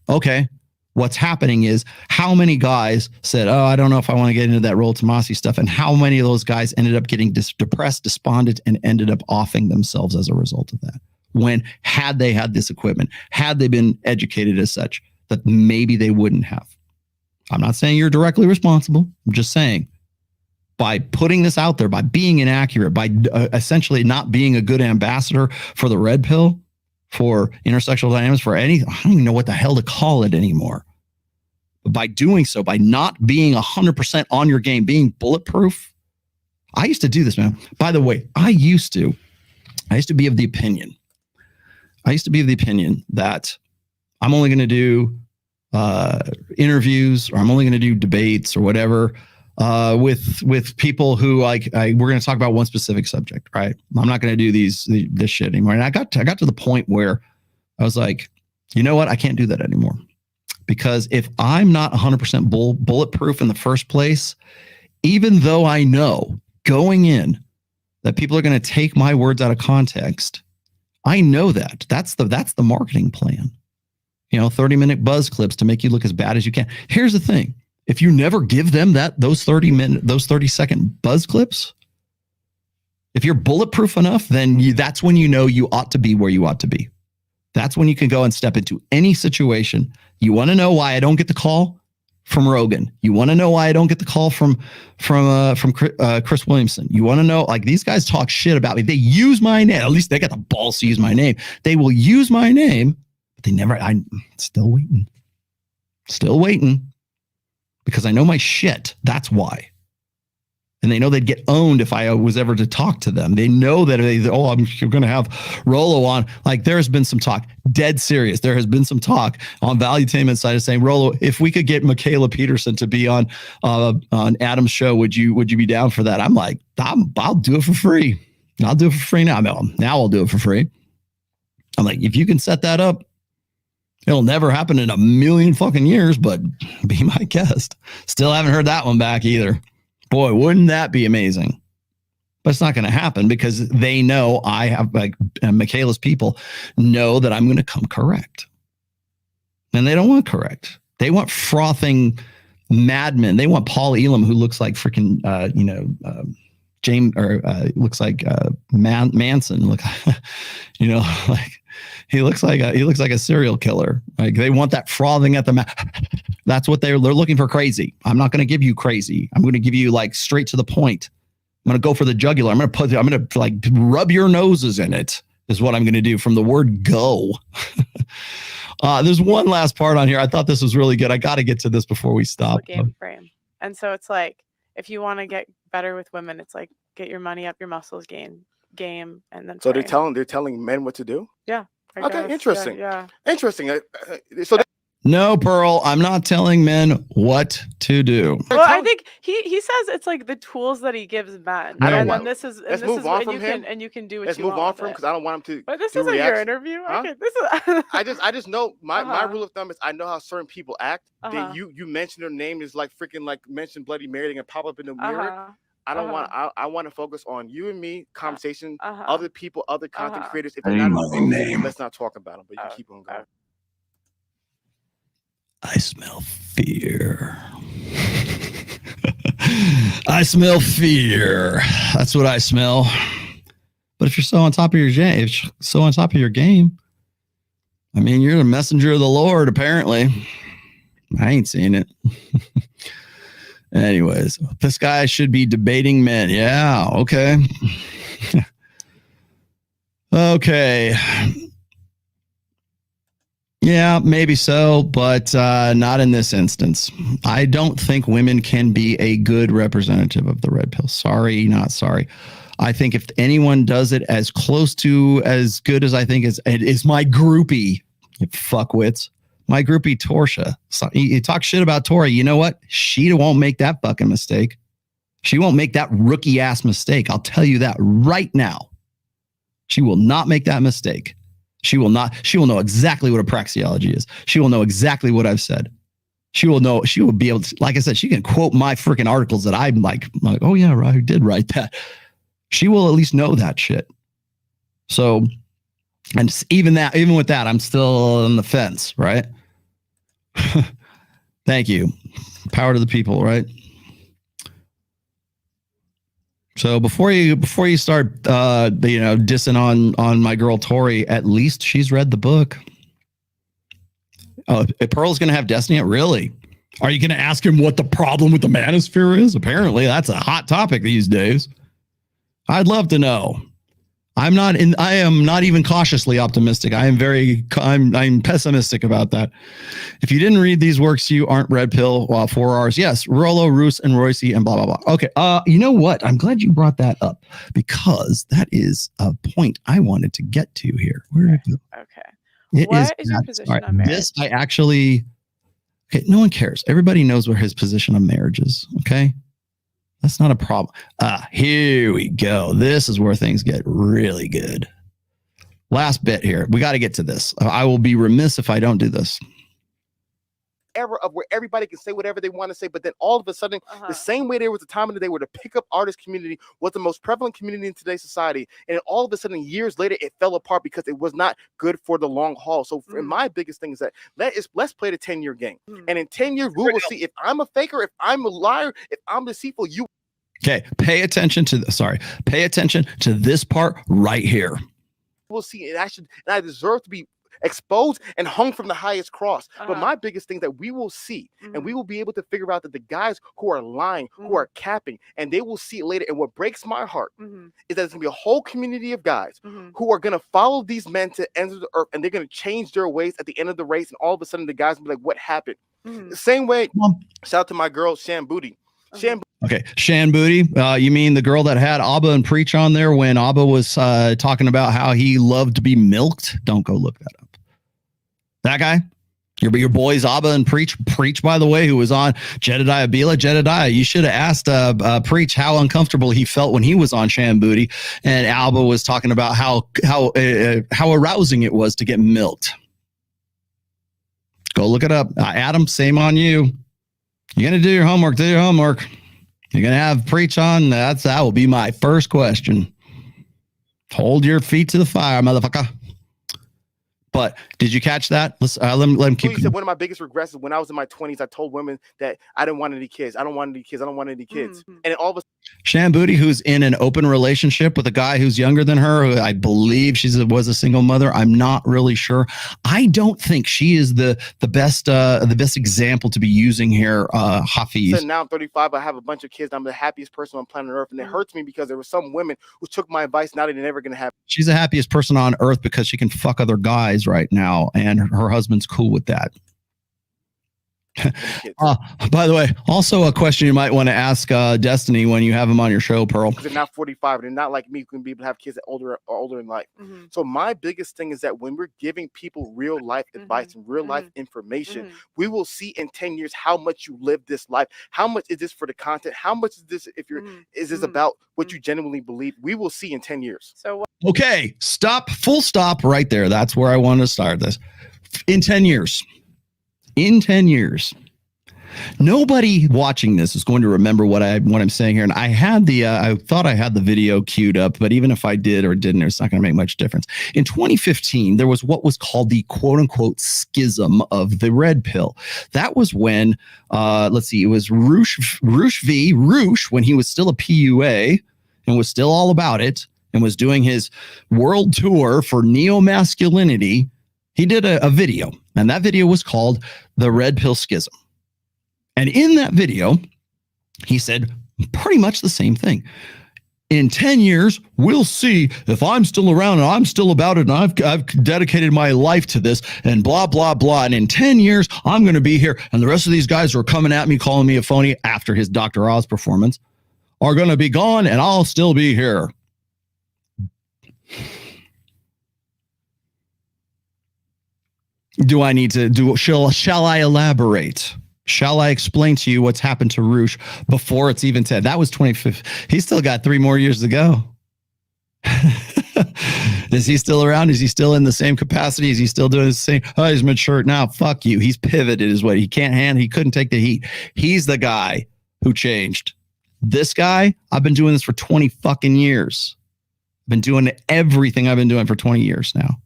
Okay. What's happening is, how many guys said, oh, I don't know if I want to get into that Rollo Tomassi stuff, and how many of those guys ended up getting depressed, despondent, and ended up offing themselves as a result of that? When had they had this equipment, had they been educated as such, that maybe they wouldn't have. I'm not saying you're directly responsible. I'm just saying, by putting this out there, by being inaccurate, by essentially not being a good ambassador for the red pill, for intersexual dynamics, for I don't even know what the hell to call it anymore. But by doing so, by not being 100% on your game, being bulletproof. I used to do this, man. By the way, I used to be of the opinion that I'm only going to do interviews, or I'm only going to do debates or whatever with people who we're going to talk about one specific subject, right? I'm not going to do this shit anymore. And I got to the point where I was like, you know what? I can't do that anymore, because if I'm not 100% bulletproof in the first place, even though I know going in that people are going to take my words out of context, I know that's the marketing plan. 30-minute buzz clips to make you look as bad as you can. Here's the thing. If you never give them those 30-second buzz clips, if you're bulletproof enough, then that's when you ought to be where you ought to be. That's when you can go and step into any situation. You want to know why I don't get the call from Rogan? You want to know why I don't get the call from Chris Williamson? You want to know, these guys talk shit about me. They use my name. At least they got the balls to use my name. They will use my name. They never, I'm still waiting, because I know my shit. That's why. And they know they'd get owned if I was ever to talk to them. They know that you're going to have Rollo on. Like, there has been some talk, dead serious. There has been some talk on Valuetainment side of saying, Rollo, if we could get Michaela Peterson to be on Adam's show, would you be down for that? I'm like, I'll do it for free. I'll do it for free now. Now I'll do it for free. I'm like, if you can set that up, it'll never happen in a million fucking years, but be my guest. Still haven't heard that one back either. Boy, wouldn't that be amazing? But it's not going to happen because they know I have, like, Michaela's people know that I'm going to come correct. And they don't want correct. They want frothing madmen. They want Paul Elam, who looks like freaking, James, or looks like Manson. Look, like he looks like a serial killer. Like, they want that frothing at the mouth. That's what they're looking for. Crazy. I'm not going to give you crazy. I'm going to give you, like, straight to the point. I'm going to go for the jugular. I'm going to like rub your noses in it is what I'm going to do from the word go. There's one last part on here. I thought this was really good. I got to get to this before we stop. Game frame. And so it's like, if you want to get better with women, it's like, get your money up, your muscles game, and then. So frame. they're telling men what to do. Yeah. I Okay. guess. Interesting. Yeah. Interesting. So. No, Pearl, I'm not telling men what to do. Well, I think he says it's like the tools that he gives men. I don't and want. Then this is Let's move on from him. And you can do what Let's you move want on with from him it. because I don't want him to. But this do isn't reaction. your interview. Huh? Okay, this is. I just know my rule of thumb is I know how certain people act. That you mention their name is like freaking like mention Bloody Mary, they can pop up in the mirror. I don't want. I want to focus on you and me conversation. Other people, other content creators. If they're not in the room, let's not talk about them. But you can keep on going. I smell fear. I smell fear. That's what I smell. But if you're so on top of your game, I mean, you're the messenger of the Lord, apparently. I ain't seen it. Anyways, this guy should be debating men. Yeah, okay. Okay. Yeah, maybe so, but not in this instance. I don't think women can be a good representative of the red pill. Sorry, not sorry. I think if anyone does it as close to as good as I think is my groupie, you fuckwits, my groupie Torsha. So you talk shit about Tori. You know what? She won't make that fucking mistake. She won't make that rookie ass mistake. I'll tell you that right now. She will not make that mistake. She will know exactly what a praxeology is. She will know exactly what I've said. She will be able to, like I said, she can quote my freaking articles that I'm like, oh yeah, I did write that. She will at least know that shit. So, and even with that, I'm still on the fence, right? Thank you. Power to the people, right? So before you start dissing on my girl Tori, at least she's read the book. Oh, if Pearl's gonna have Destiny, really? Are you gonna ask him what the problem with the manosphere is? Apparently, that's a hot topic these days. I'd love to know. I am not even cautiously optimistic. I'm pessimistic about that. If you didn't read these works, you aren't red pill. 4 R's. Yes. Rollo, Roos, and Royce, and blah, blah, blah. Okay. You know what? I'm glad you brought that up because that is a point I wanted to get to here. Where are you? Okay. What is your position on marriage? This okay, no one cares. Everybody knows where his position on marriage is. Okay. That's not a problem. Here we go. This is where things get really good. Last bit here. We got to get to this. I will be remiss if I don't do this. Era of where everybody can say whatever they want to say, but then all of a sudden, the same way there was a time in the day where the pickup artist community was the most prevalent community in today's society, and then all of a sudden, years later, it fell apart because it was not good for the long haul. So, my biggest thing is that let's play the 10-year game, and in 10 years, we will see if I'm a faker, if I'm a liar, if I'm deceitful. Okay, pay attention to this part right here. We'll see, and I deserve to be exposed and hung from the highest cross. But my biggest thing that we will see, and we will be able to figure out that the guys who are lying, who are capping, and they will see it later. And what breaks my heart is that there's gonna be a whole community of guys who are gonna follow these men to enter the earth, and they're gonna change their ways at the end of the race. And all of a sudden, the guys will be like, "What happened?" The same way. Shout out to my girl Sham Booty. Okay, Shan Booty. You mean the girl that had Abba and Preach on there when Abba was talking about how he loved to be milked? Don't go look that up. That guy? Your boys Abba and Preach, by the way, who was on Jedediah Bila. Jedediah, you should have asked Preach how uncomfortable he felt when he was on Shan Booty, and Abba was talking about how arousing it was to get milked. Go look it up. Adam, same on you. You're gonna do your homework. Do your homework. You're gonna have Preach on. That will be my first question. Hold your feet to the fire, motherfucker. But did you catch that? Let's let him keep. He said one of my biggest regrets is when I was in my 20s, I told women that I didn't want any kids. I don't want any kids. I don't want any kids. Mm-hmm. And all of a Shan Booty, who's in an open relationship with a guy who's younger than her, who I believe was a single mother. I'm not really sure. I don't think she is the best example to be using here, Hafeez. Said now I'm 35. I have a bunch of kids. I'm the happiest person on planet Earth, and it hurts me because there were some women who took my advice. Now they're never going to have. She's the happiest person on Earth because she can fuck other guys right now, and her husband's cool with that. By the way, also a question you might want to ask Destiny when you have him on your show, Pearl. They're not 45. They're not like me, who can be able to have kids that older in life. Mm-hmm. So my biggest thing is that when we're giving people real life advice and real life information, we will see in 10 years how much you live this life. How much is this for the content? How much is this is this about what you genuinely believe? We will see in 10 years. So okay, full stop right there. That's where I want to start this. In 10 years. In 10 years, nobody watching this is going to remember what I'm saying here. And I had I thought I had the video queued up, but even if I did or didn't, it's not going to make much difference. In 2015, there was what was called the quote unquote schism of the red pill. That was when, it was Roosh when he was still a PUA and was still all about it and was doing his world tour for neo-masculinity. He did a video, and that video was called The Red Pill Schism. And in that video, he said pretty much the same thing. In 10 years, we'll see if I'm still around and I'm still about it and I've dedicated my life to this and blah, blah, blah. And in 10 years, I'm going to be here. And the rest of these guys who are coming at me, calling me a phony after his Dr. Oz performance are going to be gone and I'll still be here. Do I need to shall I elaborate? Shall I explain to you what's happened to Roosh before it's even said? That was 25th. He's still got 3 more years to go. Is he still around? Is he still in the same capacity? Is he still doing the same? Oh, he's mature now. Fuck you. He's pivoted is what he can't handle. He couldn't take the heat. He's the guy who changed. This guy, I've been doing this for 20 fucking years. I've been doing everything I've been doing for 20 years now.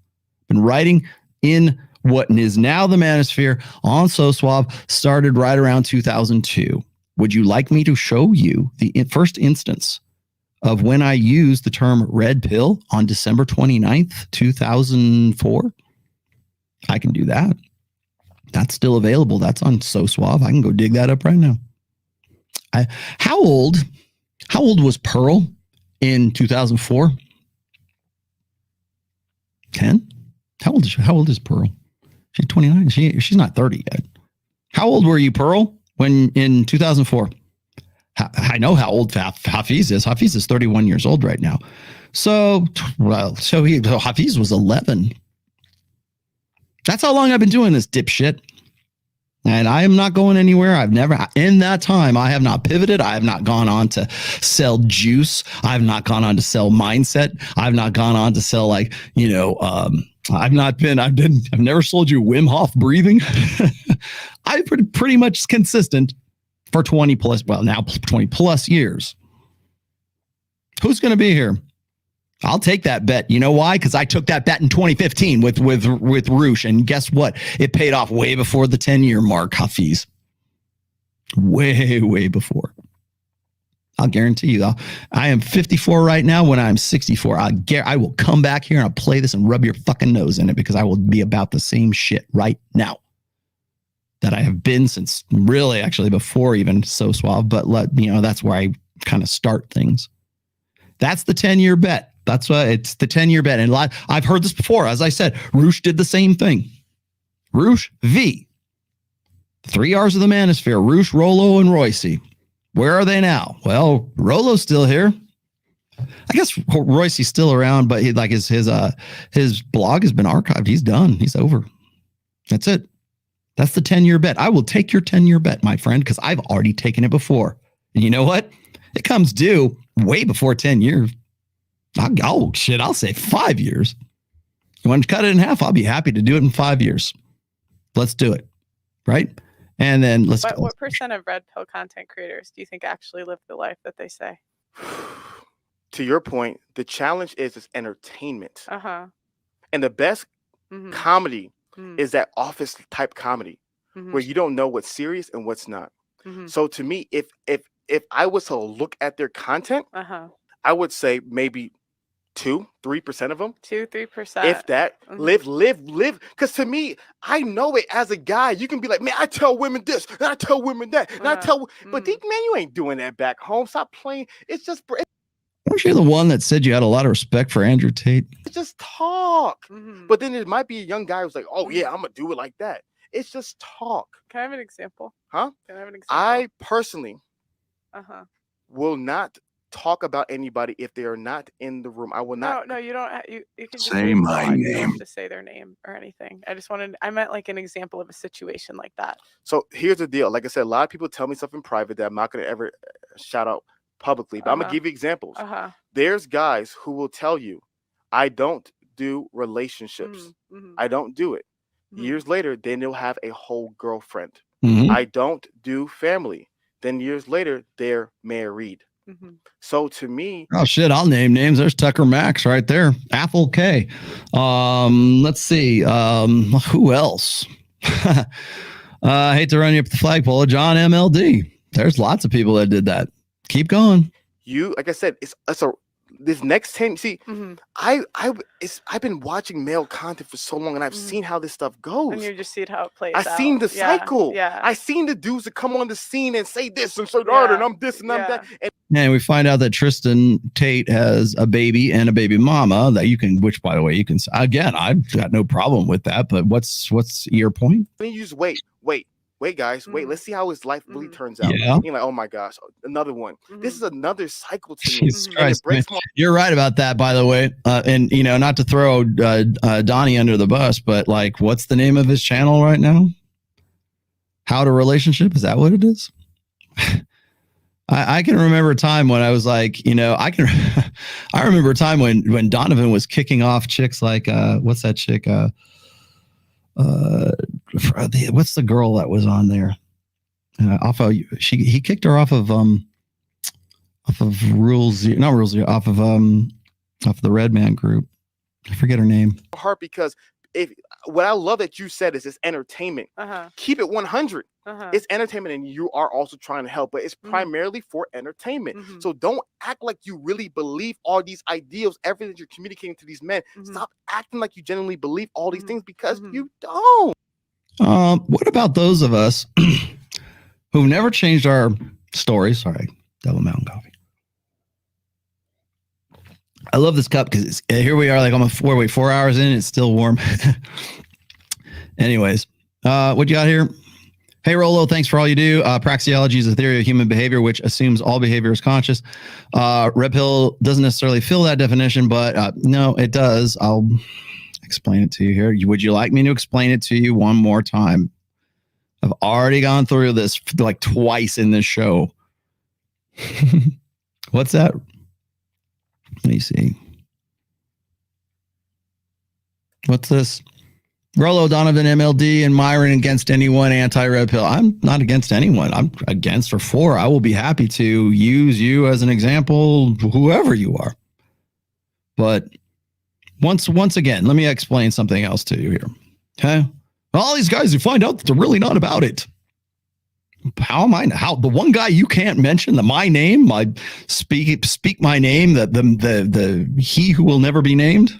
Been writing in what is now the manosphere on So Suave, started right around 2002. Would you like me to show you the first instance of when I used the term red pill on December 29th, 2004? I can do that. That's still available. That's on So Suave. I can go dig that up right now. How old was Pearl in 2004? 10? How old is Pearl? She's 29. She's not 30 yet. How old were you, Pearl, when in 2004? I know how old Hafeez is. Hafeez is 31 years old right now. So Hafeez was 11. That's how long I've been doing this dipshit. And I am not going anywhere. In that time, I have not pivoted. I have not gone on to sell juice. I've not gone on to sell mindset. I've not gone on to sell I've never sold you Wim Hof breathing. I've been pretty much consistent for 20 plus years. Who's going to be here? I'll take that bet. You know why? Because I took that bet in 2015 with Roosh, and guess what? It paid off way before the 10-year mark, Hafeez. Way before. I'll guarantee you. I am 54 right now. When I'm 64, I will come back here and I'll play this and rub your fucking nose in it because I will be about the same shit right now that I have been since really actually before even So Suave. But that's where I kind of start things. That's the 10-year bet. That's why it's the 10-year bet. And I've heard this before. As I said, Roosh did the same thing. Roosh V. 3 R's of the manosphere. Roosh, Rollo, and Royce. Where are they now? Well, Rollo's still here. I guess Royce's still around, but he, like his blog has been archived. He's done. He's over. That's it. That's the 10-year bet. I will take your 10-year bet, my friend, because I've already taken it before. And you know what? It comes due way before 10 years. I'll say 5 years. You want to cut it in half? I'll be happy to do it in 5 years. Let's do it. Right? And then What percent of red pill content creators do you think actually live the life that they say? To your point, the challenge is entertainment. Uh-huh. And the best comedy is that office type comedy where you don't know what's serious and what's not. So to me, if I was to look at their content, I would say maybe 2-3% of them. 2-3%. If that. Live. Because to me, I know it as a guy. You can be like, man, I tell women this, and I tell women that, and I tell, but man, you ain't doing that back home. Stop playing. It's just. Weren't you the one that said you had a lot of respect for Andrew Tate? Just talk. But then there might be a young guy who's like, oh yeah, I'm gonna do it like that. It's just talk. Can I have an example? Huh? Can I have an example? I personally will not talk about anybody if they are not in the room. I will not. No, you don't. You can just say my name. You don't have to say their name or anything. I meant like an example of a situation like that. So here's the deal. Like I said, a lot of people tell me stuff in private that I'm not going to ever shout out publicly, but I'm going to give you examples. There's guys who will tell you, I don't do relationships. I don't do it. Years later, then they'll have a whole girlfriend. I don't do family. Then years later, they're married. So to me, oh shit, I'll name names. There's Tucker Max right there. Apple K. Let's see. Who else? I hate to run you up the flagpole. John MLD. There's lots of people that did that. Keep going. Like I said, this next 10. See, I've been watching male content for so long, and I've seen how this stuff goes. And you just see how it plays. I've seen the cycle. Yeah. I seen the dudes that come on the scene and say this and say that, and I'm this and I'm that. And we find out that Tristan Tate has a baby and a baby mama that you can, which by the way, you can, again, I've got no problem with that, but what's your point? Then you just wait, guys, wait, let's see how his life really turns out. Yeah. You're like, oh my gosh, another one. This is another cycle to me. Jesus Christ, man. You're right about that, by the way. And not to throw Donnie under the bus, but like, what's the name of his channel right now? How to Relationship? Is that what it is? I can remember a time when I was like, I remember a time when Donovan was kicking off chicks like, what's that chick? What's the girl that was on there? He kicked her off of Rules, not Rules, off of the Red Man group. I forget her name. Hard because what I love that you said is it's entertainment. Keep it 100. It's entertainment, and you are also trying to help, but it's primarily for entertainment. So don't act like you really believe all these ideals, everything that you're communicating to these men. Stop acting like you genuinely believe all these things, because you don't. What about those of us who've never changed our story? Sorry, Double Mountain Coffee. I love this cup because here we are, like almost 4 hours in, it's still warm. Anyways, what you got here? Hey, Rollo, thanks for all you do. Praxeology is a theory of human behavior, which assumes all behavior is conscious. Red Pill doesn't necessarily fill that definition, but no, it does. I'll explain it to you here. Would you like me to explain it to you one more time? I've already gone through this like twice in this show. What's that? Let me see. What's this? Rollo, Donovan, MLD, and Myron against anyone anti-red pill. I'm not against anyone. I'm against or for. I will be happy to use you as an example, whoever you are. But once again, let me explain something else to you here. Okay? All these guys who find out that they're really not about it. How am I? How the one guy you can't mention my name, my speak my name, the he who will never be named.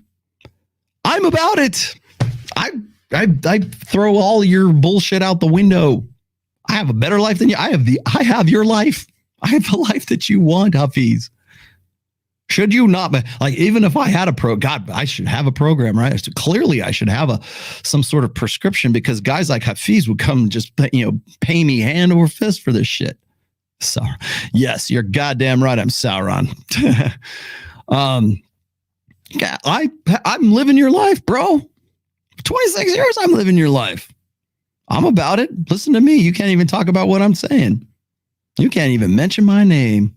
I'm about it. I throw all your bullshit out the window. I have a better life than you. I have your life. I have the life that you want, Hafeez. Should you not, like, even if I had I should have a program, right? So clearly I should have some sort of prescription, because guys like Hafeez would come and just, pay me hand over fist for this shit. Sauron. Yes, you're goddamn right. I'm Sauron. Yeah, I'm living your life, bro. 26 years, I'm living your life. I'm about it. Listen to me. You can't even talk about what I'm saying. You can't even mention my name.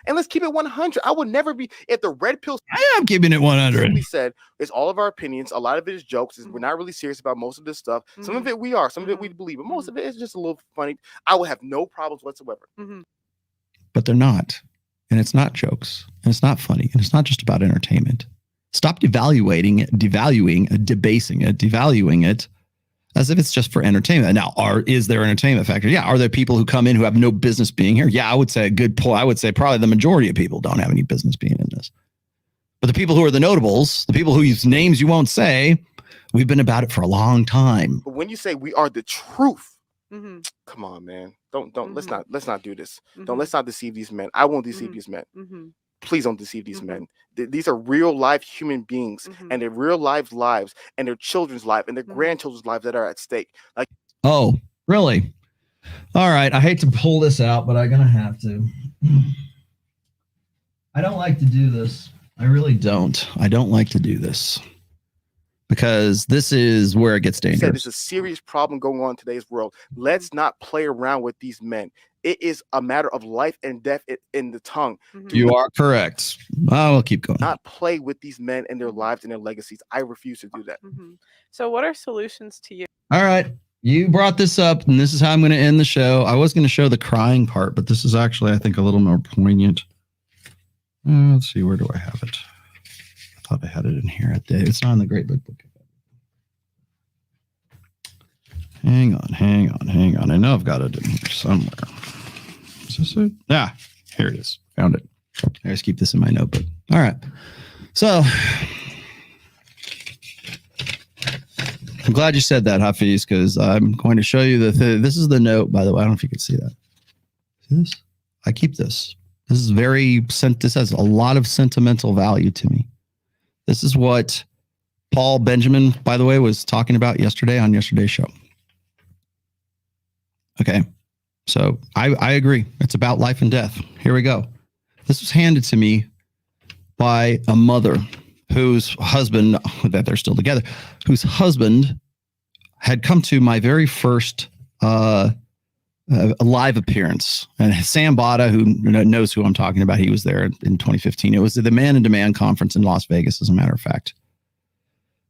And let's keep it 100. I would never be, if the red pill. I am keeping it 100. We said it's all of our opinions. A lot of it is jokes. We're not really serious about most of this stuff. Some of it we are, some of it we believe, but most of it is just a little funny. I would have no problems whatsoever. But they're not. And it's not jokes. And it's not funny. And it's not just about entertainment. Stop devaluing it, debasing it, devaluing it as if it's just for entertainment. Now, is there entertainment factor? Yeah. Are there people who come in who have no business being here? Yeah, I would say a good point. I would say probably the majority of people don't have any business being in this. But the people who are the notables, the people whose names you won't say, we've been about it for a long time. But when you say we are the truth, come on, man. Don't let's not do this. Let's not deceive these men. I won't deceive these men. Please don't deceive these men. These are real life human beings, and their real lives and their children's life and their grandchildren's lives that are at stake. Like, oh, really? All right. I hate to pull this out, but I'm gonna have to. I don't like to do this. I really don't. I don't like to do this because this is where it gets dangerous. There's a serious problem going on in today's world. Let's not play around with these men. It is a matter of life and death in the tongue. You are correct. I will keep going. Not play with these men and their lives and their legacies. I refuse to do that. So what are solutions to you? All right. You brought this up, and this is how I'm going to end the show. I was going to show the crying part, but this is actually, I think, a little more poignant. Let's see. Where do I have it? I thought I had it in here. It's not in the Great Book. Hang on. I know I've got it in here somewhere. Is this it? Yeah, here it is. Found it. I just keep this in my notebook. All right. So I'm glad you said that, Hafeez, because I'm going to show you this is the note, by the way. I don't know if you can see that. See this? I keep this. This is this has a lot of sentimental value to me. This is what Paul Benjamin, by the way, was talking about yesterday on yesterday's show. Okay, so I agree. It's about life and death. Here we go. This was handed to me by a mother whose husband, that they're still together, whose husband had come to my very first live appearance. And Sam Bada, who knows who I'm talking about, he was there in 2015. It was the Man in Demand conference in Las Vegas, as a matter of fact.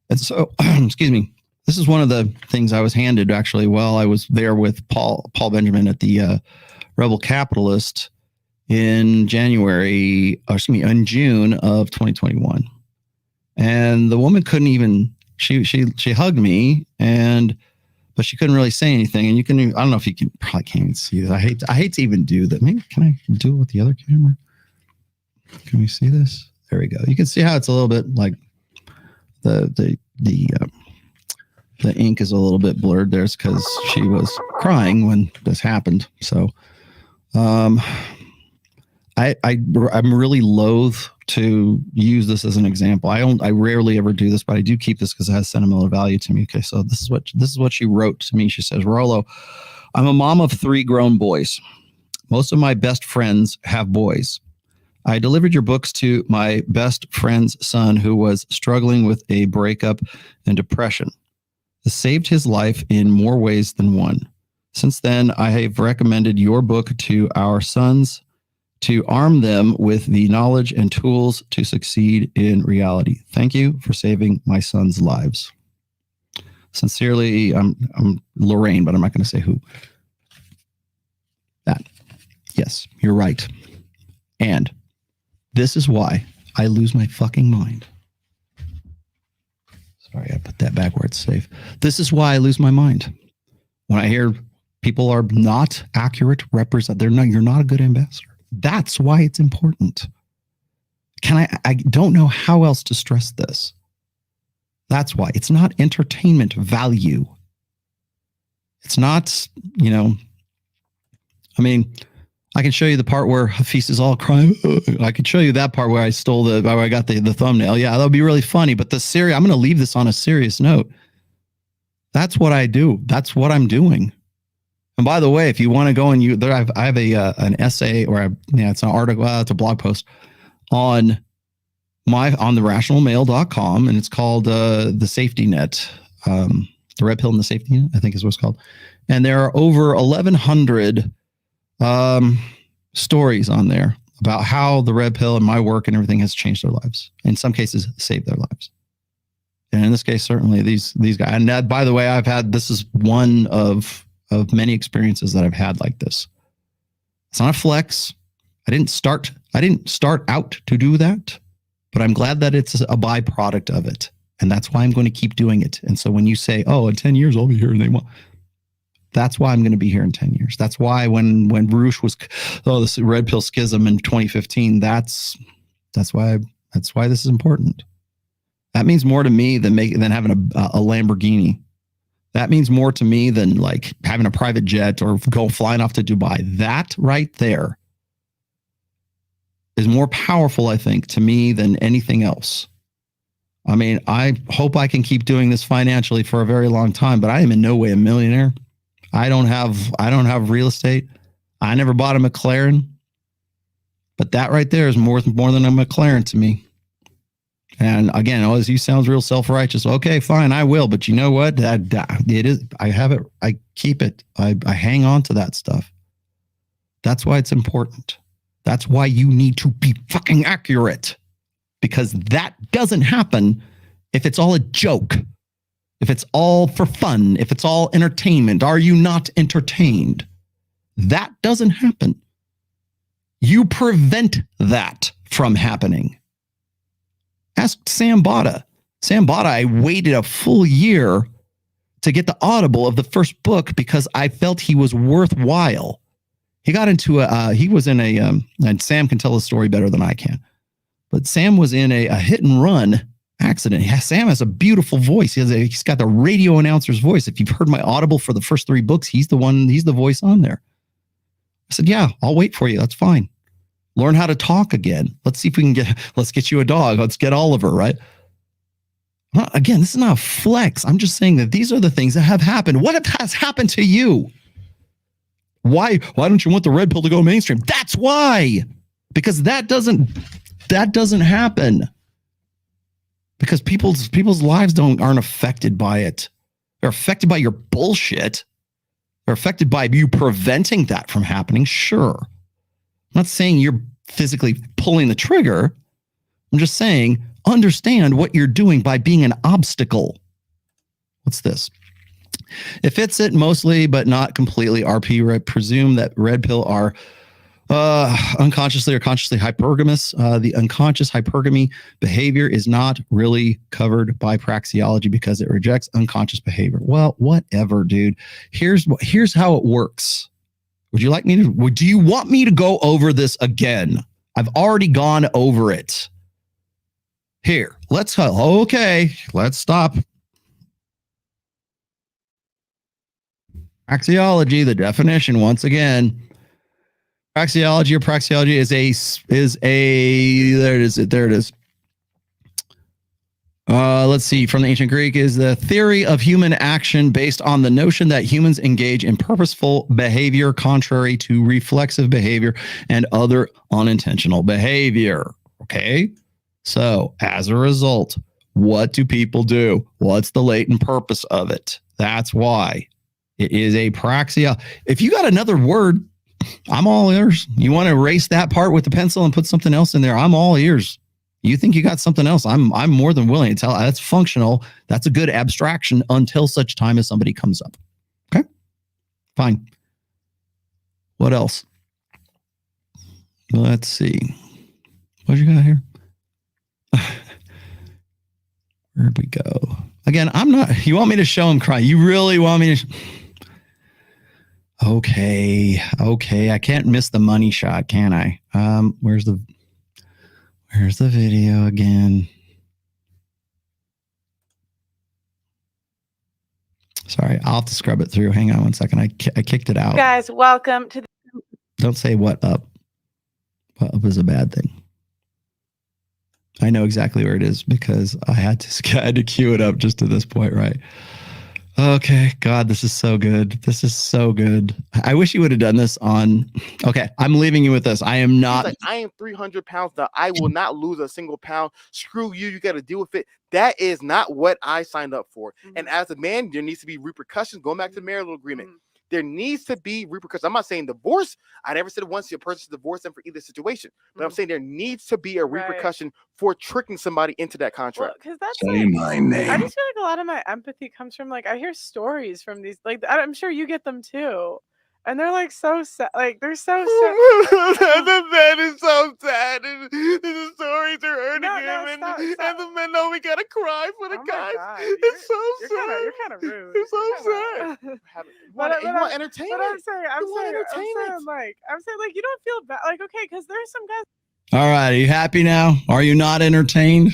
And so, excuse me. This is one of the things I was handed actually while I was there with Paul Benjamin at the Rebel Capitalist in June of 2021. And the woman couldn't even, she hugged me but she couldn't really say anything. And I don't know if you probably can't even see this. I hate to even do that. Maybe can I do it with the other camera? Can we see this? There we go. You can see how it's a little bit like the ink is a little bit blurred there because she was crying when this happened. So I'm really loath to use this as an example. I rarely ever do this, but I do keep this because it has sentimental value to me. Okay, so this is what she wrote to me. She says, Rollo, I'm a mom of 3 grown boys. Most of my best friends have boys. I delivered your books to my best friend's son who was struggling with a breakup and depression. This saved his life in more ways than one. Since then, I have recommended your book to our sons to arm them with the knowledge and tools to succeed in reality. Thank you for saving my sons' lives. Sincerely, I'm Lorraine, but I'm not going to say who. That. Yes, you're right. And this is why I lose my fucking mind. Sorry, I put that back where it's safe. This is why I lose my mind. When I hear people are not accurate, you're not a good ambassador. That's why it's important. I don't know how else to stress this. That's why it's not entertainment value. It's not, I can show you the part where Hafeez is all crying. I could show you that part where I got the thumbnail. Yeah, that would be really funny. But I'm going to leave this on a serious note. That's what I do. That's what I'm doing. And by the way, if you want to go and I have an essay or it's an article, it's a blog post on the rationalmale.com, and it's called the safety net, the red pill and the safety net, I think is what it's called. And there are over 1,100 stories on there about how the red pill and my work and everything has changed their lives. In some cases, saved their lives. And in this case, certainly these guys. And that, by the way, this is one of many experiences that I've had like this. It's not a flex. I didn't start out to do that, but I'm glad that it's a byproduct of it. And that's why I'm going to keep doing it. And so when you say, oh, in 10 years, I'll be here, that's why I'm going to be here in 10 years. That's why when Roosh was, this red pill schism in 2015, that's why this is important. That means more to me than having a Lamborghini. That means more to me than like having a private jet or flying off to Dubai. That right there is more powerful, I think, to me than anything else. I mean, I hope I can keep doing this financially for a very long time, but I am in no way a millionaire. I don't have real estate. I never bought a McLaren, but that right there is more than a McLaren to me. And again, you sounds real self-righteous. Okay, fine, I will. But you know what? It is. I have it. I keep it. I hang on to that stuff. That's why it's important. That's why you need to be fucking accurate, because that doesn't happen if it's all a joke, if it's all for fun, if it's all entertainment. Are you not entertained? That doesn't happen. You prevent that from happening. Ask Sam Bada. Sam Bada, I waited a full year to get the Audible of the first book because I felt he was worthwhile. He got into and Sam can tell the story better than I can, but Sam was in a hit and run accident. Sam has a beautiful voice. He's got the radio announcer's voice. If you've heard my Audible for the first 3 books, he's the voice on there. I said, yeah, I'll wait for you. That's fine. Learn how to talk again. Let's see if we can let's get you a dog. Let's get Oliver, right? Again, this is not a flex. I'm just saying that these are the things that have happened. What has happened to you? Why don't you want the red pill to go mainstream? That's why. Because that doesn't happen. Because people's lives aren't affected by it. They're affected by your bullshit. They're affected by you preventing that from happening. Sure. I'm not saying you're physically pulling the trigger. I'm just saying understand what you're doing by being an obstacle. What's this? It fits it mostly, but not completely. RP, presume that red pill are unconsciously or consciously hypergamous. The unconscious hypergamy behavior is not really covered by praxeology because it rejects unconscious behavior. Well, whatever, dude. Here's how it works. Do you want me to go over this again? I've already gone over it. Here, let's stop. Praxeology, the definition once again. Praxeology there it is. Let's see. From the ancient Greek is the theory of human action based on the notion that humans engage in purposeful behavior contrary to reflexive behavior and other unintentional behavior. Okay. So as a result, what do people do? What's the latent purpose of it? That's why it is a praxeology. If you got another word, I'm all ears. You want to erase that part with the pencil and put something else in there? I'm all ears. You think you got something else? I'm more than willing to tell. That's functional. That's a good abstraction until such time as somebody comes up. Okay, fine. What else? Let's see. What you got here? Where'd we go? Again, I'm not. You want me to show him cry? You really want me to? Okay. I can't miss the money shot, can I? Where's the video again? Sorry, I'll have to scrub it through. Hang on one second. I kicked it out. Guys, welcome to the... Don't say what up. What up is a bad thing. I know exactly where it is because I had to cue it up just to this point, right? Okay, God, this is so good. This is so good. I wish you would have done this on. Okay, I'm leaving you with this. I am not. He's like, I am 300 pounds now. I will not lose a single pound. Screw you. You got to deal with it. That is not what I signed up for. And as a man, there needs to be repercussions. Going back to the marital agreement, there needs to be repercussions. I'm not saying divorce. I never said once a person divorce them for either situation, but I'm saying there needs to be a repercussion for tricking somebody into that contract. Because that's Say my name. I just feel like a lot of my empathy comes from like I hear stories from these, like I'm sure you get them too, and they're like so sad. Like they're so sad. The man is so sad, and the stories are hurting him, and the men know we gotta cry for the guys. It's so sad. You're kind of rude. It's so sad. You want entertainment. But I'm saying like you don't feel bad. Like okay, because there's some guys. All right, are you happy now? Are you not entertained?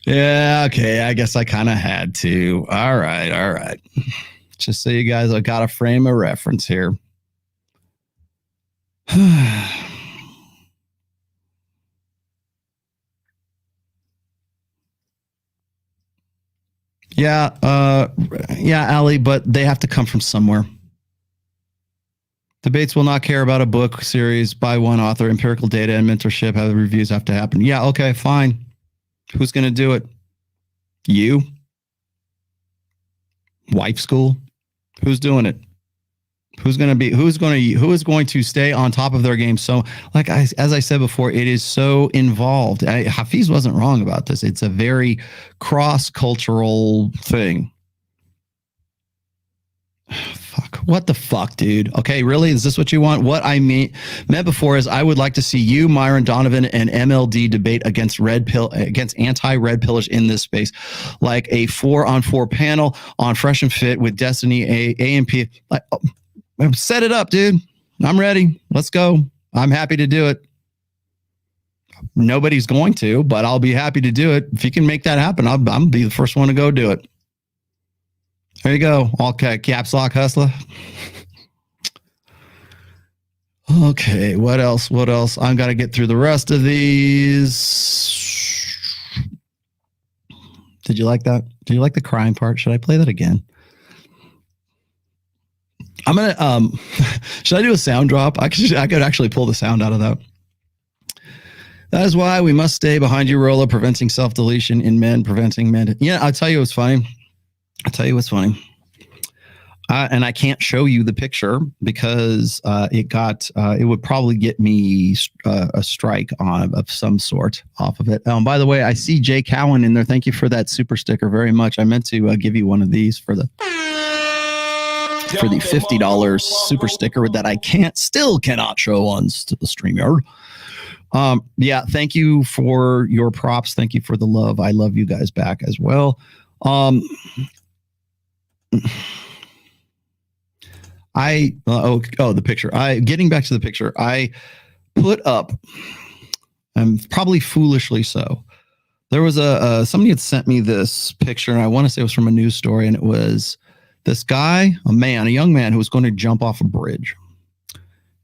Yeah, okay. I guess I kind of had to. All right. Just so you guys have got a frame of reference here. Yeah, Ali, but they have to come from somewhere. Debates will not care about a book series by one author. Empirical data and mentorship, how the reviews have to happen. Yeah, okay, fine. Who's going to do it? You? Wife school? Who's doing it? Who is going to stay on top of their game? So, as I said before, it is so involved. Hafeez wasn't wrong about this. It's a very cross-cultural thing. Fuck. What the fuck, dude? Okay, really? Is this what you want? What I meant before is I would like to see you, Myron Donovan, and MLD debate against anti-red pillage in this space, like a 4-on-4 panel on Fresh and Fit with Destiny, AMP. Set it up, dude. I'm ready. Let's go. I'm happy to do it. Nobody's going to, but I'll be happy to do it. If you can make that happen, I'll be the first one to go do it. There you go. Okay, caps lock hustler. Okay, what else? I've got to get through the rest of these. Did you like that? Did you like the crying part? Should I play that again? I'm gonna should I do a sound drop? I could actually pull the sound out of that. That is why we must stay behind you, Rollo, preventing self-deletion in men, preventing men. Yeah, I'll tell you what's funny. And I can't show you the picture because it would probably get me a strike of some sort off of it. By the way, I see Jay Cowan in there. Thank you for that super sticker very much. I meant to give you one of these for the $50 super sticker that I still cannot show on the StreamYard. Yeah, thank you for your props. Thank you for the love. I love you guys back as well. The picture. Getting back to the picture, I put up, probably foolishly so. There was somebody had sent me this picture, and I want to say it was from a news story, and it was this guy, a young man who was going to jump off a bridge.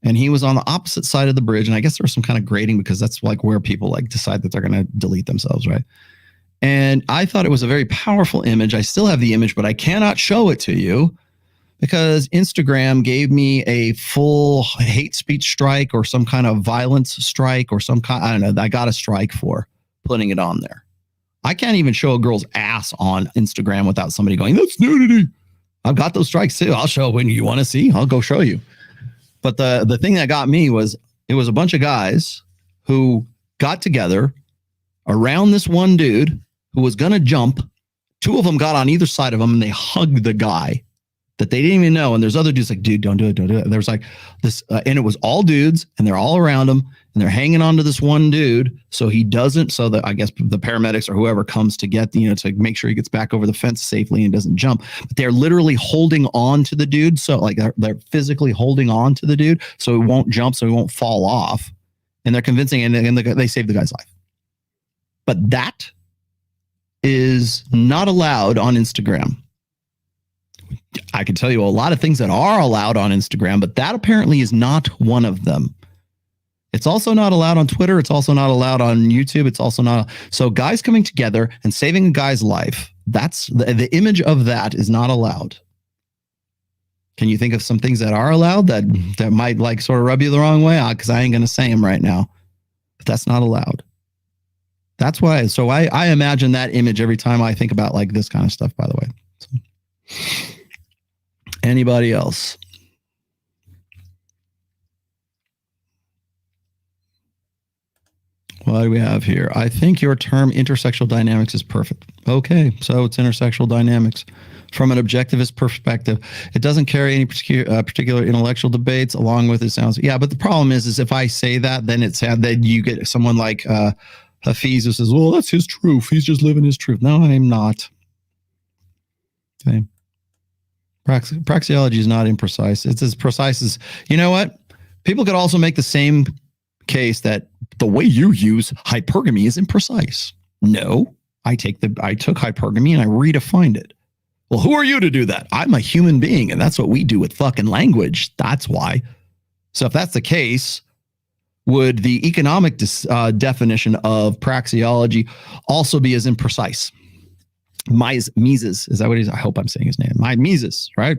And he was on the opposite side of the bridge, and I guess there was some kind of grading because that's like where people decide that they're going to delete themselves, right? And I thought it was a very powerful image. I still have the image, but I cannot show it to you because Instagram gave me a full hate speech strike or some kind of violence strike or some kind, I don't know, I got a strike for putting it on there. I can't even show a girl's ass on Instagram without somebody going, that's nudity. I've got those strikes too. I'll show when you want to see. I'll go show you. But the thing that got me was it was a bunch of guys who got together around this one dude who was going to jump. Two of them got on either side of him and they hugged the guy that they didn't even know. And there's other dudes like, dude, don't do it. Don't do it. And there's like this, and it was all dudes and they're all around him and they're hanging on to this one dude. So he doesn't, so that I guess the paramedics or whoever comes to get, to make sure he gets back over the fence safely and doesn't jump, but they're literally holding on to the dude. So like they're physically holding on to the dude so he won't jump, so he won't fall off. And they're convincing, and they saved the guy's life. But that is not allowed on Instagram. I can tell you a lot of things that are allowed on Instagram, but that apparently is not one of them. It's also not allowed on Twitter. It's also not allowed on YouTube. It's also not. So guys coming together and saving a guy's life That's the image of that is not allowed. Can you think of some things that are allowed that might like sort of rub you the wrong way? Because I ain't going to say them right now, but that's not allowed. That's why. So I imagine that image every time I think about like this kind of stuff, by the way. So. Anybody else? What do we have here? I think your term intersexual dynamics is perfect. Okay, so it's intersexual dynamics from an objectivist perspective. It doesn't carry any particular intellectual debates along with it sounds. Yeah, but the problem is if I say that, then it's sad that you get someone like Hafeez who says, well, that's his truth. He's just living his truth. No, I'm not. Okay. Praxeology is not imprecise. It's as precise as, you know what? People could also make the same case that the way you use hypergamy is imprecise. No, I took hypergamy and I redefined it. Well, who are you to do that? I'm a human being, and that's what we do with fucking language. That's why. So if that's the case, would the economic definition of praxeology also be as imprecise? Mises, is that what he's? I hope I'm saying his name. Mises, right?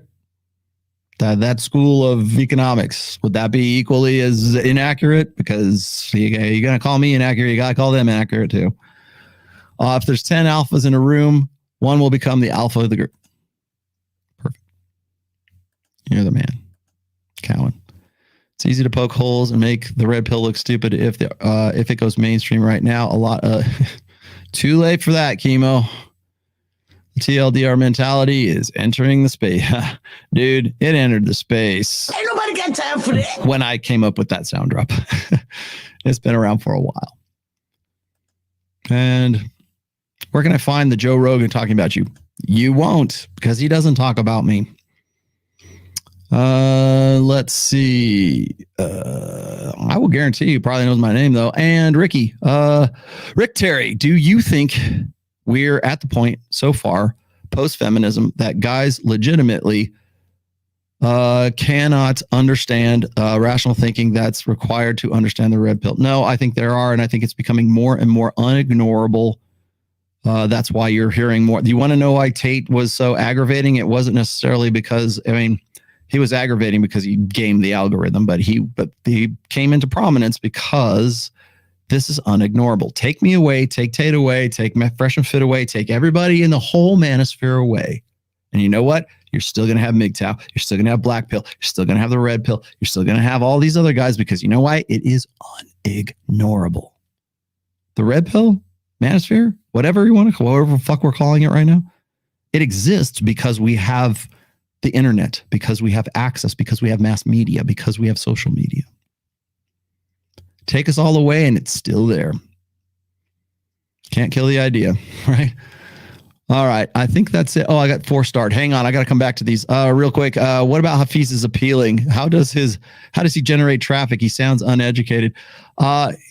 That school of economics, would that be equally as inaccurate? Because you're going to call me inaccurate, you got to call them inaccurate too. If there's 10 alphas in a room, one will become the alpha of the group. Perfect. You're the man. Cowan. It's easy to poke holes and make the red pill look stupid if it goes mainstream right now. A lot. Too late for that, chemo. TLDR mentality is entering the space. Dude, it entered the space. Ain't nobody got time for that. When I came up with that sound drop. It's been around for a while. And where can I find the Joe Rogan talking about you? You won't, because he doesn't talk about me. Let's see. I will guarantee you probably knows my name though. And Ricky, Rick Terry, do you think we're at the point so far post-feminism that guys legitimately cannot understand rational thinking that's required to understand the red pill? No, I think there are, and I think it's becoming more and more unignorable. That's why you're hearing more. Do you want to know why Tate was so aggravating? It wasn't necessarily because, I mean, he was aggravating because he gamed the algorithm, but he came into prominence because this is unignorable. Take me away, take Tate away, take Fresh and Fit away, take everybody in the whole manosphere away. And you know what? You're still going to have MGTOW. You're still going to have Black Pill. You're still going to have the Red Pill. You're still going to have all these other guys because you know why? It is unignorable. The Red Pill, manosphere, whatever you want to, whatever the fuck we're calling it right now, it exists because we have the internet, because we have access, because we have mass media, because we have social media. Take us all away and it's still there. Can't kill the idea, right? All right. I think that's it. Oh, I got 4-starred. Hang on. I got to come back to these real quick. What about Hafeez is appealing? How does he generate traffic? He sounds uneducated.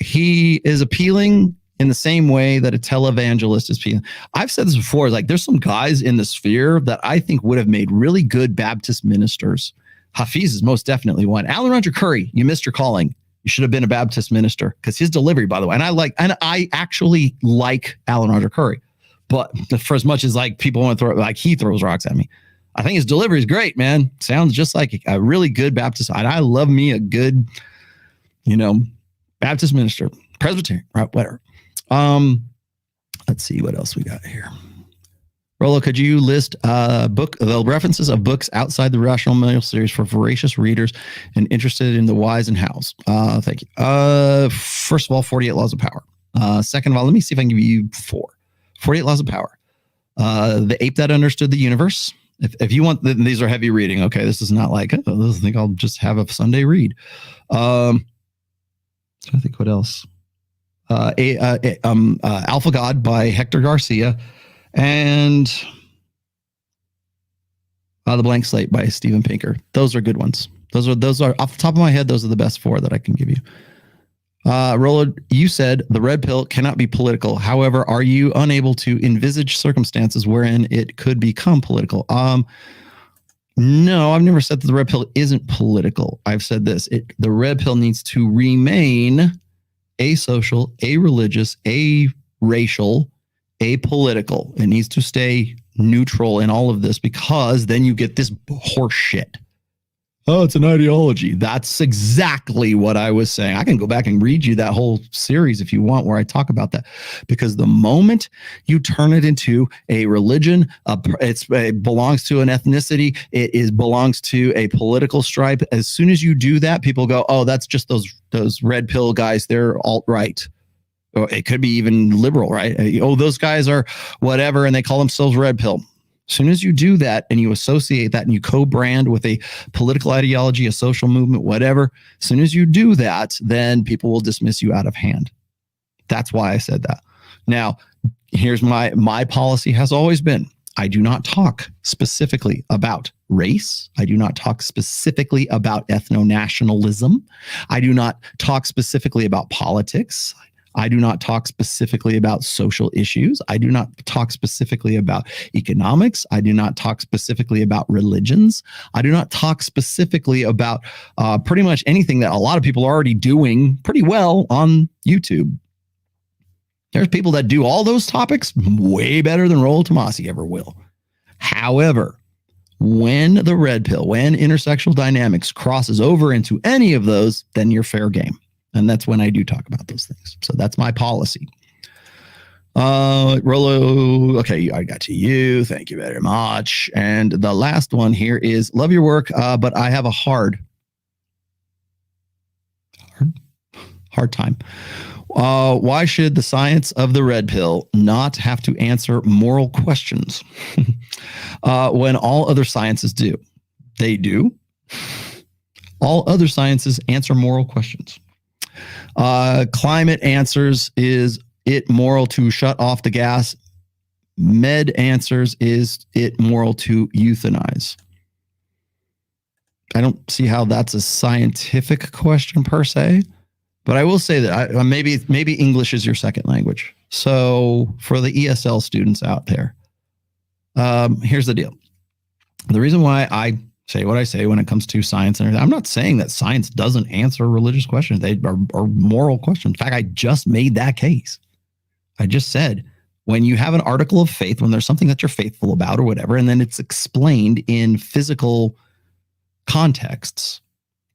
He is appealing in the same way that a televangelist is appealing. I've said this before, like there's some guys in the sphere that I think would have made really good Baptist ministers. Hafeez is most definitely one. Alan Roger Curry, you missed your calling. You should have been a Baptist minister because his delivery, by the way, and I actually like Alan Roger Curry, but for as much as like people want to throw, like he throws rocks at me, I think his delivery is great, man. Sounds just like a really good Baptist. And I love me a good, Baptist minister, Presbyterian, right? Whatever. Let's see what else we got here. Rollo, could you list the references of books outside the Rational Male series for voracious readers and interested in the whys and hows? Thank you. First of all, 48 Laws of Power. Second of all, let me see if I can give you 4. 48 Laws of Power. The Ape That Understood the Universe. If you want, these are heavy reading. Okay, this is not like, I think I'll just have a Sunday read. I think what else? Alpha God by Hector Garcia. And The Blank Slate by Steven Pinker. Those are good ones. Those are off the top of my head. Those are the best 4 that I can give you. Rollo, you said the red pill cannot be political. However, are you unable to envisage circumstances wherein it could become political? No, I've never said that the red pill isn't political. I've said this. The red pill needs to remain asocial, a-religious, a-racial, apolitical. It needs to stay neutral in all of this, because then you get this horse shit. Oh, it's an ideology. That's exactly what I was saying. I can go back and read you that whole series if you want, where I talk about that. Because the moment you turn it into a religion, it belongs to an ethnicity, belongs to a political stripe. As soon as you do that, people go, oh, that's just those red pill guys. They're alt-right. Or it could be even liberal, right? Oh, those guys are whatever, and they call themselves red pill. As soon as you do that and you associate that and you co-brand with a political ideology, a social movement, whatever, as soon as you do that, then people will dismiss you out of hand. That's why I said that. Now, here's my policy has always been, I do not talk specifically about race. I do not talk specifically about ethno-nationalism. I do not talk specifically about politics. I do not talk specifically about social issues. I do not talk specifically about economics. I do not talk specifically about religions. I do not talk specifically about pretty much anything that a lot of people are already doing pretty well on YouTube. There's people that do all those topics way better than Rollo Tomassi ever will. However, when the red pill, when intersexual dynamics crosses over into any of those, then you're fair game. And that's when I do talk about those things. So that's my policy. Rollo, okay, I got to you. Thank you very much. And the last one here is, love your work, but I have a hard time. Why should the science of the red pill not have to answer moral questions when all other sciences do? They do. All other sciences answer moral questions. Climate answers, is it moral to shut off the gas? Med answers, is it moral to euthanize? I don't see how that's a scientific question per se, but I will say that maybe English is your second language. So for the ESL students out there, here's the deal. The reason why I say what I say when it comes to science and everything, I'm not saying that science doesn't answer religious questions. They are moral questions. In fact, I just made that case. I just said, when you have an article of faith, when there's something that you're faithful about or whatever, and then it's explained in physical contexts,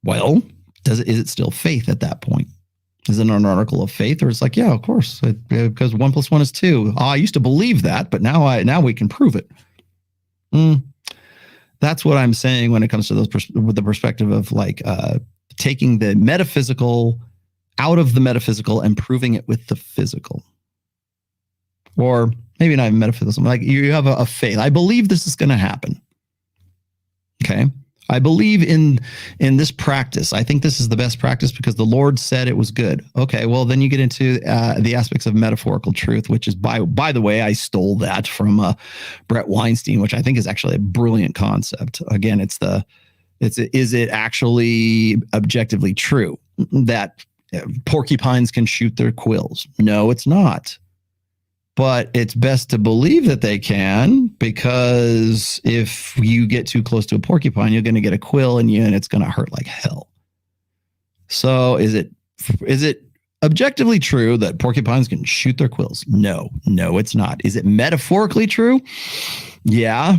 well, is it still faith at that point? Is it an article of faith, or it's like, yeah, of course, because 1 + 1 is 2. I used to believe that, but now we can prove it. That's what I'm saying when it comes to those with the perspective of like taking the metaphysical out of the metaphysical and proving it with the physical. Or maybe not even metaphysical. Like you have a faith. I believe this is going to happen. Okay. I believe in this practice. I think this is the best practice because the Lord said it was good. Okay, well, then you get into the aspects of metaphorical truth, which is, by the way, I stole that from Brett Weinstein, which I think is actually a brilliant concept. Again, is it actually objectively true that porcupines can shoot their quills? No, it's not. But it's best to believe that they can, because if you get too close to a porcupine, you're going to get a quill in you and it's going to hurt like hell. So is it objectively true that porcupines can shoot their quills? No, it's not. Is it metaphorically true? Yeah.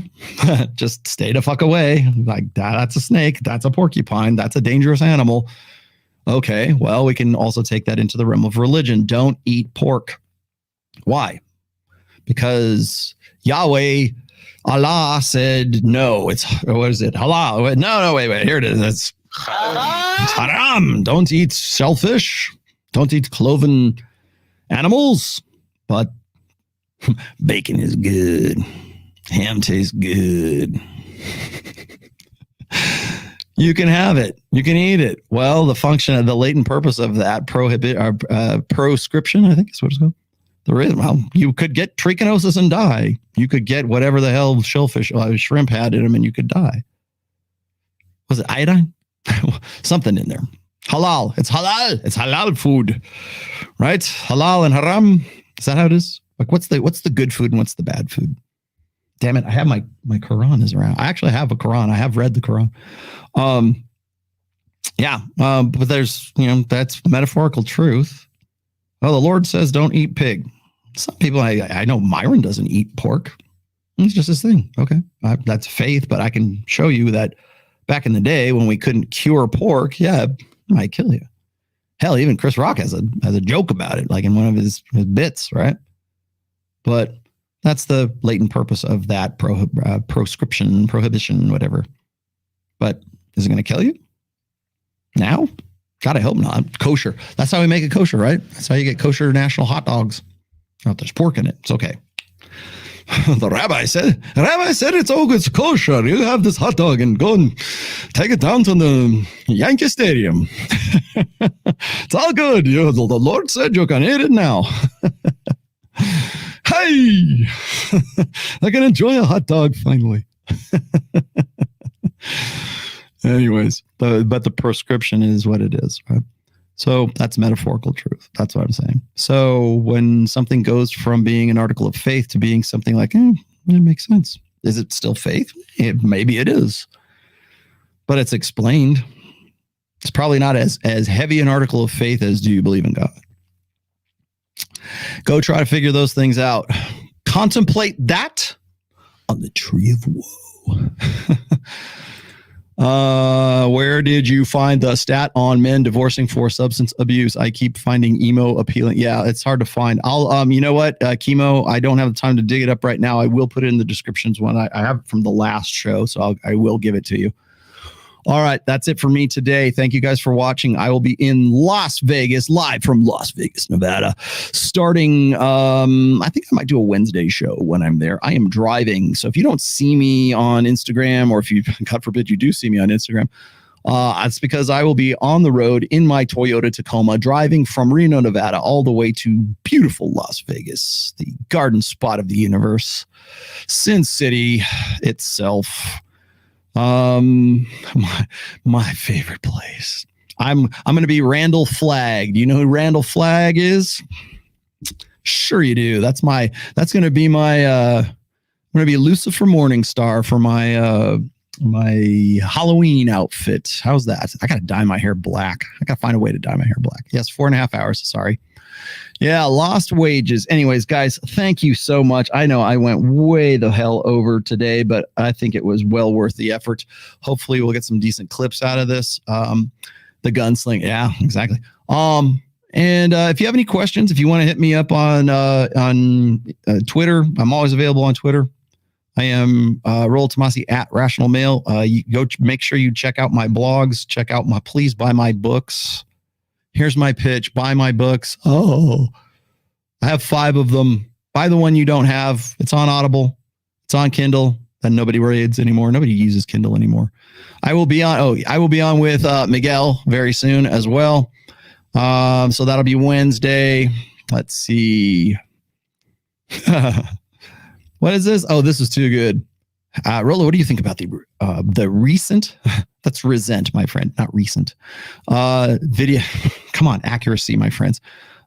Just stay the fuck away. Like that's a snake. That's a porcupine. That's a dangerous animal. Okay. Well, we can also take that into the realm of religion. Don't eat pork. Why? Because Yahweh, Allah said, no, it's, what is it? Halal. No, wait, here it is. It's haram. Don't eat shellfish. Don't eat cloven animals. But bacon is good. Ham tastes good. You can have it. You can eat it. Well, the function of the latent purpose of that proscription, I think is what it's called. Well, you could get trichinosis and die. You could get whatever the hell shellfish, shrimp had in them, and you could die. Was it iodine? Something in there. Halal. It's halal. It's halal food, right? Halal and haram. Is that how it is? Like, what's the good food and what's the bad food? Damn it! I have my Quran is around. I actually have a Quran. I have read the Quran. But there's that's metaphorical truth. Well, the Lord says don't eat pig. Some people, I know Myron doesn't eat pork. It's just his thing. Okay. That's faith, but I can show you that back in the day when we couldn't cure pork, yeah, it might kill you. Hell, even Chris Rock has a joke about it, like in one of his bits, right? But that's the latent purpose of that prohibition, whatever. But is it going to kill you? Now? God, I hope not. Kosher. That's how we make it kosher, right? That's how you get kosher national hot dogs. Oh, there's pork in it. It's okay. The rabbi said it's all good, it's kosher. You have this hot dog and go and take it down to the Yankee Stadium. It's all good. The Lord said you can eat it now. Hey, I can enjoy a hot dog finally. Anyways, but the prescription is what it is, right? So that's metaphorical truth. That's what I'm saying. So when something goes from being an article of faith to being something like, it makes sense. Is it still faith? Maybe it is. But it's explained. It's probably not as heavy an article of faith as do you believe in God? Go try to figure those things out. Contemplate that on the tree of woe. Where did you find the stat on men divorcing for substance abuse? I keep finding emo appealing. Yeah, it's hard to find. I'll, you know what, Chemo, I don't have the time to dig it up right now. I will put it in the descriptions when I have it from the last show, so I will give it to you. All right, that's it for me today. Thank you guys for watching. I will be in Las Vegas, live from Las Vegas, Nevada, starting, I think I might do a Wednesday show when I'm there. I am driving, so if you don't see me on Instagram, or if you, God forbid, you do see me on Instagram, it's because I will be on the road in my Toyota Tacoma, driving from Reno, Nevada, all the way to beautiful Las Vegas, the garden spot of the universe, Sin City itself. My favorite place. I'm going to be Randall Flagg. Do you know who Randall Flagg is? Sure you do. That's going to be my I'm going to be Lucifer Morningstar for my my Halloween outfit. How's that? I got to dye my hair black. I got to find a way to dye my hair black. Yes, 4.5 hours. Sorry. Yeah, lost wages. Anyways, guys, thank you so much. I know I went way the hell over today, but I think it was well worth the effort. Hopefully we'll get some decent clips out of this. The gunsling. Yeah, exactly. And if you have any questions, if you want to hit me up on Twitter, I'm always available on Twitter. I am Rollo Tomassi at rtrationalmale. You go make sure you check out my blogs. Please buy my books. Here's my pitch. Buy my books. Oh, I have 5 of them. Buy the one you don't have. It's on Audible. It's on Kindle. That nobody reads anymore. Nobody uses Kindle anymore. I will be on with Miguel very soon as well. So that'll be Wednesday. Let's see. What is this? Oh, this is too good. Rollo, what do you think about the recent? That's resent, my friend, not recent. Video. Come on, accuracy, my friends.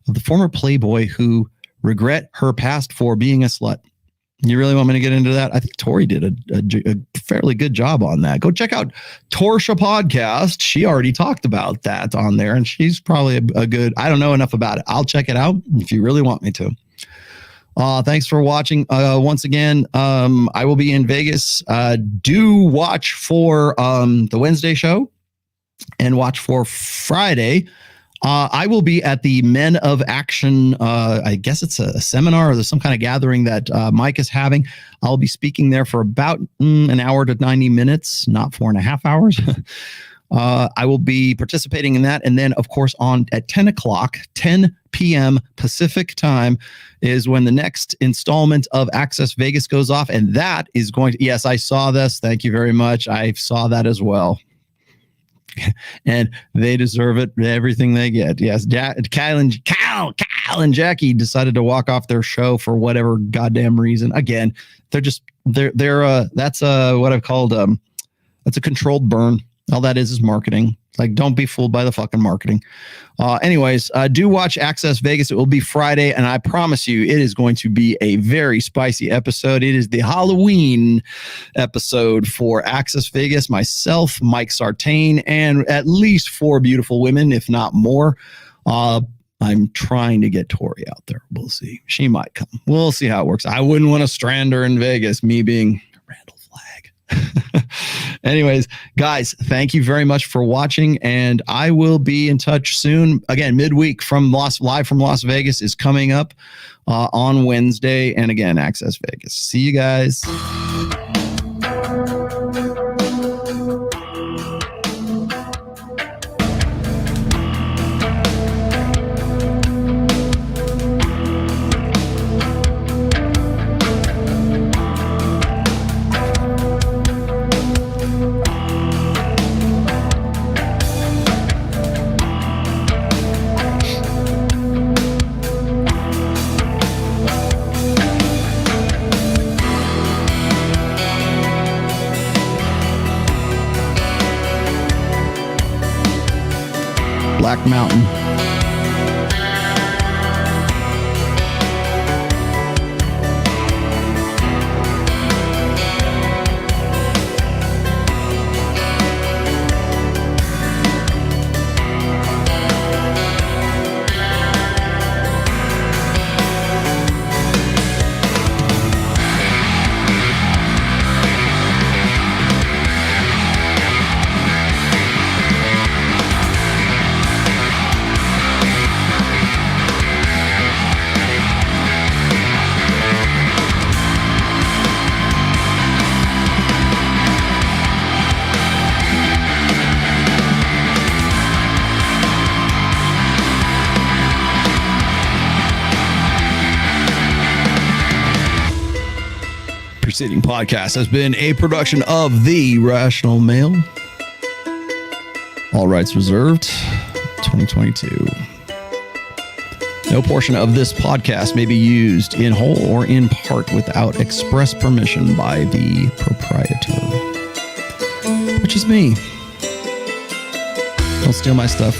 Of the former Playboy who regret her past for being a slut. You really want me to get into that? I think Tori did a fairly good job on that. Go check out Torsha Podcast. She already talked about that on there, and she's probably a good. I don't know enough about it. I'll check it out if you really want me to. Thanks for watching. Once again, I will be in Vegas. Do watch for the Wednesday show and watch for Friday. I will be at the Men of Action. I guess it's a seminar or there's some kind of gathering that Mike is having. I'll be speaking there for about an hour to 90 minutes, not 4.5 hours. I will be participating in that. And then, of course, at 10 p.m. Pacific time is when the next installment of Access Vegas goes off. And that is going to, yes, I saw this. Thank you very much. I saw that as well. And they deserve it, everything they get. Yes, Kyle and Jackie decided to walk off their show for whatever goddamn reason. Again, that's what I've called, that's a controlled burn. All that is marketing. Like, don't be fooled by the fucking marketing. Anyways, do watch Access Vegas. It will be Friday, and I promise you it is going to be a very spicy episode. It is the Halloween episode for Access Vegas. Myself, Mike Sartain, and at least 4 beautiful women, if not more. I'm trying to get Tori out there. We'll see. She might come. We'll see how it works. I wouldn't want to strand her in Vegas, me being Randall Flagg. Anyways, guys, thank you very much for watching, and I will be in touch soon. Again, midweek live from Las Vegas is coming up on Wednesday, and again, Access Vegas. See you guys. Black Mountain. Preceding podcast has been a production of The Rational Male. All rights reserved. 2022. No portion of this podcast may be used in whole or in part without express permission by the proprietor, which is me. Don't steal my stuff.